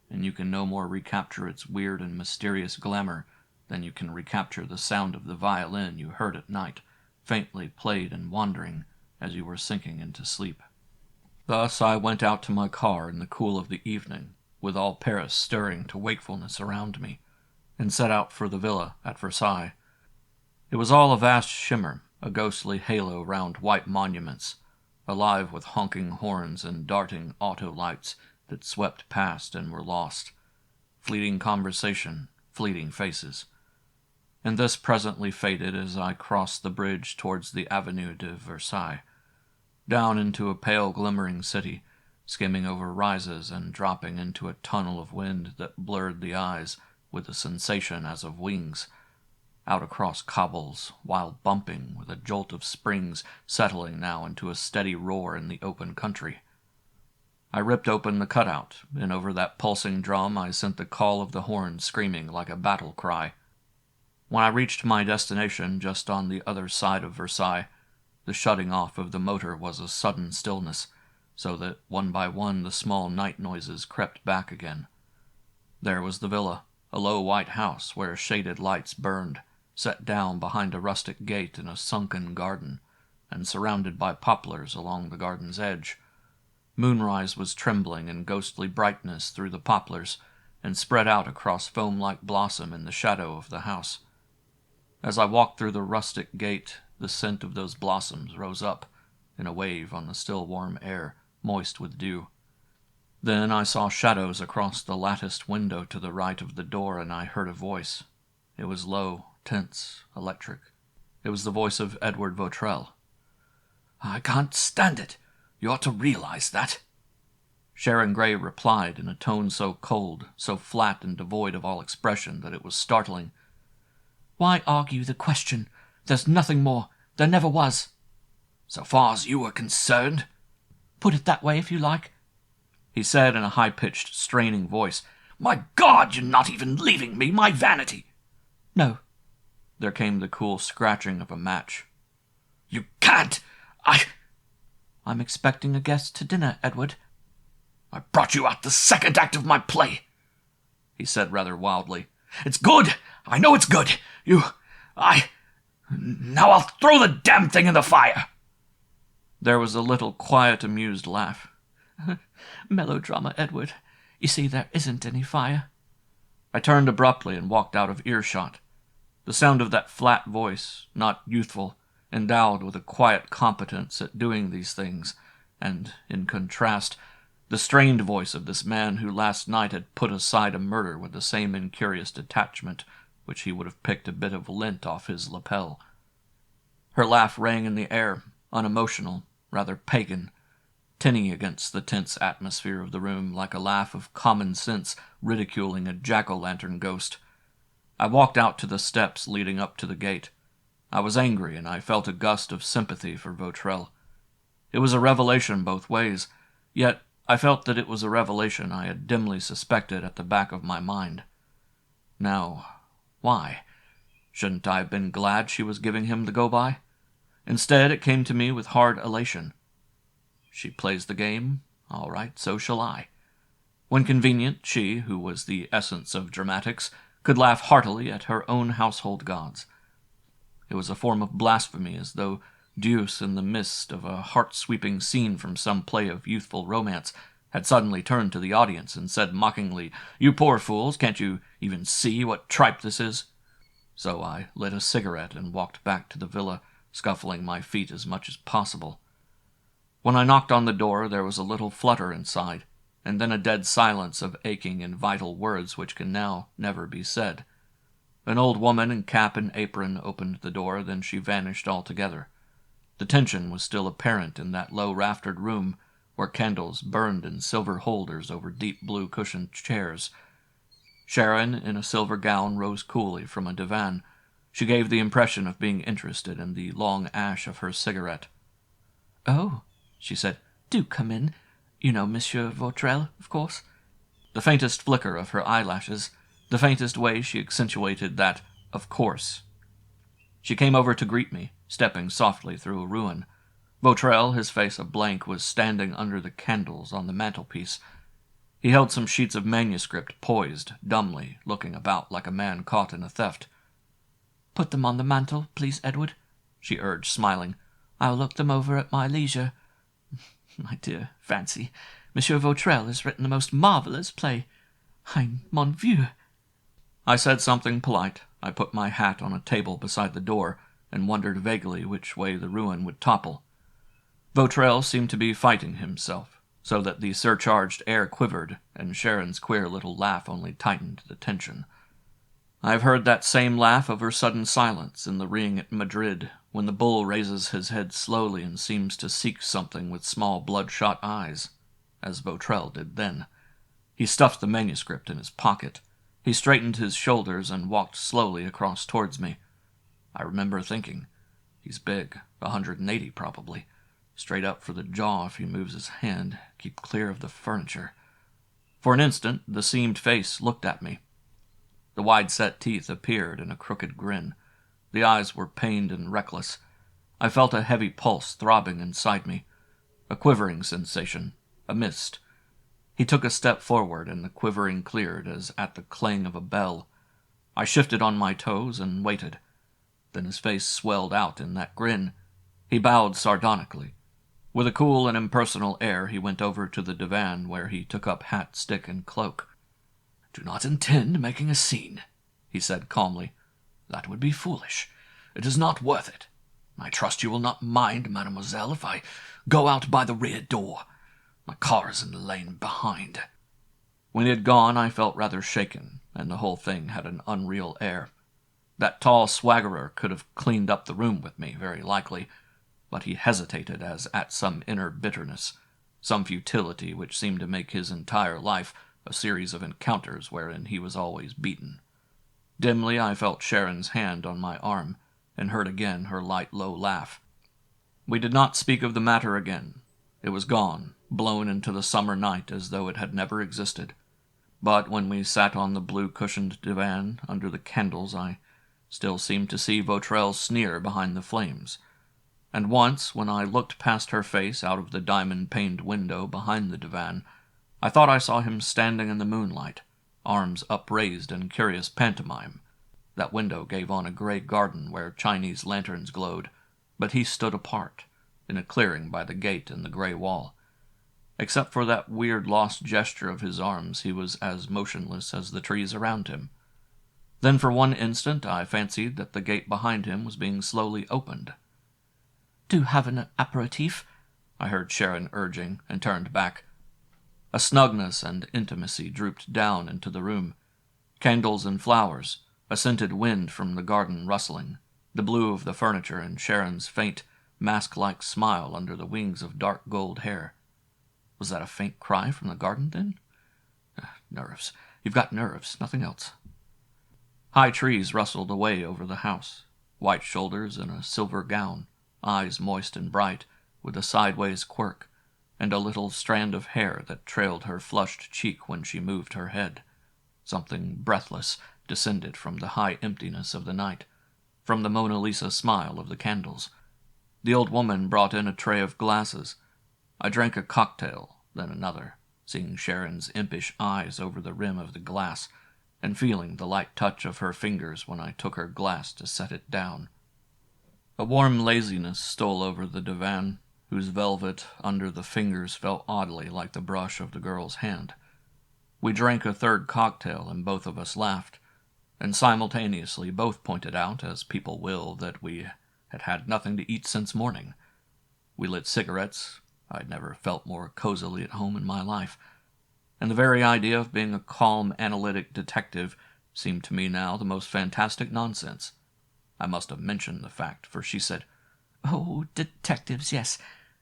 A: and you can no more recapture its weird and mysterious glamour than you can recapture the sound of the violin you heard at night, faintly played and wandering, as you were sinking into sleep. Thus I went out to my car in the cool of the evening, with all Paris stirring to wakefulness around me, and set out for the villa at Versailles. It was all a vast shimmer, a ghostly halo round white monuments, alive with honking horns and darting auto lights that swept past and were lost. Fleeting conversation, fleeting faces. And this presently faded as I crossed the bridge towards the Avenue de Versailles, down into a pale glimmering city, skimming over rises and dropping into a tunnel of wind that blurred the eyes with a sensation as of wings, out across cobbles, while bumping with a jolt of springs settling now into a steady roar in the open country. I ripped open the cutout, and over that pulsing drum I sent the call of the horn screaming like a battle cry. When I reached my destination just on the other side of Versailles, the shutting off of the motor was a sudden stillness, so that one by one the small night noises crept back again. There was the villa, a low white house where shaded lights burned, set down behind a rustic gate in a sunken garden, and surrounded by poplars along the garden's edge. Moonrise was trembling in ghostly brightness through the poplars, and spread out across foam-like blossom in the shadow of the house. As I walked through the rustic gate, the scent of those blossoms rose up in a wave on the still warm air, moist with dew. Then I saw shadows across the latticed window to the right of the door, and I heard a voice. It was low, tense, electric. It was the voice of Edward Vautrell.
B: "I can't stand it. You ought to realize that."
A: Sharon Gray replied in a tone so cold, so flat and devoid of all expression that it was startling.
D: "Why argue the question? There's nothing more. There never was."
B: "So far as you were concerned?"
D: "Put it that way if you like,"
A: he said in a high-pitched, straining voice.
B: "My God, you're not even leaving me my vanity."
D: "No."
A: There came the cool scratching of a match.
B: "You can't!
D: I'm expecting a guest to dinner, Edward."
B: "I brought you out the second act of my play," he said rather wildly. "It's good! I know it's good! Now I'll throw the damn thing in the fire!"
A: There was a little quiet, amused laugh.
D: "Melodrama, Edward. You see, there isn't any fire."
A: I turned abruptly and walked out of earshot. The sound of that flat voice, not youthful, endowed with a quiet competence at doing these things, and, in contrast, the strained voice of this man who last night had put aside a murder with the same incurious detachment which he would have picked a bit of lint off his lapel. Her laugh rang in the air, unemotional, rather pagan, tinny against the tense atmosphere of the room like a laugh of common sense ridiculing a jack-o'-lantern ghost. I walked out to the steps leading up to the gate. I was angry, and I felt a gust of sympathy for Vautrell. It was a revelation both ways, yet I felt that it was a revelation I had dimly suspected at the back of my mind. Now, why? Shouldn't I have been glad she was giving him the go-by? Instead, it came to me with hard elation. She plays the game, all right, so shall I. When convenient, she, who was the essence of dramatics, could laugh heartily at her own household gods. It was a form of blasphemy, as though Deuce, in the midst of a heart-sweeping scene from some play of youthful romance, had suddenly turned to the audience and said mockingly, "You poor fools, can't you even see what tripe this is?" So I lit a cigarette and walked back to the villa, scuffling my feet as much as possible. When I knocked on the door, there was a little flutter inside, and then a dead silence of aching and vital words which can now never be said. An old woman in cap and apron opened the door, then she vanished altogether. The tension was still apparent in that low-raftered room, where candles burned in silver holders over deep blue cushioned chairs. Sharon, in a silver gown, rose coolly from a divan. She gave the impression of being interested in the long ash of her cigarette.
D: "Oh," she said, "do come in. You know Monsieur Vautrell, of course."
A: The faintest flicker of her eyelashes, the faintest way she accentuated that "of course." She came over to greet me, stepping softly through a ruin. Vautrell, his face a blank, was standing under the candles on the mantelpiece. He held some sheets of manuscript poised, dumbly, looking about like a man caught in a theft.
D: "Put them on the mantel, please, Edward," she urged, smiling. "I'll look them over at my leisure. My dear, fancy, Monsieur Vautrell has written the most marvellous play. Mon Dieu!"
A: I said something polite. I put my hat on a table beside the door, and wondered vaguely which way the ruin would topple. Vautrell seemed to be fighting himself, so that the surcharged air quivered, and Sharon's queer little laugh only tightened the tension. I have heard that same laugh over sudden silence in the ring at Madrid, when the bull raises his head slowly and seems to seek something with small bloodshot eyes, as Vautrell did then. He stuffed the manuscript in his pocket. He straightened his shoulders and walked slowly across towards me. I remember thinking, he's big, 180 probably. Straight up for the jaw if he moves his hand. Keep clear of the furniture. For an instant, the seamed face looked at me. The wide-set teeth appeared in a crooked grin. The eyes were pained and reckless. I felt a heavy pulse throbbing inside me. A quivering sensation. A mist. He took a step forward, and the quivering cleared as at the clang of a bell. I shifted on my toes and waited. Then his face swelled out in that grin. He bowed sardonically. With a cool and impersonal air, he went over to the divan, where he took up hat, stick, and cloak.
B: "Do not intend making a scene," he said calmly. "That would be foolish. It is not worth it. I trust you will not mind, mademoiselle, if I go out by the rear door. My car is in the lane behind."
A: When he had gone, I felt rather shaken, and the whole thing had an unreal air. That tall swaggerer could have cleaned up the room with me, very likely, but he hesitated as at some inner bitterness, some futility which seemed to make his entire life a series of encounters wherein he was always beaten. Dimly I felt Sharon's hand on my arm, and heard again her light, low laugh. We did not speak of the matter again. It was gone, blown into the summer night as though it had never existed. But when we sat on the blue-cushioned divan under the candles, I still seemed to see Vautrell's sneer behind the flames. And once, when I looked past her face out of the diamond-paned window behind the divan, I thought I saw him standing in the moonlight, arms upraised in curious pantomime. That window gave on a gray garden where Chinese lanterns glowed, but he stood apart, in a clearing by the gate in the gray wall. Except for that weird lost gesture of his arms, he was as motionless as the trees around him. Then for one instant I fancied that the gate behind him was being slowly opened.
D: "Do have an aperitif?"
A: I heard Sharon urging, and turned back. A snugness and intimacy drooped down into the room. Candles and flowers, a scented wind from the garden rustling, the blue of the furniture, and Sharon's faint, mask-like smile under the wings of dark gold hair. Was that a faint cry from the garden, then? Nerves. You've got nerves, nothing else. High trees rustled away over the house, white shoulders in a silver gown, eyes moist and bright, with a sideways quirk, and a little strand of hair that trailed her flushed cheek when she moved her head. Something breathless descended from the high emptiness of the night, from the Mona Lisa smile of the candles. The old woman brought in a tray of glasses. I drank a cocktail, then another, seeing Sharon's impish eyes over the rim of the glass, and feeling the light touch of her fingers when I took her glass to set it down. A warm laziness stole over the divan, whose velvet under the fingers felt oddly like the brush of the girl's hand. We drank a third cocktail, and both of us laughed, and simultaneously both pointed out, as people will, that we had had nothing to eat since morning. We lit cigarettes. I'd never felt more cozily at home in my life, and the very idea of being a calm, analytic detective seemed to me now the most fantastic nonsense. I must have mentioned the fact, for she said,
D: "Oh, detectives, yes.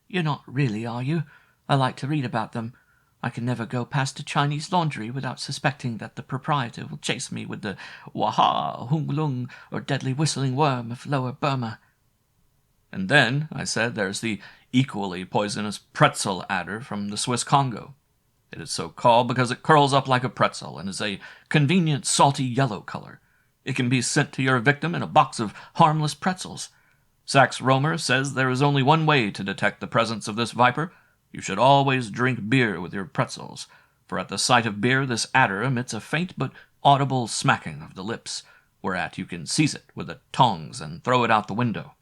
D: You're not really, are you? I like to read about them. I can never go past a Chinese laundry without suspecting that the proprietor will chase me with the Waha, Hung Lung, or deadly whistling worm of Lower Burma."
A: And then, I said, there's the equally poisonous pretzel adder from the Swiss Congo. It is so called because it curls up like a pretzel and is a convenient salty yellow color. It can be sent to your victim in a box of harmless pretzels. Sax Romer says there is only one way to detect the presence of this viper. You should always drink beer with your pretzels, for at the sight of beer this adder emits a faint but audible smacking of the lips, whereat you can seize it with the tongs and throw it out the window.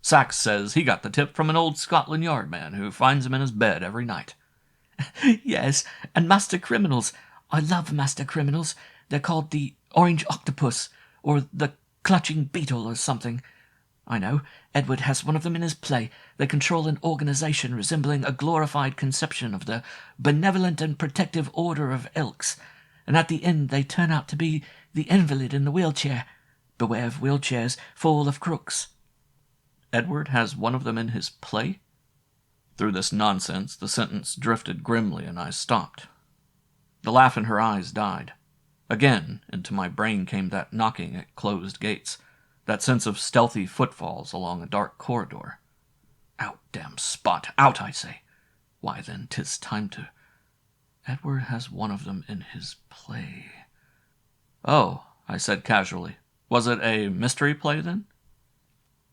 A: Sax says he got the tip from an old Scotland Yard man who finds him in his bed every night.
D: Yes, and master criminals. I love master criminals. They're called the Orange Octopus, or the Clutching Beetle, or something. I know, Edward has one of them in his play. They control an organization resembling a glorified conception of the Benevolent and Protective Order of Elks, and at the end they turn out to be the invalid in the wheelchair. Beware of wheelchairs, full of crooks.
A: Edward has one of them in his play? Through this nonsense, the sentence drifted grimly, and I stopped. The laugh in her eyes died. Again, into my brain came that knocking at closed gates, that sense of stealthy footfalls along a dark corridor. Out, damn spot! Out, I say! Why, then, 'tis time to... Edward has one of them in his play. Oh, I said casually. Was it a mystery play, then?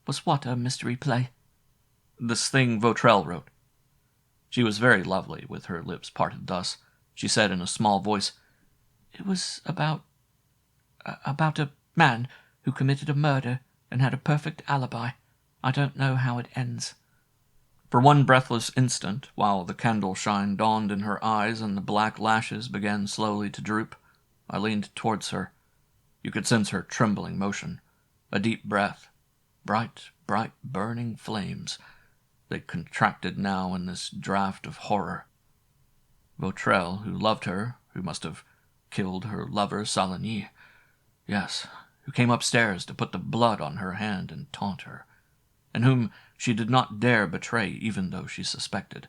D: Was what a mystery play?
A: This thing Vautrell wrote. She was very lovely, with her lips parted thus. She said in a small voice,
D: "It was about a man who committed a murder and had a perfect alibi. I don't know how it ends."
A: For one breathless instant, while the candle shine dawned in her eyes and the black lashes began slowly to droop, I leaned towards her. You could sense her trembling motion. A deep breath. Bright, burning flames. They contracted now in this draught of horror. Vautrel, who loved her, who must have killed her lover Saligny. Yes, who came upstairs to put the blood on her hand and taunt her, and whom she did not dare betray even though she suspected.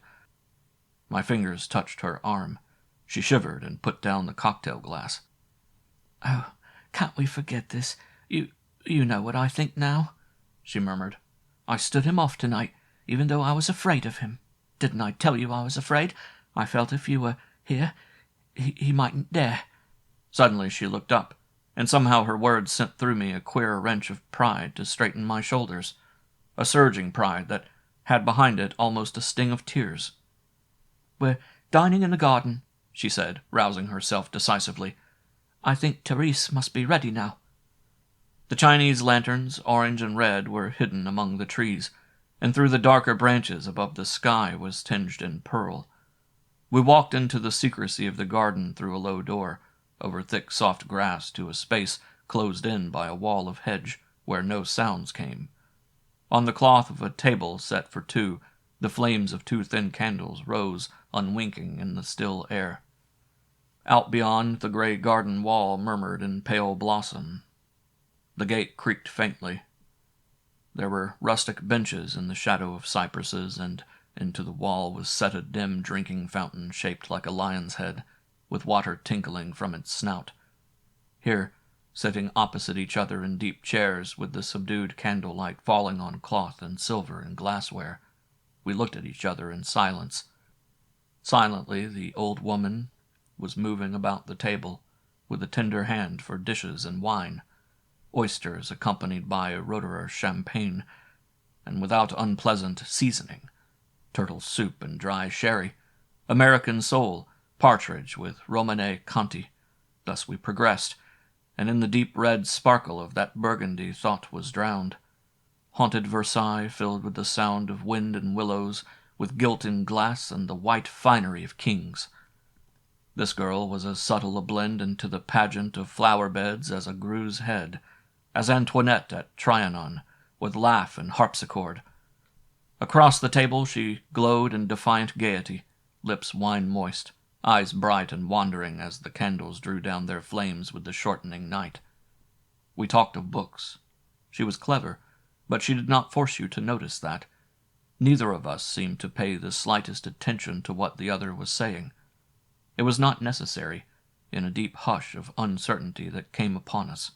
A: My fingers touched her arm. She shivered and put down the cocktail glass.
D: "Oh, can't we forget this? You know what I think now," she murmured. "I stood him off tonight, even though I was afraid of him. Didn't I tell you I was afraid? I felt if you were here, he mightn't dare."
A: Suddenly she looked up, and somehow her words sent through me a queer wrench of pride to straighten my shoulders, a surging pride that had behind it almost a sting of tears.
D: "We're dining in the garden," she said, rousing herself decisively. "I think Therese must be ready now."
A: The Chinese lanterns, orange and red, were hidden among the trees, and through the darker branches above the sky was tinged in pearl. We walked into the secrecy of the garden through a low door, over thick soft grass to a space closed in by a wall of hedge where no sounds came. On the cloth of a table set for two, the flames of two thin candles rose unwinking in the still air. Out beyond, the gray garden wall murmured in pale blossom. The gate creaked faintly. There were rustic benches in the shadow of cypresses, and into the wall was set a dim drinking fountain shaped like a lion's head, with water tinkling from its snout. Here, sitting opposite each other in deep chairs, with the subdued candlelight falling on cloth and silver and glassware, we looked at each other in silence. Silently, the old woman was moving about the table, with a tender hand for dishes and wine, oysters accompanied by a Roederer champagne, and without unpleasant seasoning, turtle soup and dry sherry, American sole, partridge with Romane Conti. Thus we progressed, and in the deep red sparkle of that Burgundy thought was drowned. Haunted Versailles filled with the sound of wind and willows, with gilt in glass and the white finery of kings. This girl was as subtle a blend into the pageant of flower beds as a Gru's head, as Antoinette at Trianon, with laugh and harpsichord. Across the table she glowed in defiant gaiety, lips wine-moist, eyes bright and wandering as the candles drew down their flames with the shortening night. We talked of books. She was clever, but she did not force you to notice that. Neither of us seemed to pay the slightest attention to what the other was saying. It was not necessary, in a deep hush of uncertainty that came upon us.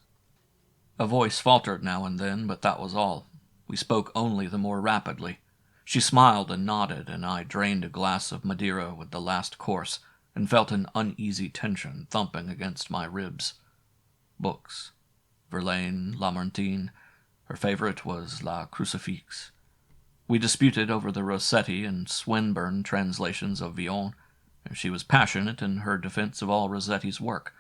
A: A voice faltered now and then, but that was all. We spoke only the more rapidly. She smiled and nodded, and I drained a glass of Madeira with the last course, and felt an uneasy tension thumping against my ribs. Books. Verlaine, Lamartine. Her favorite was La Crucifix. We disputed over the Rossetti and Swinburne translations of Villon, and she was passionate in her defense of all Rossetti's work.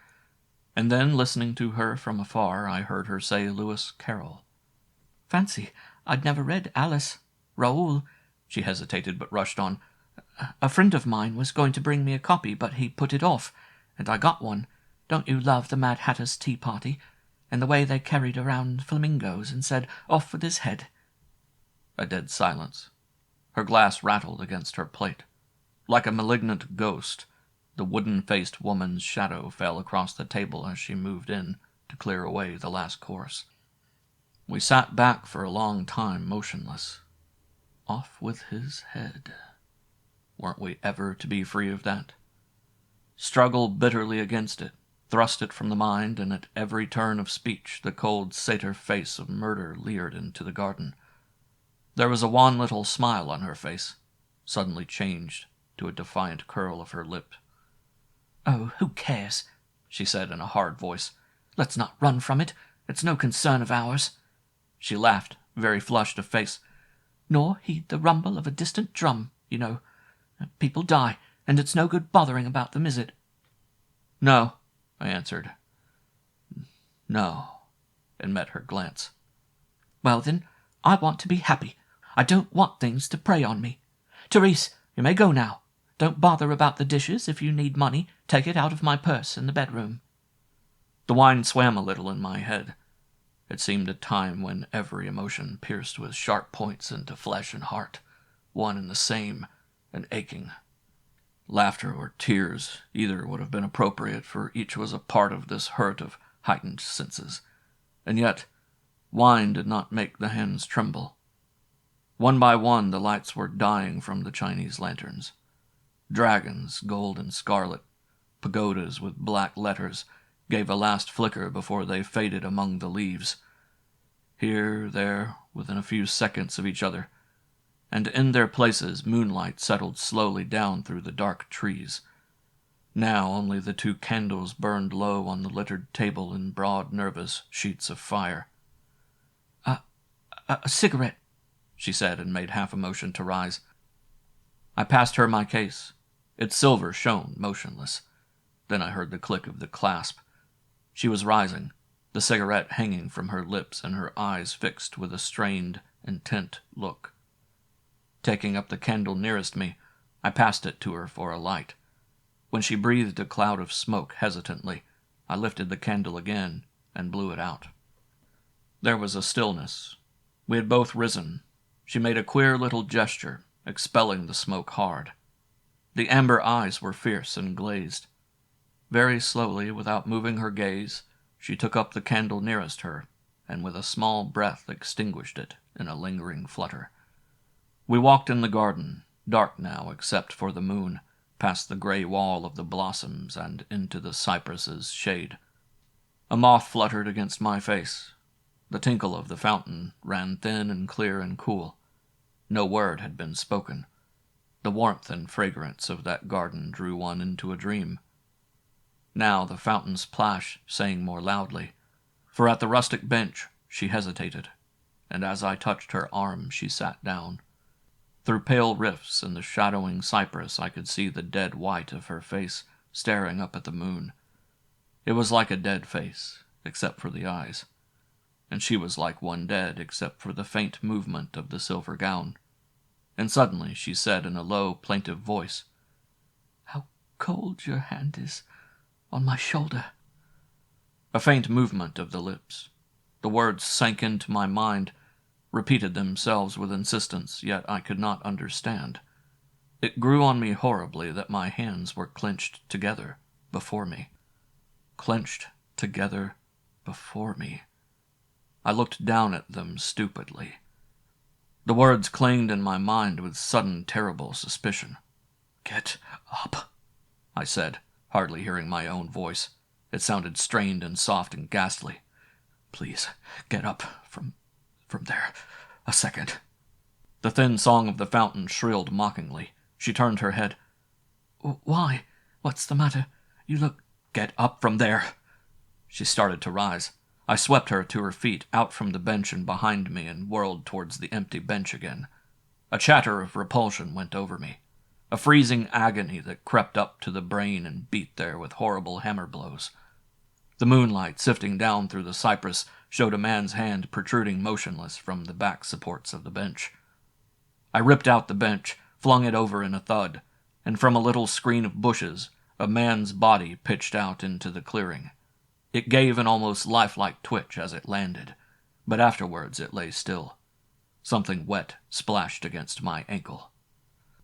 A: And then, listening to her from afar, I heard her say Lewis Carroll.
D: "Fancy, I'd never read Alice. Raoul," she hesitated but rushed on. "A friend of mine was going to bring me a copy, but he put it off, and I got one. Don't you love the Mad Hatter's Tea Party? And the way they carried around flamingos and said, 'Off with his head.'"
A: A dead silence. Her glass rattled against her plate. Like a malignant ghost, the wooden-faced woman's shadow fell across the table as she moved in to clear away the last course. We sat back for a long time motionless. Off with his head. Weren't we ever to be free of that? Struggle bitterly against it, thrust it from the mind, and at every turn of speech the cold satyr face of murder leered into the garden. There was a wan little smile on her face, suddenly changed to a defiant curl of her lip.
D: "Oh, who cares?" she said in a hard voice. "Let's not run from it. It's no concern of ours."
A: She laughed, very flushed of face.
D: "Nor heed the rumble of a distant drum, you know. People die, and it's no good bothering about them, is it?"
A: "No," I answered. "No," and met her glance.
D: Well then, I want to be happy. I don't want things to prey on me. Therese, you may go now. Don't bother about the dishes. If you need money, take it out of my purse in the bedroom.
A: The wine swam a little in my head. It seemed a time when every emotion pierced with sharp points into flesh and heart, one and the same, and aching. Laughter or tears, either would have been appropriate, for each was a part of this hurt of heightened senses. And yet, wine did not make the hands tremble. One by one, the lights were dying from the Chinese lanterns. Dragons, gold and scarlet, pagodas with black letters, gave a last flicker before they faded among the leaves. Here, there, within a few seconds of each other, and in their places moonlight settled slowly down through the dark trees. Now only the 2 candles burned low on the littered table in broad, nervous sheets of fire.
D: A cigarette,
A: she said, and made half a motion to rise. I passed her my case. Its silver shone motionless. Then I heard the click of the clasp. She was rising, the cigarette hanging from her lips and her eyes fixed with a strained, intent look. Taking up the candle nearest me, I passed it to her for a light. When she breathed a cloud of smoke hesitantly, I lifted the candle again and blew it out. There was a stillness. We had both risen. She made a queer little gesture, expelling the smoke hard. The amber eyes were fierce and glazed. Very slowly, without moving her gaze, she took up the candle nearest her, and with a small breath extinguished it in a lingering flutter. We walked in the garden, dark now except for the moon, past the gray wall of the blossoms and into the cypresses' shade. A moth fluttered against my face. The tinkle of the fountain ran thin and clear and cool. No word had been spoken. The warmth and fragrance of that garden drew one into a dream. Now the fountain's plash sang more loudly, for at the rustic bench she hesitated, and as I touched her arm she sat down. Through pale rifts in the shadowing cypress I could see the dead white of her face staring up at the moon. It was like a dead face, except for the eyes, and she was like one dead except for the faint movement of the silver gown. And suddenly she said in a low, plaintive voice, "How cold your hand is on my shoulder." A faint movement of the lips. The words sank into my mind, repeated themselves with insistence, yet I could not understand. It grew on me horribly that my hands were clenched together before me. Clenched together before me. I looked down at them stupidly. The words clanged in my mind with sudden terrible suspicion. "Get up," I said, hardly hearing my own voice. It sounded strained and soft and ghastly. "Please, get up from there. A second." The thin song of the fountain shrilled mockingly. She turned her head.
D: "Why? What's the matter? You look—"
A: "Get up from there." She started to rise. I swept her to her feet, out from the bench and behind me, and whirled towards the empty bench again. A chatter of repulsion went over me, a freezing agony that crept up to the brain and beat there with horrible hammer blows. The moonlight, sifting down through the cypress, showed a man's hand protruding motionless from the back supports of the bench. I ripped out the bench, flung it over in a thud, and from a little screen of bushes, a man's body pitched out into the clearing. It gave an almost lifelike twitch as it landed, but afterwards it lay still. Something wet splashed against my ankle.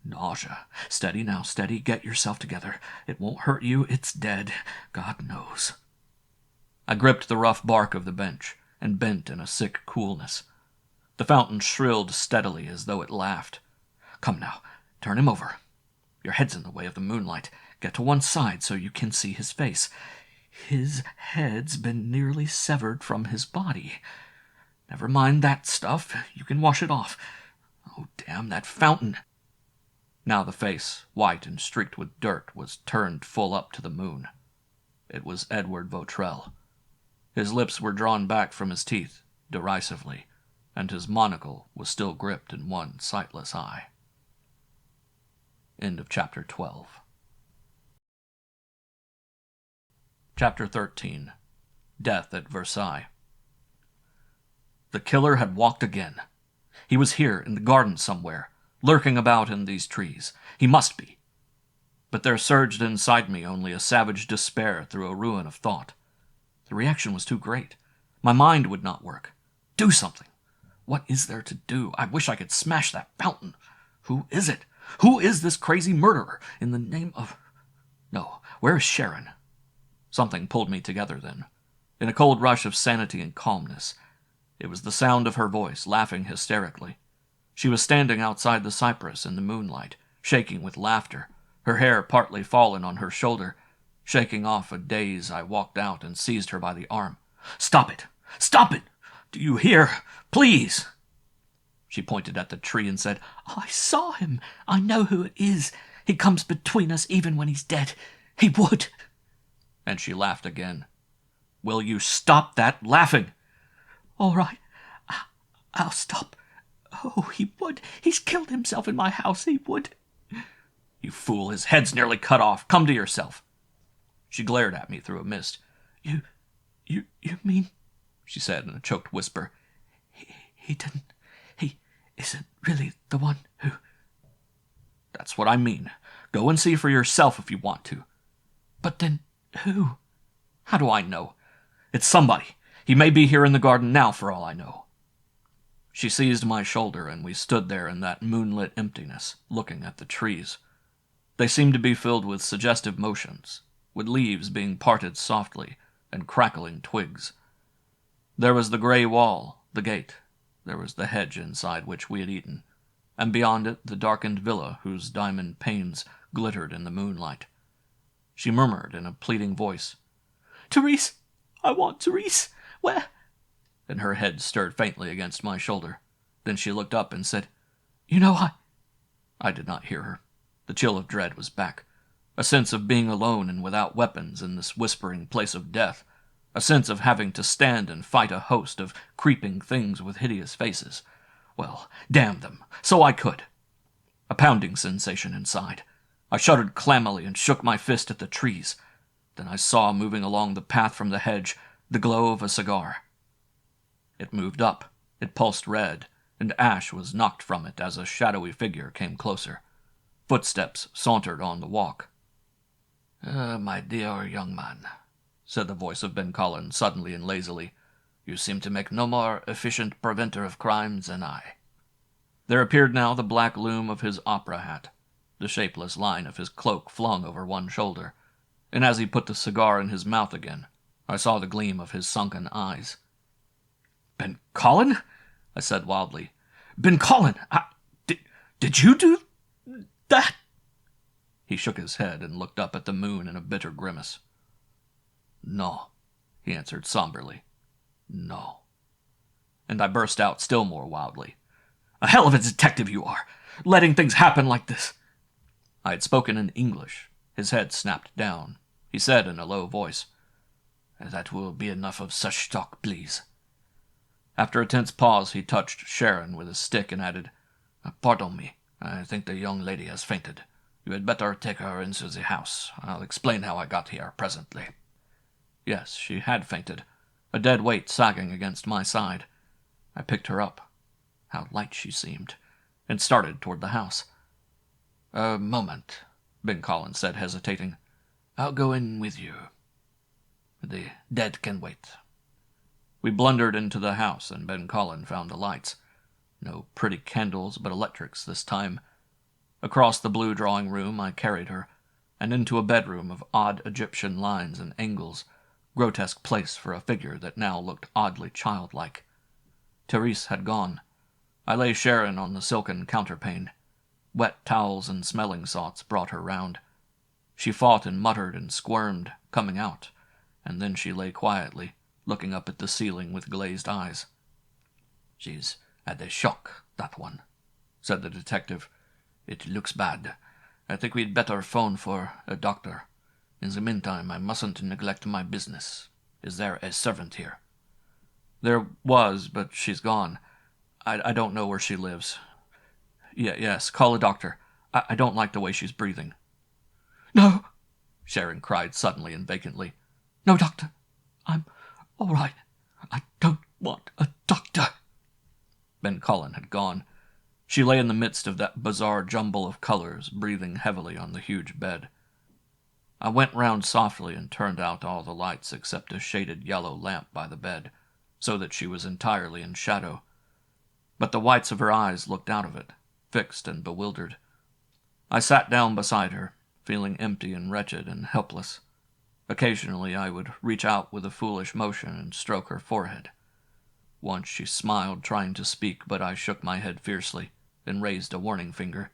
A: "Nausea. Steady now, steady. Get yourself together. It won't hurt you. It's dead. God knows." I gripped the rough bark of the bench and bent in a sick coolness. The fountain shrilled steadily as though it laughed. "Come now, turn him over. Your head's in the way of the moonlight. Get to one side so you can see his face. His head's been nearly severed from his body. Never mind that stuff. You can wash it off. Oh, damn that fountain." Now the face, white and streaked with dirt, was turned full up to the moon. It was Edward Vautrell. His lips were drawn back from his teeth, derisively, and his monocle was still gripped in one sightless eye. End of Chapter 12. Chapter 13. Death at Versailles. The killer had walked again. He was here in the garden somewhere, lurking about in these trees. He must be. But there surged inside me only a savage despair through a ruin of thought. The reaction was too great. My mind would not work. Do something. What is there to do? I wish I could smash that fountain. Who is it? Who is this crazy murderer? In the name of... No, where is Sharon? Something pulled me together then. In a cold rush of sanity and calmness. It was the sound of her voice, laughing hysterically. She was standing outside the cypress in the moonlight, shaking with laughter, her hair partly fallen on her shoulder. Shaking off a daze, I walked out and seized her by the arm. "Stop it! Stop it! Do you hear? Please!" She pointed at the tree and said,
D: "I saw him. I know who it is. He comes between us even when he's dead. He would."
A: And she laughed again. "Will you stop that laughing?"
D: "All right. I'll stop. Oh, he would. He's killed himself in my house. He would."
A: "You fool, his head's nearly cut off. Come to yourself." She glared at me through a mist.
D: You mean,"
A: she said in a choked whisper,
D: he didn't, he isn't really the one who..."
A: "That's what I mean. Go and see for yourself if you want to."
D: "But then who?"
A: "How do I know? It's somebody. He may be here in the garden now for all I know." She seized my shoulder, and we stood there in that moonlit emptiness, looking at the trees. They seemed to be filled with suggestive motions, with leaves being parted softly and crackling twigs. There was the gray wall, the gate. There was the hedge inside which we had eaten, and beyond it the darkened villa whose diamond panes glittered in the moonlight. She murmured in a pleading voice,
D: "Therese! I want Therese! Where?"
A: and her head stirred faintly against my shoulder. Then she looked up and said,
D: "You know,
A: I did not hear her. The chill of dread was back. A sense of being alone and without weapons in this whispering place of death. A sense of having to stand and fight a host of creeping things with hideous faces. Well, damn them, so I could. A pounding sensation inside. I shuddered clammily and shook my fist at the trees. Then I saw, moving along the path from the hedge, the glow of a cigar. It moved up. It pulsed red, and ash was knocked from it as a shadowy figure came closer. Footsteps sauntered on the walk.
B: My dear young man," said the voice of Ben Collins suddenly and lazily, "you seem to make no more efficient preventer of crimes than I."
A: There appeared now the black loom of his opera hat, the shapeless line of his cloak flung over one shoulder, and as he put the cigar in his mouth again, I saw the gleam of his sunken eyes. "Ben Collin?" I said wildly. "Ben Collin! Did you do that?" He shook his head and looked up at the moon in a bitter grimace.
B: "No,"
A: he answered somberly.
B: "No."
A: And I burst out still more wildly. "A hell of a detective you are, letting things happen like this." I had spoken in English. His head snapped down. He said in a low voice,
B: "That will be enough of such talk, please."
A: After a tense pause, he touched Sharon with his stick and added,
B: "Pardon me. I think the young lady has fainted. You had better take her into the house. I'll explain how I got here presently."
A: Yes, she had fainted, a dead weight sagging against my side. I picked her up. How light she seemed, and started toward the house.
B: "A moment," Ben Collins said, hesitating. "I'll go in with you. The dead can wait."
A: We blundered into the house, and Ben Collin found the lights. No pretty candles, but electrics this time. Across the blue drawing room I carried her, and into a bedroom of odd Egyptian lines and angles, grotesque place for a figure that now looked oddly childlike. Therese had gone. I lay Sharon on the silken counterpane. Wet towels and smelling salts brought her round. She fought and muttered and squirmed, coming out, and then she lay quietly, looking up at the ceiling with glazed eyes.
B: "She's had a shock, that one," said the detective. "It looks bad. I think we'd better phone for a doctor. In the meantime, I mustn't neglect my business. Is there a servant here?"
A: "There was, but she's gone. I don't know where she lives. Yes, call a doctor. I don't like the way she's breathing."
D: "No,"
A: Sharon cried suddenly and vacantly.
D: "No, doctor. I'm all right. I don't want a doctor."
A: Ben Cullen had gone. She lay in the midst of that bizarre jumble of colors, breathing heavily on the huge bed. I went round softly and turned out all the lights except a shaded yellow lamp by the bed, so that she was entirely in shadow. But the whites of her eyes looked out of it, fixed and bewildered. I sat down beside her, feeling empty and wretched and helpless. Occasionally I would reach out with a foolish motion and stroke her forehead. Once she smiled, trying to speak, but I shook my head fiercely and raised a warning finger.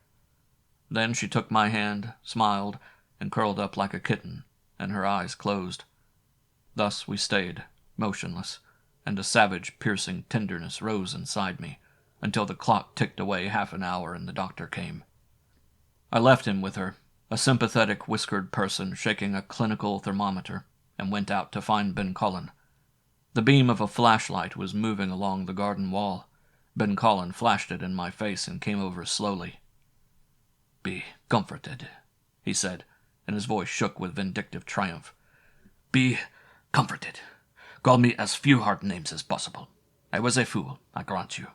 A: Then she took my hand, smiled, and curled up like a kitten, and her eyes closed. Thus we stayed, motionless, and a savage, piercing tenderness rose inside me, until the clock ticked away half an hour and the doctor came. I left him with her, a sympathetic, whiskered person shaking a clinical thermometer, and went out to find Ben Cullen. The beam of a flashlight was moving along the garden wall. Ben Cullen flashed it in my face and came over slowly. "Be comforted," he said, and his voice shook with vindictive triumph. "Be comforted. Call me as few hard names as possible. I was a fool, I grant you.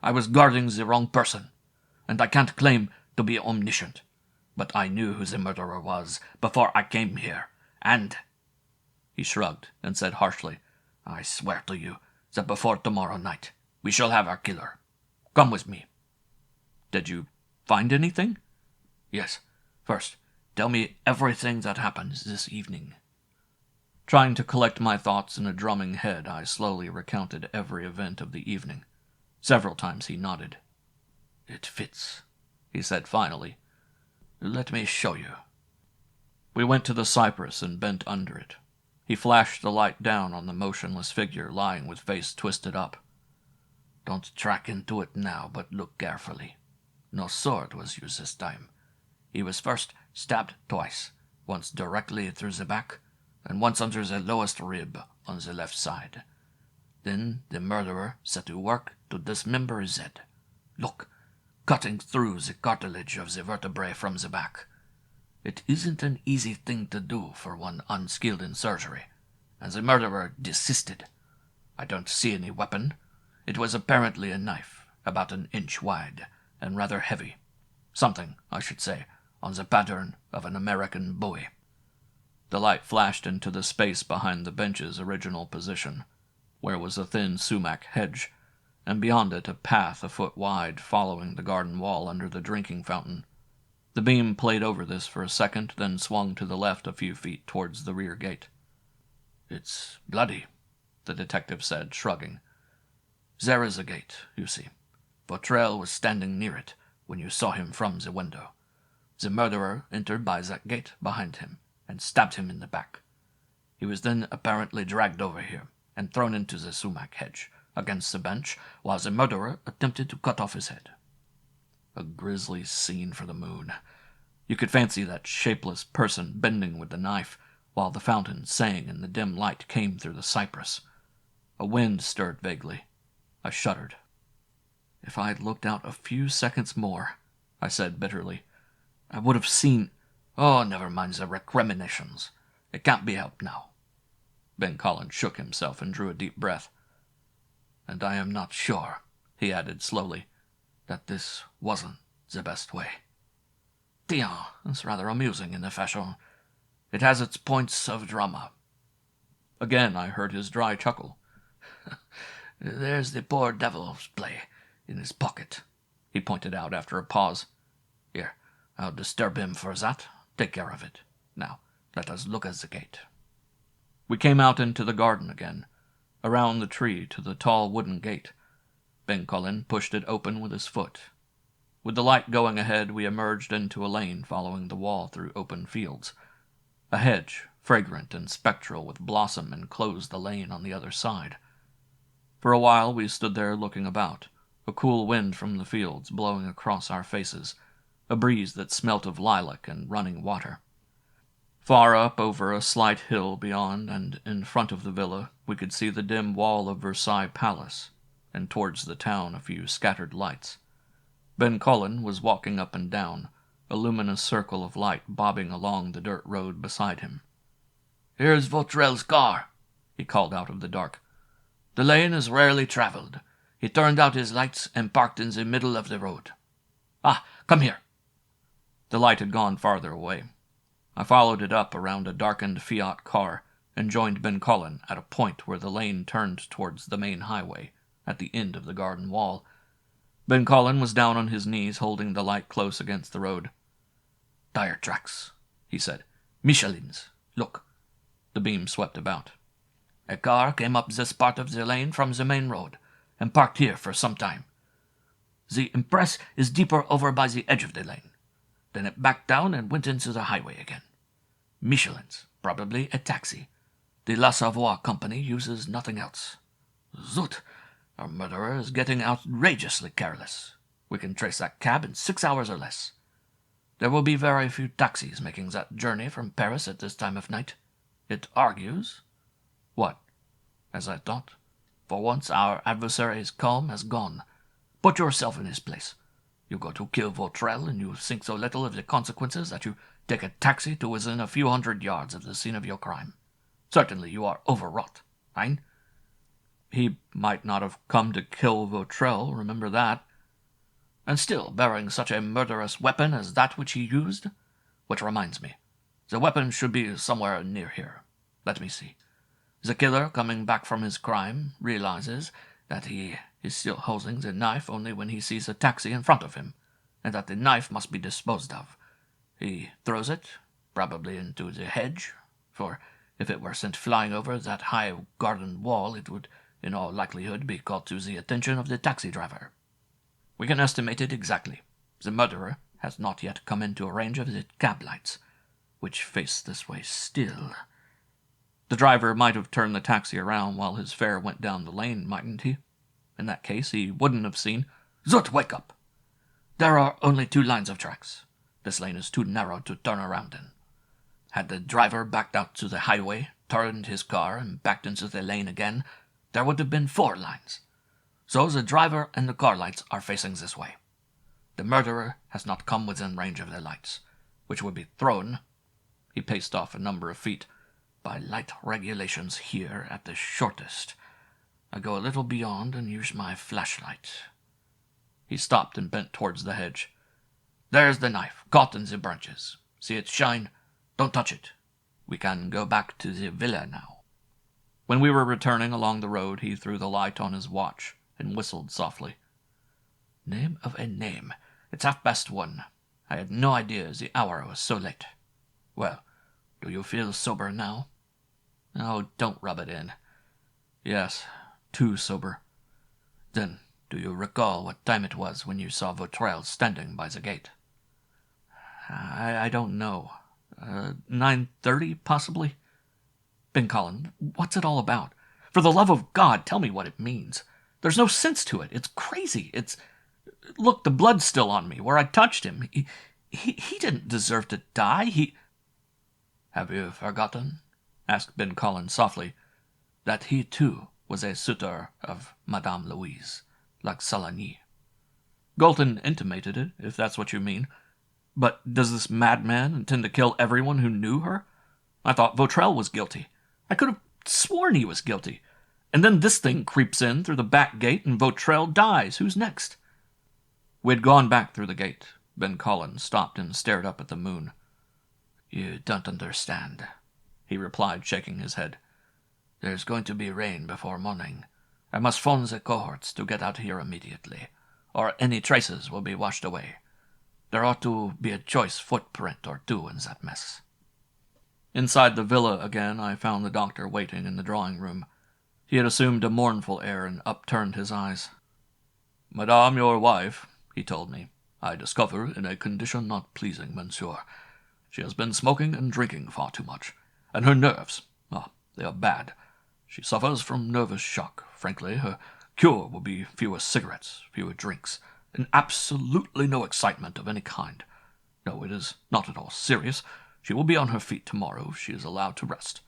A: I was guarding the wrong person, and I can't claim to be omniscient. But I knew who the murderer was before I came here, and—" He shrugged and said harshly, "I swear to you that before tomorrow night we shall have our killer. Come with me." "Did you find anything?" "Yes. First, tell me everything that happened this evening." Trying to collect my thoughts in a drumming head, I slowly recounted every event of the evening. Several times he nodded. "It fits," he said finally. "Let me show you." We went to the cypress and bent under it. He flashed the light down on the motionless figure lying with face twisted up. "Don't track into it now, but look carefully. No sword was used this time. He was first stabbed twice, once directly through the back, and once under the lowest rib on the left side. Then the murderer set to work to dismember his head. Look, cutting through the cartilage of the vertebrae from the back. It isn't an easy thing to do for one unskilled in surgery, and the murderer desisted. I don't see any weapon. It was apparently a knife, about an inch wide, and rather heavy. Something, I should say, on the pattern of an American bowie." The light flashed into the space behind the bench's original position, where was a thin sumac hedge, and beyond it a path a foot wide following the garden wall under the drinking fountain. The beam played over this for a second, then swung to the left a few feet towards the rear gate. "It's bloody," the detective said, shrugging. "There is a gate, you see. Botrel was standing near it when you saw him from the window. The murderer entered by that gate behind him and stabbed him in the back. He was then apparently dragged over here and thrown into the sumac hedge against the bench while the murderer attempted to cut off his head." A grisly scene for the moon. You could fancy that shapeless person bending with the knife, while the fountain sang and the dim light came through the cypress. A wind stirred vaguely. I shuddered. "If I had looked out a few seconds more," I said bitterly, "I would have seen—"
B: "Oh, never mind the recriminations. It can't be helped now."
A: Ben Cullen shook himself and drew a deep breath.
B: "And I am not sure," he added slowly, "that this wasn't the best way. Tiens, it's rather amusing in the fashion. It has its points of drama."
A: Again I heard his dry chuckle.
B: "There's the poor devil's play in his pocket," he pointed out after a pause. "Here, I'll disturb him for that. Take care of it. Now, let us look at the gate."
A: We came out into the garden again, around the tree to the tall wooden gate. Ben Cullen pushed it open with his foot. With the light going ahead, we emerged into a lane following the wall through open fields. A hedge, fragrant and spectral with blossom, enclosed the lane on the other side. For a while we stood there looking about, a cool wind from the fields blowing across our faces, a breeze that smelt of lilac and running water. Far up over a slight hill beyond and in front of the villa, we could see the dim wall of Versailles Palace, and towards the town a few scattered lights. Ben Cullen was walking up and down, a luminous circle of light bobbing along the dirt road beside him.
B: "Here's Botrel's car," he called out of the dark. "The lane is rarely traveled. He turned out his lights and parked in the middle of the road. Ah, come here."
A: The light had gone farther away. I followed it up around a darkened Fiat car and joined Ben Cullen at a point where the lane turned towards the main highway, at the end of the garden wall. Ben Cullen was down on his knees holding the light close against the road.
B: "Tire tracks," he said. "Michelin's. Look."
A: The beam swept about.
B: "A car came up this part of the lane from the main road and parked here for some time. The impress is deeper over by the edge of the lane. Then it backed down and went into the highway again. Michelin's, probably a taxi. The La Savoie company uses nothing else. Zut! Our murderer is getting outrageously careless. We can trace that cab in 6 hours or less. There will be very few taxis making that journey from Paris at this time of night. It argues—"
A: "What?"
B: "As I thought. For once our adversary's calm has gone. Put yourself in his place. You go to kill Vautrel, and you think so little of the consequences that you take a taxi to within a few hundred yards of the scene of your crime. Certainly you are overwrought, hein?"
A: "He might not have come to kill Vautrel, remember that."
B: "And still bearing such a murderous weapon as that which he used? Which reminds me, the weapon should be somewhere near here. Let me see. The killer, coming back from his crime, realizes that he is still holding the knife only when he sees a taxi in front of him, and that the knife must be disposed of. He throws it, probably into the hedge, for if it were sent flying over that high garden wall, it would in all likelihood be called to the attention of the taxi driver. We can estimate it exactly. The murderer has not yet come into range of the cab lights, which face this way still.
A: The driver might have turned the taxi around while his fare went down the lane, mightn't he? In that case, he wouldn't have seen—
B: Zut, wake up! There are only 2 lines of tracks. This lane is too narrow to turn around in. Had the driver backed out to the highway, turned his car, and backed into the lane again, there would have been 4 lines. So the driver and the car lights are facing this way. The murderer has not come within range of the lights, which would be thrown— He paced off a number of feet. "By light regulations here at the shortest. I go a little beyond and use my flashlight."
A: He stopped and bent towards the hedge.
B: "There's the knife, caught in the branches. See it shine? Don't touch it. We can go back to the villa now."
A: When we were returning along the road, he threw the light on his watch and whistled softly.
B: "Name of a name. It's 1:30. I had no idea the hour was so late. Well, do you feel sober now?"
A: "Oh, don't rub it in." "Yes, too sober."
B: "Then do you recall what time it was when you saw Vautrel standing by the gate?"
A: I don't know. 9:30, possibly." "Ben Cullen, what's it all about? For the love of God, tell me what it means. There's no sense to it. It's crazy. Look, the blood's still on me, where I touched him. He didn't deserve to die.
B: "Have you forgotten," asked Ben Cullen softly, "that he too was a suitor of Madame Louise, like Salagny?"
A: "Galton intimated it, if that's what you mean. But does this madman intend to kill everyone who knew her? I thought Vautrel was guilty. I could have sworn he was guilty. And then this thing creeps in through the back gate and Vautrel dies. Who's next?" We had gone back through the gate. Ben Cullen stopped and stared up at the moon.
B: "You don't understand," he replied, shaking his head. "There's going to be rain before morning. I must phone the cohorts to get out here immediately, or any traces will be washed away. There ought to be a choice footprint or 2 in that mess."
A: Inside the villa again, I found the doctor waiting in the drawing-room. He had assumed a mournful air and upturned his eyes. "Madame, your wife," he told me, "I discover in a condition not pleasing, monsieur. She has been smoking and drinking far too much, and her nerves, they are bad. She suffers from nervous shock. Frankly, her cure will be fewer cigarettes, fewer drinks, and absolutely no excitement of any kind. No, it is not at all serious. She will be on her feet tomorrow if she is allowed to rest.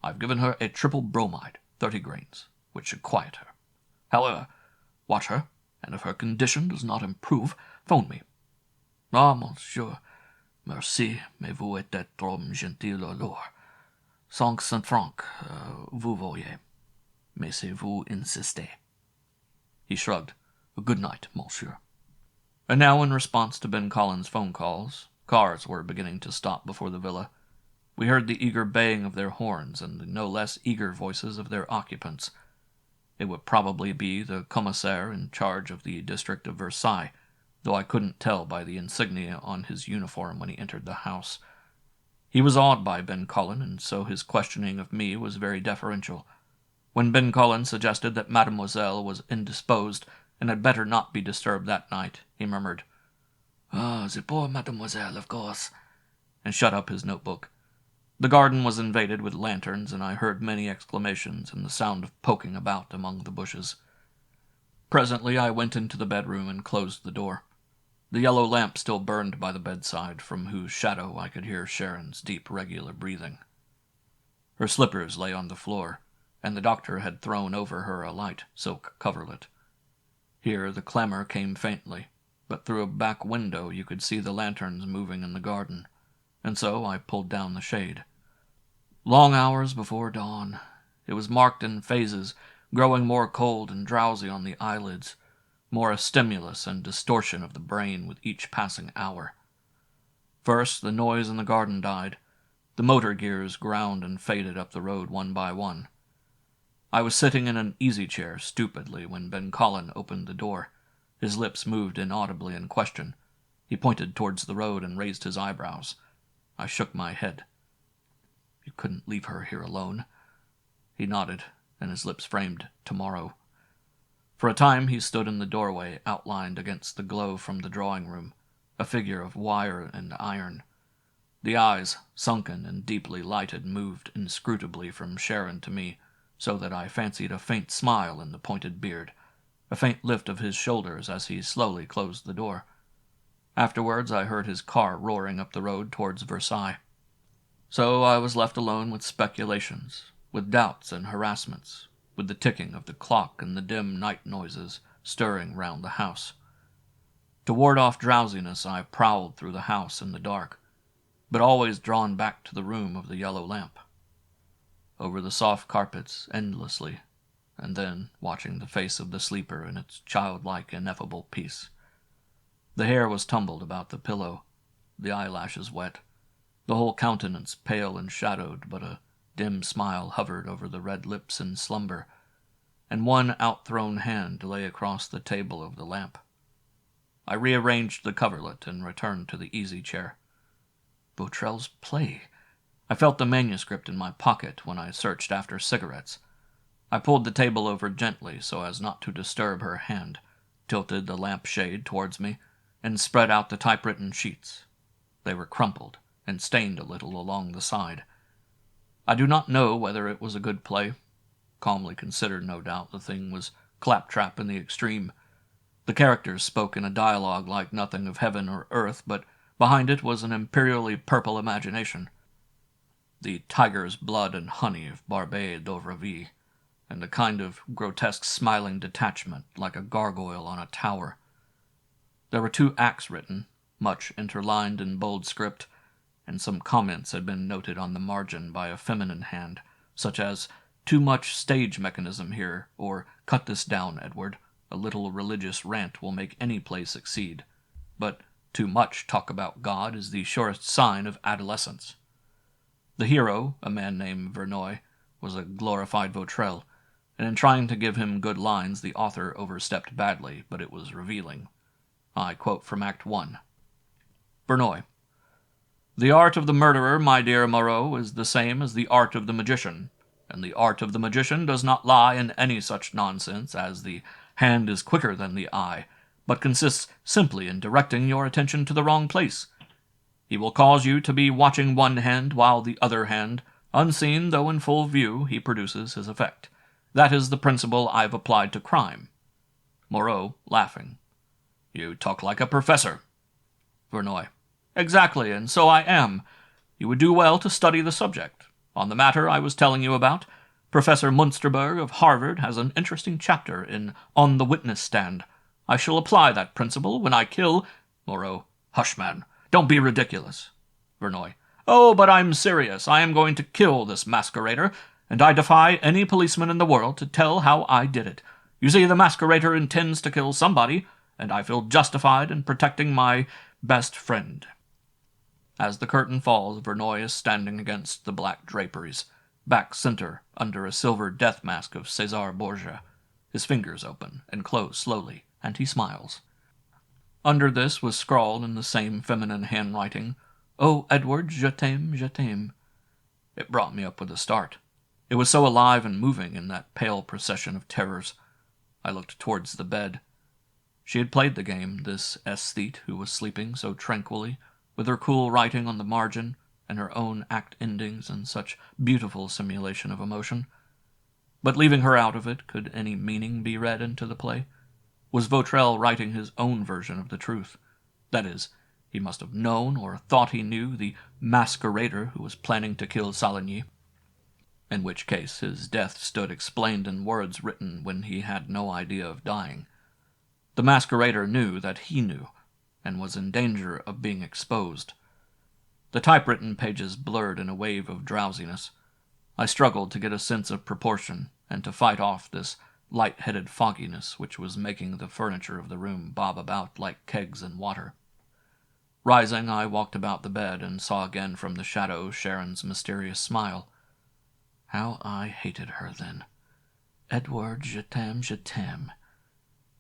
A: I've given her a triple bromide, 30 grains, which should quiet her. However, watch her, and if her condition does not improve, phone me."
B: "Ah, monsieur, merci, mais vous êtes trop gentil alors. 500 francs, vous voyez. Mais si vous insistez."
A: He shrugged. "Good night, monsieur." And now, in response to Ben Collin's phone calls, cars were beginning to stop before the villa. We heard the eager baying of their horns and the no less eager voices of their occupants. It would probably be the commissaire in charge of the district of Versailles, though I couldn't tell by the insignia on his uniform when he entered the house. He was awed by Ben Collin, and so his questioning of me was very deferential. When Ben Collin suggested that mademoiselle was indisposed and had better not be disturbed that night, he murmured,
B: "Ah, the poor mademoiselle, of course,"
A: and shut up his notebook. The garden was invaded with lanterns, and I heard many exclamations and the sound of poking about among the bushes. Presently I went into the bedroom and closed the door. The yellow lamp still burned by the bedside, from whose shadow I could hear Sharon's deep, regular breathing. Her slippers lay on the floor, and the doctor had thrown over her a light silk coverlet. Here the clamor came faintly, but through a back window you could see the lanterns moving in the garden, and so I pulled down the shade. Long hours before dawn. It was marked in phases, growing more cold and drowsy on the eyelids, more a stimulus and distortion of the brain with each passing hour. First, the noise in the garden died. The motor gears ground and faded up the road one by one. I was sitting in an easy-chair stupidly when Ben Collin opened the door. His lips moved inaudibly in question. He pointed towards the road and raised his eyebrows. I shook my head. "You couldn't leave her here alone." He nodded, and his lips framed "tomorrow." For a time he stood in the doorway, outlined against the glow from the drawing-room, a figure of wire and iron. The eyes, sunken and deeply lighted, moved inscrutably from Sharon to me, so that I fancied a faint smile in the pointed beard, a faint lift of his shoulders as he slowly closed the door. Afterwards I heard his car roaring up the road towards Versailles. So I was left alone with speculations, with doubts and harassments, with the ticking of the clock and the dim night noises stirring round the house. To ward off drowsiness I prowled through the house in the dark, but always drawn back to the room of the yellow lamp. Over the soft carpets endlessly, and then watching the face of the sleeper in its childlike, ineffable peace. The hair was tumbled about the pillow, the eyelashes wet, the whole countenance pale and shadowed, but a dim smile hovered over the red lips in slumber, and one outthrown hand lay across the table of the lamp. I rearranged the coverlet and returned to the easy-chair. Botrel's play. I felt the manuscript in my pocket when I searched after cigarettes. I pulled the table over gently so as not to disturb her hand, tilted the lamp-shade towards me, and spread out the typewritten sheets. They were crumpled and stained a little along the side. I do not know whether it was a good play. Calmly considered, no doubt, the thing was claptrap in the extreme. The characters spoke in a dialogue like nothing of heaven or earth, but behind it was an imperially purple imagination. The tiger's blood and honey of Barbet d'Aurevilly, and a kind of grotesque smiling detachment like a gargoyle on a tower. There were 2 acts written, much interlined in bold script, and some comments had been noted on the margin by a feminine hand, such as, "Too much stage mechanism here," or "Cut this down, Edward. A little religious rant will make any play succeed. But too much talk about God is the surest sign of adolescence." The hero, a man named Verneuil, was a glorified Botrel, and in trying to give him good lines the author overstepped badly, but it was revealing. I quote from Act 1. Verneuil: "The art of the murderer, my dear Moreau, is the same as the art of the magician, and the art of the magician does not lie in any such nonsense as the hand is quicker than the eye, but consists simply in directing your attention to the wrong place. He will cause you to be watching one hand while the other hand, unseen though in full view, he produces his effect. That is the principle I've applied to crime." Moreau, laughing: "You talk like a professor." Verneuil: "Exactly, and so I am. You would do well to study the subject. On the matter I was telling you about, Professor Munsterberg of Harvard has an interesting chapter in On the Witness Stand. I shall apply that principle when I kill—" Moreau: "Hush, man. Don't be ridiculous." Verneuil: "Oh, but I'm serious. I am going to kill this masquerader, and I defy any policeman in the world to tell how I did it. You see, the masquerader intends to kill somebody, and I feel justified in protecting my best friend. As the curtain falls, Verneuil is standing against the black draperies, back center under a silver death mask of Cesar Borgia. His fingers open and close slowly, and he smiles. Under this was scrawled in the same feminine handwriting, "Oh, Edward, je t'aime, je t'aime." It brought me up with a start. It was so alive and moving in that pale procession of terrors. I looked towards the bed. She had played the game, this aesthete who was sleeping so tranquilly, with her cool writing on the margin, and her own act endings in such beautiful simulation of emotion. But leaving her out of it, could any meaning be read into the play? Was Vautrell writing his own version of the truth? That is, he must have known or thought he knew the masquerader who was planning to kill Saligny, in which case his death stood explained in words written when he had no idea of dying. The masquerader knew that he knew, and was in danger of being exposed. The typewritten pages blurred in a wave of drowsiness. I struggled to get a sense of proportion, and to fight off this light-headed fogginess which was making the furniture of the room bob about like kegs in water. Rising, I walked about the bed and saw again from the shadow Sharon's mysterious smile. How I hated her then. "Edward, je t'aime, je t'aime."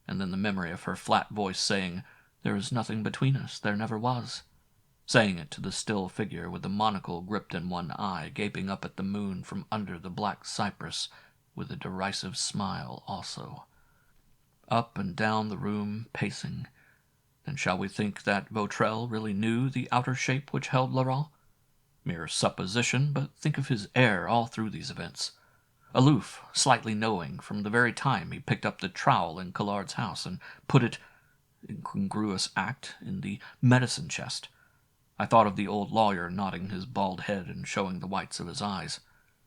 A: And then the memory of her flat voice saying, "There is nothing between us, there never was." Saying it to the still figure with the monocle gripped in one eye, gaping up at the moon from under the black cypress, with a derisive smile also. Up and down the room, pacing. Then shall we think that Vautrell really knew the outer shape which held Laurent? Mere supposition, but think of his air all through these events. Aloof, slightly knowing, from the very time he picked up the trowel in Collard's house and put it, incongruous act, in the medicine chest. I thought of the old lawyer nodding his bald head and showing the whites of his eyes.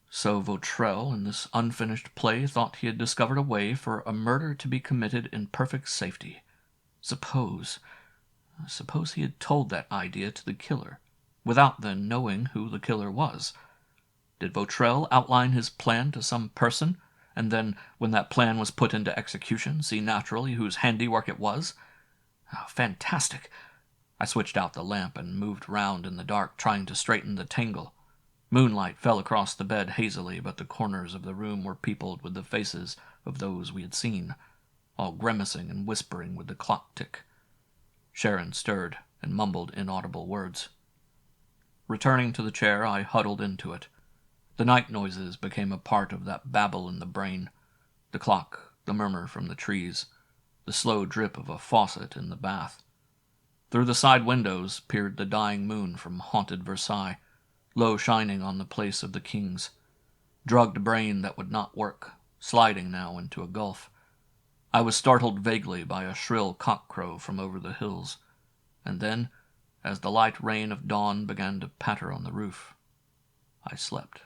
A: So Vautrell, in this unfinished play, thought he had discovered a way for a murder to be committed in perfect safety. Suppose he had told that idea to the killer, without then knowing who the killer was. Did Vautrell outline his plan to some person, and then, when that plan was put into execution, see naturally whose handiwork it was? Oh, fantastic! I switched out the lamp and moved round in the dark, trying to straighten the tangle. Moonlight fell across the bed hazily, but the corners of the room were peopled with the faces of those we had seen, all grimacing and whispering with the clock tick. Sharon stirred and mumbled inaudible words. Returning to the chair, I huddled into it. The night noises became a part of that babble in the brain. The clock, the murmur from the trees, the slow drip of a faucet in the bath. Through the side windows peered the dying moon from haunted Versailles, low shining on the place of the kings. Drugged brain that would not work, sliding now into a gulf. I was startled vaguely by a shrill cock-crow from over the hills, and then, as the light rain of dawn began to patter on the roof, I slept.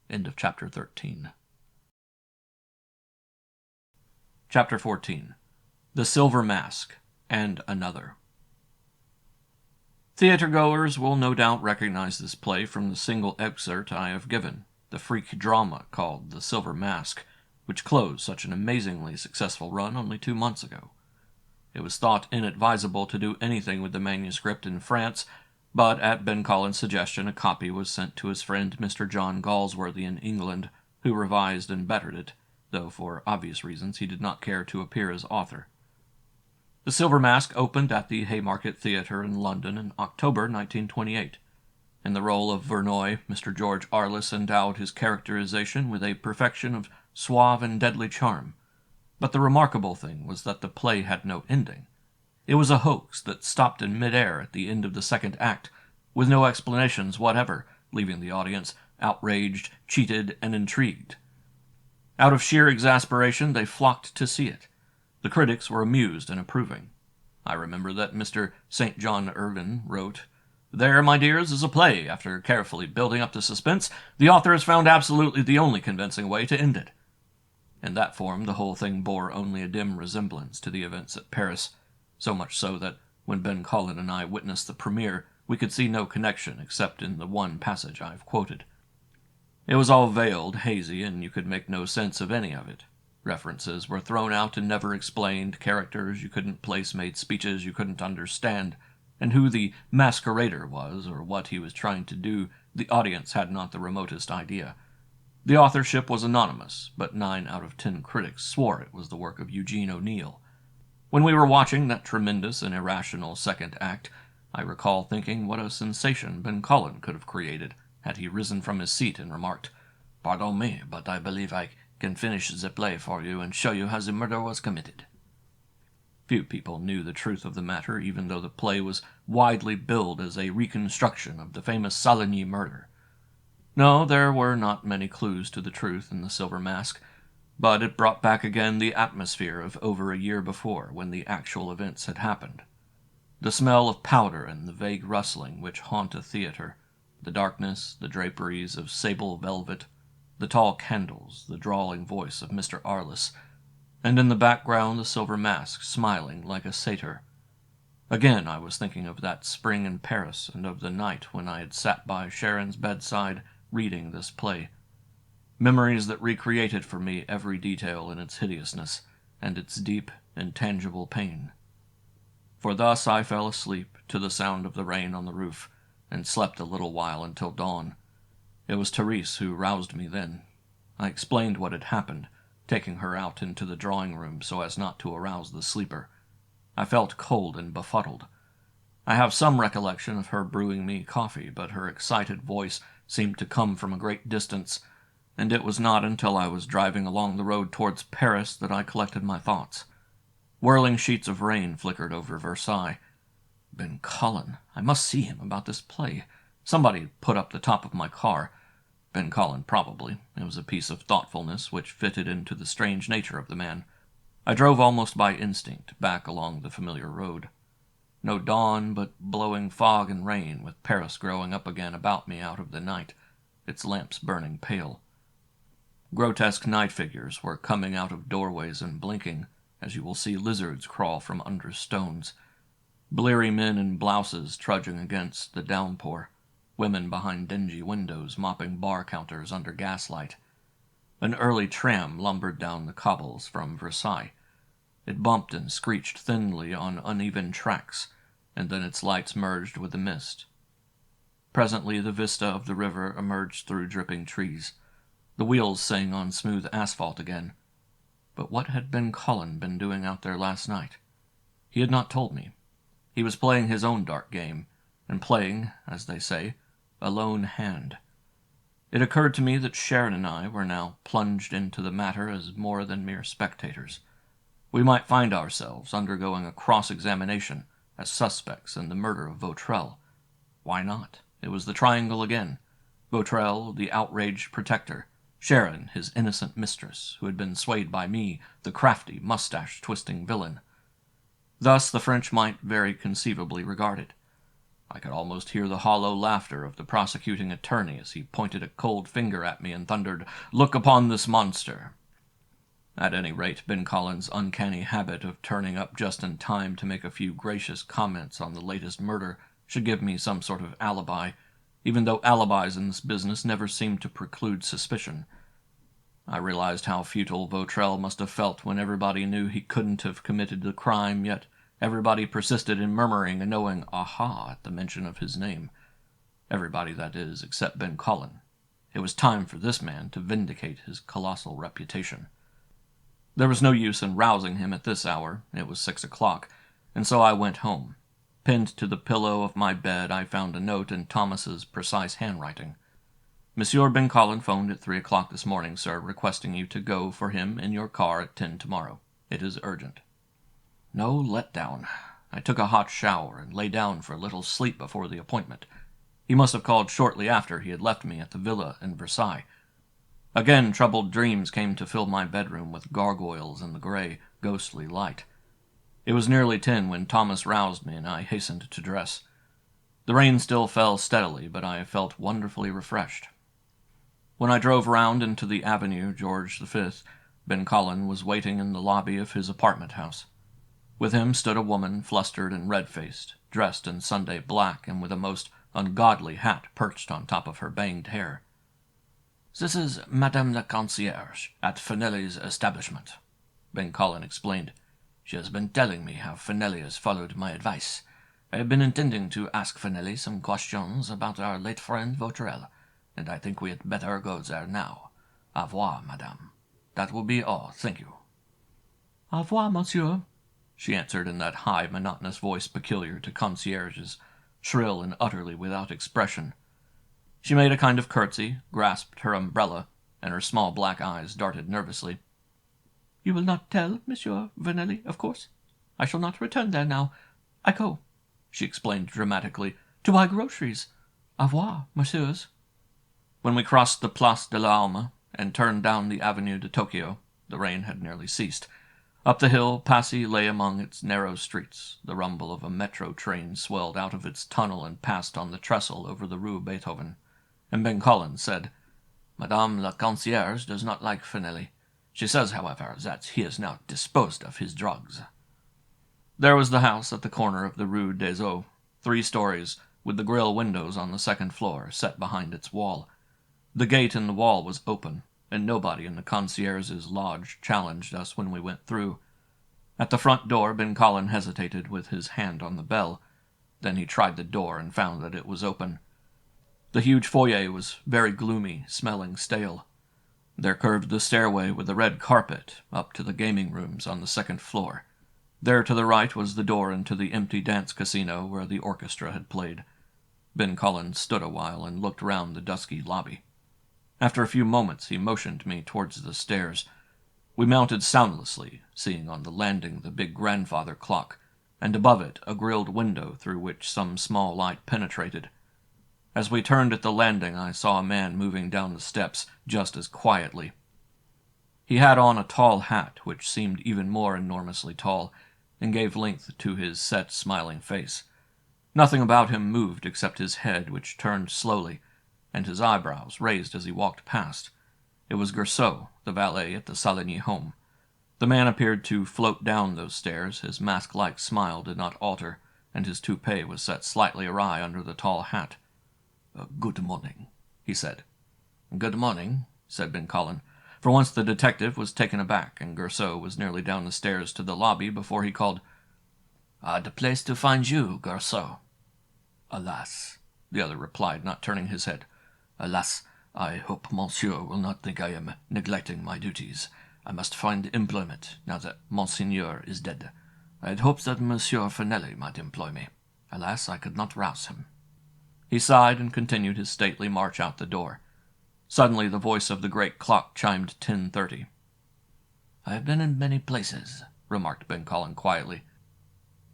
A: End of chapter 13. Chapter 14. The Silver Mask and Another. Theatre-goers will no doubt recognize this play from the single excerpt I have given, the freak drama called The Silver Mask, which closed such an amazingly successful run only 2 months ago. It was thought inadvisable to do anything with the manuscript in France, but at Ben Collins's suggestion a copy was sent to his friend Mr. John Galsworthy in England, who revised and bettered it, though for obvious reasons he did not care to appear as author. The Silver Mask opened at the Haymarket Theatre in London in October 1928. In the role of Verneuil, Mr. George Arliss endowed his characterization with a perfection of suave and deadly charm. But the remarkable thing was that the play had no ending. It was a hoax that stopped in mid-air at the end of the second act, with no explanations whatever, leaving the audience outraged, cheated, and intrigued. Out of sheer exasperation, they flocked to see it. The critics were amused and approving. I remember that Mr. St. John Ervin wrote, "There, my dears, is a play. After carefully building up the suspense, the author has found absolutely the only convincing way to end it." In that form, the whole thing bore only a dim resemblance to the events at Paris, so much so that when Ben Collin and I witnessed the premiere, we could see no connection except in the one passage I have quoted. It was all veiled, hazy, and you could make no sense of any of it. References were thrown out and never explained, characters you couldn't place made speeches you couldn't understand, and who the masquerader was or what he was trying to do, the audience had not the remotest idea. The authorship was anonymous, but 9 out of 10 critics swore it was the work of Eugene O'Neill. When we were watching that tremendous and irrational second act, I recall thinking what a sensation Ben Collin could have created had he risen from his seat and remarked, "Pardon me, but I believe I can finish the play for you and show you how the murder was committed." Few people knew the truth of the matter, even though the play was widely billed as a reconstruction of the famous Saligny murder. No, there were not many clues to the truth in the Silver Mask, but it brought back again the atmosphere of over a year before, when the actual events had happened. The smell of powder and the vague rustling which haunt a theater, the darkness, the draperies of sable velvet, the tall candles, the drawling voice of Mr. Arliss, and in the background the Silver Mask smiling like a satyr. Again I was thinking of that spring in Paris and of the night when I had sat by Sharon's bedside reading this play. Memories that recreated for me every detail in its hideousness and its deep, intangible pain. For thus I fell asleep to the sound of the rain on the roof, and slept a little while until dawn. It was Therese who roused me then. I explained what had happened, taking her out into the drawing-room so as not to arouse the sleeper. I felt cold and befuddled. I have some recollection of her brewing me coffee, but her excited voice seemed to come from a great distance, and it was not until I was driving along the road towards Paris that I collected my thoughts. Whirling sheets of rain flickered over Versailles. Ben Collin. I must see him about this play. Somebody put up the top of my car. Ben Collin, probably. It was a piece of thoughtfulness which fitted into the strange nature of the man. I drove almost by instinct back along the familiar road. No dawn, but blowing fog and rain, with Paris growing up again about me out of the night, its lamps burning pale. Grotesque night figures were coming out of doorways and blinking, as you will see lizards crawl from under stones. Bleary men in blouses trudging against the downpour, women behind dingy windows mopping bar counters under gaslight. An early tram lumbered down the cobbles from Versailles. It bumped and screeched thinly on uneven tracks, and then its lights merged with the mist. Presently the vista of the river emerged through dripping trees. The wheels sang on smooth asphalt again. But what had Ben Collin been doing out there last night? He had not told me. He was playing his own dark game, and playing, as they say, a lone hand. It occurred to me that Sharon and I were now plunged into the matter as more than mere spectators. We might find ourselves undergoing a cross-examination as suspects in the murder of Vautrell. Why not? It was the triangle again. Vautrell, the outraged protector. Sharon, his innocent mistress, who had been swayed by me, the crafty, mustache-twisting villain. Thus the French might very conceivably regard it. I could almost hear the hollow laughter of the prosecuting attorney as he pointed a cold finger at me and thundered, "Look upon this monster!" At any rate, Ben Collin's uncanny habit of turning up just in time to make a few gracious comments on the latest murder should give me some sort of alibi, even though alibis in this business never seemed to preclude suspicion. I realized how futile Vautrell must have felt when everybody knew he couldn't have committed the crime, yet everybody persisted in murmuring a knowing aha at the mention of his name. Everybody, that is, except Ben Collin. It was time for this man to vindicate his colossal reputation. There was no use in rousing him at this hour. It was 6 o'clock, and so I went home. Pinned to the pillow of my bed, I found a note in Thomas's precise handwriting. "Monsieur Ben Collin phoned at 3 o'clock this morning, sir, requesting you to go for him in your car at 10 tomorrow. It is urgent." No letdown. I took a hot shower and lay down for a little sleep before the appointment. He must have called shortly after he had left me at the villa in Versailles. Again troubled dreams came to fill my bedroom with gargoyles in the gray, ghostly light. It was nearly 10 when Thomas roused me, and I hastened to dress. The rain still fell steadily, but I felt wonderfully refreshed. When I drove round into the Avenue George V, Ben Collin was waiting in the lobby of his apartment house. With him stood a woman, flustered and red-faced, dressed in Sunday black and with a most ungodly hat perched on top of her banged hair.
B: This is Madame la Concierge at Finelli's establishment, Ben Collin explained. She has been telling me how Finelli has followed my advice. I have been intending to ask Finelli some questions about our late friend Vautrell, and I think we had better go there now. Au revoir, madame. That will be all, thank you.
C: Au revoir, monsieur, she answered in that high, monotonous voice peculiar to concierges, shrill and utterly without expression. She made a kind of curtsy, grasped her umbrella, and her small black eyes darted nervously. You will not tell, Monsieur Vanelli, of course? I shall not return there now. I go, she explained dramatically, to buy groceries. Au revoir, messieurs. When we crossed the Place de l'Alma and turned down the Avenue de Tokyo, the rain had nearly ceased. Up the hill, Passy lay among its narrow streets. The rumble of a metro train swelled out of its tunnel and passed on the trestle over the Rue Beethoven. And Ben Collin said, Madame la Concierge does not like Finelli. She says, however, that he has now disposed of his drugs. There was the house at the corner of the Rue des Eaux, 3 stories, with the grill windows on the second floor set behind its wall. The gate in the wall was open, and nobody in the concierge's lodge challenged us when we went through. At the front door Ben Collin hesitated with his hand on the bell. Then he tried the door and found that it was open. The huge foyer was very gloomy, smelling stale. There curved the stairway with a red carpet up to the gaming rooms on the second floor. There to the right was the door into the empty dance casino where the orchestra had played. Ben Collin stood a while and looked round the dusky lobby. After a few moments he motioned me towards the stairs. We mounted soundlessly, seeing on the landing the big grandfather clock, and above it a grilled window through which some small light penetrated. As we turned at the landing, I saw a man moving down the steps just as quietly. He had on a tall hat, which seemed even more enormously tall, and gave length to his set, smiling face. Nothing about him moved except his head, which turned slowly, and his eyebrows raised as he walked past. It was Gerceau, the valet at the Saligny home. The man appeared to float down those stairs. His mask-like smile did not alter, and his toupee was set slightly awry under the tall hat. Good morning, he said. Good morning, said Ben Collin. For once the detective was taken aback, and Gerceau was nearly down the stairs to the lobby before he called, Odd place to find you, Gerceau. Alas, the other replied, not turning his head. Alas, I hope monsieur will not think I am neglecting my duties. I must find employment, now that Monseigneur is dead. I had hoped that Monsieur Finelli might employ me. Alas, I could not rouse him. He sighed and continued his stately march out the door. Suddenly the voice of the great clock chimed 10:30. I have been in many places, remarked Ben Collin quietly,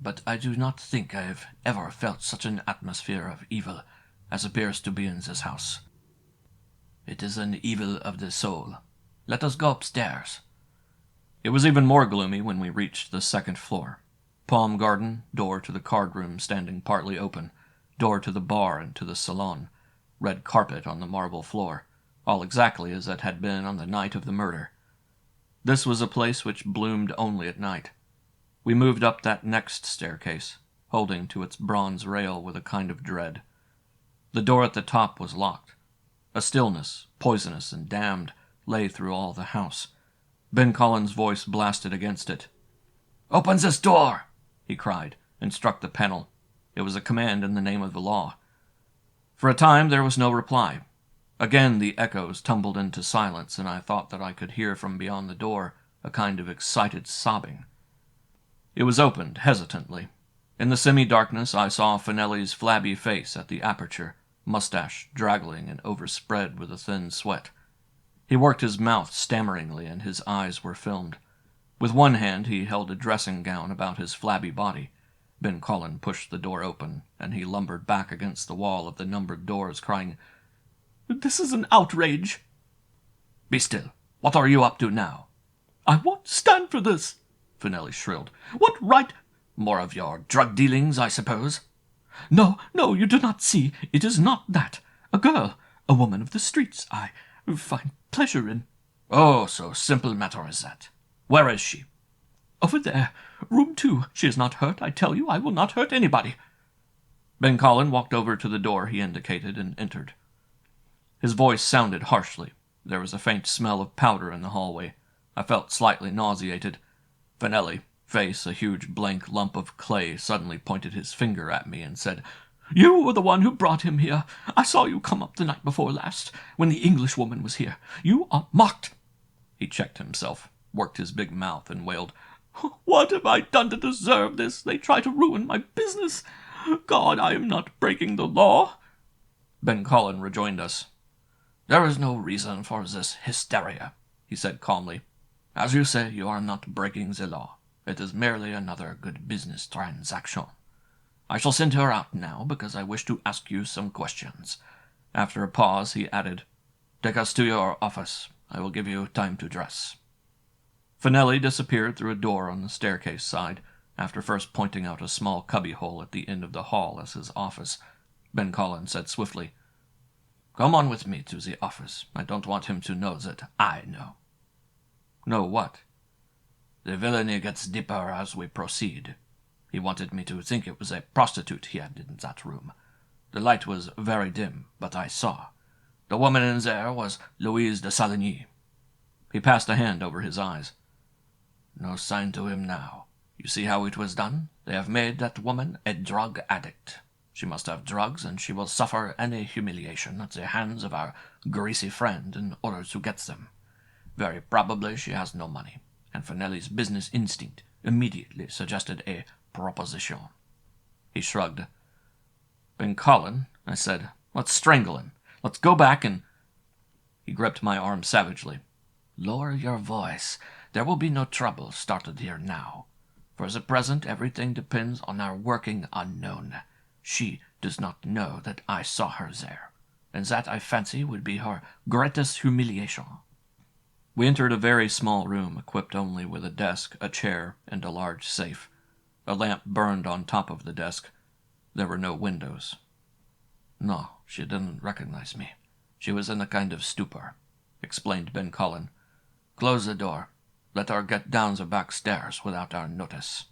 C: but I do not think I have ever felt such an atmosphere of evil as appears to be in this house. It is an evil of the soul. Let us go upstairs. It was even more gloomy when we reached the second floor. Palm garden, door to the card-room standing partly open, door to the bar and to the salon, red carpet on the marble floor, all exactly as it had been on the night of the murder. This was a place which bloomed only at night. We moved up that next staircase, holding to its bronze rail with a kind of dread. The door at the top was locked. A stillness, poisonous and damned, lay through all the house. Ben Collin's voice blasted against it. "Open this door!" he cried, and struck the panel. It was a command in the name of the law. For a time there was no reply. Again the echoes tumbled into silence, and I thought that I could hear from beyond the door a kind of excited sobbing. It was opened hesitantly. In the semi-darkness I saw Finelli's flabby face at the aperture, mustache draggling and overspread with a thin sweat. He worked his mouth stammeringly, and his eyes were filmed. With one hand he held a dressing-gown about his flabby body. Ben Collin pushed the door open, and he lumbered back against the wall of the numbered doors, crying, "This is an outrage!" "Be still. What are you up to now?" "I won't stand for this!" Finelli shrilled. "What right—" "More of your drug dealings, I suppose?" No, you do not see. It is not that. A girl, a woman of the streets, I find pleasure in." "Oh, so simple matter as that. Where is she?" "Over there. Room 2. She is not hurt, I tell you. I will not hurt anybody." Ben Collin walked over to the door he indicated and entered. His voice sounded harshly.
A: There was a faint smell of powder in the hallway. I felt slightly nauseated. Finelli, face a huge blank lump of clay, suddenly pointed his finger at me and said, "You were the one who brought him here. I saw you come up the night before last, when the Englishwoman was here. You are marked." He checked himself, worked his big mouth, and wailed, "What have I done to deserve this? They try to ruin my business. God, I am not breaking the law." Ben Collin rejoined us.
B: "There is no reason for this hysteria," he said calmly. "As you say, you are not breaking the law. It is merely another good business transaction. I shall send her out now because I wish to ask you some questions." After a pause, he added, "Take us to your office. I will give you time to dress." Finelli disappeared through a door on the staircase side, after first pointing out a small cubbyhole at the end of the hall as his office. Ben Collin said swiftly, "Come on with me to the office. I don't want him to know that I know." "Know what?" "The villainy gets deeper as we proceed. He wanted me to think it was a prostitute he had in that room. The light was very dim, but I saw. The woman in there was Louise de Saligny." He passed a hand over his eyes. "No sign to him now. You see how it was done? They have made that woman a drug addict. She must have drugs, and she will suffer any humiliation at the hands of our greasy friend in order to get them. Very probably she has no money, and Finelli's business instinct immediately suggested a proposition." He shrugged. "Ben Collin," I said, "let's strangle him. Let's go back and—" He gripped my arm savagely. "Lower your voice. There will be no trouble started here now. For the present, everything depends on our working unknown. She does not know that I saw her there, and that, I fancy, would be her greatest humiliation." We entered a very small room, equipped only with a desk, a chair, and a large safe. A lamp burned on top of the desk. There were no windows. "No, she didn't recognize me. She was in a kind of stupor," explained Ben Collin. "Close the door. Let her get down the back stairs without our notice."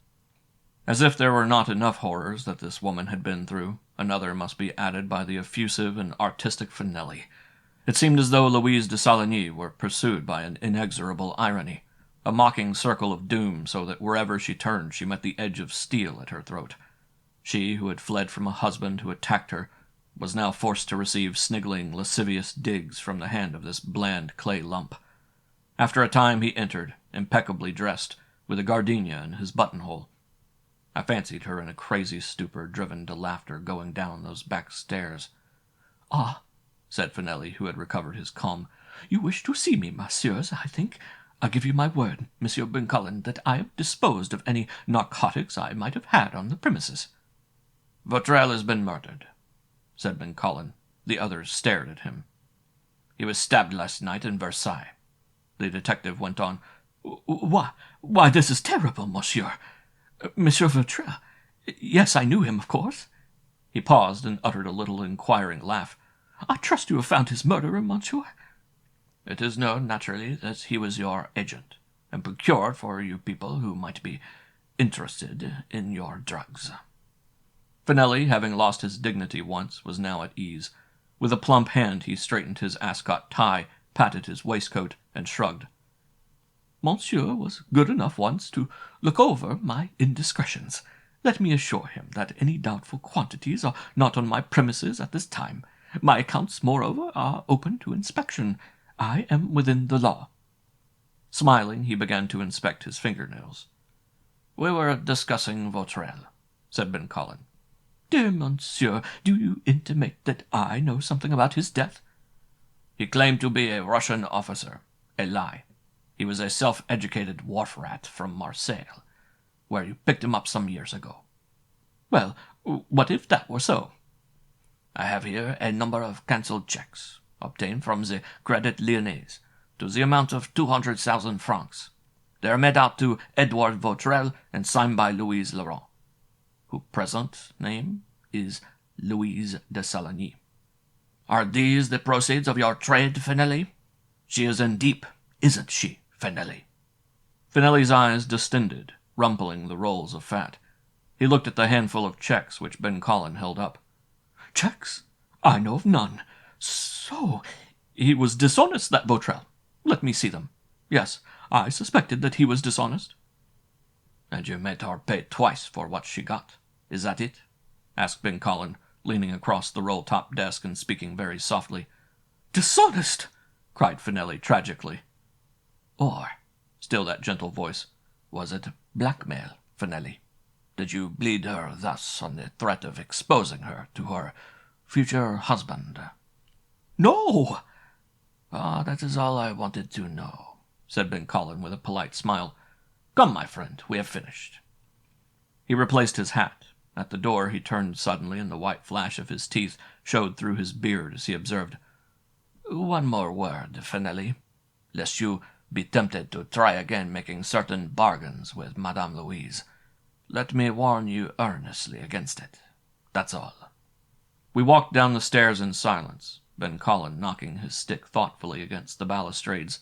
B: As if there were not enough horrors that this woman had been through, another must be added by the effusive and artistic Finelli. It seemed as though Louise de Saligny were pursued by an inexorable irony, a mocking circle of doom, so that wherever she turned she met the edge of steel at her throat. She, who had fled from a husband who attacked her, was now forced to receive sniggling, lascivious digs from the hand of this bland clay lump. After a time he entered, impeccably dressed, with a gardenia in his buttonhole. I fancied her in a crazy stupor, driven to laughter, going down those back stairs.
D: "Ah,"
A: said Finelli, who had recovered his calm,
D: "you wish to see me, messieurs, I think. I give you my word, Monsieur Ben Collin, that I have disposed of any narcotics I might have had on the premises."
A: "Vautrel has been murdered," said Ben Collin. The others stared at him. "He was stabbed last night in Versailles." The detective went on.
D: Why, this is terrible, monsieur. Monsieur Vautrel. Yes, I knew him, of course."
A: He paused and uttered a little inquiring laugh.
D: "I trust you have found his murderer, monsieur?"
A: "It is known, naturally, that he was your agent, and procured for you people who might be interested in your drugs." Finelli, having lost his dignity once, was now at ease. With a plump hand he straightened his ascot tie, patted his waistcoat, and shrugged.
D: "Monsieur was good enough once to look over my indiscretions. Let me assure him that any doubtful quantities are not on my premises at this time. My accounts, moreover, are open to inspection. I am within the law."
A: Smiling, he began to inspect his fingernails. "We were discussing Vautrel," said Ben Collin.
D: "Dear monsieur, do you intimate that I know something about his death?"
A: "He claimed to be a Russian officer. A lie. He was a self-educated wharf rat from Marseille, where you picked him up some years ago."
D: "Well, what if that were so?"
A: "I have here a number of cancelled checks, obtained from the Credit Lyonnais, to the amount of 200,000 francs. They are made out to Edouard Vautrel and signed by Louise Laurent, whose present name is Louise de Saligny. Are these the proceeds of your trade, Finelli? She is in deep, isn't she, Finelli?"
E: Finelli's eyes distended, rumpling the rolls of fat. He looked at the handful of checks which Ben Collin held up.
D: "Checks? I know of none. So
C: He was dishonest, that Vautrell. Let me see them. Yes, I suspected that he was dishonest.
B: And you made her pay twice for what she got. Is that it? Asked Ben Collin, leaning across the roll-top desk and speaking very softly.
C: Dishonest! Cried Finelli tragically.
B: Or, still that gentle voice, was it blackmail, Finelli? Did you bleed her thus on the threat of exposing her to her future husband?
C: No!
B: Ah, that is all I wanted to know, said Ben Collin with a polite smile.
C: Come, my friend, we have finished. He replaced his hat. At the door he turned suddenly, and the white flash of his teeth showed through his beard as he observed,
B: One more word, Finelli, lest you be tempted to try again making certain bargains with Madame Louise. Let me warn you earnestly against it. That's all.
C: We walked down the stairs in silence, Ben Collin knocking his stick thoughtfully against the balustrades.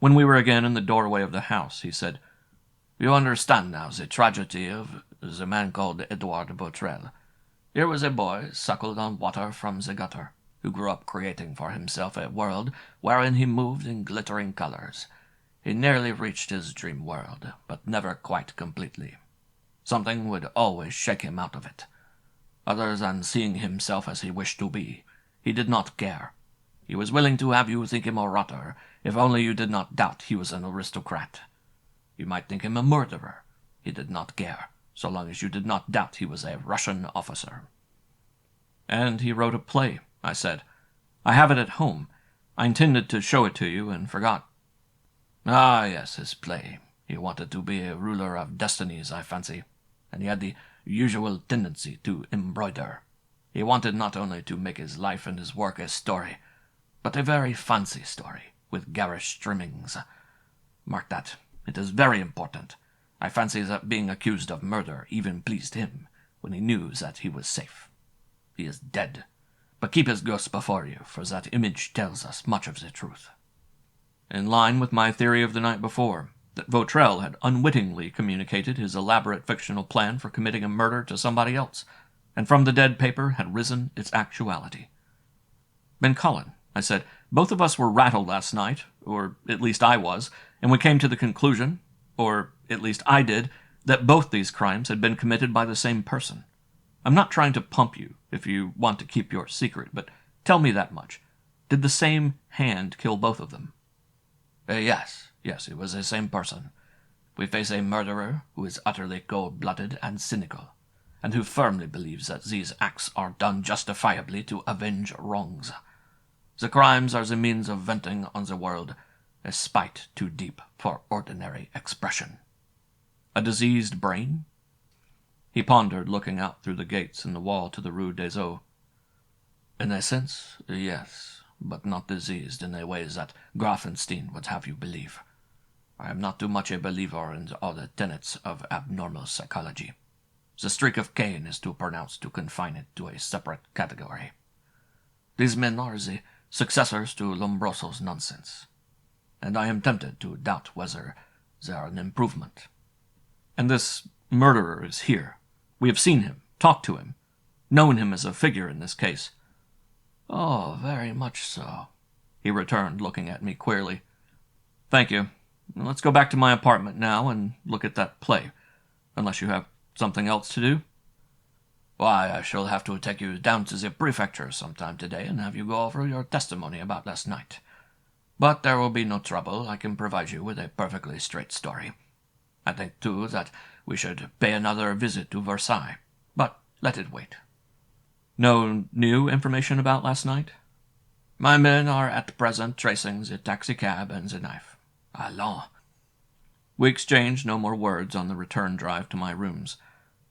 C: When we were again in the doorway of the house, he said,
B: You understand now the tragedy of the man called Edouard Vautrell. Here was a boy suckled on water from the gutter, who grew up creating for himself a world wherein he moved in glittering colors. He nearly reached his dream world, but never quite completely. Something would always shake him out of it. Other than seeing himself as he wished to be, he did not care. He was willing to have you think him a rotter, if only you did not doubt he was an aristocrat. You might think him a murderer. He did not care, so long as you did not doubt he was a Russian officer.
C: And he wrote a play, I said. I have it at home. I intended to show it to you and forgot.
B: Ah, yes, his play. He wanted to be a ruler of destinies, I fancy, and he had the usual tendency to embroider. He wanted not only to make his life and his work a story, but a very fancy story, with garish trimmings. Mark that. It is very important. I fancy that being accused of murder even pleased him, when he knew that he was safe. He is dead, but keep his ghost before you, for that image tells us much of the truth.
C: In line with my theory of the night before, that Vautrell had unwittingly communicated his elaborate fictional plan for committing a murder to somebody else, and from the dead paper had risen its actuality. Ben Collin, I said, both of us were rattled last night, or at least I was, and we came to the conclusion, or at least I did, that both these crimes had been committed by the same person. I'm not trying to pump you, if you want to keep your secret, but tell me that much. Did the same hand kill both of them?
B: Yes, it was the same person. We face a murderer who is utterly cold-blooded and cynical, and who firmly believes that these acts are done justifiably to avenge wrongs. The crimes are the means of venting on the world a spite too deep for ordinary expression.
C: A diseased brain? He pondered, looking out through the gates in the wall to the Rue des Eaux.
B: In a sense, yes, but not diseased in a way that Grafenstein would have you believe. I am not too much a believer in all the tenets of abnormal psychology. The streak of Cain is too pronounced to confine it to a separate category. These men are the successors to Lombroso's nonsense, and I am tempted to doubt whether they are an improvement.
C: And this murderer is here. We have seen him, talked to him, known him as a figure in this case.
B: Oh, very much so, he returned, looking at me queerly.
C: Thank you. Let's go back to my apartment now and look at that play, unless you have something else to do.
B: Why, I shall have to take you down to the prefecture sometime today and have you go over your testimony about last night. But there will be no trouble. I can provide you with a perfectly straight story. I think, too, that we should pay another visit to Versailles, but let it wait.
C: No new information about last night?
B: My men are at present tracing the taxicab and the knife. Allons.
C: We exchanged no more words on the return drive to my rooms.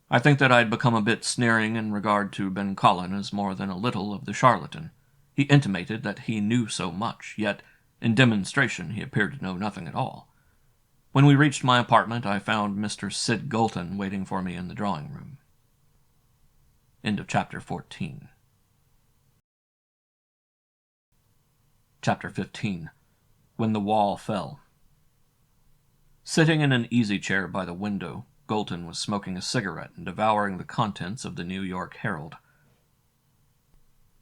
C: I think that I had become a bit sneering in regard to Ben Collin as more than a little of the charlatan. He intimated that he knew so much, yet in demonstration he appeared to know nothing at all. When we reached my apartment, I found Mr. Sid Galton waiting for me in the drawing room. End of Chapter 14. Chapter 15. When the Wall Fell. Sitting in an easy-chair by the window, Galton was smoking a cigarette and devouring the contents of the New York Herald.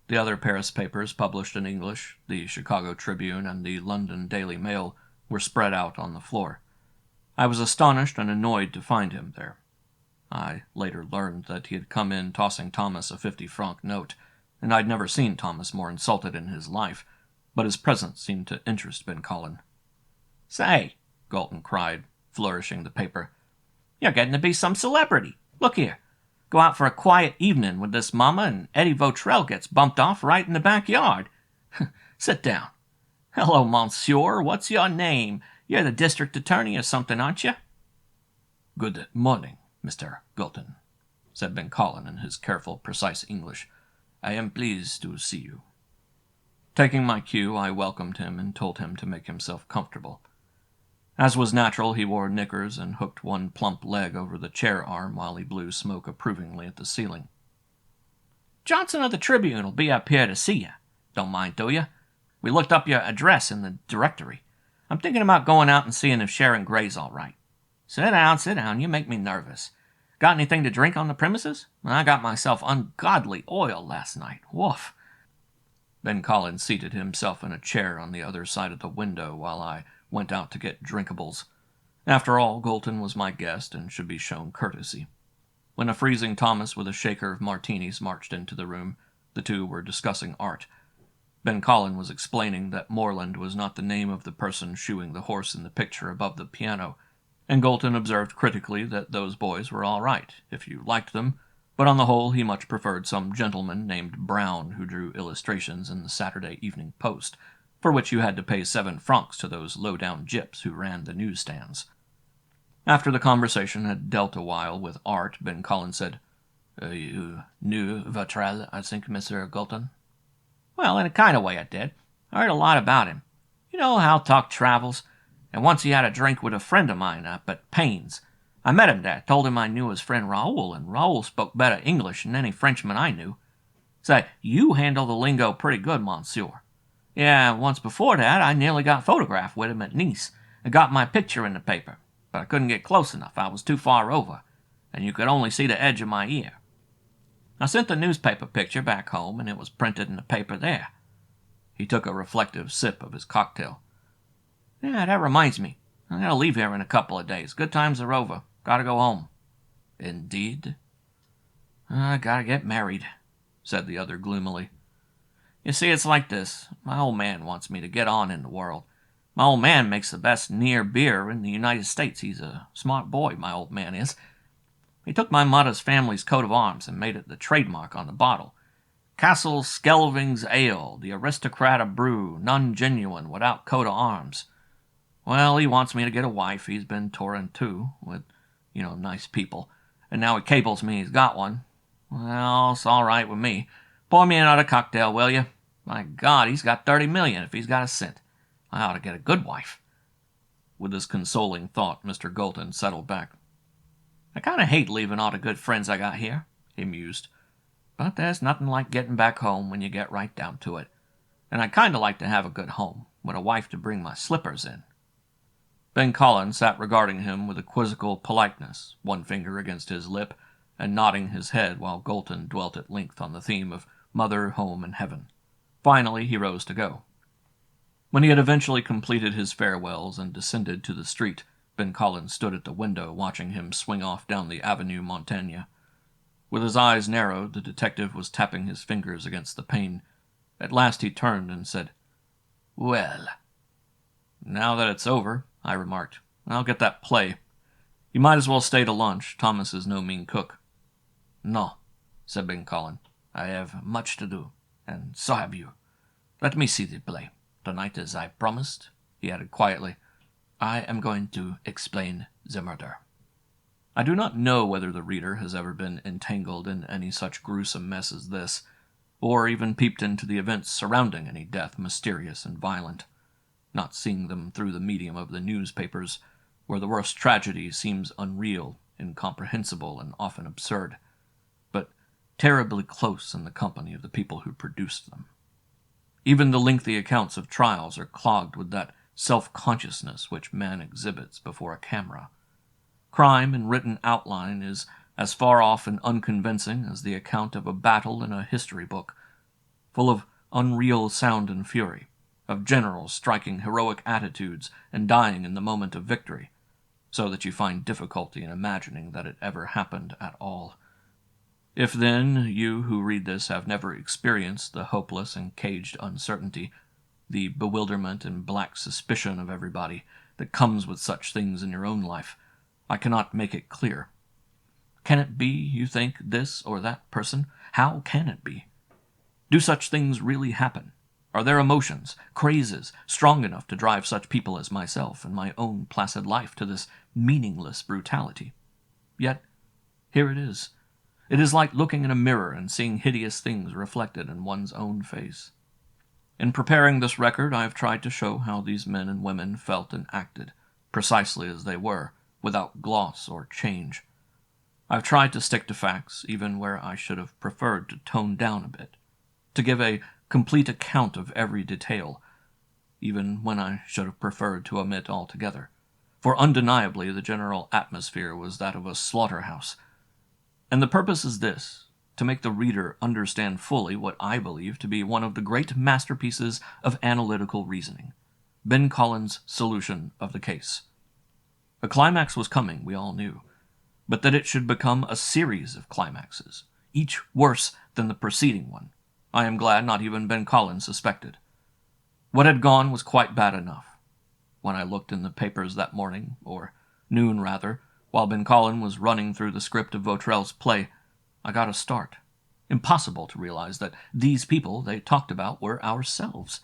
A: The other Paris papers published in English, the Chicago Tribune and the London Daily Mail, were spread out on the floor. I was astonished and annoyed to find him there. I later learned that he had come in tossing Thomas a 50-franc note, and I'd never seen Thomas more insulted in his life, but his presence seemed to interest Ben Collin.
B: "Say,"
A: Galton cried, flourishing the paper,
B: "you're getting to be some celebrity. Look here. Go out for a quiet evening with this mama, and Eddie Vautrell gets bumped off right in the backyard. Sit down. Hello, monsieur. What's your name? You're the district attorney or something, aren't you?"
A: "Good morning, Mr. Galton," said Ben Collin in his careful, precise English. "I am pleased to see you." Taking my cue, I welcomed him and told him to make himself comfortable. As was natural, he wore knickers and hooked one plump leg over the chair arm while he blew smoke approvingly at the ceiling.
B: "Johnson of the Tribune will be up here to see you. Don't mind, do you? We looked up your address in the directory. I'm thinking about going out and seeing if Sharon Gray's all right. Sit down. You make me nervous. Got anything to drink on the premises? I got myself ungodly oil last night. Woof."
A: Ben Collin seated himself in a chair on the other side of the window while I went out to get drinkables. After all, Galton was my guest and should be shown courtesy. When a freezing Thomas with a shaker of martinis marched into the room, the two were discussing art. Ben Collin was explaining that Moreland was not the name of the person shoeing the horse in the picture above the piano, and Galton observed critically that those boys were all right, if you liked them, but on the whole he much preferred some gentleman named Brown who drew illustrations in the Saturday Evening Post, for which you had to pay 7 francs to those low-down gyps who ran the newsstands. After the conversation had dealt a while with art, Ben Collin said, "You knew Vautrell, I think, Mr. Galton?"
B: "Well, in a kind of way I did. I heard a lot about him. You know how talk travels. And once he had a drink with a friend of mine up at Payne's. I met him there, told him I knew his friend Raoul, and Raoul spoke better English than any Frenchman I knew. Say, you handle the lingo pretty good, monsieur. Yeah, once before that, I nearly got photographed with him at Nice, and got my picture in the paper, but I couldn't get close enough. I was too far over, and you could only see the edge of my ear. I sent the newspaper picture back home, and it was printed in the paper there."
A: He took a reflective sip of his cocktail.
B: "Yeah, that reminds me. I gotta leave here in a couple of days. Good times are over. Gotta go home."
A: "Indeed?"
B: "I gotta get married," said the other gloomily. "You see, it's like this. My old man wants me to get on in the world. My old man makes the best near beer in the United States. He's a smart boy, my old man is. He took my mother's family's coat of arms and made it the trademark on the bottle. Castle Skelving's Ale, the aristocrat of brew, none genuine, without coat of arms. Well, he wants me to get a wife. He's been touring too, with, nice people. And now he cables me he's got one. Well, it's all right with me. Pour me another cocktail, will you? My God, he's got 30 million if he's got a cent. I ought to get a good wife."
A: With this consoling thought, Mr. Galton settled back.
B: "I kind of hate leaving all the good friends I got here," he mused. "But there's nothing like getting back home when you get right down to it. And I'd kind of like to have a good home, with a wife to bring my slippers in."
A: Ben Collin sat regarding him with a quizzical politeness, one finger against his lip, and nodding his head while Galton dwelt at length on the theme of mother, home, and heaven. Finally, he rose to go. When he had eventually completed his farewells and descended to the street, Ben Collin stood at the window watching him swing off down the Avenue Montaigne. With his eyes narrowed, the detective was tapping his fingers against the pane. At last he turned and said, "Well." "Now that it's over," I remarked, "I'll get that play. You might as well stay to lunch. Thomas is no mean cook."
B: "No," said Ben Collin. "I have much to do, and so have you. Let me see the play. Tonight, as I promised," he added quietly, "I am going to explain the murder."
A: I do not know whether the reader has ever been entangled in any such gruesome mess as this, or even peeped into the events surrounding any death mysterious and violent, not seeing them through the medium of the newspapers, where the worst tragedy seems unreal, incomprehensible, and often absurd, but terribly close in the company of the people who produced them. Even the lengthy accounts of trials are clogged with that self-consciousness which man exhibits before a camera. Crime in written outline is as far off and unconvincing as the account of a battle in a history book, full of unreal sound and fury, of generals striking heroic attitudes and dying in the moment of victory, so that you find difficulty in imagining that it ever happened at all. If then you who read this have never experienced the hopeless and caged uncertainty, the bewilderment and black suspicion of everybody that comes with such things in your own life, I cannot make it clear. Can it be, you think, this or that person? How can it be? Do such things really happen? Are there emotions, crazes, strong enough to drive such people as myself and my own placid life to this meaningless brutality? Yet, here it is. It is like looking in a mirror and seeing hideous things reflected in one's own face. In preparing this record, I have tried to show how these men and women felt and acted, precisely as they were, without gloss or change. I've tried to stick to facts, even where I should have preferred to tone down a bit, to give a complete account of every detail, even when I should have preferred to omit altogether, for undeniably the general atmosphere was that of a slaughterhouse. And the purpose is this, to make the reader understand fully what I believe to be one of the great masterpieces of analytical reasoning, Ben Collins' solution of the case. A climax was coming, we all knew, but that it should become a series of climaxes, each worse than the preceding one, I am glad not even Ben Collins suspected. What had gone was quite bad enough. When I looked in the papers that morning, or noon rather, while Ben Collins was running through the script of Vautrell's play, I got a start. Impossible to realize that these people they talked about were ourselves.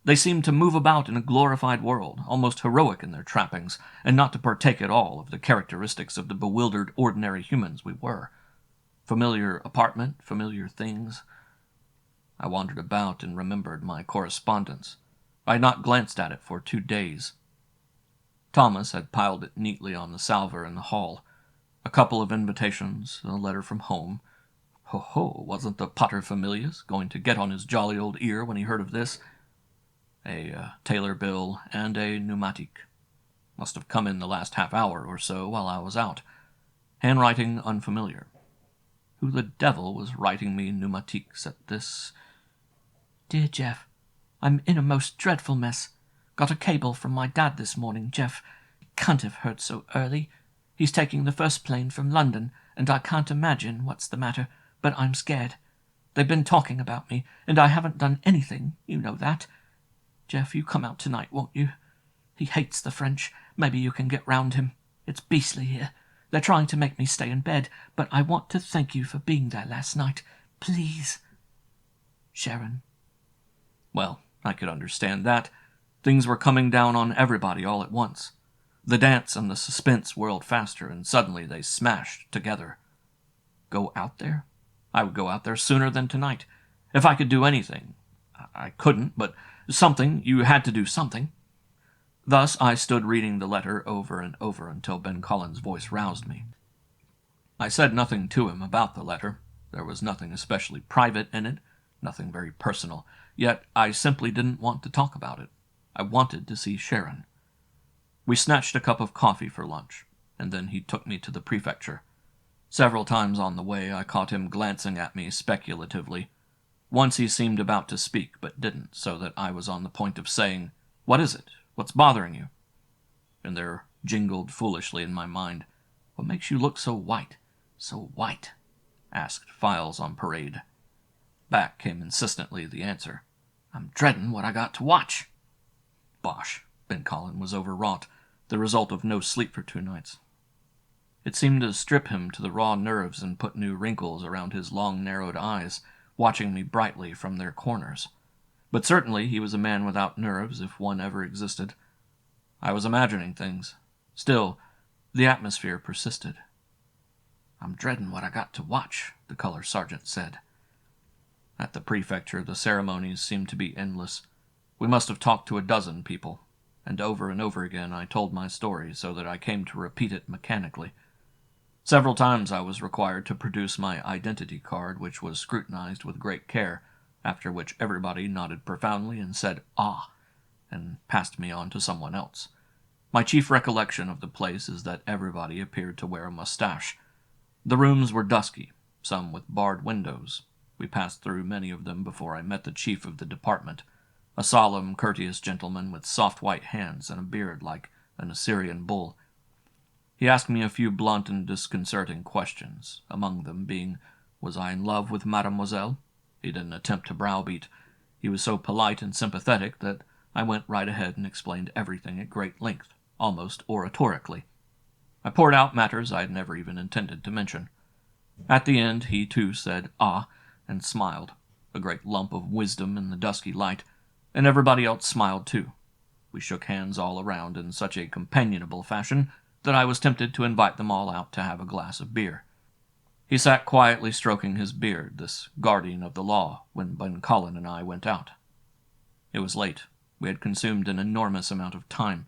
A: They seemed to move about in a glorified world, almost heroic in their trappings, and not to partake at all of the characteristics of the bewildered, ordinary humans we were. Familiar apartment, familiar things. I wandered about and remembered my correspondence. I had not glanced at it for 2 days. Thomas had piled it neatly on the salver in the hall. A couple of invitations, a letter from home. Ho, wasn't the paterfamilias going to get on his jolly old ear when he heard of this? A tailor bill and a pneumatique. Must have come in the last half hour or so while I was out. Handwriting unfamiliar. Who the devil was writing me pneumatiques at this?
D: Dear Jeff, I'm in a most dreadful mess. Got a cable from my dad this morning, Jeff. It can't have hurt so early. He's taking the first plane from London, and I can't imagine what's the matter, but I'm scared. They've been talking about me, and I haven't done anything, you know that. Jeff, you come out tonight, won't you? He hates the French. Maybe you can get round him. It's beastly here. They're trying to make me stay in bed, but I want to thank you for being there last night. Please. Sharon.
A: Well, I could understand that. Things were coming down on everybody all at once. The dance and the suspense whirled faster, and suddenly they smashed together. Go out there? I would go out there sooner than tonight. If I could do anything. I couldn't, but something, you had to do something. Thus I stood reading the letter over and over until Ben Collins' voice roused me. I said nothing to him about the letter. There was nothing especially private in it, nothing very personal. Yet I simply didn't want to talk about it. I wanted to see Sharon. We snatched a cup of coffee for lunch, and then he took me to the prefecture. Several times on the way I caught him glancing at me speculatively. Once he seemed about to speak, but didn't, so that I was on the point of saying, "What is it? What's bothering you?" And there jingled foolishly in my mind, "What makes you look so white? So white?" asked Files on parade. Back came insistently the answer, "I'm dreading what I got to watch." Bosh. Ben Collins was overwrought, the result of no sleep for 2 nights. It seemed to strip him to the raw nerves and put new wrinkles around his long narrowed eyes, watching me brightly from their corners. But certainly he was a man without nerves, if one ever existed. I was imagining things. Still, the atmosphere persisted. "I'm dreading what I got to watch," the color sergeant said. At the prefecture, the ceremonies seemed to be endless. We must have talked to a dozen people, and over again I told my story so that I came to repeat it mechanically. Several times I was required to produce my identity card, which was scrutinized with great care, after which everybody nodded profoundly and said, "Ah," and passed me on to someone else. My chief recollection of the place is that everybody appeared to wear a mustache. The rooms were dusky, some with barred windows, We passed through many of them before I met the chief of the department, a solemn, courteous gentleman with soft white hands and a beard like an Assyrian bull. He asked me a few blunt and disconcerting questions, among them being, was I in love with mademoiselle? He didn't attempt to browbeat. He was so polite and sympathetic that I went right ahead and explained everything at great length, almost oratorically. I poured out matters I had never even intended to mention. At the end, he too said, "Ah," and smiled, a great lump of wisdom in the dusky light, and everybody else smiled too. We shook hands all around in such a companionable fashion that I was tempted to invite them all out to have a glass of beer. He sat quietly stroking his beard, this guardian of the law, when Ben Collin and I went out. It was late. We had consumed an enormous amount of time.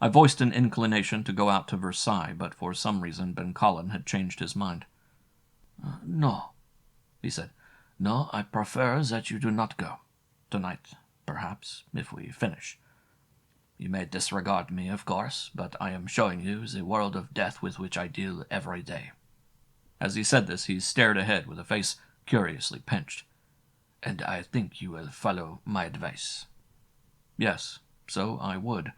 A: I voiced an inclination to go out to Versailles, but for some reason Ben Collin had changed his mind.
B: No, he said. No, I prefer that you do not go. Tonight, perhaps, if we finish. You may disregard me, of course, but I am showing you the world of death with which I deal every day.
A: As he said this, he stared ahead with a face curiously pinched.
B: And I think you will follow my advice.
A: Yes, so I would.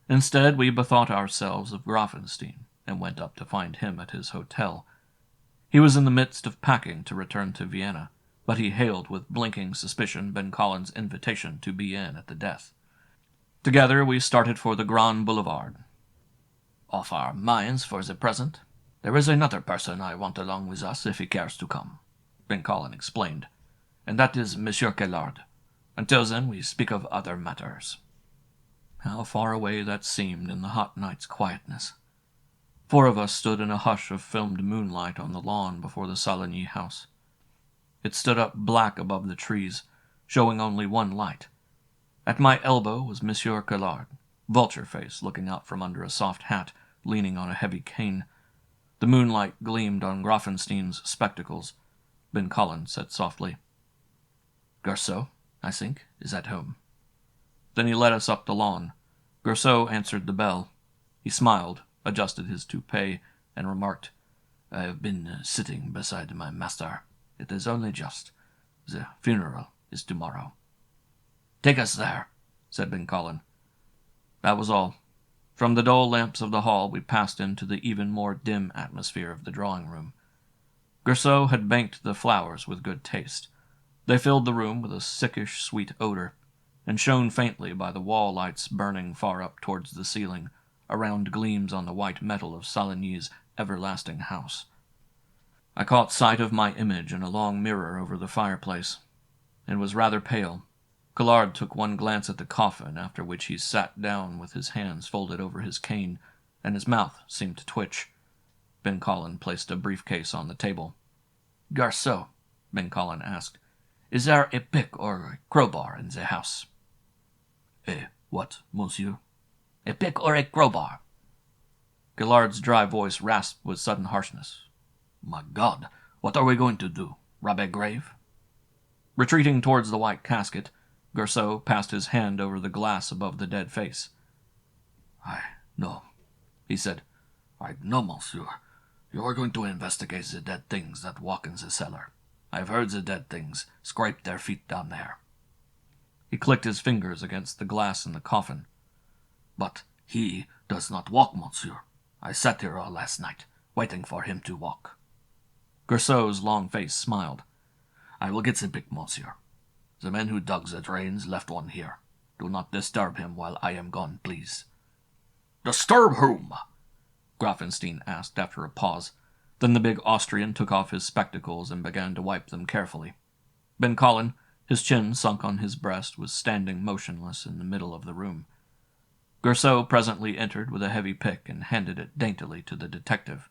A: Instead, we bethought ourselves of Grafenstein, and went up to find him at his hotel. He was in the midst of packing to return to Vienna, but he hailed with blinking suspicion Ben Collin's invitation to be in at the death. Together we started for the Grand Boulevard.
B: Off our minds for the present. There is another person I want along with us if he cares to come, Ben Collin explained, and that is Monsieur Kellard. Until then, we speak of other matters.
A: How far away that seemed in the hot night's quietness. 4 of us stood in a hush of filmed moonlight on the lawn before the Saligny house. It stood up black above the trees, showing only one light. At my elbow was Monsieur Collard, vulture-face looking out from under a soft hat, leaning on a heavy cane. The moonlight gleamed on Grafenstein's spectacles. Ben Collin said softly,
B: Garceau, I think, is at home.
A: Then he led us up the lawn. Garceau answered the bell. He smiled, adjusted his toupee, and remarked,
B: I have been sitting beside my master. It is only just. The funeral is tomorrow. Take us there, said Ben Collin.
A: That was all. From the dull lamps of the hall we passed into the even more dim atmosphere of the drawing-room. Garceau had banked the flowers with good taste. They filled the room with a sickish sweet odor, and shone faintly by the wall lights burning far up towards the ceiling, around gleams on the white metal of Saligny's everlasting house. I caught sight of my image in a long mirror over the fireplace, and was rather pale. Collard took one glance at the coffin, after which he sat down with his hands folded over his cane, and his mouth seemed to twitch. Ben Collin placed a briefcase on the table.
B: Garceau, Ben Collin asked, is there a pick or a crowbar in the house?
E: A what, monsieur?
B: A pick or a crowbar?
A: Collard's dry voice rasped with sudden harshness.
E: My God, what are we going to do? Rob a grave?
A: Retreating towards the white casket, Garceau passed his hand over the glass above the dead face.
E: No, he said. No, monsieur. You are going to investigate the dead things that walk in the cellar. I've heard the dead things scrape their feet down there.
A: He clicked his fingers against the glass in the coffin.
E: But he does not walk, monsieur. I sat here all last night, waiting for him to walk.
A: Garceau's long face smiled.
E: I will get the pick, monsieur. The men who dug the drains left one here. Do not disturb him while I am gone, please.
B: Disturb whom?
A: Grafenstein asked after a pause. Then the big Austrian took off his spectacles and began to wipe them carefully. Ben Collin, his chin sunk on his breast, was standing motionless in the middle of the room. Garceau presently entered with a heavy pick and handed it daintily to the detective.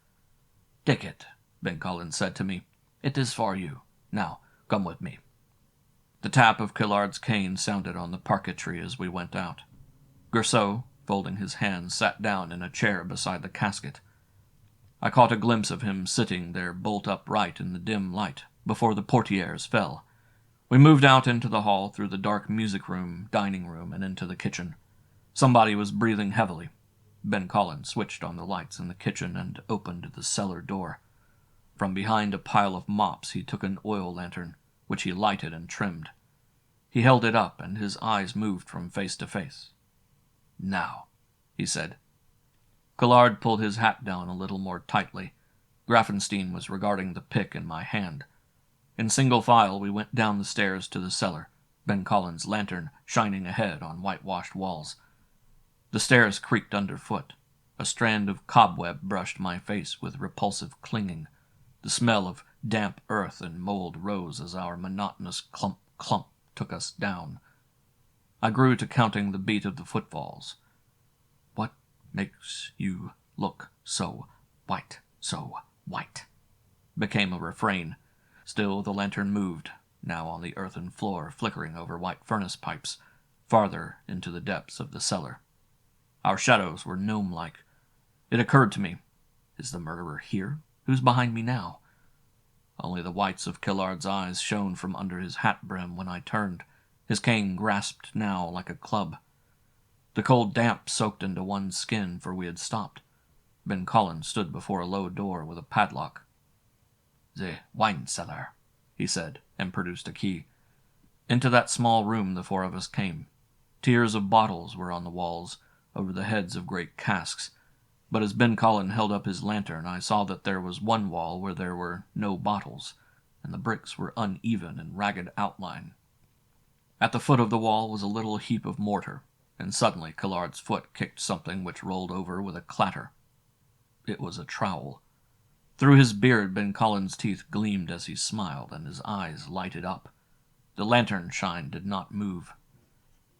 B: Take it, Ben Collin said to me. It is for you. Now, come with me.
A: The tap of Collard's cane sounded on the parquetry as we went out. Garceau, folding his hands, sat down in a chair beside the casket. I caught a glimpse of him sitting there bolt upright in the dim light, before the portieres fell. We moved out into the hall through the dark music-room, dining-room, and into the kitchen. Somebody was breathing heavily. Ben Collin switched on the lights in the kitchen and opened the cellar door. From behind a pile of mops he took an oil lantern, which he lighted and trimmed. He held it up, and his eyes moved from face to face. "Now," he said. Collard pulled his hat down a little more tightly. Grafenstein was regarding the pick in my hand. In single file we went down the stairs to the cellar, Ben Collins' lantern shining ahead on whitewashed walls. The stairs creaked underfoot. A strand of cobweb brushed my face with repulsive clinging. The smell of damp earth and mold rose as our monotonous clump-clump took us down. I grew to counting the beat of the footfalls. "What makes you look so white, became a refrain. Still the lantern moved, now on the earthen floor, flickering over white furnace pipes, farther into the depths of the cellar. Our shadows were gnome-like. It occurred to me, is the murderer here? Who's behind me now? Only the whites of Killard's eyes shone from under his hat brim when I turned, his cane grasped now like a club. The cold damp soaked into one's skin, for we had stopped. Ben Collins stood before a low door with a padlock. "The wine cellar," he said, and produced a key. Into that small room the four of us came. Tiers of bottles were on the walls, over the heads of great casks, but as Ben Collins held up his lantern I saw that there was one wall where there were no bottles, and the bricks were uneven and ragged outline. At the foot of the wall was a little heap of mortar, and suddenly Killard's foot kicked something which rolled over with a clatter. It was a trowel. Through his beard Ben Collins' teeth gleamed as he smiled, and his eyes lighted up. The lantern shine did not move.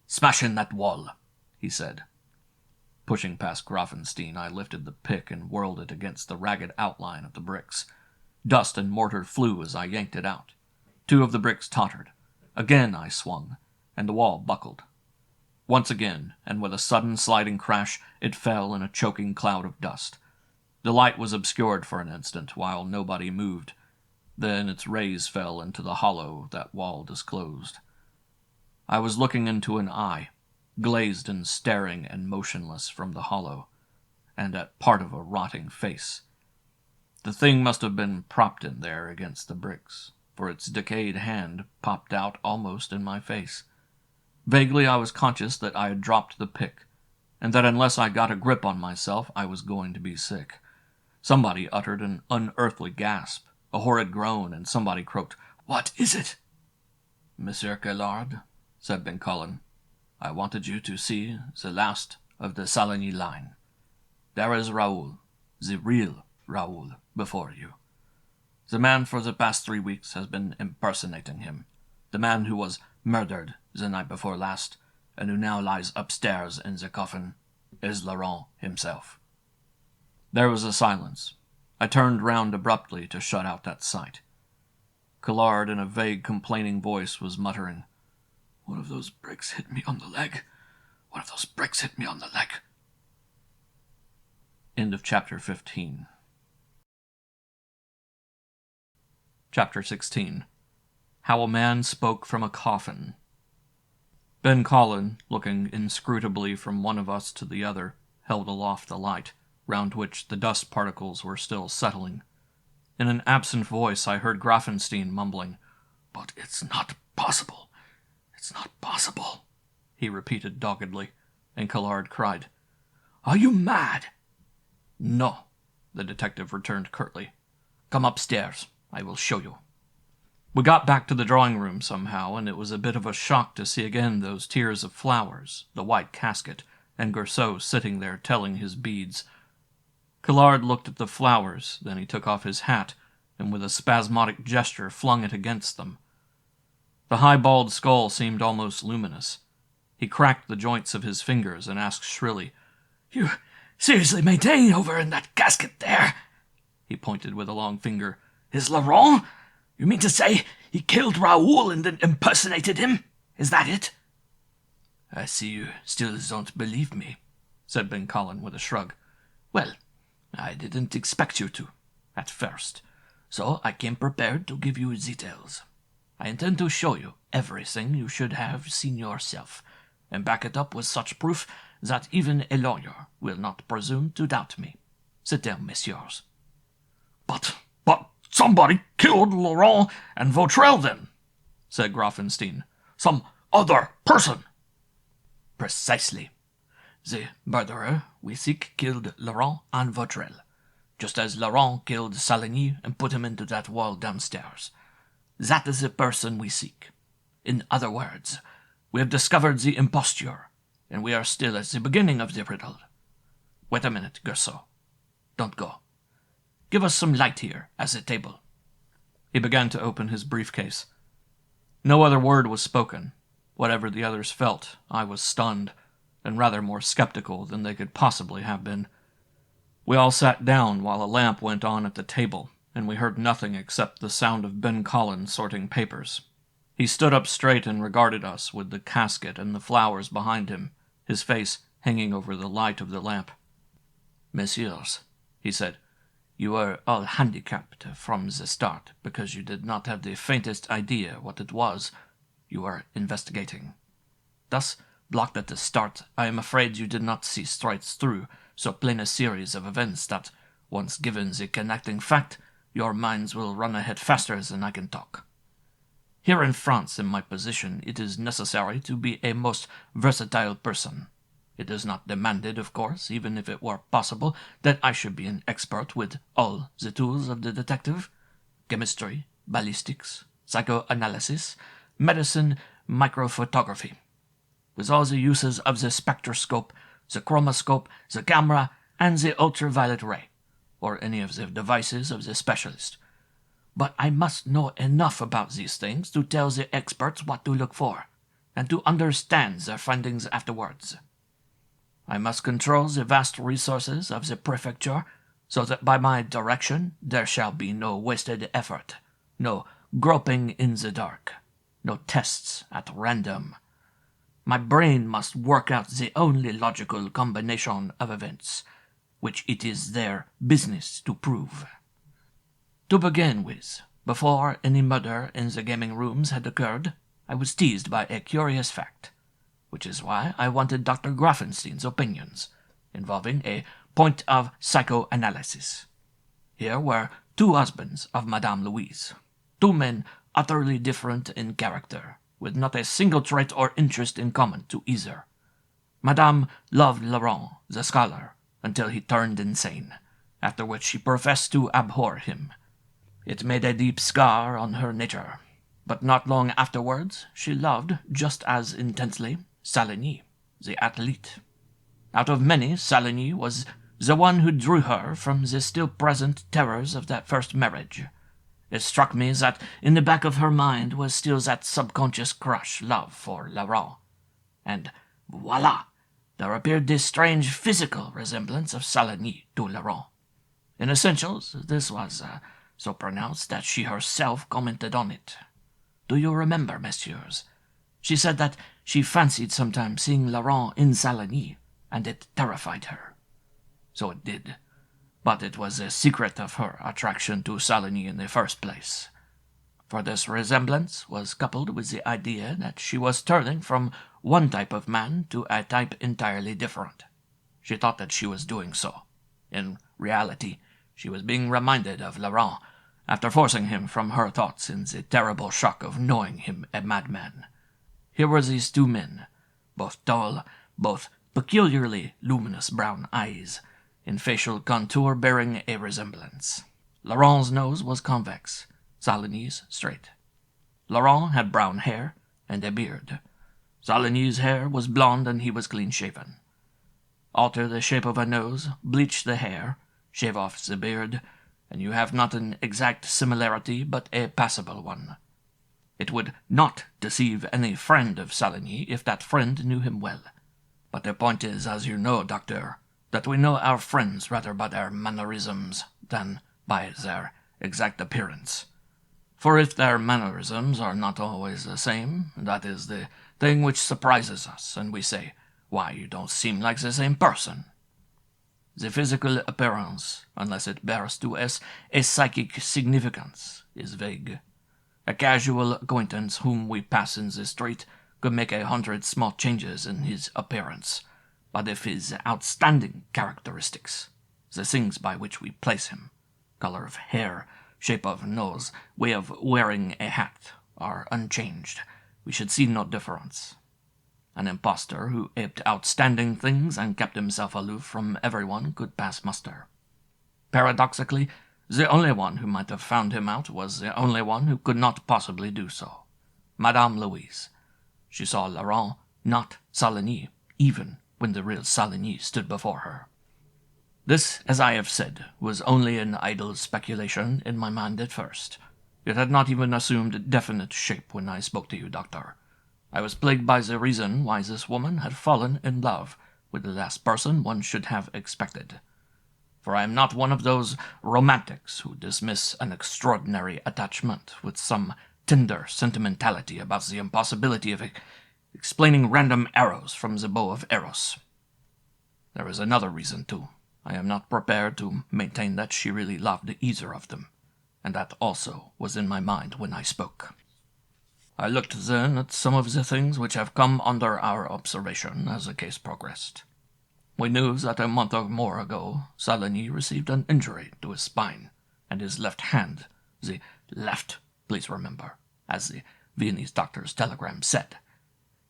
A: "Smash in that wall," he said. Pushing past Grafenstein, I lifted the pick and whirled it against the ragged outline of the bricks. Dust and mortar flew as I yanked it out. 2 of the bricks tottered. Again I swung, and the wall buckled. Once again, and with a sudden sliding crash, it fell in a choking cloud of dust. The light was obscured for an instant, while nobody moved. Then its rays fell into the hollow that wall disclosed. I was looking into an eye, glazed and staring and motionless from the hollow, and at part of a rotting face. The thing must have been propped in there against the bricks, for its decayed hand popped out almost in my face. Vaguely I was conscious that I had dropped the pick, and that unless I got a grip on myself I was going to be sick. Somebody uttered an unearthly gasp, a horrid groan, and somebody croaked, "What is it?" "Monsieur Collard," said Ben Collins, "I wanted you to see the last of the Saligny line. There is Raoul, the real Raoul, before you. The man for the past 3 weeks has been impersonating him. The man who was murdered the night before last, and who now lies upstairs in the coffin, is Laurent himself." There was a silence. I turned round abruptly to shut out that sight. Collard, in a vague, complaining voice, was muttering, "One of those bricks hit me on the leg. One of those bricks hit me on the leg." End of Chapter 15. Chapter 16. How a Man Spoke from a Coffin. Ben Collins, looking inscrutably from one of us to the other, held aloft the light, round which the dust particles were still settling. In an absent voice I heard Grafenstein mumbling, "But it's not possible. It's not possible," he repeated doggedly, and Collard cried, "Are you mad?" "No," the detective returned curtly. "Come upstairs. I will show you." We got back to the drawing-room somehow, and it was a bit of a shock to see again those tiers of flowers, the white casket, and Gourceau sitting there telling his beads. Collard looked at the flowers, then he took off his hat, and with a spasmodic gesture flung it against them. The high bald skull seemed almost luminous. He cracked the joints of his fingers and asked shrilly, "You seriously maintain over in that casket there," he pointed with a long finger, "is Laurent? You mean to say he killed Raoul and then impersonated him? Is that it?" "I see you still don't believe me," said Ben Collins with a shrug. "Well, I didn't expect you to, at first, so I came prepared to give you details. I intend to show you everything you should have seen yourself, and back it up with such proof that even a lawyer will not presume to doubt me. Sit down, messieurs." But,
B: Somebody killed Laurent and Vautrell then, said Grafenstein. Some other person.
D: Precisely. The murderer we seek killed Laurent and Vautrell, just as Laurent killed Saligny and put him into that wall downstairs. That is the person we seek. In other words, we have discovered the imposture, and we are still at the beginning of the riddle. Wait a minute, Gersault. Don't go. Give us some light here, at the table.
A: He began to open his briefcase. No other word was spoken. Whatever the others felt, I was stunned, and rather more skeptical than they could possibly have been. We all sat down while a lamp went on at the table, and we heard nothing except the sound of Ben Collins sorting papers. He stood up straight and regarded us with the casket and the flowers behind him, his face hanging over the light of the lamp.
D: Messieurs, he said, you were all handicapped from the start because you did not have the faintest idea what it was you were investigating. Thus, blocked at the start, I am afraid you did not see straight through so plain a series of events that, once given the connecting fact, your minds will run ahead faster than I can talk. Here in France, in my position, it is necessary to be a most versatile person. It is not demanded, of course, even if it were possible, that I should be an expert with all the tools of the detective: chemistry, ballistics, psychoanalysis, medicine, microphotography. With all the uses of the spectroscope, the chromoscope, the camera, and the ultraviolet ray, or any of the devices of the specialist. But I must know enough about these things to tell the experts what to look for, and to understand their findings afterwards. I must control the vast resources of the prefecture, so that by my direction there shall be no wasted effort, no groping in the dark, no tests at random. My brain must work out the only logical combination of events, which it is their business to prove. To begin with, before any murder in the gaming rooms had occurred, I was teased by a curious fact, which is why I wanted Dr. Grafenstein's opinions, involving a point of psychoanalysis. Here were two husbands of Madame Louise, two men utterly different in character, with not a single trait or interest in common to either. Madame loved Laurent, the scholar, until he turned insane, after which she professed to abhor him. It made a deep scar on her nature, but not long afterwards she loved, just as intensely, Saligny, the athlete. Out of many, Saligny was the one who drew her from the still-present terrors of that first marriage. It struck me that in the back of her mind was still that subconscious crush love for Laurent. And voila! There appeared this strange physical resemblance of Saligny to Laurent. In essentials, this was so pronounced that she herself commented on it. Do you remember, messieurs? She said that she fancied sometimes seeing Laurent in Saligny, and it terrified her. So it did. But it was the secret of her attraction to Saligny in the first place. For this resemblance was coupled with the idea that she was turning from one type of man to a type entirely different. She thought that she was doing so. In reality, she was being reminded of Laurent, after forcing him from her thoughts in the terrible shock of knowing him a madman. Here were these two men, both tall, both peculiarly luminous brown eyes, in facial contour bearing a resemblance. Laurent's nose was convex, Saligny's straight. Laurent had brown hair and a beard. Saligny's hair was blonde and he was clean-shaven. Alter the shape of a nose, bleach the hair, shave off the beard, and you have not an exact similarity but a passable one. It would not deceive any friend of Saligny if that friend knew him well. But the point is, as you know, Doctor, that we know our friends rather by their mannerisms than by their exact appearance. For if their mannerisms are not always the same, that is the thing which surprises us, and we say, "Why, you don't seem like the same person." The physical appearance, unless it bears to us a psychic significance, is vague. A casual acquaintance whom we pass in the street could make 100 small changes in his appearance, but if his outstanding characteristics, the things by which we place him, color of hair,
B: shape of nose, way of wearing a hat, are unchanged. We should see no difference. An impostor who aped outstanding things and kept himself aloof from everyone could pass muster. Paradoxically, the only one who might have found him out was the only one who could not possibly do so. Madame Louise. She saw Laurent, not Saligny, even when the real Saligny stood before her. This, as I have said, was only an idle speculation in my mind at first. It had not even assumed definite shape when I spoke to you, Doctor. I was plagued by the reason why this woman had fallen in love with the last person one should have expected. For I am not one of those romantics who dismiss an extraordinary attachment with some tender sentimentality about the impossibility of explaining random arrows from the bow of Eros. There is another reason, too. I am not prepared to maintain that she really loved either of them, and that also was in my mind when I spoke. I looked then at some of the things which have come under our observation as the case progressed. We knew that a month or more ago Saligny received an injury to his spine and his left hand, the left, please remember, as the Viennese doctor's telegram said,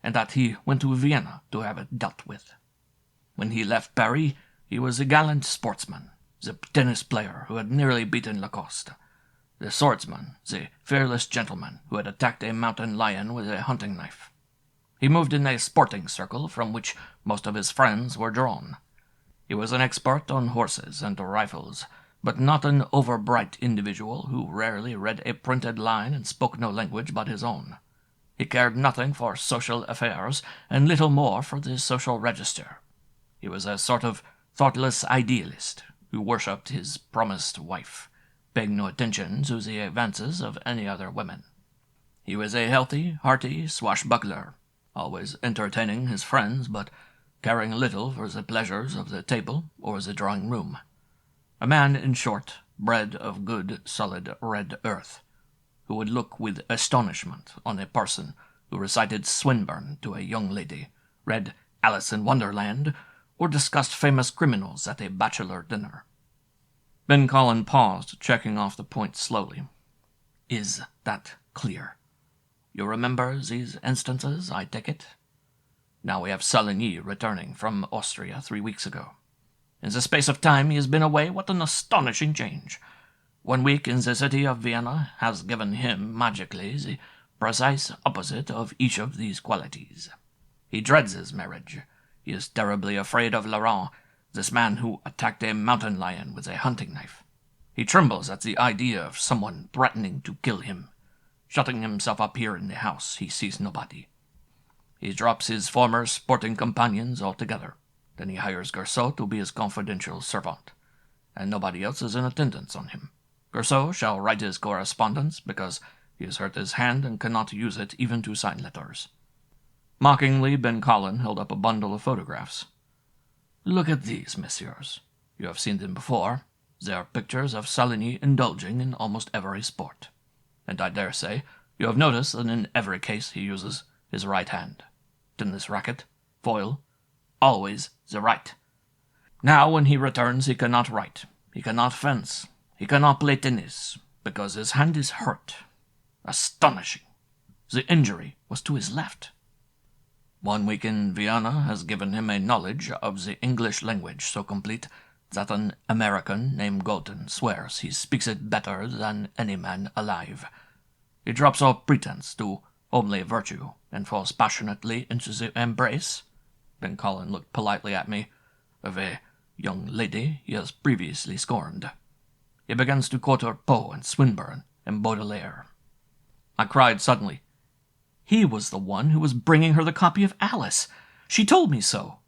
B: and that he went to Vienna to have it dealt with. When he left Paris, he was a gallant sportsman, the tennis player who had nearly beaten Lacoste, the swordsman, the fearless gentleman who had attacked a mountain lion with a hunting knife. He moved in a sporting circle from which most of his friends were drawn. He was an expert on horses and rifles, but not an over-bright individual who rarely read a printed line and spoke no language but his own. He cared nothing for social affairs, and little more for the social register. He was a sort of thoughtless idealist who worshipped his promised wife, paying no attention to the advances of any other women. He was a healthy, hearty swashbuckler, always entertaining his friends, but caring little for the pleasures of the table or the drawing-room. A man, in short, bred of good, solid red earth, who would look with astonishment on a parson who recited Swinburne to a young lady, read Alice in Wonderland, or discussed famous criminals at a bachelor dinner. Ben Collin paused, checking off the points slowly. Is that clear? You remember these instances, I take it? Now we have Saligny returning from Austria 3 weeks ago. In the space of time he has been away, what an astonishing change! 1 week in the city of Vienna has given him, magically, the precise opposite of each of these qualities. He dreads his marriage. He is terribly afraid of Laurent, this man who attacked a mountain lion with a hunting knife. He trembles at the idea of someone threatening to kill him. Shutting himself up here in the house, he sees nobody. He drops his former sporting companions altogether. Then he hires Garceau to be his confidential servant, and nobody else is in attendance on him. Garceau shall write his correspondence because he has hurt his hand and cannot use it even to sign letters. Mockingly, Ben Collin held up a bundle of photographs. Look at these, messieurs. You have seen them before. They are pictures of Saligny indulging in almost every sport. And I dare say you have noticed that in every case he uses his right hand. Tennis racket, foil, always the right. Now, when he returns, he cannot write, he cannot fence, he cannot play tennis, because his hand is hurt. Astonishing. The injury was to his left. 1 week in Vienna has given him a knowledge of the English language so complete that an American named Galton swears he speaks it better than any man alive. He drops all pretense to homely virtue and falls passionately into the embrace, Ben Collin looked politely at me, of a young lady he has previously scorned. He begins to quote her Poe and Swinburne and Baudelaire. I cried suddenly. He was the one who was bringing her the copy of Alice. She told me so.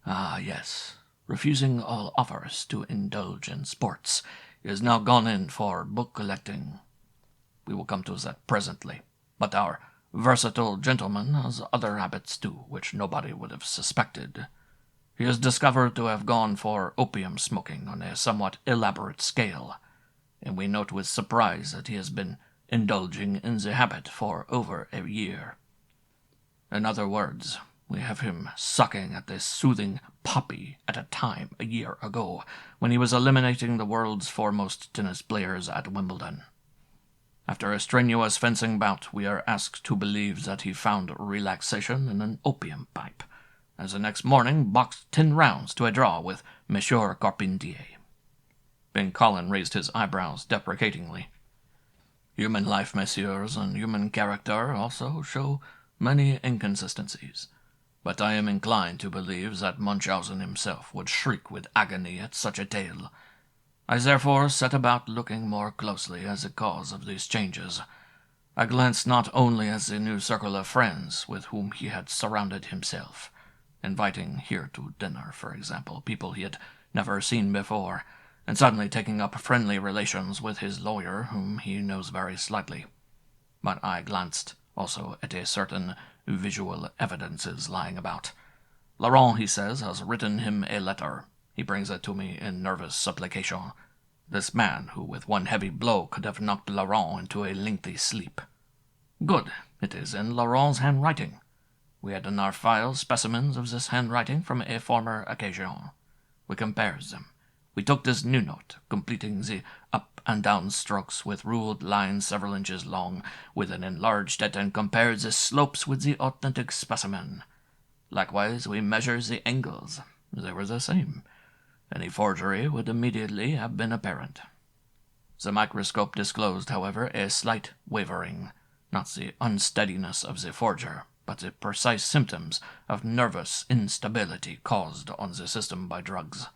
B: Ah, yes. Refusing all offers to indulge in sports, he has now gone in for book collecting. We will come to that presently. But our versatile gentleman has other habits too, which nobody would have suspected. He is discovered to have gone for opium smoking on a somewhat elaborate scale, and we note with surprise that he has been indulging in the habit for over a year. In other words, We have him sucking at this soothing poppy at a time a year ago, when he was eliminating the world's foremost tennis players at Wimbledon. After a strenuous fencing bout, we are asked to believe that he found relaxation in an opium pipe, as the next morning boxed 10 rounds to a draw with Monsieur Carpentier. Ben Collin raised his eyebrows deprecatingly. Human life, messieurs, and human character also show many inconsistencies, but I am inclined to believe that Munchausen himself would shriek with agony at such a tale. I therefore set about looking more closely at the cause of these changes. I glanced not only at the new circle of friends with whom he had surrounded himself, inviting here to dinner, for example, people he had never seen before, and suddenly taking up friendly relations with his lawyer, whom he knows very slightly. But I glanced also at a certain visual evidences lying about. Laurent, he says, has written him a letter. He brings it to me in nervous supplication. This man, who with one heavy blow could have knocked Laurent into a lengthy sleep. Good, it is in Laurent's handwriting. We had in our files specimens of this handwriting from a former occasion. We compared them. We took this new note, completing the up and down strokes with ruled lines several inches long, with an enlarged it, and compared the slopes with the authentic specimen. Likewise, we measured the angles. They were the same. Any forgery would immediately have been apparent. The microscope disclosed, however, a slight wavering, not the unsteadiness of the forger, but the precise symptoms of nervous instability caused on the system by drugs.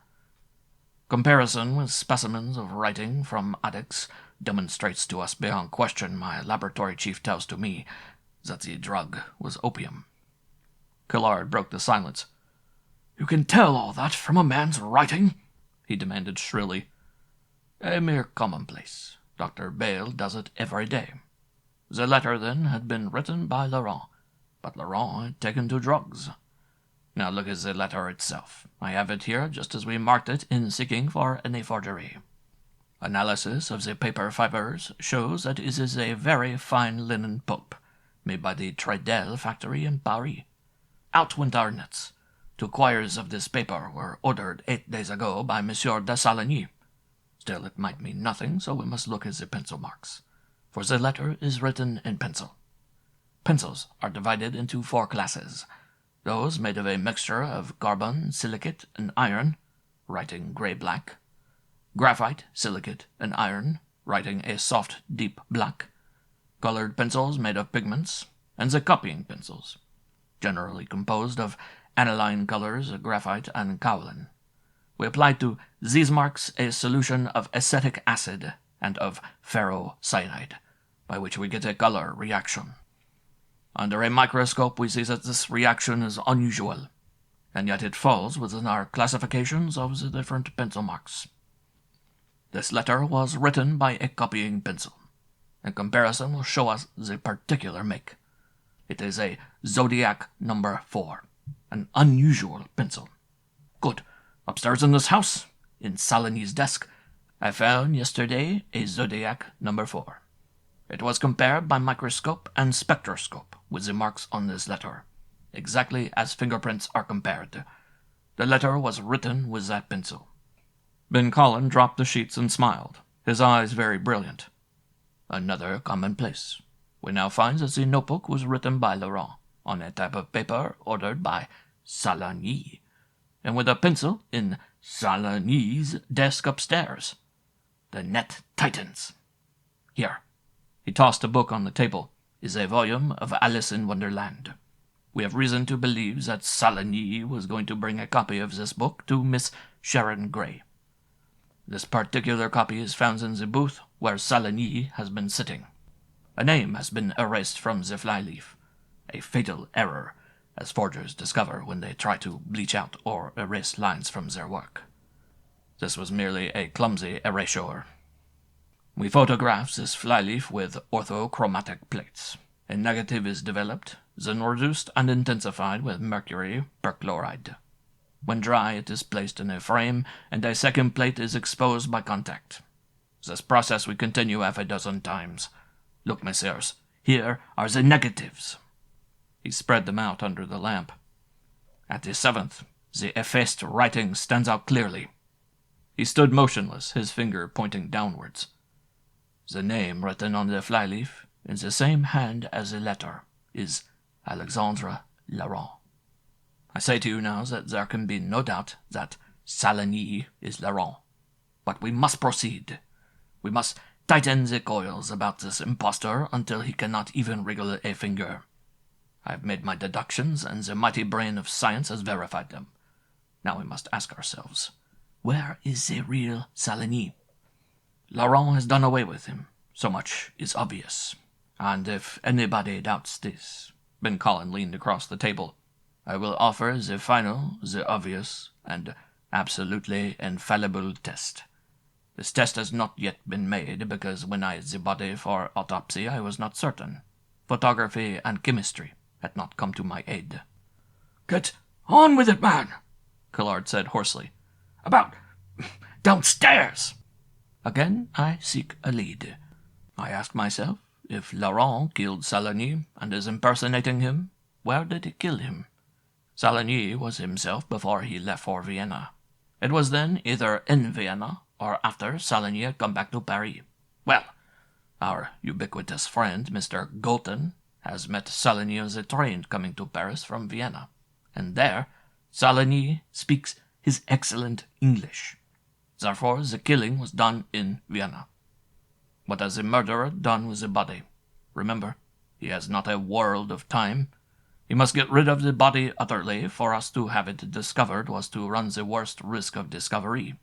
B: Comparison with specimens of writing from addicts demonstrates to us beyond question, my laboratory chief tells to me, that the drug was opium. Collard broke the silence. "You can tell all that from a man's writing?" he demanded shrilly. "A mere commonplace. Dr. Bayle does it every day. The letter, then, had been written by Laurent, but Laurent had taken to drugs. Now look at the letter itself. I have it here just as we marked it in seeking for any forgery. Analysis of the paper fibers shows that it is a very fine linen pulp, made by the Tredel factory in Paris. Out went our nets. 2 quires of this paper were ordered 8 days ago by Monsieur de Saligny. Still, it might mean nothing, so we must look at the pencil marks, for the letter is written in pencil. Pencils are divided into 4 classes. Those made of a mixture of carbon, silicate, and iron, writing gray-black; graphite, silicate, and iron, writing a soft, deep black; colored pencils made of pigments; and the copying pencils, generally composed of aniline colors, graphite, and kaolin. We applied to these marks a solution of acetic acid and of ferrocyanide, by which we get a color reaction. Under a microscope we see that this reaction is unusual, and yet it falls within our classifications of the different pencil marks. This letter was written by a copying pencil. A comparison will show us the particular make. It is a Zodiac No. 4, an unusual pencil. Good. Upstairs in this house, in Saligny's desk, I found yesterday a Zodiac No. 4. It was compared by microscope and spectroscope with the marks on this letter, exactly as fingerprints are compared. The letter was written with that pencil. Ben Collin dropped the sheets and smiled, his eyes very brilliant. Another commonplace. We now find that the notebook was written by Laurent, on a type of paper ordered by Saligny, and with a pencil in Saligny's desk upstairs. The net tightens. Here. He tossed a book on the table, is a volume of Alice in Wonderland. We have reason to believe that Saligny was going to bring a copy of this book to Miss Sharon Gray. This particular copy is found in the booth where Saligny has been sitting. A name has been erased from the flyleaf, a fatal error, as forgers discover when they try to bleach out or erase lines from their work. This was merely a clumsy erasure. We photograph this flyleaf with orthochromatic plates. A negative is developed, then reduced and intensified with mercury perchloride. When dry, it is placed in a frame, and a second plate is exposed by contact. This process we continue half a dozen times. Look, messieurs, here are the negatives. He spread them out under the lamp. At the 7th, the effaced writing stands out clearly.
A: He stood motionless, his finger pointing downwards.
B: The name written on the flyleaf, in the same hand as the letter, is Alexandre Laurent. I say to you now that there can be no doubt that Saligny is Laurent. But we must proceed. We must tighten the coils about this impostor until he cannot even wriggle a finger. I have made my deductions, and the mighty brain of science has verified them. Now we must ask ourselves, where is the real Saligny? Laurent has done away with him. So much is obvious. And if anybody doubts this,
A: Ben Collin leaned across the table,
B: I will offer the final, the obvious, and absolutely infallible test. This test has not yet been made because when I had the body for autopsy I was not certain. Photography and chemistry had not come to my aid.
D: "Get on with it, man,"
A: Collard said hoarsely.
D: "About downstairs."
B: Again I seek a lead. I ask myself, if Laurent killed Saligny and is impersonating him, where did he kill him? Saligny was himself before he left for Vienna. It was then either in Vienna or after Saligny had come back to Paris. Well, our ubiquitous friend, Mr. Galton, has met Saligny on the train coming to Paris from Vienna, and there Saligny speaks his excellent English. Therefore, the killing was done in Vienna. What has the murderer done with the body? Remember, he has not a world of time. He must get rid of the body utterly. For us to have it discovered was to run the worst risk of discovery.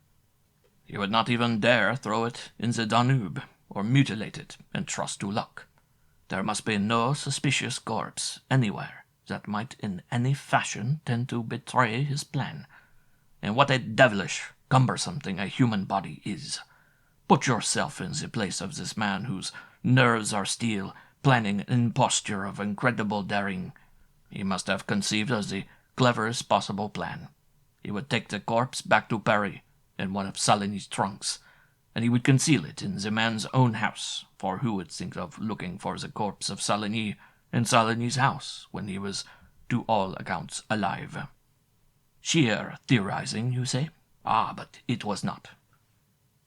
B: He would not even dare throw it in the Danube, or mutilate it and trust to luck. There must be no suspicious corpse anywhere that might in any fashion tend to betray his plan. And what a devilish, cumbersome thing a human body is. Put yourself in the place of this man whose nerves are steel, planning an imposture of incredible daring. He must have conceived as the cleverest possible plan. He would take the corpse back to Paris in one of Saligny's trunks, and he would conceal it in the man's own house, for who would think of looking for the corpse of Saligny in Saligny's house when he was, to all accounts, alive? Sheer theorizing, you say? Ah, but it was not.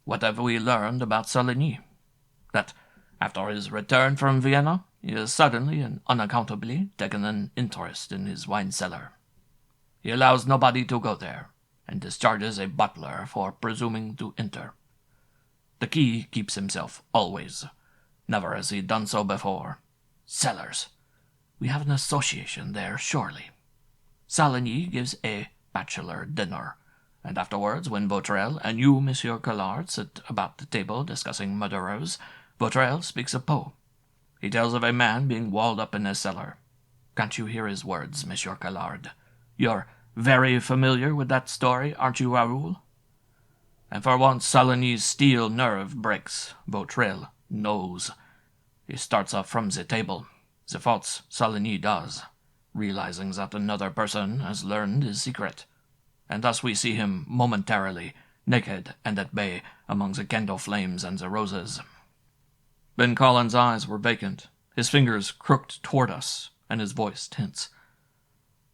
B: What have we learned about Saligny? That, after his return from Vienna, he has suddenly and unaccountably taken an interest in his wine cellar. He allows nobody to go there, and discharges a butler for presuming to enter. The key keeps himself always. Never has he done so before. Cellars. We have an association there, surely. Saligny gives a bachelor dinner, and afterwards, when Botrel and you, Monsieur Collard, sit about the table discussing murderers, Botrel speaks of Poe. He tells of a man being walled up in a cellar. Can't you hear his words, Monsieur Collard? You're very familiar with that story, aren't you, Raoul? And for once Saligny's steel nerve breaks. Botrel knows. He starts up from the table. The thoughts Saligny does, realizing that another person has learned his secret. And thus we see him momentarily, naked and at bay, among the candle flames and the roses.
A: Ben Collin's eyes were vacant, his fingers crooked toward us, and his voice tense.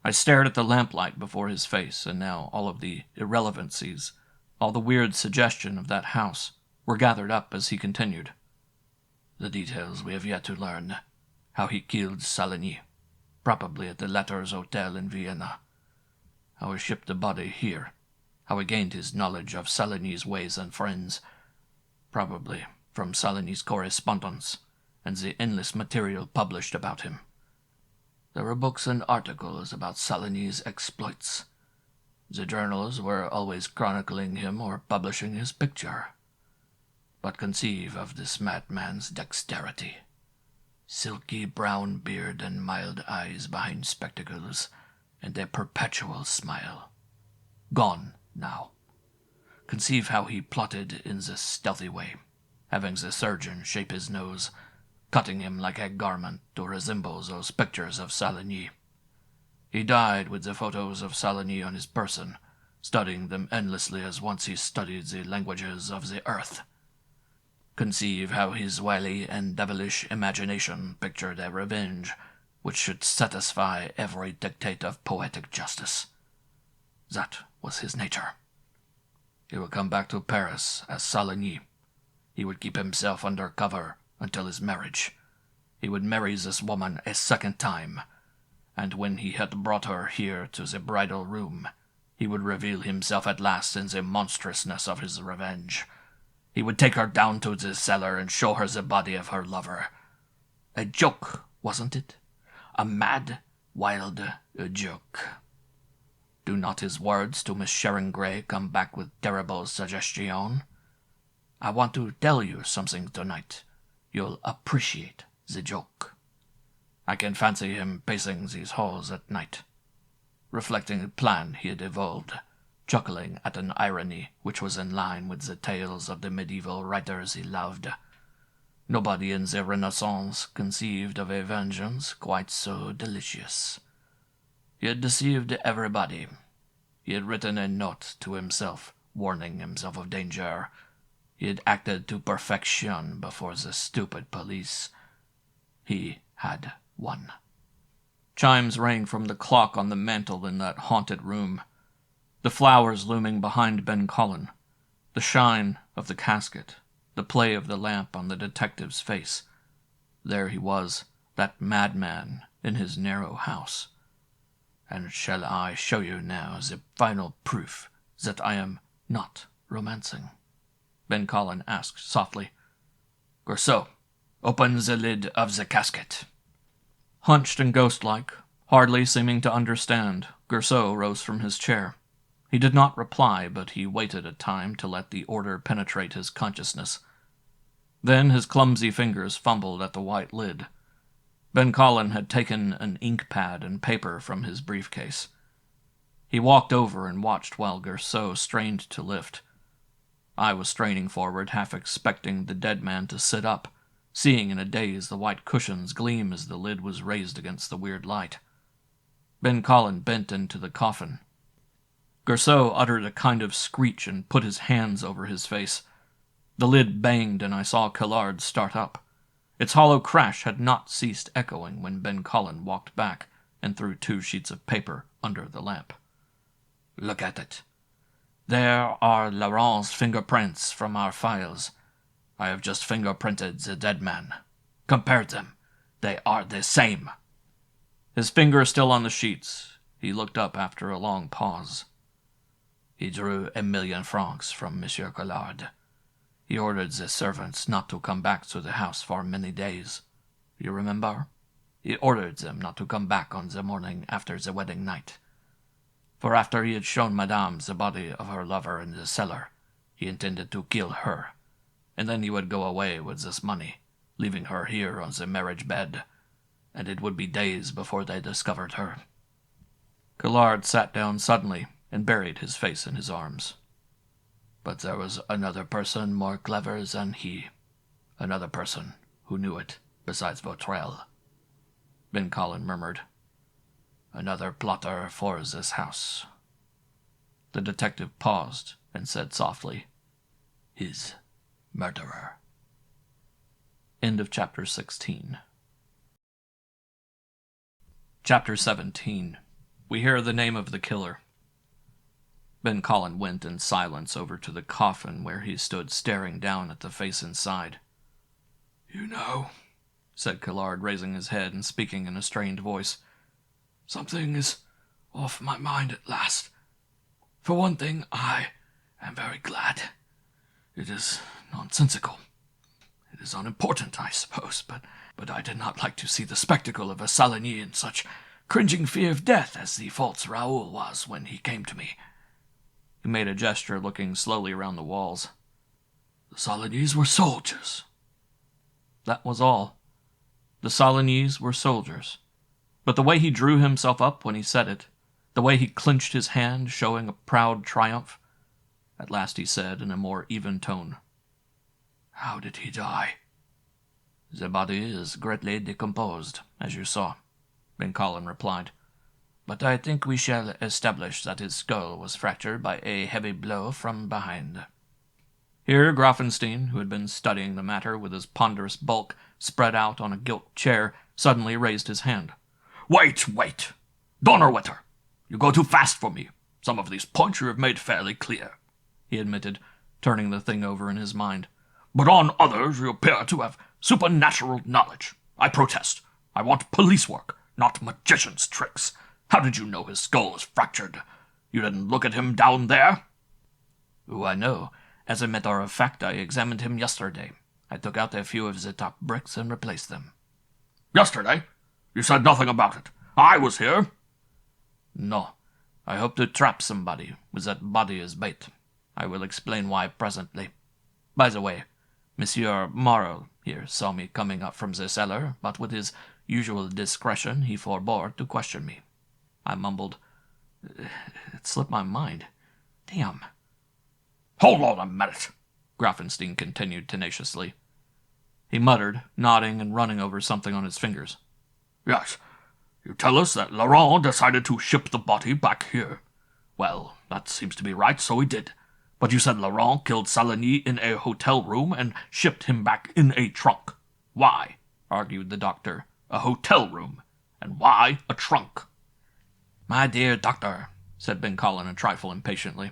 A: I stared at the lamplight before his face, and now all of the irrelevancies, all the weird suggestion of that house, were gathered up as he continued.
B: The details we have yet to learn. How he killed Saligny, probably at the latter's hotel in Vienna. How he shipped the body here. How he gained his knowledge of Saligny's ways and friends, probably from Saligny's correspondence and the endless material published about him. There were books and articles about Saligny's exploits. The journals were always chronicling him or publishing his picture. But conceive of this madman's dexterity. Silky brown beard and mild eyes behind spectacles, and a perpetual smile. Gone now. Conceive how he plotted in this stealthy way, having the surgeon shape his nose, cutting him like a garment to resemble those pictures of Saligny. He died with the photos of Saligny on his person, studying them endlessly as once he studied the languages of the earth. Conceive how his wily and devilish imagination pictured a revenge which should satisfy every dictate of poetic justice. That was his nature. He would come back to Paris as Saligny. He would keep himself under cover until his marriage. He would marry this woman a second time, and when he had brought her here to the bridal room, he would reveal himself at last in the monstrousness of his revenge. He would take her down to the cellar and show her the body of her lover. A joke, wasn't it? A mad, wild joke. Do not his words to Miss Sharon Gray come back with terrible suggestion? I want to tell you something tonight. You'll appreciate the joke. I can fancy him pacing these halls at night, reflecting the plan he had evolved, chuckling at an irony which was in line with the tales of the medieval writers he loved. Nobody in the Renaissance conceived of a vengeance quite so delicious. He had deceived everybody. He had written a note to himself, warning himself of danger. He had acted to perfection before the stupid police. He had won.
A: Chimes rang from the clock on the mantel in that haunted room. The flowers looming behind Ben Collin, the shine of the casket, the play of the lamp on the detective's face. There he was, that madman in his narrow house. And shall I show you now the final proof that I am not romancing? Ben Collin asked softly. Grousseau, open the lid of the casket. Hunched and ghost-like, hardly seeming to understand, Grousseau rose from his chair. He did not reply, but he waited a time to let the order penetrate his consciousness. Then his clumsy fingers fumbled at the white lid. Ben Collin had taken an ink pad and paper from his briefcase. He walked over and watched while Grousseau strained to lift. I was straining forward, half expecting the dead man to sit up, seeing in a daze the white cushions gleam as the lid was raised against the weird light. Ben Collin bent into the coffin. Grousseau uttered a kind of screech and put his hands over his face. The lid banged, and I saw Collard start up. Its hollow crash had not ceased echoing when Ben Collin walked back and threw 2 sheets of paper under the lamp. Look at it. There are Laurent's fingerprints from our files. I have just fingerprinted the dead man. Compare them. They are the same. His finger still on the sheets, he looked up after a long pause. He drew 1,000,000 francs from Monsieur Collard. He ordered the servants not to come back to the house for many days. You remember? He ordered them not to come back on the morning after the wedding night. For after he had shown Madame the body of her lover in the cellar, he intended to kill her, and then he would go away with this money, leaving her here on the marriage bed, and it would be days before they discovered her. Collard sat down suddenly and buried his face in his arms. But there was another person more clever than he. Another person who knew it, besides Vautrel. Ben Collin murmured. Another plotter for this house. The detective paused and said softly, His murderer. End of chapter 16. Chapter 17. We hear the name of the killer. Ben Collin went in silence over to the coffin where he stood staring down at the face inside. You know, said Collard, raising his head and speaking in a strained voice, something is off my mind at last. For one thing, I am very glad. It is nonsensical. It is unimportant, I suppose, but I did not like to see the spectacle of a Saligny in such cringing fear of death as the false Raoul was when he came to me. He made a gesture, looking slowly around the walls. The Solignys were soldiers. That was all. The Solignys were soldiers. But the way he drew himself up when he said it, the way he clenched his hand, showing a proud triumph, at last he said in a more even tone, How did he die? The body is greatly decomposed, as you saw, Ben Collin replied. But I think we shall establish that his skull was fractured by a heavy blow from behind. Here Grafenstein, who had been studying the matter with his ponderous bulk spread out on a gilt chair, suddenly raised his hand. Wait! Donnerwetter! You go too fast for me.
B: Some of these points you have made fairly clear," he admitted, turning the thing over in his mind. "But on others you appear to have supernatural knowledge. I protest. I want police work, not magician's tricks. How did you know his skull is fractured? You didn't look at him down there?"
E: "Oh, I know. As a matter of fact, I examined him yesterday. I took out a few of the top bricks and replaced them."
B: "Yesterday? You said nothing about it. I was here."
E: "No. I hope to trap somebody with that body as bait. I will explain why presently. By the way, Monsieur Morrel here saw me coming up from the cellar, but with his usual discretion he forbore to question me. I mumbled, 'It slipped my mind. Damn.'"
B: "Hold on a minute,"
E: Grafenstein continued tenaciously. He muttered, nodding and running over something on his fingers.
B: "Yes, you tell us that Laurent decided to ship the body back here. Well, that seems to be right, so he did. But you said Laurent killed Saligny in a hotel room and shipped him back in a trunk. Why?" argued the doctor. "A hotel room. And why a trunk?"
E: "My dear doctor," said Ben Collin a trifle impatiently,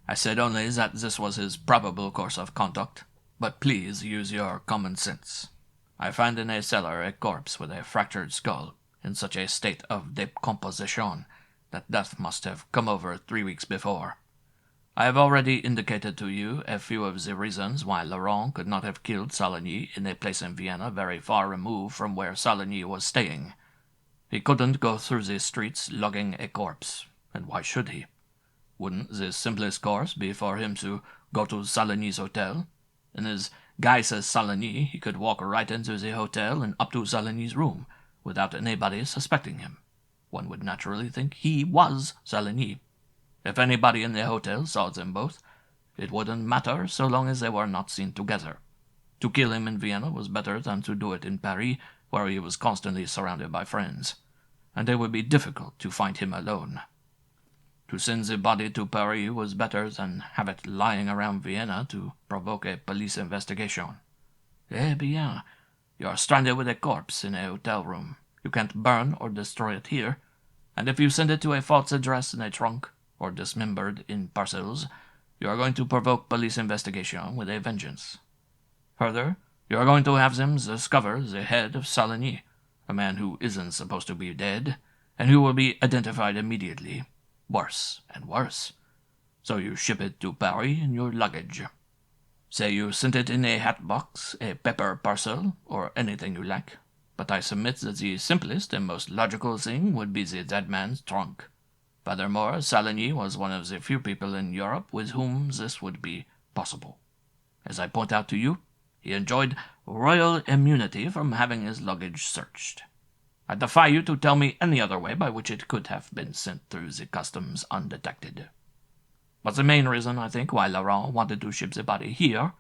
E: "I said only that this was his probable course of conduct. But please use your common sense. I found in a cellar a corpse with a fractured skull, in such a state of decomposition that death must have come over 3 weeks before. I have already indicated to you a few of the reasons why Laurent could not have killed Saligny in a place in Vienna very far removed from where Saligny was staying. He couldn't go through the streets lugging a corpse, and why should he? Wouldn't the simplest course be for him to go to Saligny's hotel? In his guise as Saligny, he could walk right into the hotel and up to Saligny's room, without anybody suspecting him. One would naturally think he was Saligny. If anybody in the hotel saw them both, it wouldn't matter so long as they were not seen together. To kill him in Vienna was better than to do it in Paris, where he was constantly surrounded by friends, and it would be difficult to find him alone. To send the body to Paris was better than have it lying around Vienna to provoke a police investigation. Eh bien, you are stranded with a corpse in a hotel room. You can't burn or destroy it here, and if you send it to a false address in a trunk, or dismembered in parcels, you are going to provoke police investigation with a vengeance. Further, you are going to have them discover the head of Saligny, a man who isn't supposed to be dead, and who will be identified immediately. Worse and worse. So you ship it to Paris in your luggage. Say you sent it in a hat box, a paper parcel, or anything you like, but I submit that the simplest and most logical thing would be the dead man's trunk. Furthermore, Saligny was one of the few people in Europe with whom this would be possible. As I point out to you, he enjoyed royal immunity from having his luggage searched. I defy you to tell me any other way by which it could have been sent through the customs undetected. But the main reason, I think, why Laurent wanted to ship the body here—"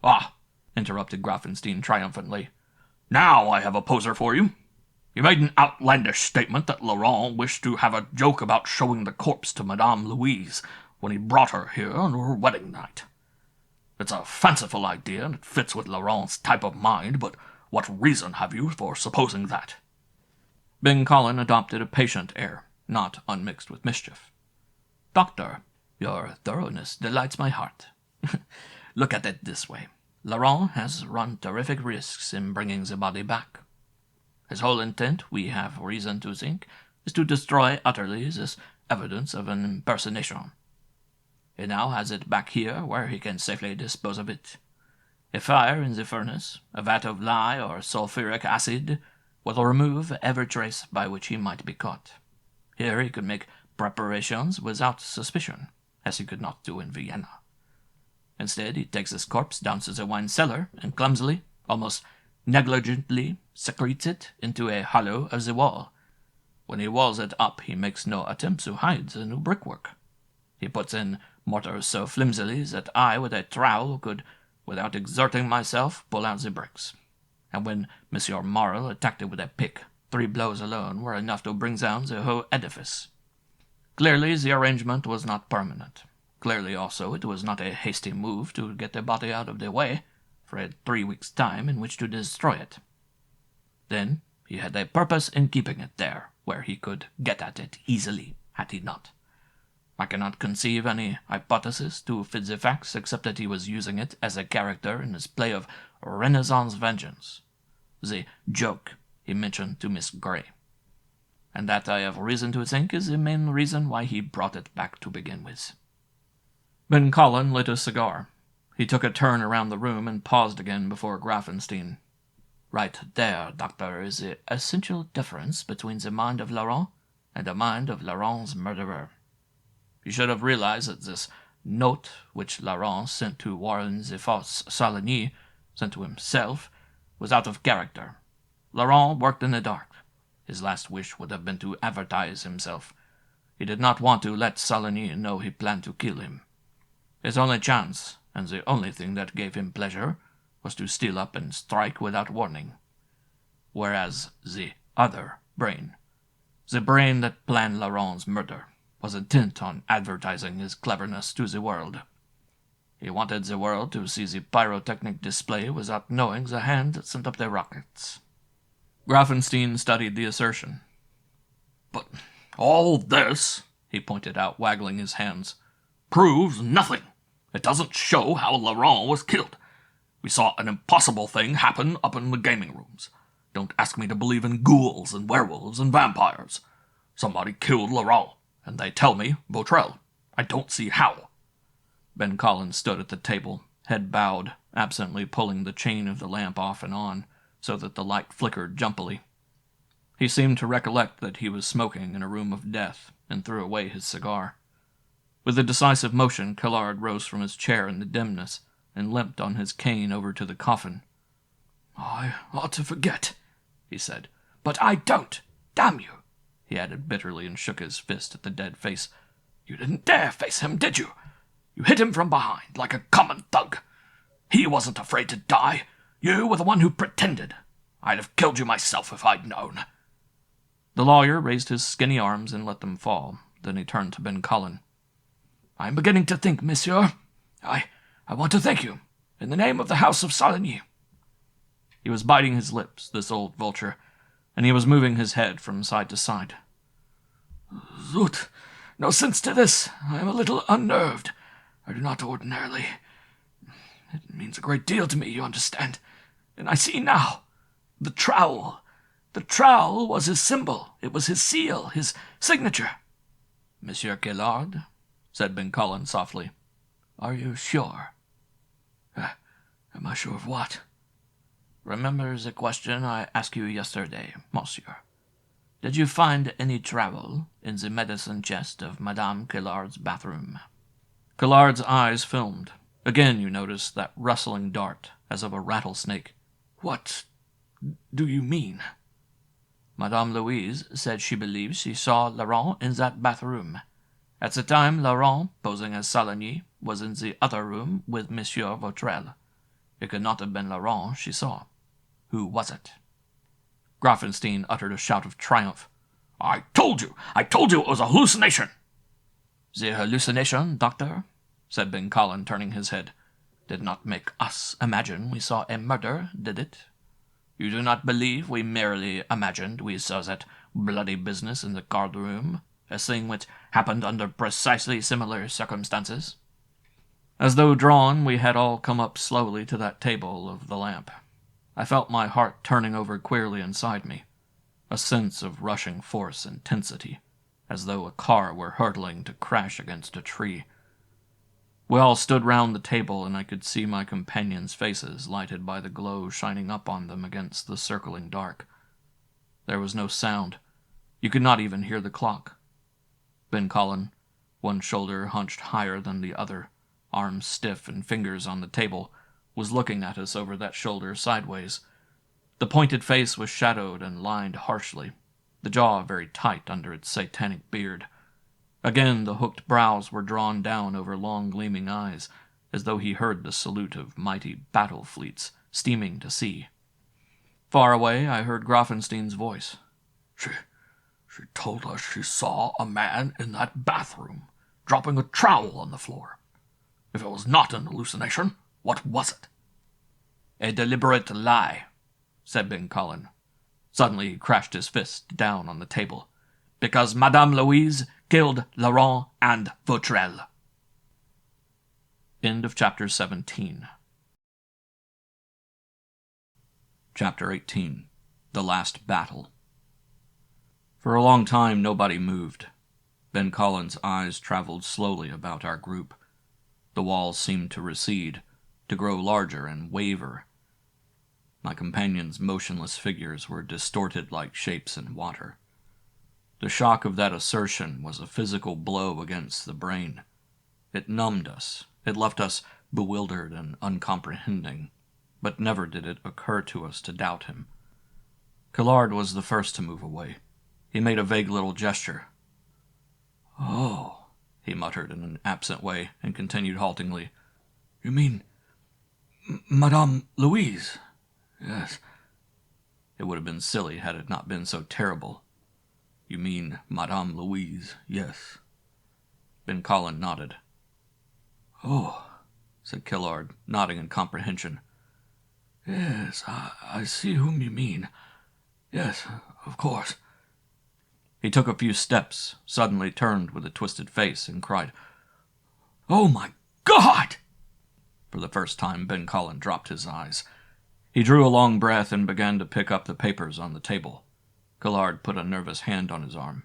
B: "Ah," interrupted Grafenstein triumphantly. "Now I have a poser for you. You made an outlandish statement that Laurent wished to have a joke about showing the corpse to Madame Louise when he brought her here on her wedding night. It's a fanciful idea, and it fits with Laurent's type of mind, but what reason have you for supposing that?"
A: Ben Collin adopted a patient air, not unmixed with mischief.
E: "Doctor, your thoroughness delights my heart. Look at it this way. Laurent has run terrific risks in bringing the body back. His whole intent, we have reason to think, is to destroy utterly this evidence of an impersonation. He now has it back here where he can safely dispose of it. A fire in the furnace, a vat of lye or sulphuric acid, will remove every trace by which he might be caught. Here he could make preparations without suspicion, as he could not do in Vienna. Instead, he takes his corpse down to the wine cellar and clumsily, almost negligently, secretes it into a hollow of the wall. When he walls it up, he makes no attempt to hide the new brickwork. He puts in mortar so flimsily that I, with a trowel, could, without exerting myself, pull out the bricks. And when Monsieur Morrel attacked it with a pick, 3 blows alone were enough to bring down the whole edifice. Clearly the arrangement was not permanent. Clearly also it was not a hasty move to get the body out of the way, for he had 3 weeks' time in which to destroy it. Then he had a purpose in keeping it there, where he could get at it easily, had he not.
B: I cannot conceive any hypothesis to fit the facts except that he was using it as a character in his play of Renaissance Vengeance, the joke he mentioned to Miss Grey. And that I have reason to think is the main reason why he brought it back to begin with.
A: Ben Collin lit a cigar. He took a turn around the room and paused again before Grafenstein.
B: Right there, Doctor, is the essential difference between the mind of Laurent and the mind of Laurent's murderer. You should have realized that this note which Laurent sent to Warren the false Saligny, sent to himself, was out of character. Laurent worked in the dark. His last wish would have been to advertise himself. He did not want to let Saligny know he planned to kill him. His only chance, and the only thing that gave him pleasure, was to steal up and strike without warning. Whereas the other brain, the brain that planned Laurent's murder, was intent on advertising his cleverness to the world. He wanted the world to see the pyrotechnic display without knowing the hand that sent up the rockets.
A: Grafenstein studied the assertion.
B: But all this, he pointed out, waggling his hands, proves nothing. It doesn't show how Laurent was killed. We saw an impossible thing happen up in the gaming rooms. Don't ask me to believe in ghouls and werewolves and vampires. Somebody killed Laurent, and they tell me Botrel. I don't see how.
A: Ben Collin stood at the table, head bowed, absently pulling the chain of the lamp off and on, so that the light flickered jumpily. He seemed to recollect that he was smoking in a room of death, and threw away his cigar. With a decisive motion, Collard rose from his chair in the dimness, and limped on his cane over to the coffin.
B: "I ought to forget," he said, "but I don't. Damn you," he added bitterly, and shook his fist at the dead face. "You didn't dare face him, did you? You hit him from behind, like a common thug. He wasn't afraid to die. You were the one who pretended. I'd have killed you myself if I'd known."
A: The lawyer raised his skinny arms and let them fall. Then he turned to Ben Collin.
B: "I'm beginning to think, monsieur. I want to thank you, in the name of the House of Saligny."
A: He was biting his lips, this old vulture, and he was moving his head from side to side.
B: "Zut! No sense to this. I am a little unnerved. I do not ordinarily. It means a great deal to me, you understand. And I see now. The trowel. The trowel was his symbol. It was his seal, his signature."
A: "Monsieur Collard," said Ben Collin softly, "are you sure?"
B: Am I sure of what?
A: "Remember the question I asked you yesterday, monsieur. Did you find any trowel in the medicine chest of Madame Collard's bathroom?" Collard's eyes filmed. Again you noticed that rustling dart, as of a rattlesnake.
B: "What do you mean?"
A: "Madame Louise said she believes she saw Laurent in that bathroom. At the time, Laurent, posing as Saligny, was in the other room with Monsieur Botrel. It could not have been Laurent she saw. Who was it?" Grafenstein uttered a shout of triumph.
B: I told you it was a hallucination."
A: "The hallucination, doctor," said Ben Collin, turning his head, "did not make us imagine we saw a murder, did it? You do not believe we merely imagined we saw that bloody business in the card-room, a thing which happened under precisely similar circumstances?" As though drawn, we had all come up slowly to that table of the lamp. I felt my heart turning over queerly inside me, a sense of rushing force and tensity, as though a car were hurtling to crash against a tree. We all stood round the table, and I could see my companions' faces lighted by the glow shining up on them against the circling dark. There was no sound. You could not even hear the clock. Ben Collin, one shoulder hunched higher than the other, arms stiff and fingers on the table, was looking at us over that shoulder sideways. The pointed face was shadowed and lined harshly, the jaw very tight under its satanic beard. Again the hooked brows were drawn down over long gleaming eyes, as though he heard the salute of mighty battle fleets steaming to sea. Far away I heard Grafenstein's voice.
B: She told us she saw a man in that bathroom, dropping a trowel on the floor. If it was not an hallucination, what was it?"
A: "A deliberate lie," said Ben Collin. Suddenly he crashed his fist down on the table. "Because Madame Louise
B: killed Laurent and Vautrel.
A: End of chapter 17. Chapter 18. The Last Battle. For a long time nobody moved. Ben Collins' eyes traveled slowly about our group. The walls seemed to recede, to grow larger and waver. My companions' motionless figures were distorted like shapes in water. The shock of that assertion was a physical blow against the brain. It numbed us. It left us bewildered and uncomprehending, but never did it occur to us to doubt him. Collard was the first to move away. He made a vague little gesture.
B: "Oh,"
A: he muttered in an absent way, and continued haltingly.
B: "You mean Madame Louise?" "Yes."
A: It would have been silly had it not been so terrible. "You mean Madame Louise, yes." Ben Collin nodded.
B: "Oh,"
A: said Collard, nodding in comprehension.
B: "Yes, I see whom you mean. Yes, of course."
A: He took a few steps, suddenly turned with a twisted face, and cried, "Oh, my God!" For the first time, Ben Collin dropped his eyes. He drew a long breath and began to pick up the papers on the table. Collard put a nervous hand on his arm.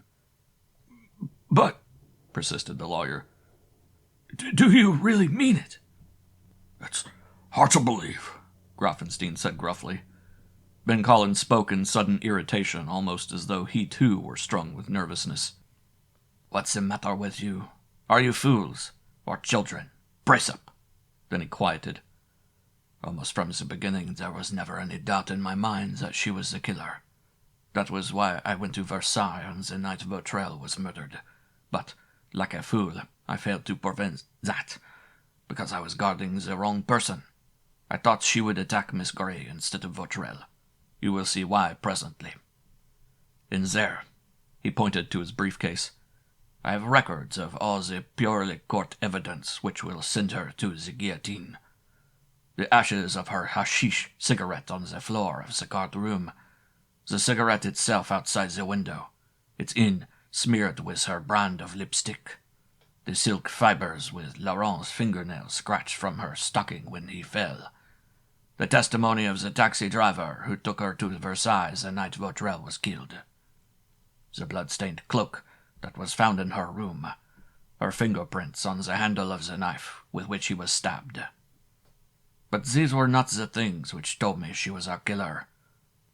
B: "But,"
A: persisted the lawyer,
B: "do you really mean it?"
E: "It's hard to believe,"
A: Grafenstein said gruffly. Ben Collins spoke in sudden irritation, almost as though he too were strung with nervousness.
B: "What's the matter with you? Are you fools? Or children? Brace up." Then he quieted. "Almost from the beginning there was never any doubt in my mind that she was the killer. That was why I went to Versailles on the night Vautrel was murdered. But, like a fool, I failed to prevent that, because I was guarding the wrong person. I thought she would attack Miss Gray instead of Vautrel. You will see why presently. In there," he pointed to his briefcase, "I have records of all the purely court evidence which will send her to the guillotine. The ashes of her hashish cigarette on the floor of the guard room, the cigarette itself outside the window, its end smeared with her brand of lipstick, the silk fibers with Laurent's fingernails scratched from her stocking when he fell, the testimony of the taxi driver who took her to Versailles the night Vautrel was killed, the blood-stained cloak that was found in her room, her fingerprints on the handle of the knife with which he was stabbed. But these were not the things which told me she was our killer.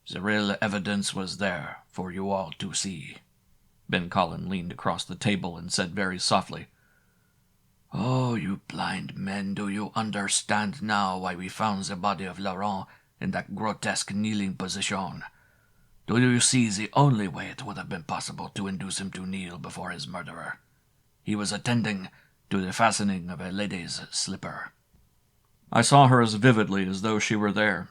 B: The real evidence was there for you all to see." Ben Collin leaned across the table and said very softly, "Oh, you blind men, do you understand now why we found the body of Laurent in that grotesque kneeling position? Do you see the only way it would have been possible to induce him to kneel before his murderer? He was attending to the fastening of a lady's slipper."
A: I saw her as vividly as though she were there.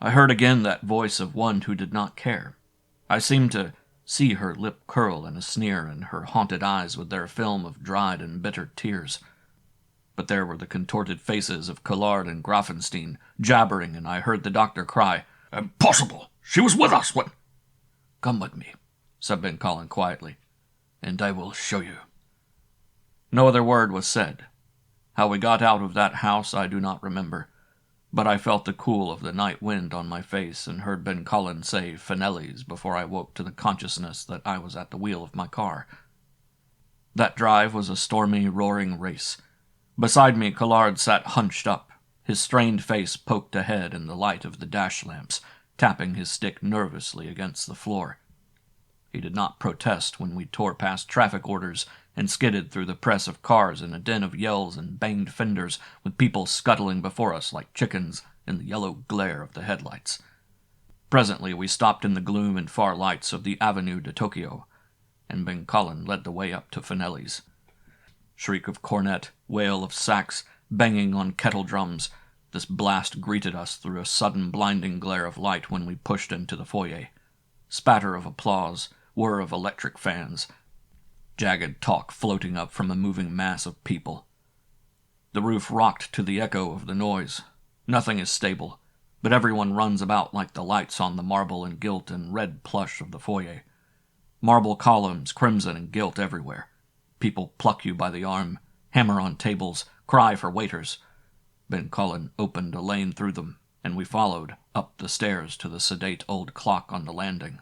A: I heard again that voice of one who did not care. I seemed to see her lip curl in a sneer, and her haunted eyes with their film of dried and bitter tears. But there were the contorted faces of Collard and Grafenstein, jabbering, and I heard the doctor cry,
E: "Impossible! She was with us when—"
B: "Come with me," said Ben Collin quietly, "and I will show you."
A: No other word was said. How we got out of that house I do not remember, but I felt the cool of the night wind on my face and heard Ben Collin say Finelli's before I woke to the consciousness that I was at the wheel of my car. That drive was a stormy, roaring race. Beside me, Collard sat hunched up, his strained face poked ahead in the light of the dash lamps, tapping his stick nervously against the floor. He did not protest when we tore past traffic orders and skidded through the press of cars in a din of yells and banged fenders, with people scuttling before us like chickens in the yellow glare of the headlights. Presently we stopped in the gloom and far lights of the Avenue de Tokyo, and Ben Collin led the way up to Finelli's. Shriek of cornet, wail of sax, banging on kettle drums, this blast greeted us through a sudden blinding glare of light when we pushed into the foyer. Spatter of applause, whir of electric fans, jagged talk floating up from a moving mass of people. The roof rocked to the echo of the noise. Nothing is stable, but everyone runs about like the lights on the marble and gilt and red plush of the foyer. Marble columns, crimson and gilt everywhere. People pluck you by the arm, hammer on tables, cry for waiters. Ben Cullen opened a lane through them, and we followed up the stairs to the sedate old clock on the landing.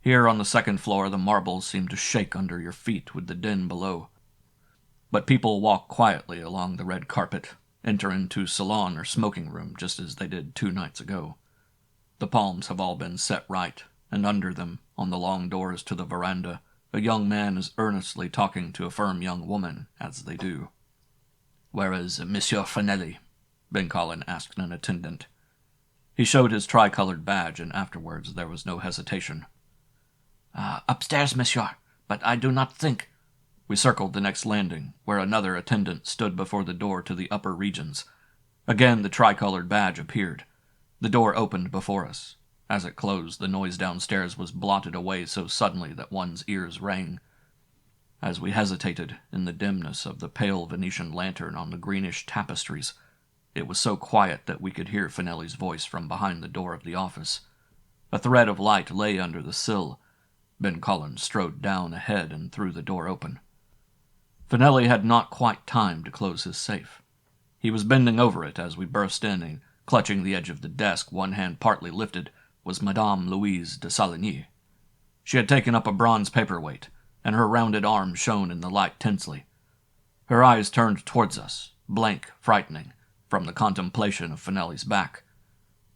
A: Here on the second floor the marbles seem to shake under your feet with the din below. But people walk quietly along the red carpet, enter into salon or smoking room just as they did 2 nights ago. The palms have all been set right, and under them, on the long doors to the veranda, a young man is earnestly talking to a firm young woman, as they do. "Where is Monsieur Finelli?" Ben Cullen asked an attendant. He showed his tricolored badge, and afterwards there was no hesitation.
D: Upstairs, monsieur, but I do not think—"
A: We circled the next landing, where another attendant stood before the door to the upper regions. Again the tricolored badge appeared. The door opened before us. As it closed, the noise downstairs was blotted away so suddenly that one's ears rang. As we hesitated in the dimness of the pale Venetian lantern on the greenish tapestries, it was so quiet that we could hear Finelli's voice from behind the door of the office. A thread of light lay under the sill. Ben Cullen strode down ahead and threw the door open. Finelli had not quite time to close his safe. He was bending over it as we burst in, and clutching the edge of the desk, one hand partly lifted, was Madame Louise de Saligny. She had taken up a bronze paperweight, and her rounded arm shone in the light tensely. Her eyes turned towards us, blank, frightening, from the contemplation of Finelli's back.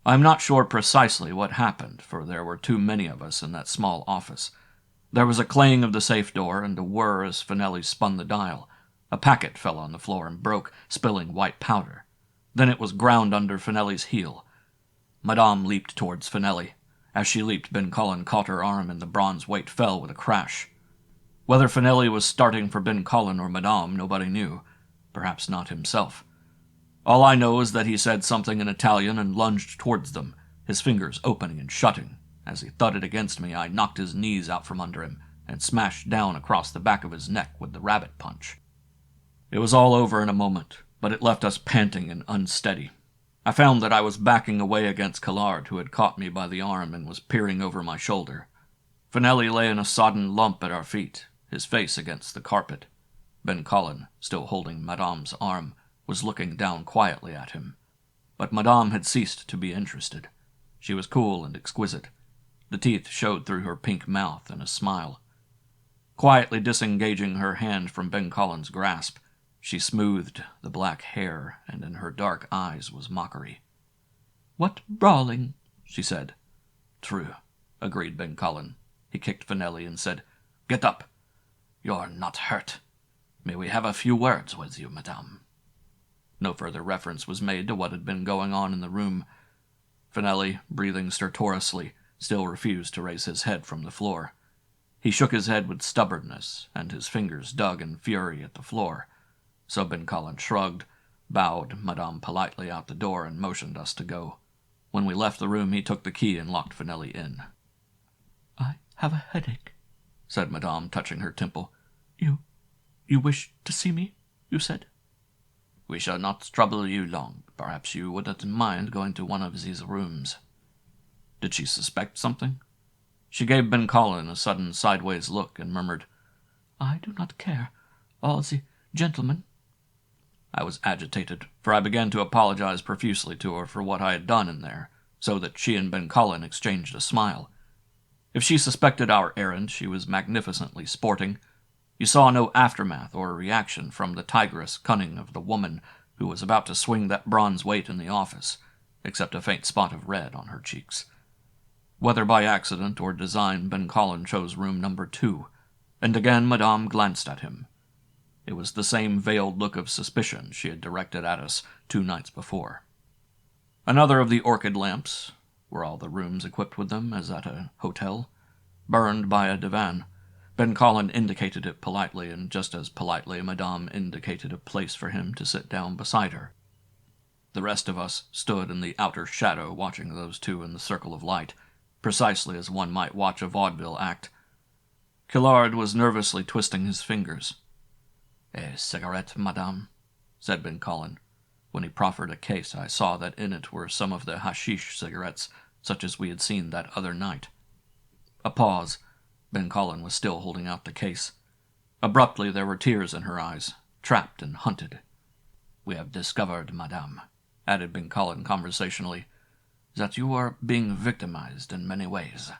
A: I am not sure precisely what happened, for there were too many of us in that small office. There was a clang of the safe door and a whir as Finelli spun the dial. A packet fell on the floor and broke, spilling white powder. Then it was ground under Finelli's heel. Madame leaped towards Finelli. As she leaped, Ben Cullen caught her arm, and the bronze weight fell with a crash. Whether Finelli was starting for Ben Cullen or Madame, nobody knew. Perhaps not himself. All I know is that he said something in Italian and lunged towards them, his fingers opening and shutting. As he thudded against me, I knocked his knees out from under him and smashed down across the back of his neck with the rabbit punch. It was all over in a moment, but it left us panting and unsteady. I found that I was backing away against Collard, who had caught me by the arm and was peering over my shoulder. Finelli lay in a sodden lump at our feet, his face against the carpet. Ben Cullen, still holding Madame's arm, was looking down quietly at him. But Madame had ceased to be interested. She was cool and exquisite. The teeth showed through her pink mouth in a smile. Quietly disengaging her hand from Ben Cullen's grasp, she smoothed the black hair, and in her dark eyes was mockery. "What brawling," she said. "True," agreed Ben Cullen. He kicked Finelli and said, "Get up. You're not hurt. May we have a few words with you, madame?" No further reference was made to what had been going on in the room. Finelli, breathing stertorously, still refused to raise his head from the floor. He shook his head with stubbornness, and his fingers dug in fury at the floor. So Ben Cullen shrugged, bowed Madame politely out the door, and motioned us to go. When we left the room, he took the key and locked Finelli in. "I have a headache," said Madame, touching her temple. You wish to see me, you said?" "We shall not trouble you long. Perhaps you wouldn't mind going to one of these rooms." Did she suspect something? She gave Ben Cullen a sudden sideways look and murmured, "I do not care. All the gentlemen—" I was agitated, for I began to apologize profusely to her for what I had done in there, so that she and Ben Cullen exchanged a smile. If she suspected our errand, she was magnificently sporting. You saw no aftermath or reaction from the tigress cunning of the woman who was about to swing that bronze weight in the office, except a faint spot of red on her cheeks. Whether by accident or design, Ben Cullen chose room number 2, and again Madame glanced at him. It was the same veiled look of suspicion she had directed at us 2 nights before. Another of the orchid lamps, were all the rooms equipped with them as at a hotel, burned by a divan. Ben Cullen indicated it politely, and just as politely Madame indicated a place for him to sit down beside her. The rest of us stood in the outer shadow watching those two in the circle of light, precisely as one might watch a vaudeville act. Collard was nervously twisting his fingers. "A cigarette, madame?" said Ben Cullen. When he proffered a case, I saw that in it were some of the hashish cigarettes, such as we had seen that other night. A pause. Ben Cullen was still holding out the case. Abruptly there were tears in her eyes, trapped and hunted.
B: "We have discovered, madame," added Ben Collin conversationally, "that you are being victimized in many ways.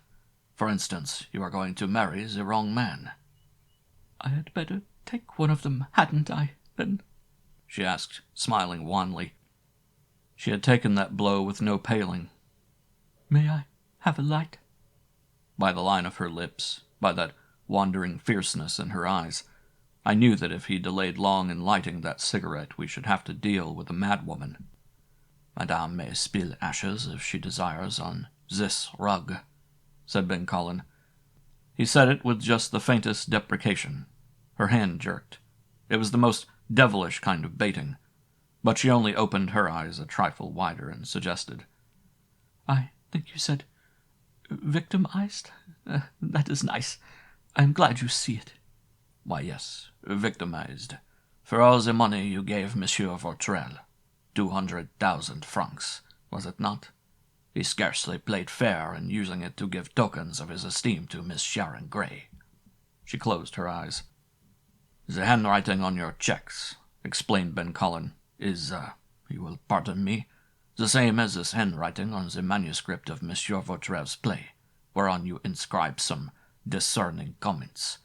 B: For instance, you are going to marry the wrong man."
D: "I had better take one of them, hadn't I, then?"
A: she asked, smiling wanly. She had taken that blow with no paling.
D: "May I have a light?"
A: By the line of her lips, by that wandering fierceness in her eyes, I knew that if he delayed long in lighting that cigarette, we should have to deal with a madwoman.
B: "Madame may spill ashes if she desires on this rug," said Ben Collin.
A: He said it with just the faintest deprecation. Her hand jerked. It was the most devilish kind of baiting, but she only opened her eyes a trifle wider and suggested,
D: "I think you said victimized? That is nice. I am glad you see it."
B: "Why, yes, victimized. For all the money you gave Monsieur Vautrel. 200,000 francs, was it not? He scarcely played fair in using it to give tokens of his esteem to Miss Sharon Gray."
A: She closed her eyes.
B: "The handwriting on your checks," explained Ben Collin, "is, you will pardon me, the same as this handwriting on the manuscript of Monsieur Vautrel's play, whereon you inscribe some discerning comments.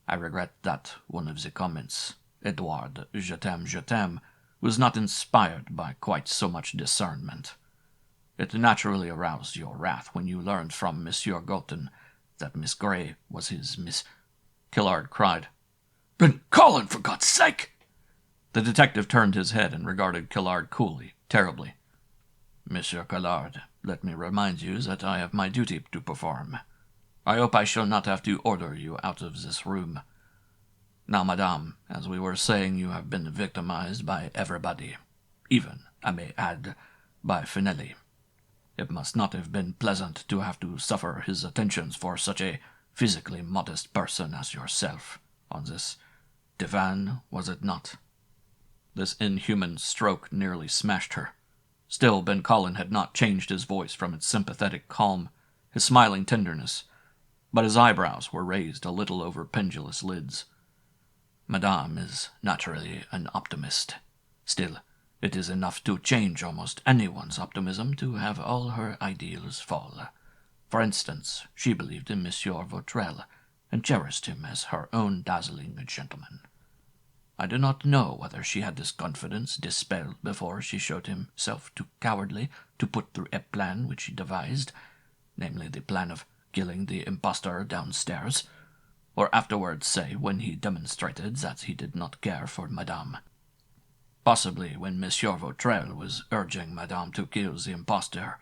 B: I regret that one of the comments, Edouard, je t'aime, was not inspired by quite so much discernment. It naturally aroused your wrath when you learned from Monsieur Gautin that Miss Gray was his Miss—"
A: Killard cried.
B: "Ben Collin, for God's sake!"
A: The detective turned his head and regarded Killard coolly, terribly.
B: "Monsieur Killard, let me remind you that I have my duty to perform. I hope I shall not have to order you out of this room. Now, madame, as we were saying, you have been victimized by everybody, even, I may add, by Finelli. It must not have been pleasant to have to suffer his attentions for such a physically modest person as yourself, on this divan, was it not?"
A: This inhuman stroke nearly smashed her. Still, Ben Collin had not changed his voice from its sympathetic calm, his smiling tenderness, but his eyebrows were raised a little over pendulous lids.
B: "Madame is naturally an optimist. Still, it is enough to change almost anyone's optimism to have all her ideals fall. For instance, she believed in Monsieur Vautrel, and cherished him as her own dazzling gentleman. I do not know whether she had this confidence dispelled before she showed himself too cowardly to put through a plan which he devised, namely the plan of killing the impostor downstairs, or afterwards, say, when he demonstrated that he did not care for Madame. Possibly when Monsieur Vautrel was urging Madame to kill the impostor,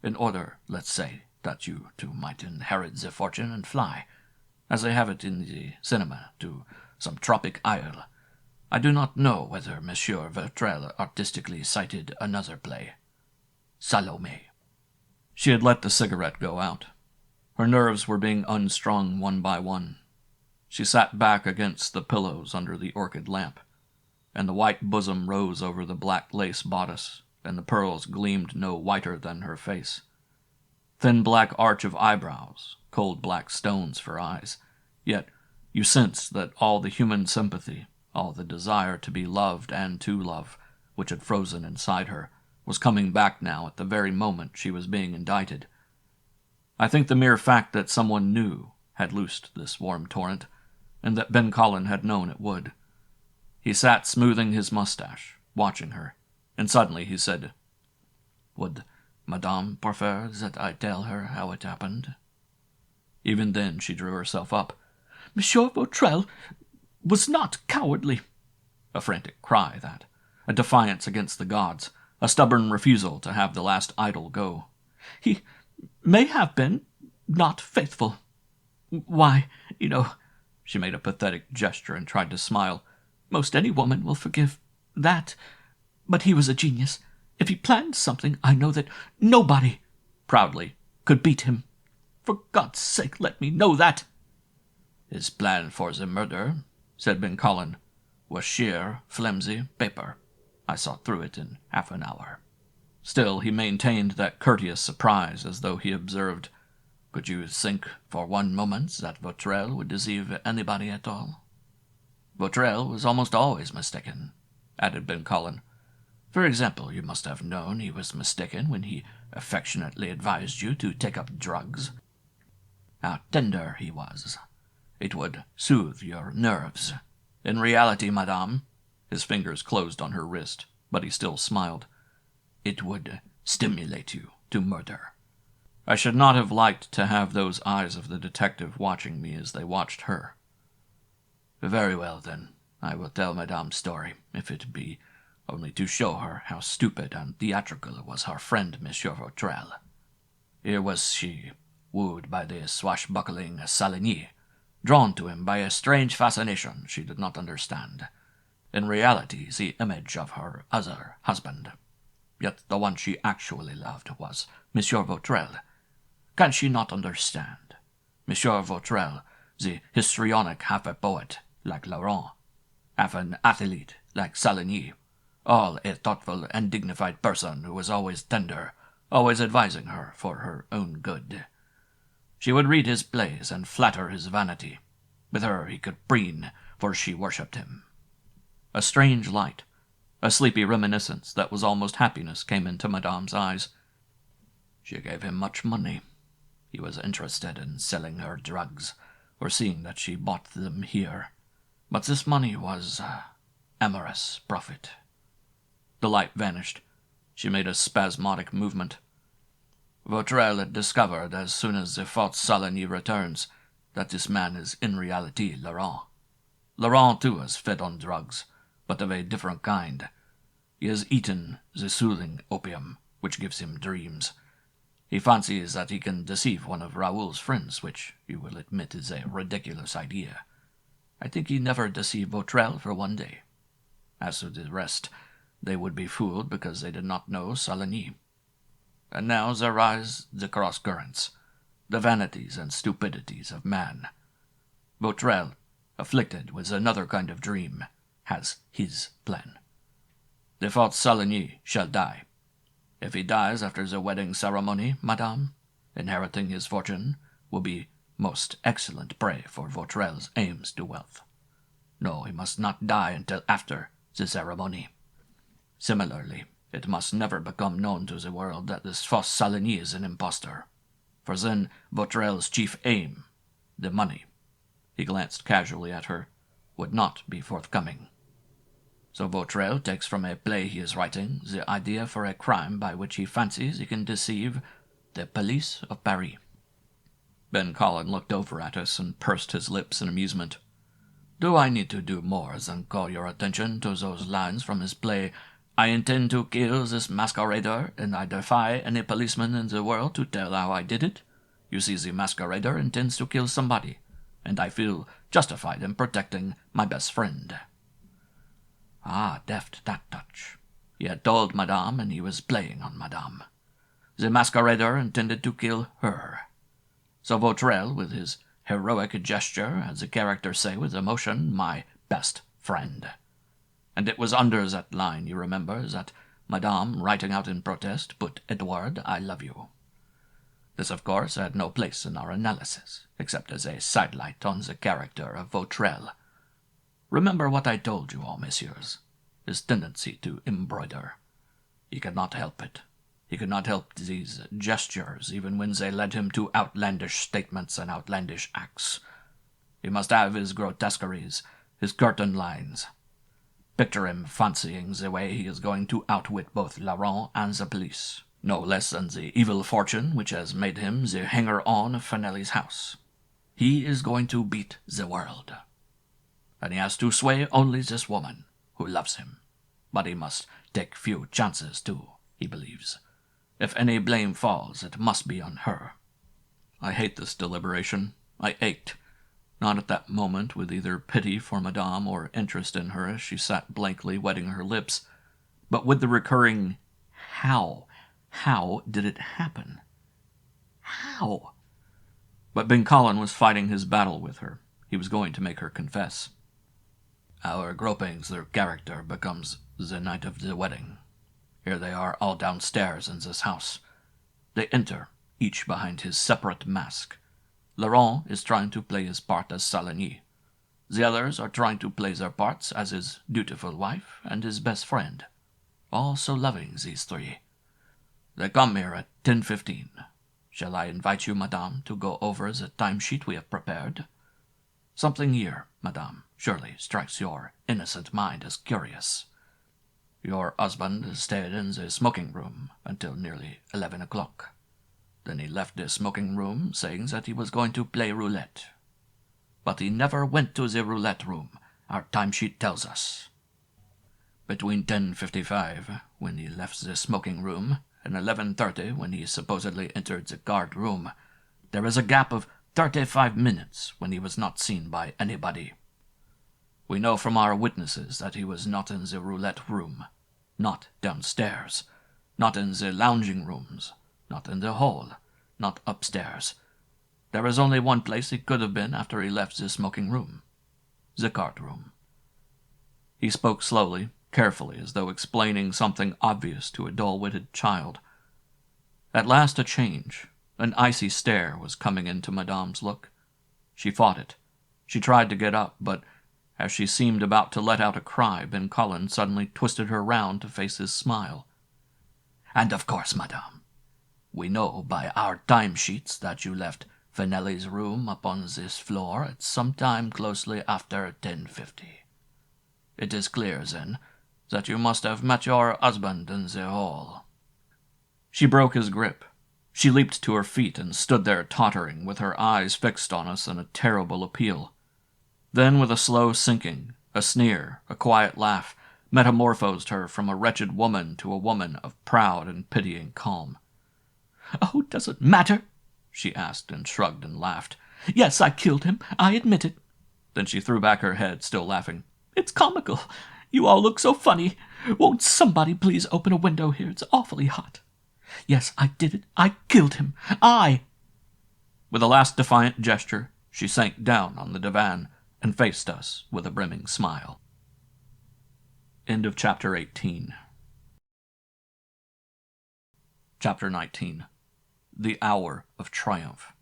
B: in order, let's say, that you two might inherit the fortune and fly, as they have it in the cinema, to some tropic isle. I do not know whether Monsieur Vautrel artistically cited another play, Salome."
A: She had let the cigarette go out. Her nerves were being unstrung one by one. She sat back against the pillows under the orchid lamp, and the white bosom rose over the black lace bodice, and the pearls gleamed no whiter than her face. Thin black arch of eyebrows, cold black stones for eyes, yet you sensed that all the human sympathy, all the desire to be loved and to love, which had frozen inside her, was coming back now at the very moment she was being indicted. I think the mere fact that someone knew had loosed this warm torrent, and that Ben Collin had known it would. He sat smoothing his mustache, watching her, and suddenly he said,
B: "Would Madame prefer that I tell her how it happened?"
A: Even then she drew herself up.
D: "Monsieur Vautrel was not cowardly."
A: A frantic cry, that. A defiance against the gods. A stubborn refusal to have the last idol go.
D: "He may have been not faithful. Why, you know," she made a pathetic gesture and tried to smile, "most any woman will forgive that. But he was a genius. If he planned something, I know that nobody," proudly, "could beat him. For God's sake, let me know that."
B: "His plan for the murder," said Ben Collin, "was sheer, flimsy paper. I saw through it in half an hour."
A: Still he maintained that courteous surprise, as though he observed,
B: "Could you think for one moment that Vautrel would deceive anybody at all?" Vautrin was almost always mistaken," added Ben Collin. "For example, you must have known he was mistaken when he affectionately advised you to take up drugs. How tender he was. It would soothe your nerves. In reality, madame," his fingers closed on her wrist, but he still smiled, "it would stimulate you to murder." I should not have liked to have those eyes of the detective watching me as they watched her. "Very well, then. I will tell madame's story, if it be only to show her how stupid and theatrical was her friend Monsieur Vautrin. Here was she, wooed by the swashbuckling Saligny, drawn to him by a strange fascination she did not understand. In reality, the image of her other husband. Yet the one she actually loved was Monsieur Vautrin. Can she not understand? Monsieur Vautrin, the histrionic half a poet, like Laurent, half an athlete, like Saligny, all a thoughtful and dignified person who was always tender, always advising her for her own good. She would read his plays and flatter his vanity. With her he could preen, for she worshipped him." A strange light, a sleepy reminiscence that was almost happiness came into Madame's eyes. "She gave him much money. He was interested in selling her drugs, or seeing that she bought them here. But this money was amorous profit." The light vanished. She made a spasmodic movement. "Vautrin had discovered, as soon as the false Saligny returns, that this man is in reality Laurent. Laurent, too, is fed on drugs, but of a different kind. He has eaten the soothing opium, which gives him dreams. He fancies that he can deceive one of Raoul's friends, which, you will admit, is a ridiculous idea. I think he never deceived Vautrin for one day. As to the rest, they would be fooled because they did not know Saligny. And now there rise the cross-currents, the vanities and stupidities of man. Vautrin, afflicted with another kind of dream, has his plan. The false Saligny shall die. If he dies after the wedding ceremony, madame, inheriting his fortune will be most excellent prey for Vautrin's aims to wealth. No, he must not die until after the ceremony. Similarly, it must never become known to the world that this false Saligny is an impostor, for then Vautrin's chief aim, the money," he glanced casually at her, "would not be forthcoming. So Vautrin takes from a play he is writing the idea for a crime by which he fancies he can deceive the police of Paris." Ben Collin looked over at us and pursed his lips in amusement. "Do I need to do more than call your attention to those lines from his play, 'I intend to kill this masquerader, and I defy any policeman in the world to tell how I did it'? You see, the masquerader intends to kill somebody, and I feel justified in protecting my best friend." Ah, deft that touch. He had told madame, and he was playing on madame. The masquerader intended to kill her. So Vautrin, with his heroic gesture, had the character say with emotion, "my best friend." And it was under that line, you remember, that madame, writing out in protest, put Edward, I love you. This, of course, had no place in our analysis, except as a sidelight on the character of Vautrin. Remember what I told you all, messieurs, his tendency to embroider. He could not help it. He could not help these gestures, even when they led him to outlandish statements and outlandish acts. He must have his grotesqueries, his curtain lines. Picture him fancying the way he is going to outwit both Laurent and the police, no less than the evil fortune which has made him the hanger-on of Finelli's house. He is going to beat the world. And he has to sway only this woman, who loves him. But he must take few chances, too, he believes. If any blame falls, it must be on her. I hate this deliberation. I ached, not at that moment with either pity for madame or interest in her as she sat blankly wetting her lips, but with the recurring how. How did it happen? How? But Ben Collin was fighting his battle with her. He was going to make her confess. Our groping through character becomes the night of the wedding. Here they are all downstairs in this house. They enter, each behind his separate mask. Laurent is trying to play his part as Saligny. The others are trying to play their parts as his dutiful wife and his best friend. All so loving, these three. They come here at 10:15. Shall I invite you, madame, to go over the timesheet we have prepared? Something here, madame, surely strikes your innocent mind as curious. Your husband stayed in the smoking room until nearly 11 o'clock. Then he left the smoking room, saying that he was going to play roulette. But he never went to the roulette room, our timesheet tells us. Between 10:55, when he left the smoking room, and 11:30, when he supposedly entered the card room, there is a gap of 35 minutes when he was not seen by anybody. We know from our witnesses that he was not in the roulette room, not downstairs, not in the lounging rooms, not in the hall, not upstairs. There is only one place he could have been after he left the smoking room, the card room. He spoke slowly, carefully, as though explaining something obvious to a dull-witted child. At last a change, an icy stare was coming into Madame's look. She fought it. She tried to get up, but as she seemed about to let out a cry, Ben Cullen suddenly twisted her round to face his smile. And of course, madame, we know by our timesheets that you left Finelli's room upon this floor at some time closely after 10:50. It is clear, then, that you must have met your husband in the hall. She broke his grip. She leaped to her feet and stood there tottering, with her eyes fixed on us in a terrible appeal. Then, with a slow sinking, a sneer, a quiet laugh, metamorphosed her from a wretched woman to a woman of proud and pitying calm. "Oh, does it matter?" she asked, and shrugged and laughed. "Yes, I killed him. I admit it." Then she threw back her head, still laughing. "It's comical. You all look so funny. Won't somebody please open a window here? It's awfully hot. Yes, I did it. I killed him. I—" With a last defiant gesture, she sank down on the divan and faced us with a brimming smile. End of Chapter 18. Chapter 19. The Hour of Triumph.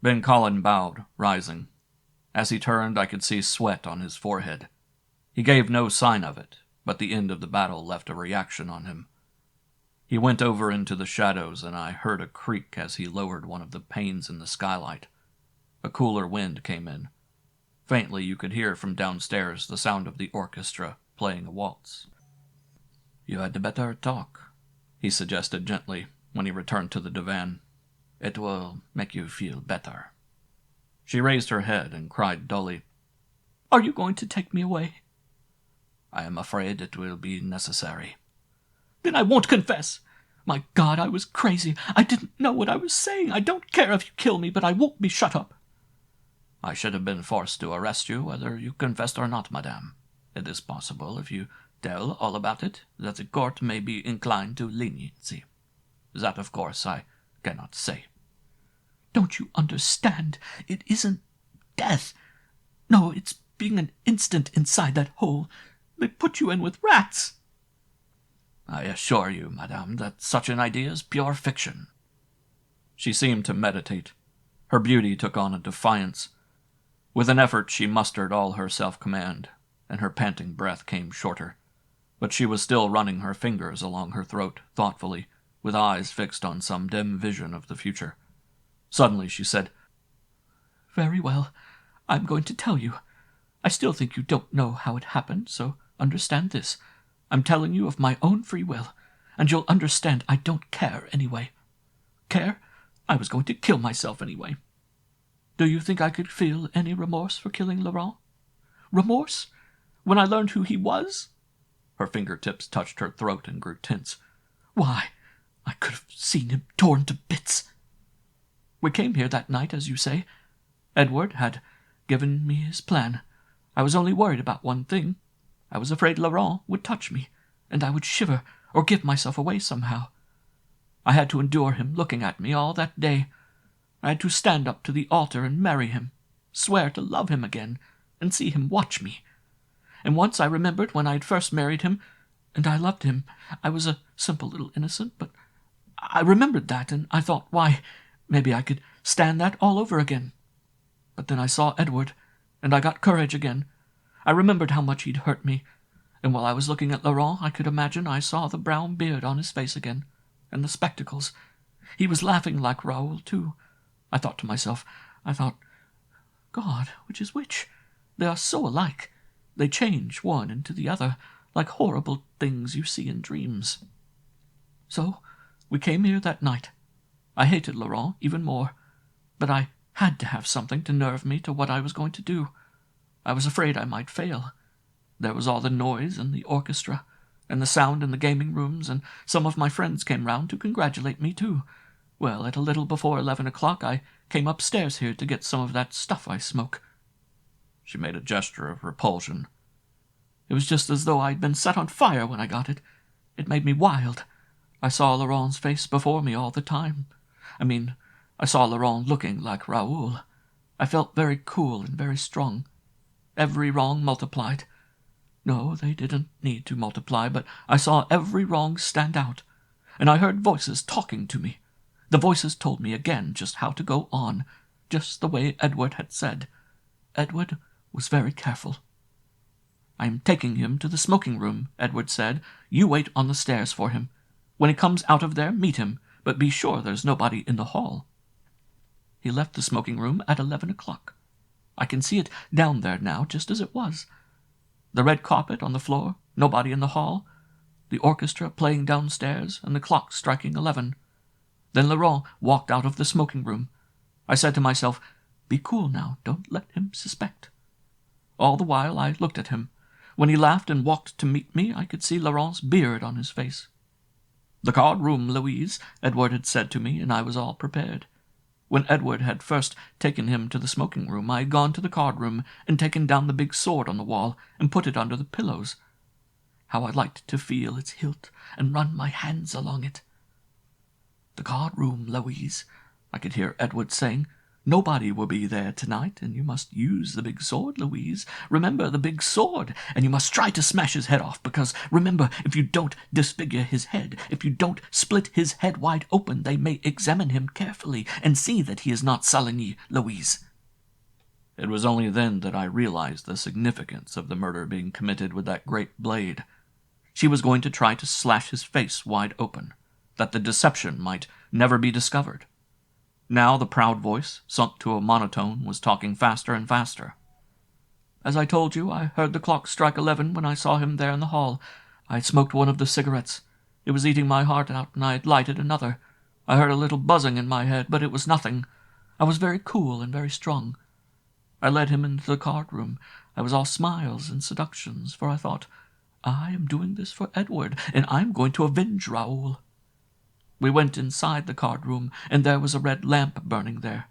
B: Ben Cullen bowed, rising. As he turned, I could see sweat on his forehead. He gave no sign of it, but the end of the battle left a reaction on him. He went over into the shadows, and I heard a creak as he lowered one of the panes in the skylight. A cooler wind came in. Faintly you could hear from downstairs the sound of the orchestra playing a waltz. "You had better talk," he suggested gently when he returned to the divan. "It will make you feel better." She raised her head and cried dully, "Are you going to take me away?" "I am afraid it will be necessary." "Then I won't confess. My God, I was crazy. I didn't know what I was saying. I don't care if you kill me, but I won't be shut up." "I should have been forced to arrest you whether you confessed or not, madame. It is possible, if you tell all about it, that the court may be inclined to leniency. That, of course, I cannot say." "Don't you understand? It isn't death. No, it's being an instant inside that hole. They put you in with rats." "I assure you, madame, that such an idea is pure fiction." She seemed to meditate. Her beauty took on a defiance. With an effort she mustered all her self-command, and her panting breath came shorter. But she was still running her fingers along her throat, thoughtfully, with eyes fixed on some dim vision of the future. Suddenly she said, "Very well, I'm going to tell you. I still think you don't know how it happened, so understand this. I'm telling you of my own free will, and you'll understand I don't care anyway. Care? I was going to kill myself anyway. Do you think I could feel any remorse for killing Laurent? Remorse? When I learned who he was?" Her fingertips touched her throat and grew tense. "Why, I could have seen him torn to bits. We came here that night, as you say. Edward had given me his plan. I was only worried about one thing. I was afraid Laurent would touch me, and I would shiver or give myself away somehow. I had to endure him looking at me all that day. I had to stand up to the altar and marry him, swear to love him again, and see him watch me. And once I remembered when I had first married him, and I loved him. I was a simple little innocent, but I remembered that, and I thought, why, maybe I could stand that all over again. But then I saw Edward,
A: and I got courage again. I remembered how much he'd hurt me, and while I was looking at Laurent, I could imagine I saw the brown beard on his face again, and the spectacles. He was laughing like Raoul, too. I thought to myself, God, which is which? They are so alike. They change one into the other, like horrible things you see in dreams. So, we came here that night. I hated Laurent even more, but I had to have something to nerve me to what I was going to do. I was afraid I might fail. There was all the noise and the orchestra, and the sound in the gaming rooms, and some of my friends came round to congratulate me too. Well, at a little before 11 o'clock I came upstairs here to get some of that stuff I smoke.
C: She made a gesture of repulsion.
A: It was just as though I'd been set on fire when I got it. It made me wild. I saw Laurent's face before me all the time. I saw Laurent looking like Raoul. I felt very cool and very strong. Every wrong multiplied. No, they didn't need to multiply, but I saw every wrong stand out, and I heard voices talking to me. The voices told me again just how to go on, just the way Edward had said. Edward was very careful. "I am taking him to the smoking room," Edward said. "You wait on the stairs for him. When he comes out of there, meet him, but be sure there's nobody in the hall." He left the smoking room at 11 o'clock. I can see it down there now, just as it was. The red carpet on the floor, nobody in the hall, the orchestra playing downstairs, and the clock striking 11. Then Laurent walked out of the smoking room. I said to myself, "Be cool now, don't let him suspect." All the while I looked at him. When he laughed and walked to meet me, I could see Laurent's beard on his face. "The card room, Louise," Edward had said to me, and I was all prepared. When Edward had first taken him to the smoking room, I had gone to the card room and taken down the big sword on the wall and put it under the pillows. How I liked to feel its hilt and run my hands along it. "The card room, Louise," I could hear Edward saying. "Nobody will be there tonight, and you must use the big sword, Louise. Remember the big sword, and you must try to smash his head off, because, remember, if you don't disfigure his head, if you don't split his head wide open, they may examine him carefully and see that he is not Saligny, Louise."
C: It was only then that I realized the significance of the murder being committed with that great blade. She was going to try to slash his face wide open, that the deception might never be discovered. Now the proud voice, sunk to a monotone, was talking faster and faster. "As I told you, I heard the clock strike 11 when I saw him there in the hall. I had smoked one of the cigarettes. It was eating my heart out, and I had lighted another. I heard a little buzzing in my head, but it was nothing. I was very cool and very strong. I led him into the card room. I was all smiles and seductions, for I thought, I am doing this for Edward, and I am going to avenge Raoul. We went inside the card room, and there was a red lamp burning there.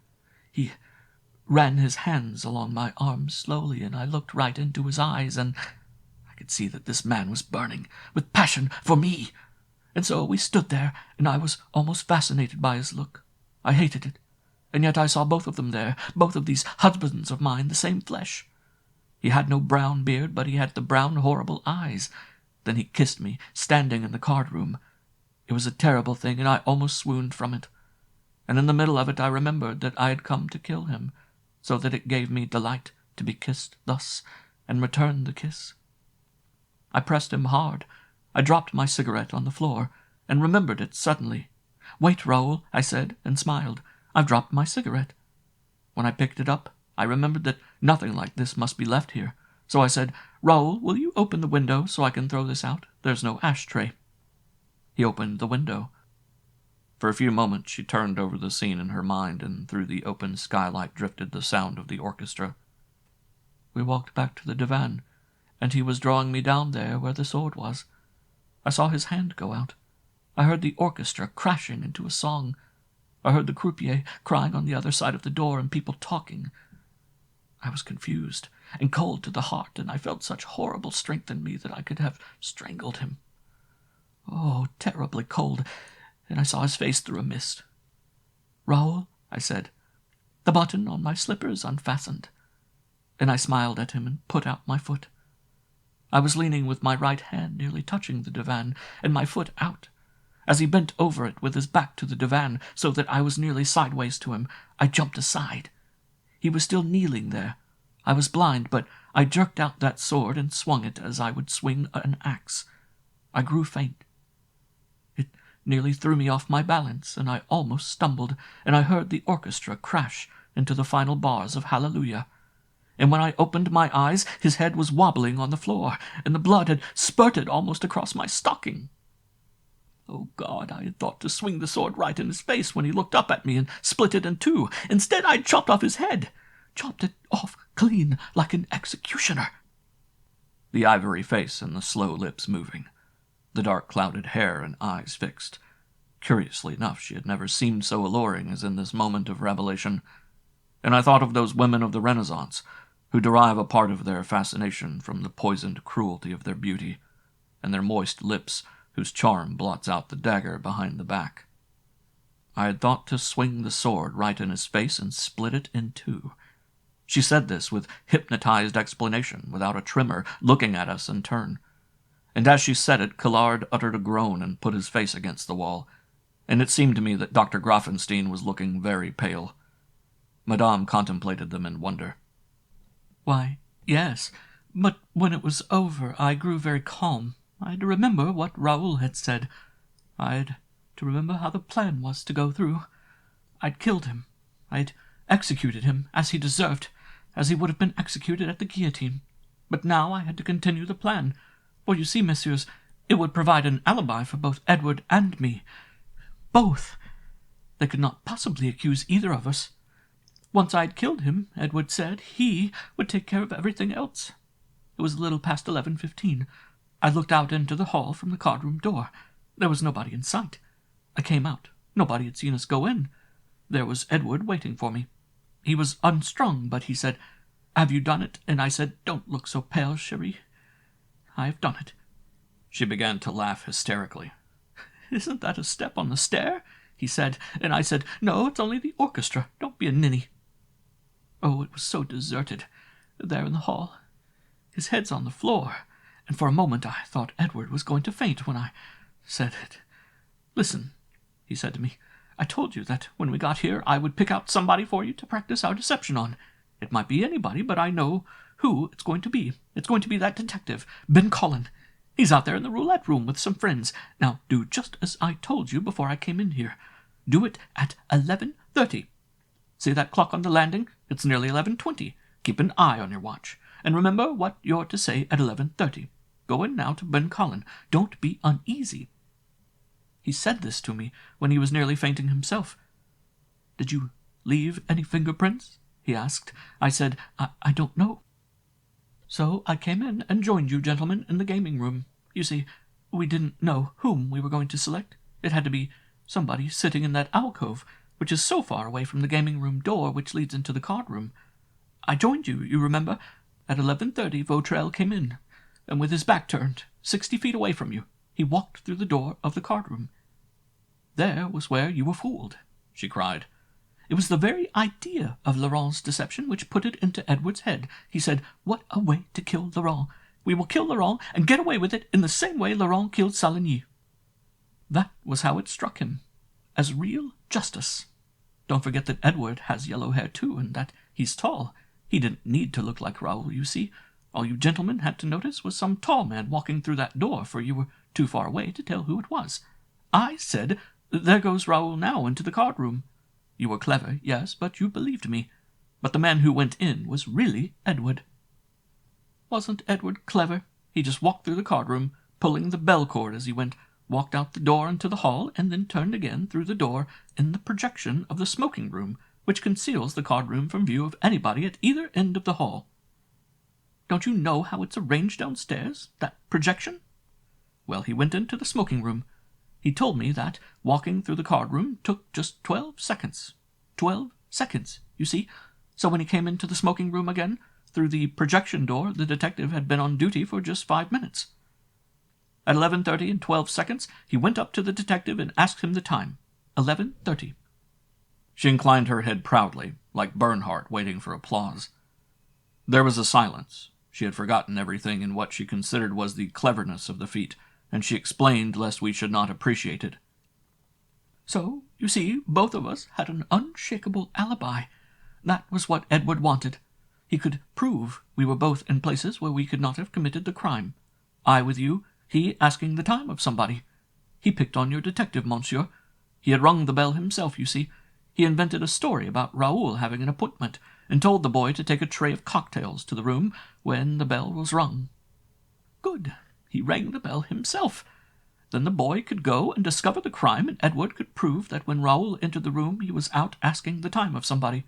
C: He ran his hands along my arms slowly, and I looked right into his eyes, and I could see that this man was burning with passion for me. And so we stood there, and I was almost fascinated by his look. I hated it, and yet I saw both of them there, both of these husbands of mine, the same flesh. He had no brown beard, but he had the brown, horrible eyes. Then he kissed me, standing in the card room. It was a terrible thing, and I almost swooned from it. And in the middle of it I remembered that I had come to kill him, so that it gave me delight to be kissed thus, and returned the kiss. I pressed him hard. I dropped my cigarette on the floor, and remembered it suddenly. "Wait, Raoul," I said, and smiled. "I've dropped my cigarette." When I picked it up, I remembered that nothing like this must be left here, so I said, "Raoul, will you open the window so I can throw this out? There's no ashtray." He opened the window. For a few moments she turned over the scene in her mind, and through the open skylight drifted the sound of the orchestra. We walked back to the divan, and he was drawing me down there where the sword was. I saw his hand go out. I heard the orchestra crashing into a song. I heard the croupier crying on the other side of the door, and people talking. I was confused and cold to the heart, and I felt such horrible strength in me that I could have strangled him. Oh, terribly cold, and I saw his face through a mist. "Raoul," I said, "the button on my slipper is unfastened." And I smiled at him and put out my foot. I was leaning with my right hand nearly touching the divan, and my foot out. As he bent over it with his back to the divan, so that I was nearly sideways to him, I jumped aside. He was still kneeling there. I was blind, but I jerked out that sword and swung it as I would swing an axe. I grew faint. It nearly threw me off my balance, and I almost stumbled, and I heard the orchestra crash into the final bars of Hallelujah. And when I opened my eyes, his head was wobbling on the floor, and the blood had spurted almost across my stocking. Oh, God, I had thought to swing the sword right in his face when he looked up at me and split it in two. Instead, I'd chopped off his head. Chopped it off clean, like an executioner.
A: The ivory face and the slow lips moving, the dark clouded hair and eyes fixed. Curiously enough, she had never seemed so alluring as in this moment of revelation, and I thought of those women of the Renaissance, who derive a part of their fascination from the poisoned cruelty of their beauty, and their moist lips, whose charm blots out the dagger behind the back. I had thought to swing the sword right in his face and split it in two. She said this with hypnotized explanation, without a tremor, looking at us in turn. And as she said it, Collard uttered a groan and put his face against the wall, and it seemed to me that Dr. Grafenstein was looking very pale. Madame contemplated them in wonder.
C: Why, yes, but when it was over, I grew very calm. I had to remember what Raoul had said. I had to remember how the plan was to go through. I'd killed him. I'd executed him as he deserved, as he would have been executed at the guillotine. But now I had to continue the plan, for you see, messieurs, it would provide an alibi for both Edward and me. Both. They could not possibly accuse either of us. Once I'd killed him, Edward said he would take care of everything else. It was a little past 11:15. I looked out into the hall from the card-room door. There was nobody in sight. I came out. Nobody had seen us go in. There was Edward waiting for me. He was unstrung, but he said, "Have you done it?" And I said, "Don't look so pale, chérie. I have done it."
A: She began to laugh hysterically.
C: "Isn't that a step on the stair?" he said, and I said, "No, it's only the orchestra. Don't be a ninny." Oh, it was so deserted, there in the hall. His head's on the floor, and for a moment I thought Edward was going to faint when I said it. "Listen," he said to me, "I told you that when we got here I would pick out somebody for you to practice our deception on. It might be anybody, but I know who it's going to be. It's going to be that detective, Ben Collin. He's out there in the roulette room with some friends. Now do just as I told you before I came in here. Do it at 11:30. See that clock on the landing? It's nearly 11:20. Keep an eye on your watch. And remember what you're to say at 11:30. Go in now to Ben Collin. Don't be uneasy." He said this to me when he was nearly fainting himself. "Did you leave any fingerprints?" he asked. I said, I don't know. So I came in and joined you gentlemen in the gaming room. You see, we didn't know whom we were going to select. It had to be somebody sitting in that alcove, which is so far away from the gaming room door which leads into the card room. I joined you, you remember. At 11:30 Vautrell came in, and with his back turned, 60 feet away from you, he walked through the door of the card room. There was where you were fooled," she cried. "It was the very idea of Laurent's deception which put it into Edward's head. He said, 'What a way to kill Laurent! We will kill Laurent and get away with it in the same way Laurent killed Saligny.' That was how it struck him, as real justice. Don't forget that Edward has yellow hair too, and that he's tall. He didn't need to look like Raoul, you see. All you gentlemen had to notice was some tall man walking through that door, for you were too far away to tell who it was. I said, 'There goes Raoul now into the card room.' You were clever, yes, but you believed me. But the man who went in was really Edward." "Wasn't Edward clever? He just walked through the card room, pulling the bell cord as he went, walked out the door into the hall, and then turned again through the door in the projection of the smoking room, which conceals the card room from view of anybody at either end of the hall. Don't you know how it's arranged downstairs, that projection? Well, he went into the smoking room. He told me that walking through the card room took just 12 seconds. 12 seconds, you see. So when he came into the smoking room again, through the projection door, the detective had been on duty for just 5 minutes. At 11:30 and 12 seconds, he went up to the detective and asked him the time. 11:30.
A: She inclined her head proudly, like Bernhardt waiting for applause. There was a silence. She had forgotten everything in what she considered was the cleverness of the feat, and she explained lest we should not appreciate it.
C: So, you see, both of us had an unshakable alibi. That was what Edward wanted.
A: He could prove we were both in places where we could not have committed the crime. I with you, he asking the time of somebody. He picked on your detective, monsieur. He had rung the bell himself, you see. He invented a story about Raoul having an appointment, and told the boy to take a tray of cocktails to the room when the bell was rung. Good. He rang the bell himself. Then the boy could go and discover the crime, and Edward could prove that when Raoul entered the room he was out asking the time of somebody.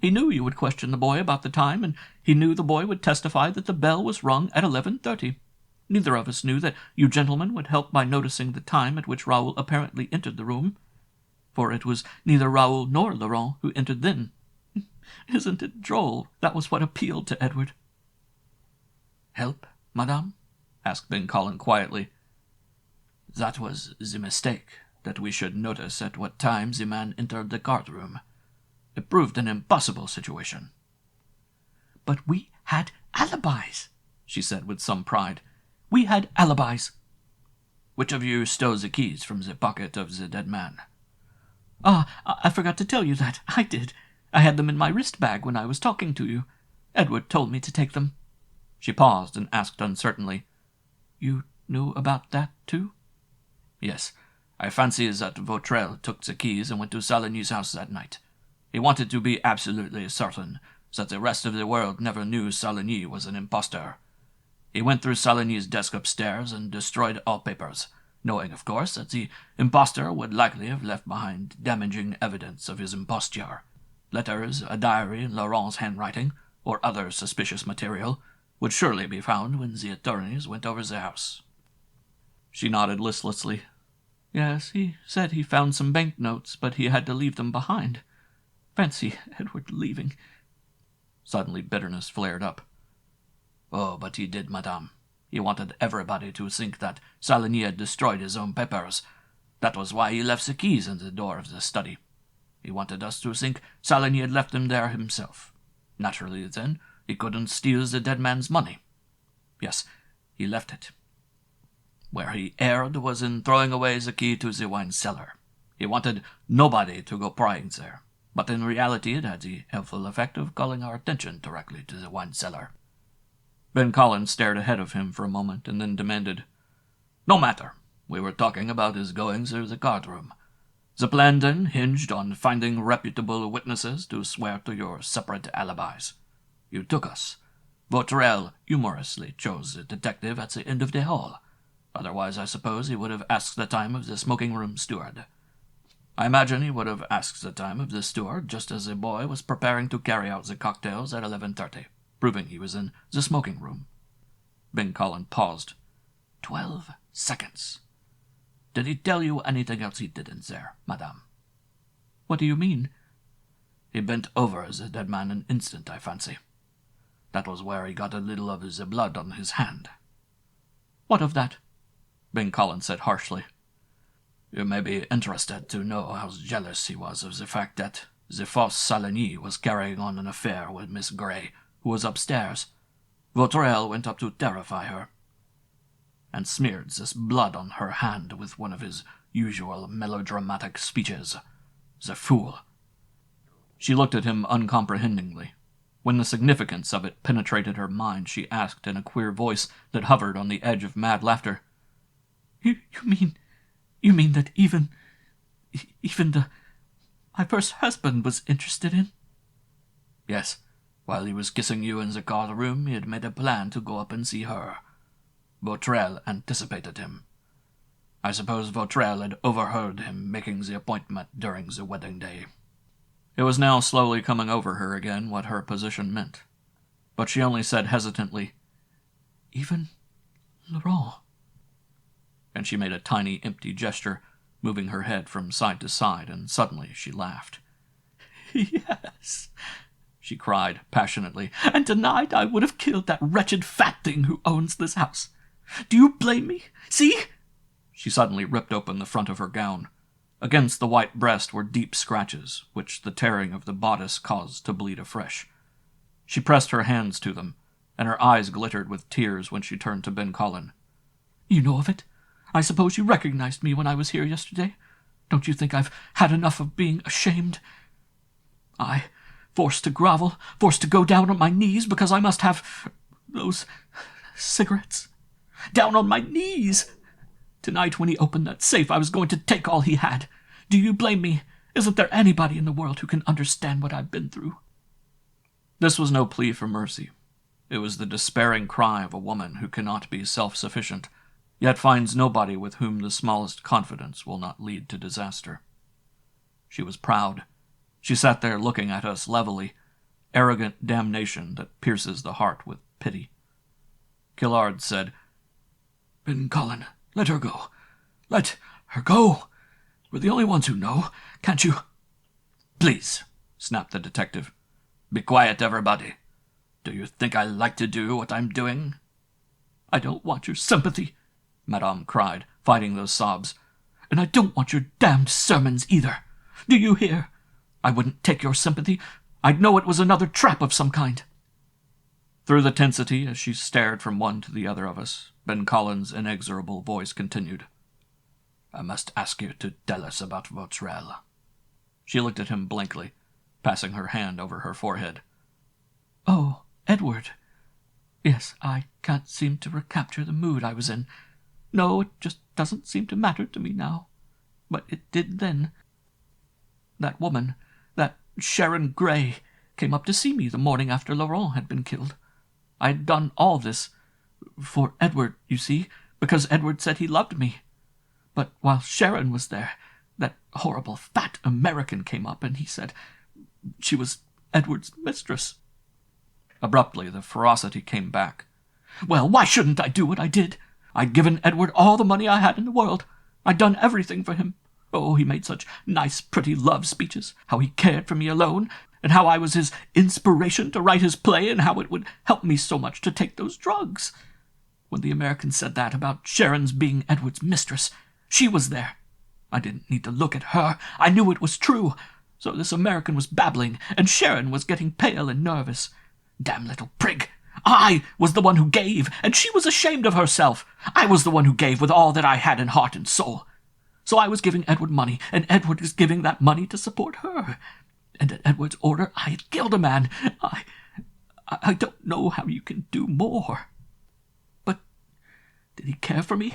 A: He knew you would question the boy about the time, and he knew the boy would testify that the bell was rung at 11:30. Neither of us knew that you gentlemen would help by noticing the time at which Raoul apparently entered the room, for it was neither Raoul nor Laurent who entered then. Isn't it droll? That was what appealed to Edward.
B: Help, madame? Asked Ben Collin quietly. That was the mistake, that we should notice at what time the man entered the card-room. It proved an impossible situation.
A: But we had alibis, she said with some pride. We had alibis.
B: Which of you stole the keys from the pocket of the dead man?
A: Ah, I forgot to tell you that. I did. I had them in my wrist bag when I was talking to you. Edward told me to take them.
B: She paused and asked uncertainly,
A: You knew about that, too?
B: Yes. I fancy that Vautrel took the keys and went to Saligny's house that night. He wanted to be absolutely certain that the rest of the world never knew Saligny was an impostor. He went through Saligny's desk upstairs and destroyed all papers, knowing, of course, that the impostor would likely have left behind damaging evidence of his imposture. Letters, a diary in Laurent's handwriting, or other suspicious material, would surely be found when the attorneys went over the house.
A: She nodded listlessly. Yes, he said he found some banknotes, but he had to leave them behind. Fancy Edward leaving.
B: Suddenly bitterness flared up. Oh, but he did, madame. He wanted everybody to think that Saligny had destroyed his own papers. That was why he left the keys in the door of the study. He wanted us to think Saligny had left them there himself. Naturally, then, he couldn't steal the dead man's money. Yes, he left it. Where he erred was in throwing away the key to the wine cellar. He wanted nobody to go prying there, but in reality it had the helpful effect of calling our attention directly to the wine cellar.
A: Ben Collin stared ahead of him for a moment and then demanded,
B: No matter. We were talking about his going through the card-room. The plan then hinged on finding reputable witnesses to swear to your separate alibis. You took us. Vautrel humorously chose the detective at the end of the hall. Otherwise, I suppose he would have asked the time of the smoking-room steward. I imagine he would have asked the time of the steward just as the boy was preparing to carry out the cocktails at 11:30, proving he was in the smoking-room.
A: Ben Collin paused.
B: 12 seconds. Did he tell you anything else he didn't there, madame?
A: What do you mean?
B: He bent over the dead man an instant, I fancy. That was where he got a little of the blood on his hand.
A: What of that?
B: Ben Collin said harshly. You may be interested to know how jealous he was of the fact that the false Saligny was carrying on an affair with Miss Grey, who was upstairs. Vautrel went up to terrify her, and smeared this blood on her hand with one of his usual melodramatic speeches. The fool.
A: She looked at him uncomprehendingly. When the significance of it penetrated her mind, she asked in a queer voice that hovered on the edge of mad laughter, You mean that even my first husband was interested in?
B: Yes. While he was kissing you in the card-room, he had made a plan to go up and see her. Vautrel anticipated him. I suppose Vautrel had overheard him making the appointment during the wedding day.
A: It was now slowly coming over her again what her position meant. But she only said hesitantly, Even Laurent. And she made a tiny, empty gesture, moving her head from side to side, and suddenly she laughed. Yes, she cried passionately, and tonight I would have killed that wretched fat thing who owns this house. Do you blame me? See? She suddenly ripped open the front of her gown. Against the white breast were deep scratches, which the tearing of the bodice caused to bleed afresh. She pressed her hands to them, and her eyes glittered with tears when she turned to Ben Collin. You know of it? I suppose you recognized me when I was here yesterday? Don't you think I've had enough of being ashamed? I
C: forced to grovel, forced to go down on my knees because I must have those cigarettes. Down on my knees! Tonight when he opened that safe, I was going to take all he had. Do you blame me? Isn't there anybody in the world who can understand what I've been through?"
A: This was no plea for mercy. It was the despairing cry of a woman who cannot be self-sufficient, yet finds nobody with whom the smallest confidence will not lead to disaster. She was proud. She sat there looking at us levelly, arrogant damnation that pierces the heart with pity. Killard said,
B: "Ben Colin, let her go. Let her go. We're the only ones who know. Can't you—"
A: "Please," snapped the detective. "Be quiet, everybody. Do you think I like to do what I'm doing?"
C: "I don't want your sympathy," Madame cried, fighting those sobs. "And I don't want your damned sermons either. Do you hear? I wouldn't take your sympathy. I'd know it was another trap of some kind."
A: Through the tensity, as she stared from one to the other of us, Ben Colin's inexorable voice continued. "I must ask you to tell us about Vautrin." She looked at him blankly, passing her hand over her forehead.
C: "Oh, Edward. Yes, I can't seem to recapture the mood I was in. No, it just doesn't seem to matter to me now. But it did then. That woman, that Sharon Gray, came up to see me the morning after Laurent had been killed. I had done all this for Edward, you see, because Edward said he loved me. But while Sharon was there, that horrible fat American came up and he said she was Edward's mistress."
A: Abruptly, the ferocity came back.
C: "Well, why shouldn't I do what I did? I'd given Edward all the money I had in the world. I'd done everything for him. Oh, he made such nice, pretty love speeches, how he cared for me alone, and how I was his inspiration to write his play, and how it would help me so much to take those drugs. When the American said that about Sharon's being Edward's mistress, she was there. I didn't need to look at her. I knew it was true. So this American was babbling, and Sharon was getting pale and nervous. Damn little prig! I was the one who gave, and she was ashamed of herself. I was the one who gave with all that I had in heart and soul. So I was giving Edward money, and Edward is giving that money to support her. And at Edward's order, I had killed a man. I don't know how you can do more. But did he care for me?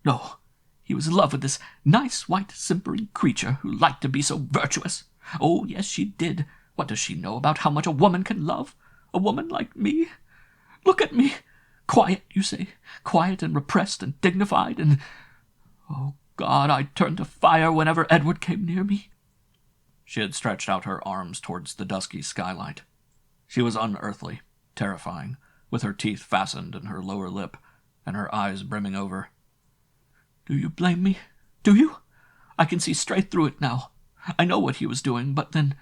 C: No. He was in love with this nice, white, simpering creature who liked to be so virtuous. Oh, yes, she did. What does she know about how much a woman can love? A woman like me? Look at me. Quiet, you say. Quiet and repressed and dignified and... Oh, God, I turned to fire whenever Edward came near me."
A: She had stretched out her arms towards the dusky skylight. She was unearthly, terrifying, with her teeth fastened in her lower lip, and her eyes brimming over.
C: "Do you blame me? Do you? I can see straight through it now. I know what he was doing, but then...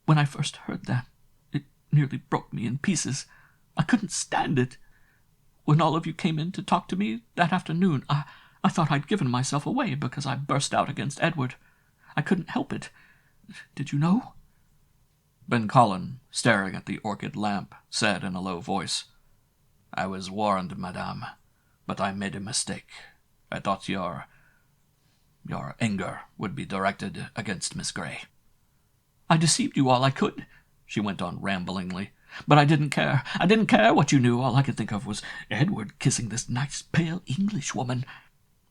C: When I first heard that, it nearly broke me in pieces. I couldn't stand it. When all of you came in to talk to me that afternoon, I thought I'd given myself away because I burst out against Edward. I couldn't help it. Did you know?"
A: Ben Colin, staring at the orchid lamp, said in a low voice, "I was warned, madame, but I made a mistake. I thought your anger would be directed against Miss Gray."
C: "I deceived you all I could," she went on ramblingly. "But I didn't care. I didn't care what you knew. All I could think of was Edward kissing this nice, pale English woman.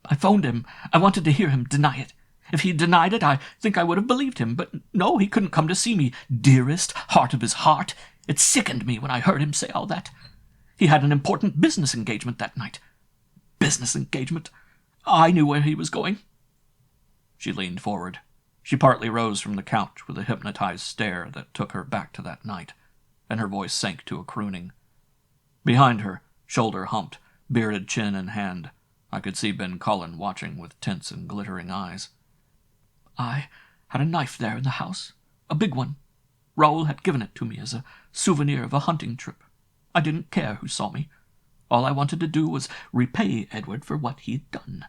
C: I phoned him. I wanted to hear him deny it. If he denied it, I think I would have believed him. But no, he couldn't come to see me. Dearest, heart of his heart. It sickened me when I heard him say all that. He had an important business engagement that night. Business engagement. I knew where he was going."
A: She leaned forward. She partly rose from the couch with a hypnotized stare that took her back to that night, and her voice sank to a crooning. Behind her, shoulder humped, bearded chin in hand, I could see Ben Colin watching with tense and glittering eyes.
C: "I had a knife there in the house, a big one. Raoul had given it to me as a souvenir of a hunting trip. I didn't care who saw me. All I wanted to do was repay Edward for what he'd done.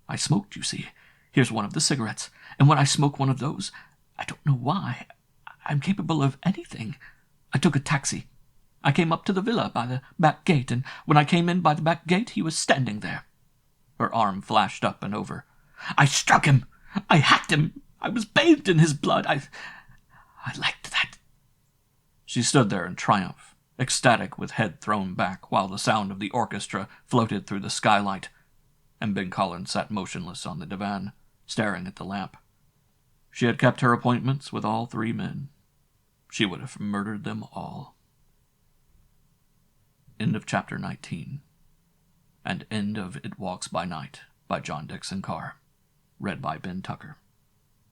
C: I smoked, you see. Here's one of the cigarettes, and when I smoke one of those, I don't know why, I'm capable of anything. I took a taxi. I came up to the villa by the back gate, and when I came in by the back gate, he was standing there."
A: Her arm flashed up and over.
C: "I struck him. I hacked him. I was bathed in his blood. I liked that.
A: She stood there in triumph, ecstatic with head thrown back, while the sound of the orchestra floated through the skylight, and Ben Collins sat motionless on the divan, staring at the lamp. She had kept her appointments with all 3 men. She would have murdered them all. End of chapter 19. And end of It Walks by Night by John Dickson Carr. Read by Ben Tucker.